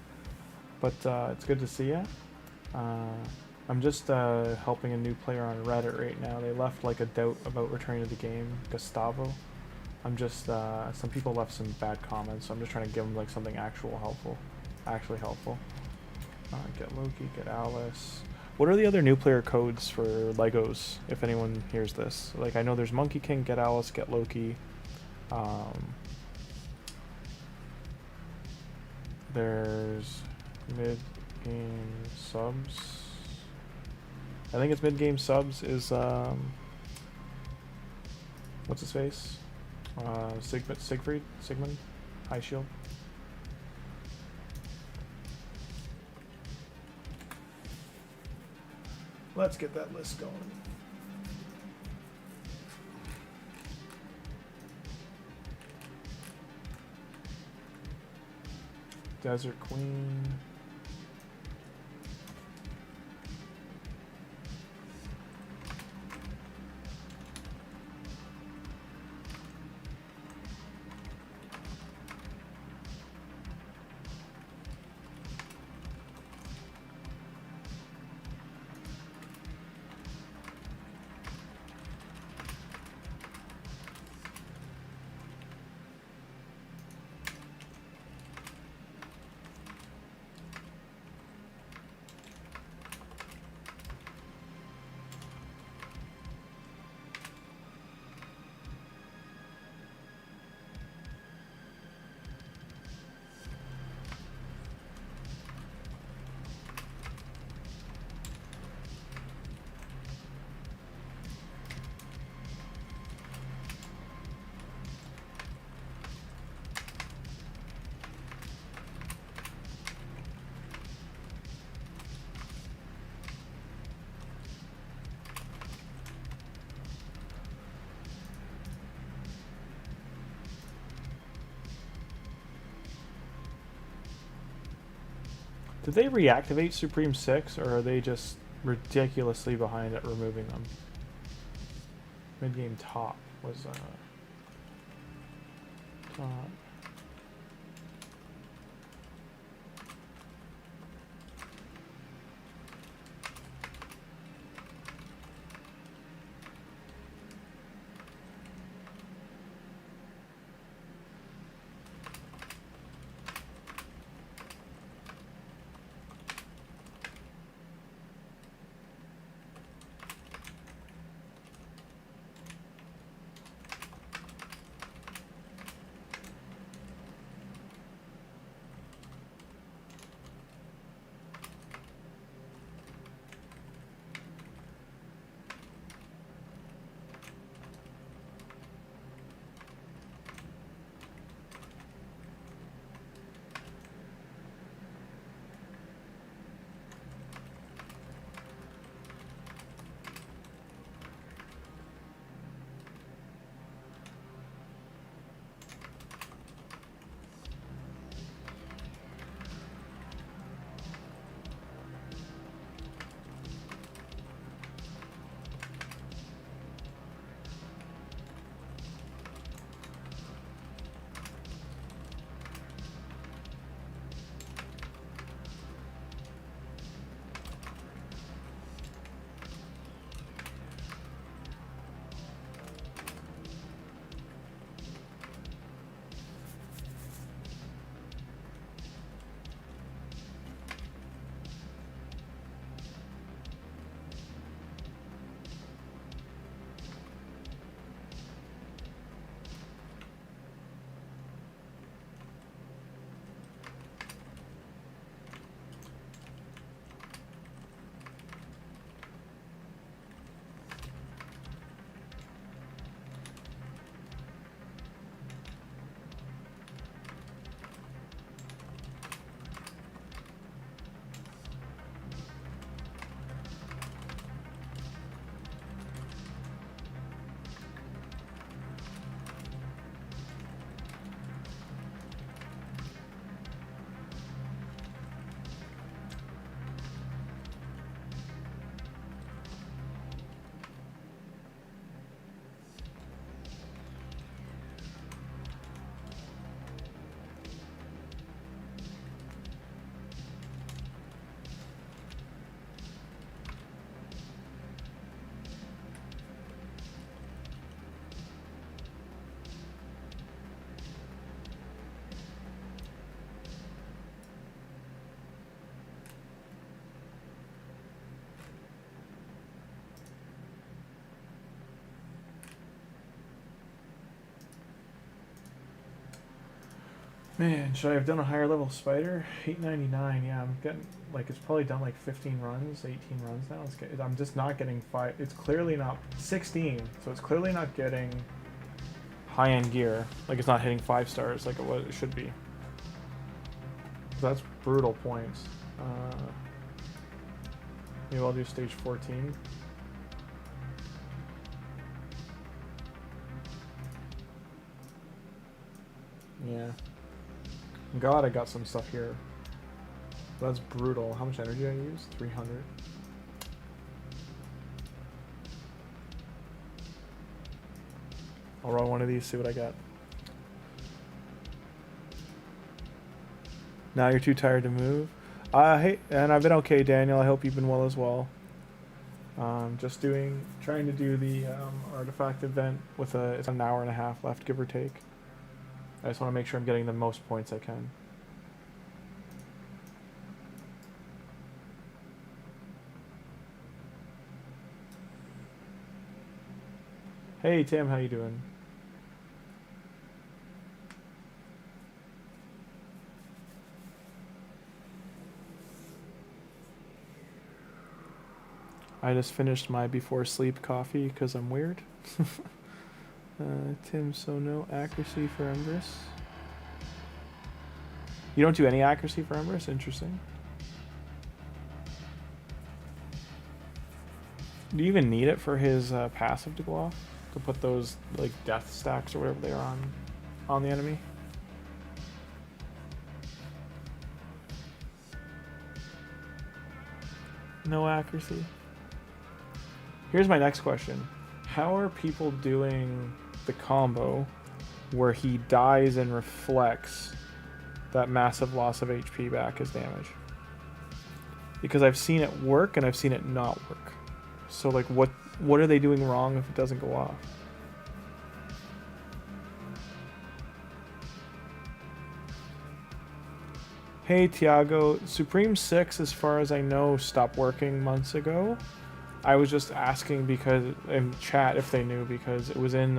But it's good to see you. I'm just helping a new player on Reddit right now. They left like a doubt about returning to the game, Gustavo. I'm just, some people left some bad comments, so I'm just trying to give them like something actually helpful. Get Loki, get Alice. What are the other new player codes for Legos, if anyone hears this? Like, I know there's Monkey King, Get Alice, Get Loki. There's mid-game subs. I think it's mid-game subs is, what's his face? Sigmund? High Shield. Let's get that list going. Desert Queen. Did they reactivate Supreme 6, or are they just ridiculously behind at removing them? Mid-game top was, top. Man, should I have done a higher level spider? 899, yeah, I'm getting, like, it's probably done like 15 runs, 18 runs now. I'm just not getting 5, it's clearly not, 16, so it's clearly not getting high-end gear. Like, it's not hitting 5 stars like it should be. So that's brutal points. Maybe I'll do stage 14. Yeah. God, I got some stuff here. That's brutal. How much energy I use? 300. I'll run one of these, see what I got. Now you're too tired to move. Hey, and I've been okay, Daniel. I hope you've been well as well. Just trying to do the artifact event with it's an hour and a half left, give or take. I just want to make sure I'm getting the most points I can. Hey Tim, how you doing? I just finished my before sleep coffee because I'm weird. Tim, so no accuracy for Empress. You don't do any accuracy for Empress? Interesting. Do you even need it for his passive to go off? To put those like death stacks or whatever they are on the enemy? No accuracy. Here's my next question. How are people doing the combo where he dies and reflects that massive loss of HP back as damage? Because I've seen it work and I've seen it not work. So like what are they doing wrong if it doesn't go off? Hey Tiago, Supreme 6 as far as I know stopped working months ago. I was just asking because in chat if they knew, because it was in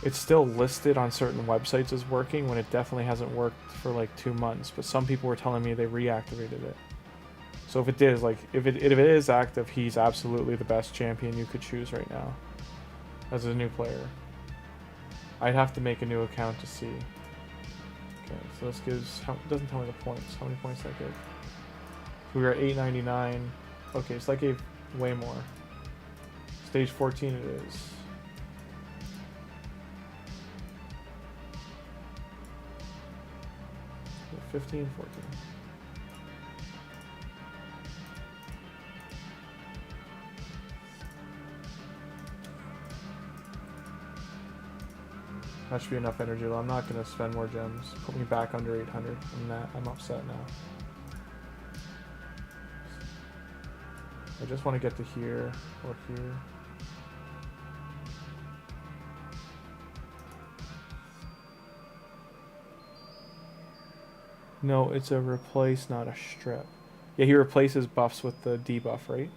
it's still listed on certain websites as working when it definitely hasn't worked for like 2 months, but some people were telling me they reactivated it. So if it is, like, if it is active, he's absolutely the best champion you could choose right now as a new player. I'd have to make a new account to see. Okay, so this gives, it doesn't tell me the points. How many points that gives? So we were at 899. Okay, so that gave way more. Stage 14 it is. So 15, 14. That should be enough energy. Though I'm not going to spend more gems. Put me back under 800. I'm upset now. I just want to get to here or here. No, it's a replace, not a strip. Yeah, he replaces buffs with the debuff, right?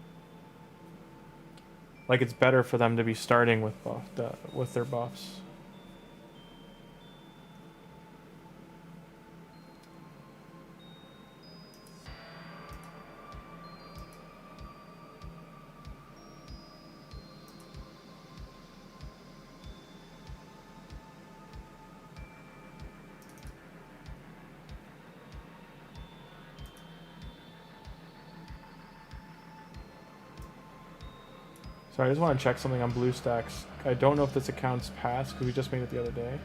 Like it's better for them to be starting with with their buffs. Sorry, I just want to check something on BlueStacks. I don't know if this account's passed because we just made it the other day.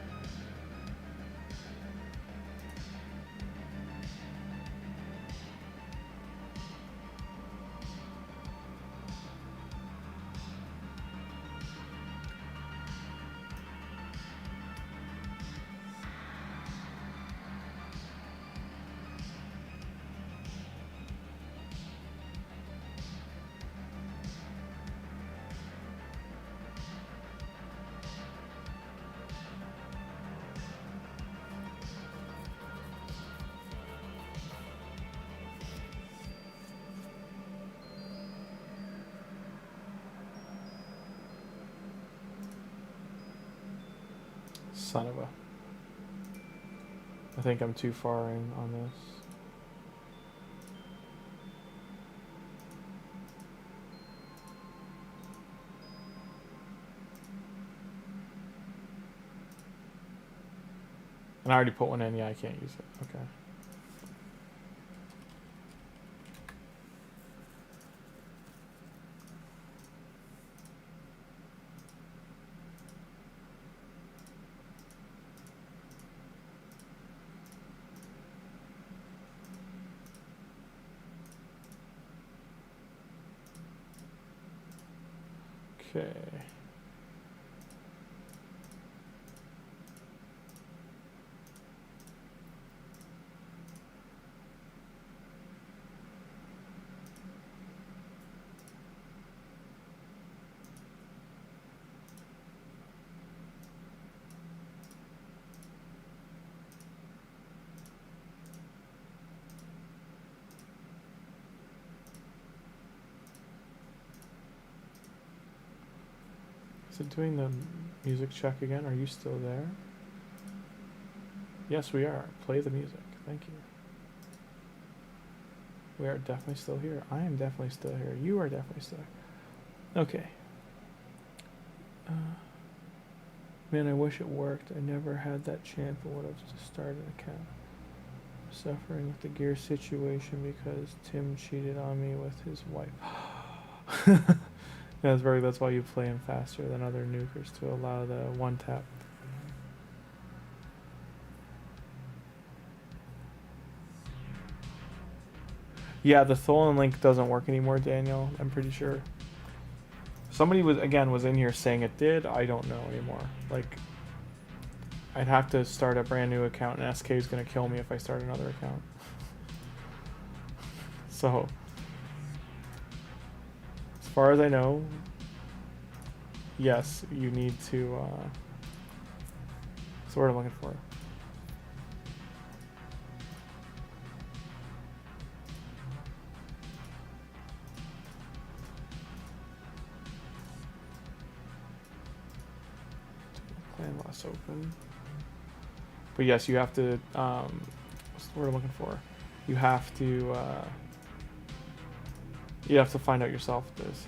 Son of a... I think I'm too far in on this. And I already put one in. Yeah, I can't use it. Okay. Okay. Is it doing the music check again? Are you still there? Yes, we are. Play the music. Thank you. We are definitely still here. I am definitely still here. You are definitely still here. Okay. Man, I wish it worked. I never had that chance, but would have just started an account. Suffering with the gear situation because Tim cheated on me with his wife. Yeah, that's why you play him faster than other nukers to allow the one tap. Yeah, the Tholin link doesn't work anymore, Daniel. I'm pretty sure. Somebody was in here saying it did. I don't know anymore. Like, I'd have to start a brand new account, and SK is gonna kill me if I start another account. So, as far as I know, yes, you need to. That's what I'm looking for. Clan loss open. But yes, you have to. What's the word I'm looking for? You have to. You have to find out yourself this.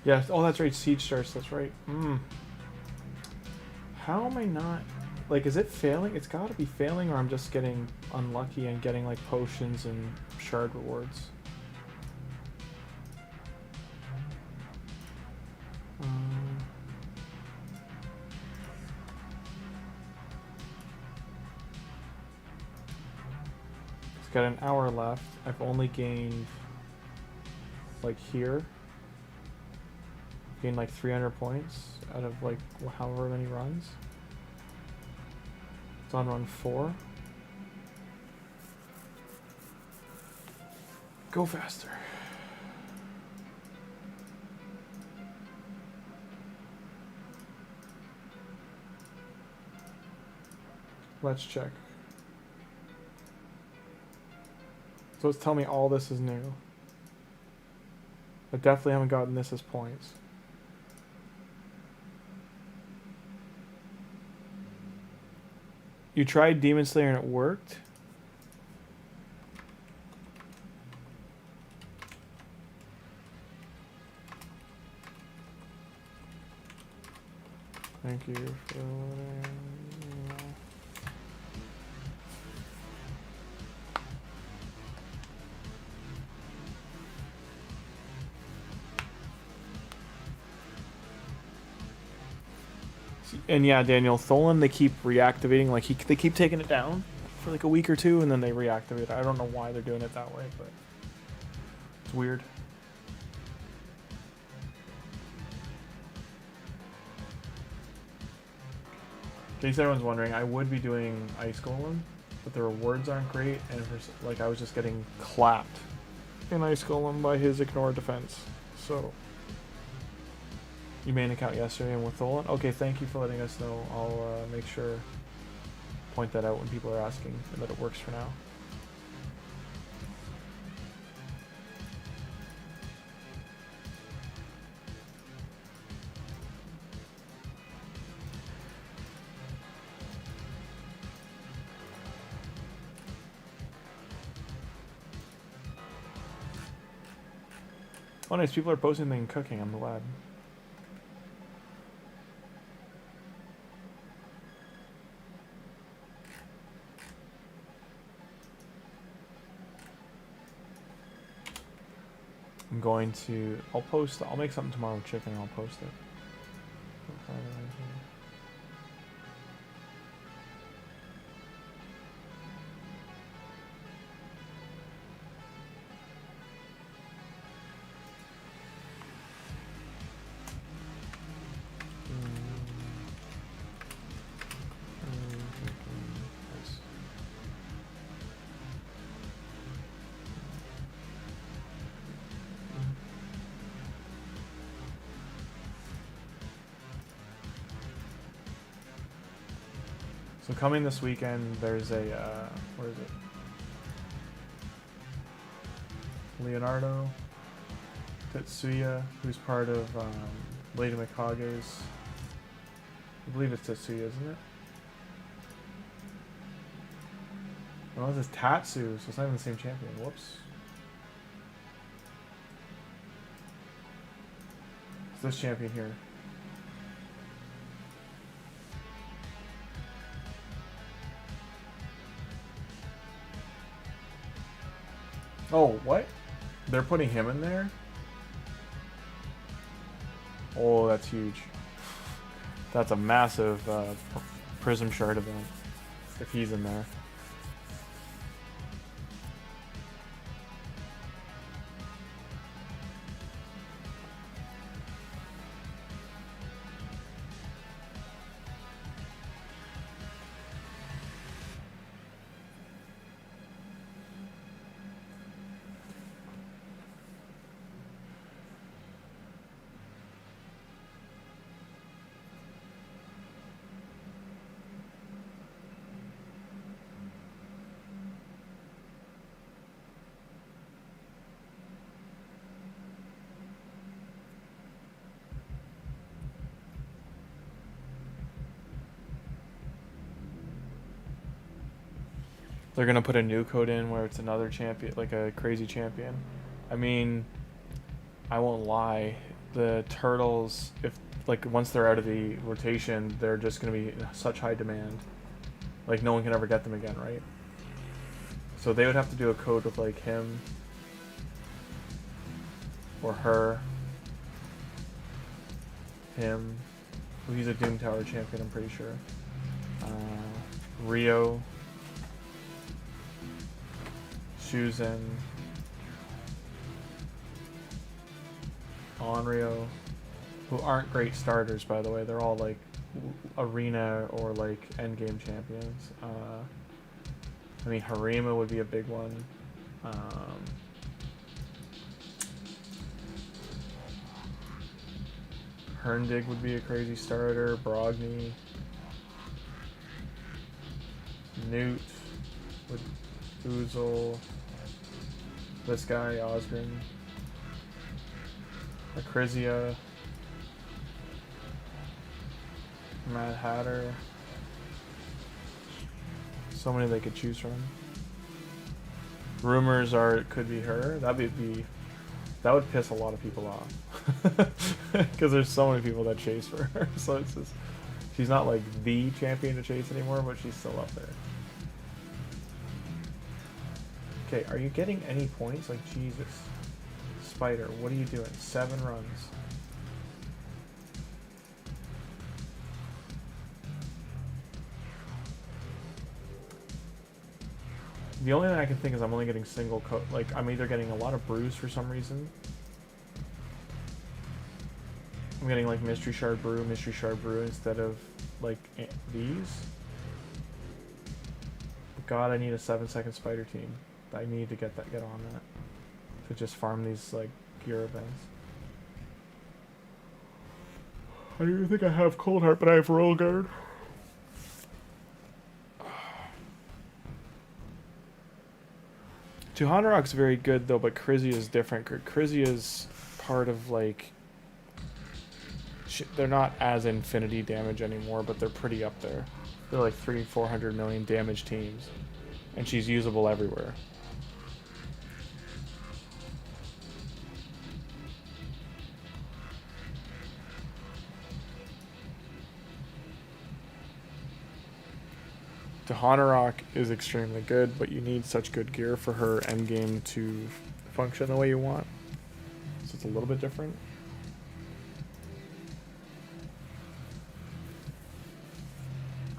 Yeah, oh, that's right, Siege starts, that's right. How am I not... Like, is it failing? It's gotta be failing, or I'm just getting unlucky and getting, like, potions and shard rewards. It's got an hour left. I've only gained, like, here. Gained like 300 points out of like however many runs. It's on run 4. Go faster. Let's check. So it's telling me all this is new. I definitely haven't gotten this as points. You tried Demon Slayer and it worked? Thank you for letting me know. And yeah, Daniel, Tholin, they keep reactivating, like they keep taking it down for like a week or two and then they reactivate it. I don't know why they're doing it that way, but it's weird. In case everyone's wondering, I would be doing Ice Golem, but the rewards aren't great, and for, like I was just getting clapped in Ice Golem by his ignore defense. So you made an account yesterday and with Tholin? Okay, thank you for letting us know. I'll make sure point that out when people are asking and that it works for now. Oh nice, people are posting things cooking, I'm glad. I'm going to, I'll make something tomorrow with chicken and I'll post it. So coming this weekend, there's a, where is it? Leonardo Tetsuya, who's part of Lady Mikage's, I believe it's Tetsuya, isn't it? Oh, this is Tatsu, so it's not even the same champion. Whoops. It's this champion here. Oh, what? They're putting him in there? Oh, that's huge. That's a massive Prism Shard event, if he's in there. They're gonna put a new code in where it's another champion, like a crazy champion. I mean, I won't lie. The turtles, if like once they're out of the rotation, they're just gonna be in such high demand. Like no one can ever get them again, right? So they would have to do a code with like him or her, him. Well, he's a Doom Tower champion, I'm pretty sure. Rio. Shuzen, Onryo, who aren't great starters, by the way. They're all like arena or like endgame champions. I mean, Harima would be a big one. Herndig would be a crazy starter. Brogny. Newt with Oozle. This guy, Osgrin. Acrizia. Mad Hatter. So many they could choose from. Rumors are it could be her. That would piss a lot of people off. Because there's so many people that chase for her. So it's just, she's not like the champion to chase anymore, but she's still up there. Okay, are you getting any points? Like, Jesus. Spider, what are you doing? 7 runs. The only thing I can think is I'm only getting single coat. Like, I'm either getting a lot of brews for some reason. I'm getting like mystery shard brew instead of like these. But God, I need a 7-second spider team. I need to get on that to just farm these like gear events. I don't even think I have Cold Heart, but I have Royal Guard. Tuhanarak's very good though, but Grimmzilla is different. Grimmzilla is part of like, they're not as infinity damage anymore, but they're pretty up there. They're like 300-400 million damage teams, and she's usable everywhere. Tuhanarak is extremely good, but you need such good gear for her endgame to function the way you want. So it's a little bit different.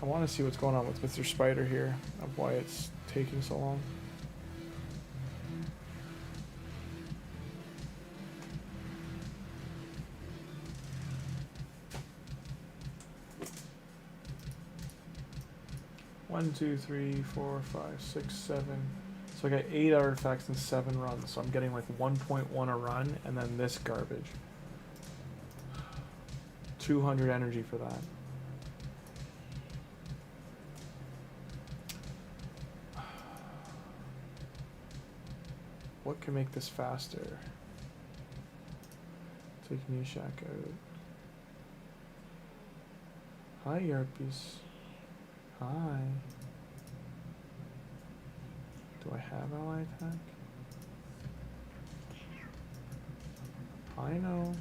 I want to see what's going on with Mr. Spider here, of why it's taking so long. One, 2, 3, 4, 5, 6, 7. So I got 8 artifacts in 7 runs. So I'm getting like 1.1 a run, and then this garbage. 200 energy for that. What can make this faster? Take Nishak out. Hi, Yarpies. Hi. Do I have ally attack? I know.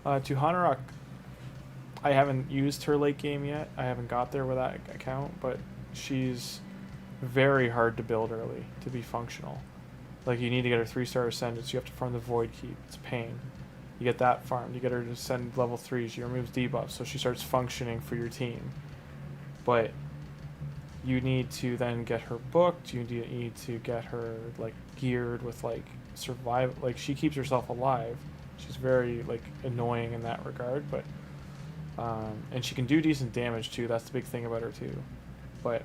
Tuhanarak, I haven't used her late game yet. I haven't got there with that account, but she's very hard to build early to be functional. Like, you need to get her 3-star Ascendants, you have to farm the Void Keep, it's a pain. You get that farmed, you get her to send level 3s, she removes debuffs, so she starts functioning for your team. But you need to then get her booked, you need to get her, like, geared with, like, survive, like, she keeps herself alive. She's very like annoying in that regard, but and she can do decent damage too. That's the big thing about her too. But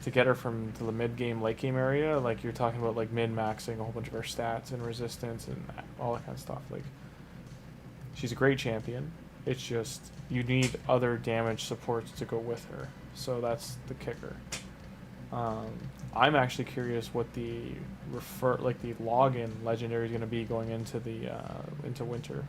to get her from the mid game, late game area, like you're talking about like min maxing a whole bunch of her stats and resistance and all that kind of stuff. Like, she's a great champion. It's just you need other damage supports to go with her. So that's the kicker. I'm actually curious what the the login legendary is going to be going into the into winter.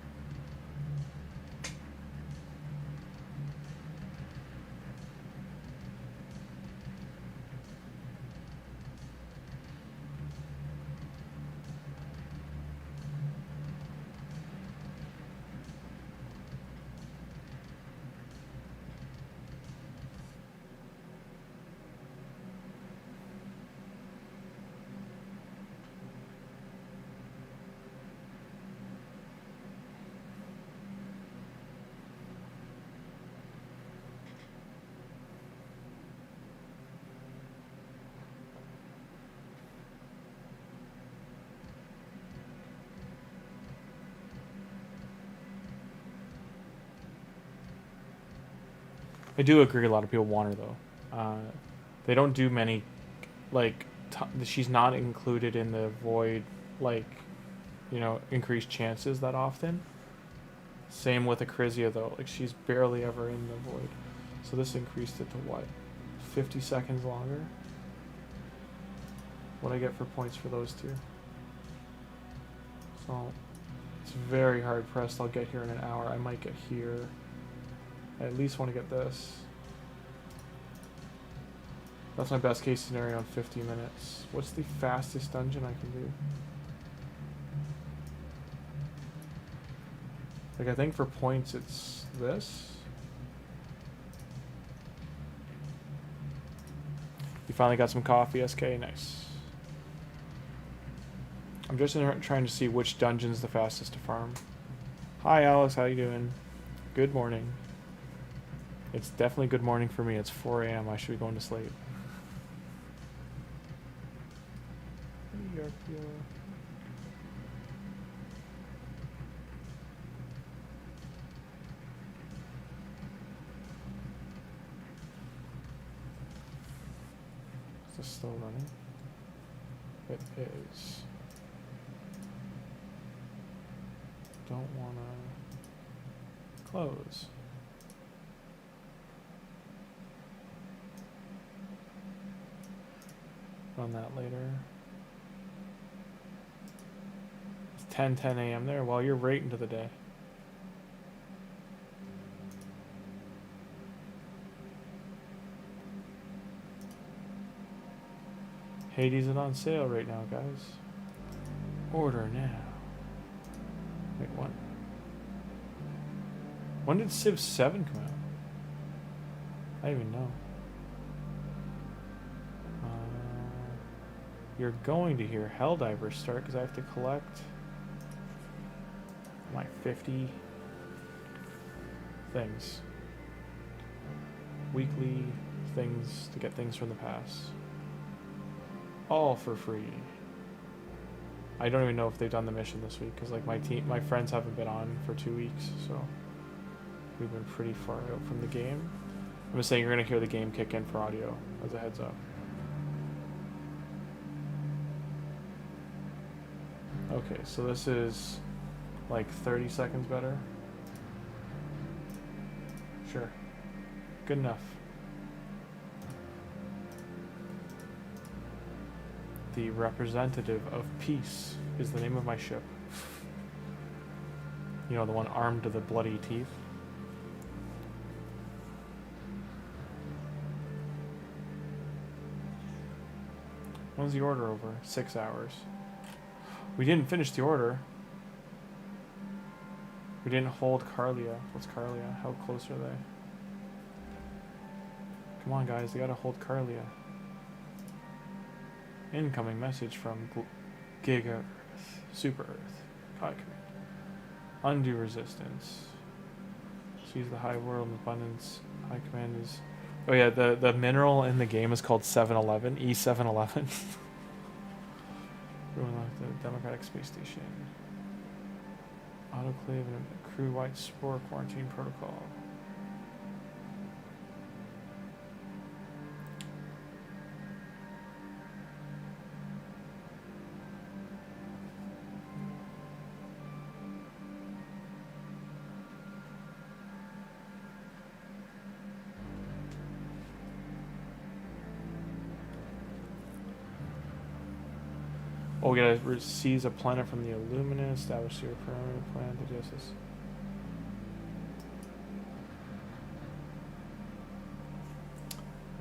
I do agree a lot of people want her, though. They don't do many, like, she's not included in the void, like, you know, increased chances that often. Same with Acrizia, though. Like, she's barely ever in the void. So this increased it to what? 50 seconds longer? What I get for points for those two? So it's very hard pressed. I'll get here in an hour. I might get here. I at least want to get this. That's my best case scenario in 50 minutes. What's the fastest dungeon I can do? Like, I think for points it's this. You finally got some coffee, SK? Nice. I'm just trying to see which dungeon's the fastest to farm. Hi Alex, how you doing? Good morning. It's definitely good morning for me. It's 4 a.m. I should be going to sleep. Is this still running? It is. Don't wanna close. Run that later. It's 10 a.m. there. Well, you're right into the day. Hades is on sale right now, guys. Order now. Wait, what? When did Civ 7 come out? I don't even know. You're going to hear Helldivers start because I have to collect my 50 things. Weekly things to get things from the past. All for free. I don't even know if they've done the mission this week because like my friends haven't been on for 2 weeks, so we've been pretty far out from the game. I'm just saying you're gonna hear the game kick in for audio as a heads up. Okay, so this is like 30 seconds better. Sure. Good enough. The representative of peace is the name of my ship. You know, the one armed to the bloody teeth. When's the order over? 6 hours. We didn't finish the order. We didn't hold Carlia. What's Carlia? How close are they? Come on, guys. They gotta hold Carlia. Incoming message from Giga Earth. Super Earth. High Command. Undo resistance. Seize the high world abundance. High Command is... Oh yeah, the mineral in the game is called 711. E711. The Democratic Space Station. Autoclave and a crew-wide spore quarantine protocol. Oh, we gotta seize a planet from the Illumina, establish your permanent plan to justice.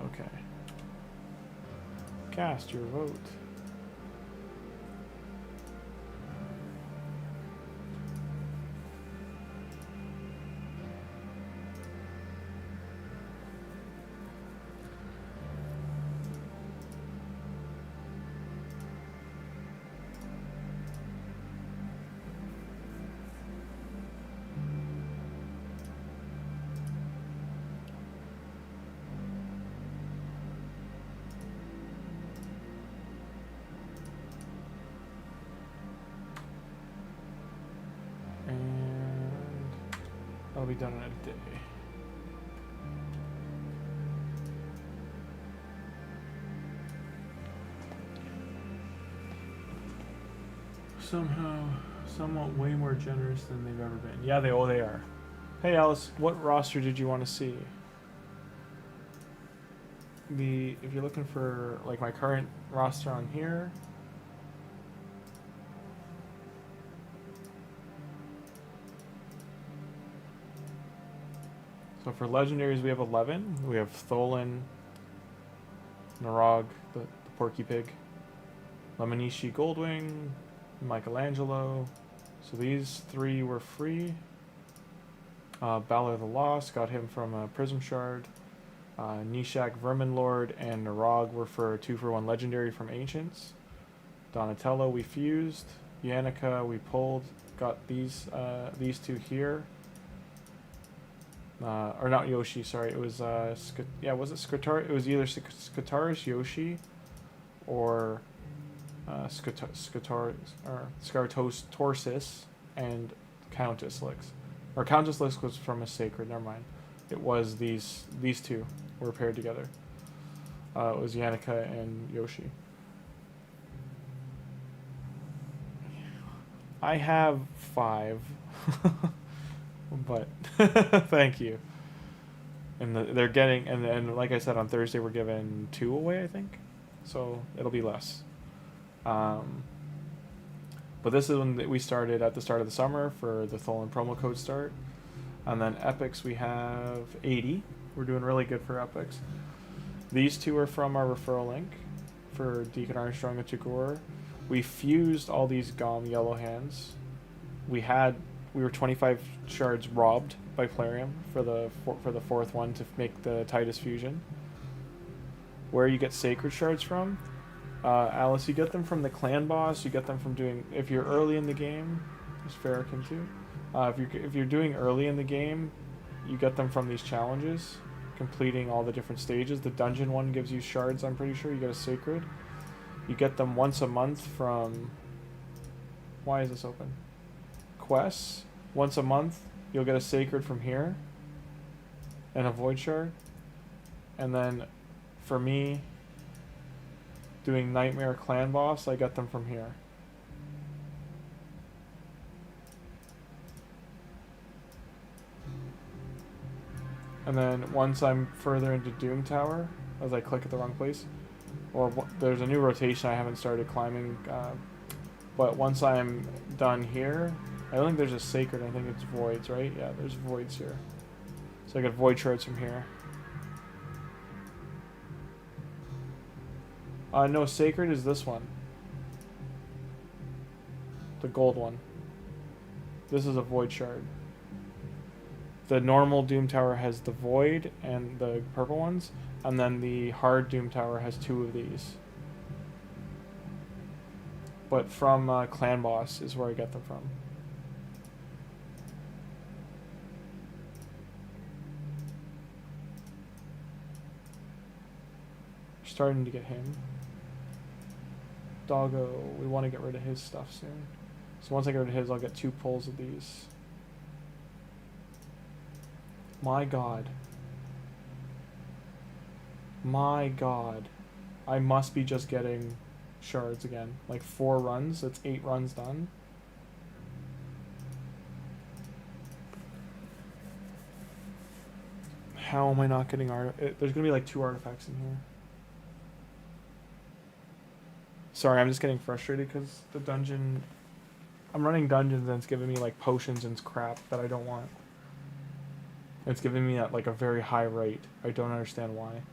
Okay. Cast your vote. That'll be done in a day. somehow somewhat way more generous than they've ever been. Yeah, they are. Hey Alice, what roster did you want to see? If you're looking for like my current roster on here. So for legendaries we have 11. We have Tholin, Narog, the Porky Pig, Lemonishi Goldwing, Michelangelo. So these 3 were free. Balor the Lost, got him from a Prism Shard. Nishak Vermin Lord and Narog were for a 2-for-1 legendary from Ancients. Donatello we fused. Yannicka we pulled. Got these 2 here. Or not Yoshi, sorry. It was was it Scatar? It was either Scataris Yoshi or Scartos Torsis and Countess Lix. Or Countess Lix was from a Sacred, never mind. It was these 2 were paired together. It was Yannicka and Yoshi. I have 5. But thank you. And they're getting and like I said on Thursday we're giving 2 away, I think. So it'll be less. But this is when we started at the start of the summer for the Tholin promo code start. And then epics we have 80. We're doing really good for epics. These 2 are from our referral link for Deacon Armstrong and Tagoar. We fused all these GOM yellow hands. We were 25 shards robbed by Plarium for the 4th one to make the Titus fusion. Where you get sacred shards from, Alice, you get them from the clan boss. You get them from doing, if you're early in the game, there's Farrakhan too. If you're doing early in the game, you get them from these challenges, completing all the different stages. The dungeon one gives you shards, I'm pretty sure. You get a sacred. You get them once a month from, why is this open? Quests. Once a month, you'll get a sacred from here and a void shard. And then for me, doing Nightmare Clan Boss, I get them from here. And then once I'm further into Doom Tower, as I click at the wrong place, or there's a new rotation I haven't started climbing, but once I'm done here, I don't think there's a sacred, I think it's voids, right? Yeah, there's voids here. So I get void shards from here. No, sacred is this one. The gold one. This is a void shard. The normal Doom Tower has the void and the purple ones, and then the hard Doom Tower has 2 of these. But from Clan Boss is where I get them from. Starting to get him. Doggo, we want to get rid of his stuff soon. So once I get rid of his, I'll get 2 pulls of these. My god. My god. I must be just getting shards again. Like 4 runs, that's 8 runs done. How am I not getting there's gonna be like 2 artifacts in here. Sorry, I'm just getting frustrated because the dungeon... I'm running dungeons and it's giving me like potions and crap that I don't want. It's giving me at like a very high rate. I don't understand why.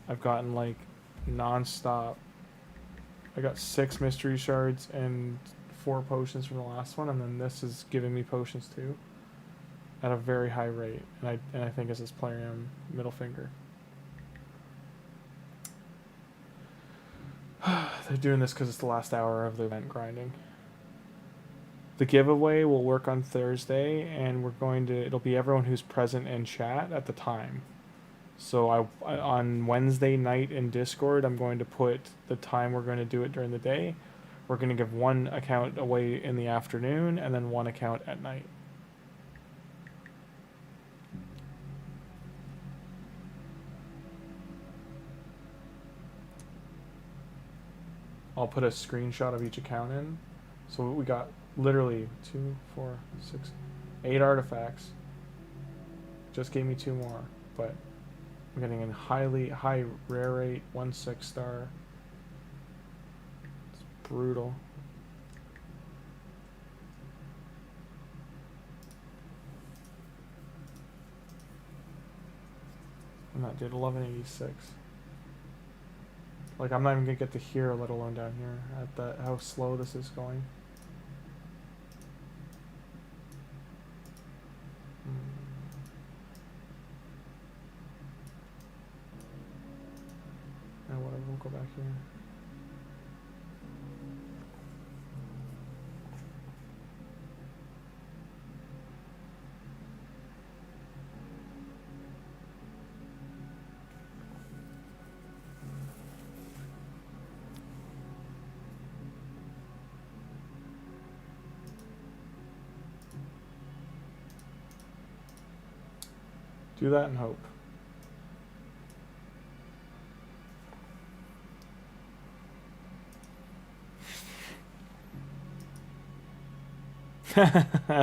I've gotten like non-stop. I got 6 mystery shards and 4 potions from the last one, and then this is giving me potions too. At a very high rate. And I think it's this Plarium middle finger. They're doing this because it's the last hour of the event grinding. The giveaway will work on Thursday, and it'll be everyone who's present in chat at the time. So on Wednesday night in Discord, I'm going to put the time we're going to do it during the day. We're going to give 1 account away in the afternoon, and then 1 account at night. I'll put a screenshot of each account in. So we got literally 2, 4, 6, 8 artifacts. Just gave me 2 more, but I'm getting a high rare rate, 1 6-star. It's brutal. And that did 1186. Like, I'm not even gonna get to here, let alone down here, at that how slow this is going. And whatever, we'll go back here. Do that and hope.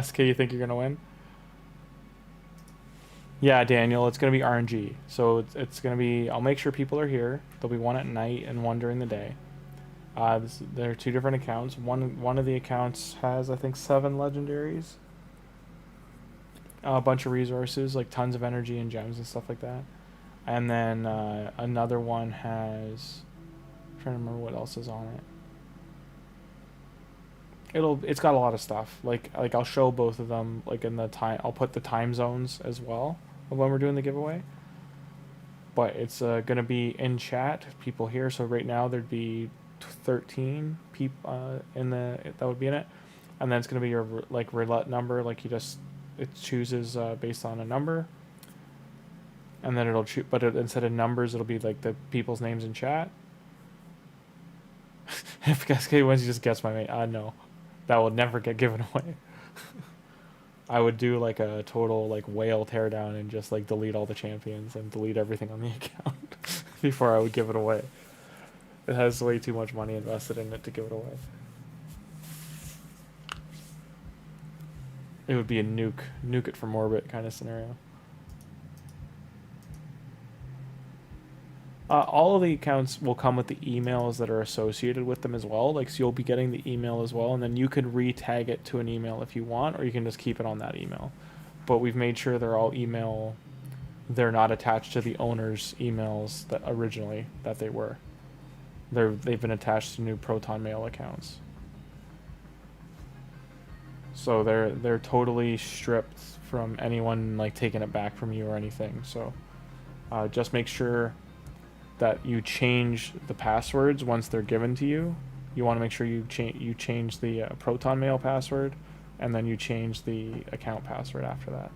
SK, you think you're gonna win? Yeah, Daniel, it's gonna be RNG. So it's gonna be. I'll make sure people are here. There'll be one at night and one during the day. There are 2 different accounts. One of the accounts has, I think, 7 legendaries. A bunch of resources, like tons of energy and gems and stuff like that. And then another one has, I'm trying to remember what else is on it. It's got a lot of stuff. Like I'll show both of them, like in the time. I'll put the time zones as well of when we're doing the giveaway. But it's gonna be in chat, people here. So right now there'd be 13 people in the that would be in it, and then it's gonna be your like roulette number. Like it chooses based on a number, and then it'll choose. But instead of numbers, it'll be like the people's names in chat. If SK wins, you just guess my mate. No, that will never get given away. I would do like a total like whale teardown and just like delete all the champions and delete everything on the account before I would give it away. It has way too much money invested in it to give it away. It would be a nuke it from orbit kind of scenario. All of the accounts will come with the emails that are associated with them as well. Like, so you'll be getting the email as well, and then you could re-tag it to an email if you want, or you can just keep it on that email. But we've made sure they're all email. They're not attached to the owner's emails that originally that they were. They've been attached to new Proton Mail accounts. So they're totally stripped from anyone like taking it back from you or anything. So just make sure that you change the passwords once they're given to you. You want to make sure you change the Proton Mail password, and then you change the account password after that.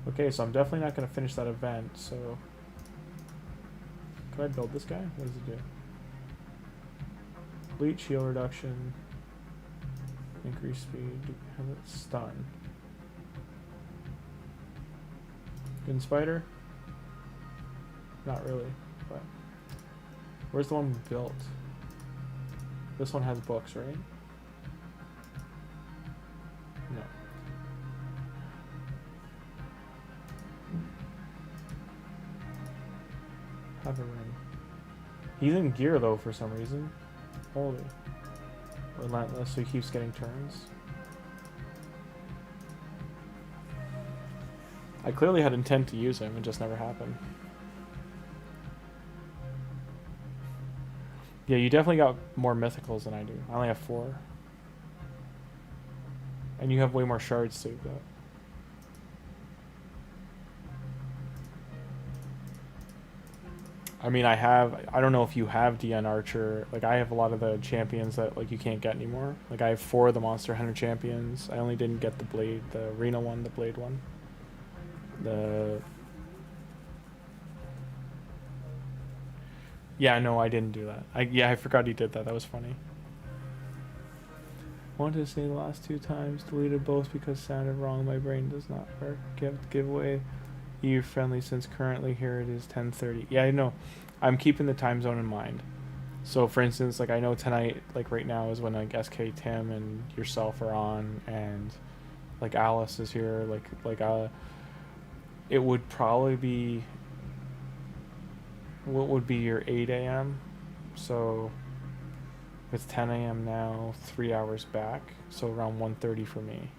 Okay, so I'm definitely not going to finish that event, so... Can I build this guy? What does it do? Bleach, heal reduction, increase speed, have it stun. Gun spider? Not really, but... Where's the one we built? This one has books, right? No. Have a ring. He's in gear though for some reason. Holy. Relentless, so he keeps getting turns. I clearly had intent to use him, it just never happened. Yeah, you definitely got more mythicals than I do. I only have 4. And you have way more shards too, though. I mean, I don't know if you have DN Archer. Like, I have a lot of the champions that, like, you can't get anymore. Like, I have 4 of the Monster Hunter champions. I only didn't get the Blade, the Arena one, the Blade one. Yeah, no, I didn't do that. I forgot he did that. That was funny. Wanted to say the last 2 times, deleted both because sounded wrong. My brain does not work. Giveaway EU friendly since currently here it is 10:30. Yeah, I know. I'm keeping the time zone in mind. So for instance, like I know tonight, like right now is when like SK Tim and yourself are on, and like Alice is here. It would probably be, what would be your 8 a.m. So it's 10 a.m. now, 3 hours back, so around 1:30 for me.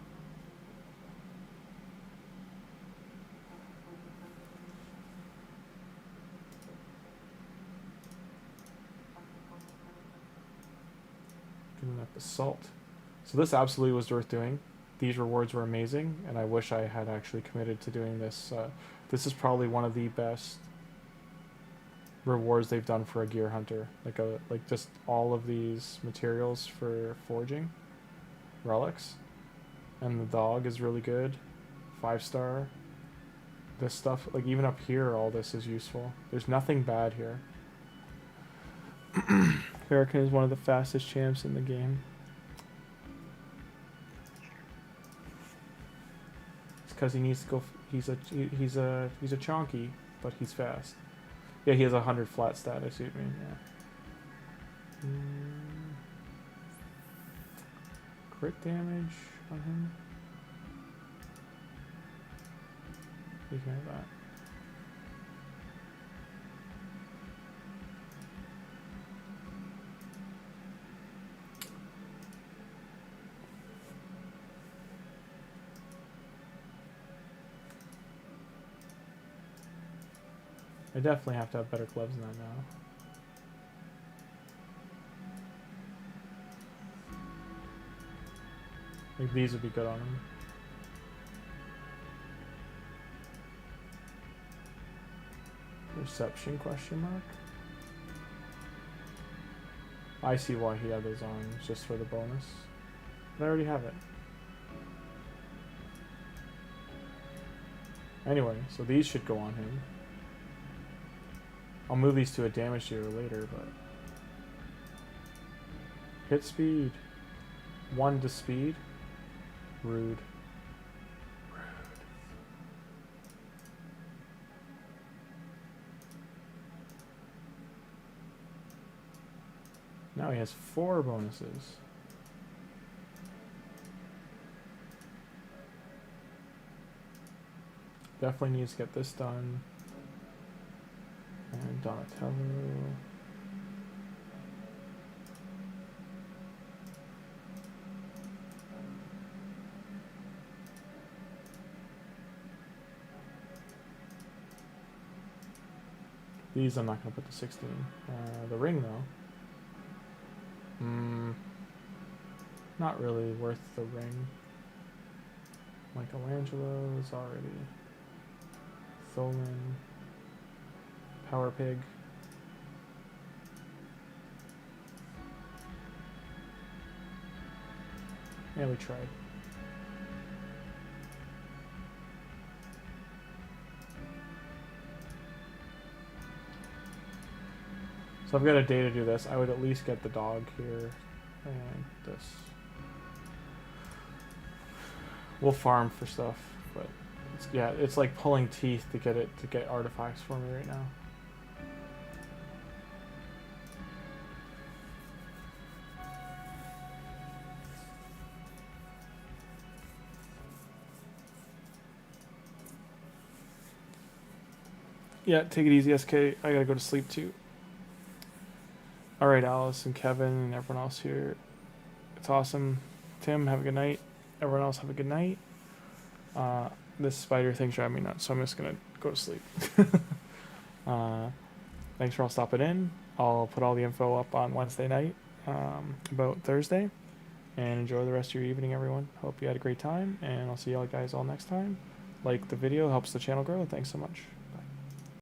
Giving up assault. So this absolutely was worth doing. These rewards were amazing, and I wish I had actually committed to doing this. This is probably one of the best rewards they've done for a gear hunter. Like just all of these materials for forging relics, and the dog is really good. 5-star. This stuff, like even up here, all this is useful. There's nothing bad here. Vergis is one of the fastest champs in the game. It's because he needs to go. He's a chonky, but he's fast. Yeah, he has 100 flat stat. I see what you mean. Yeah. Crit damage on him. You can have that. I definitely have to have better gloves than that now. Like these would be good on him. Reception question mark? I see why he had those on, just for the bonus. But I already have it. Anyway, so these should go on him. I'll move these to a damage dealer later, but... Hit speed. 1 to speed. Rude. Now he has 4 bonuses. Definitely needs to get this done. And Donatello. These I'm not going to put the 16. The ring though. Not really worth the ring. Michelangelo's already. Tholin. Power Pig. Yeah, we tried. So I've got a day to do this. I would at least get the dog here and this. We'll farm for stuff, but it's, yeah, it's like pulling teeth to get artifacts for me right now. Yeah, take it easy, SK. I gotta go to sleep too. Alright, Alice and Kevin and everyone else here. It's awesome. Tim, have a good night. Everyone else have a good night. This spider thing's driving me nuts, so I'm just gonna go to sleep. Thanks for all stopping in. I'll put all the info up on Wednesday night about Thursday. And enjoy the rest of your evening, everyone. Hope you had a great time, and I'll see y'all guys all next time. Like the video, helps the channel grow. Thanks so much.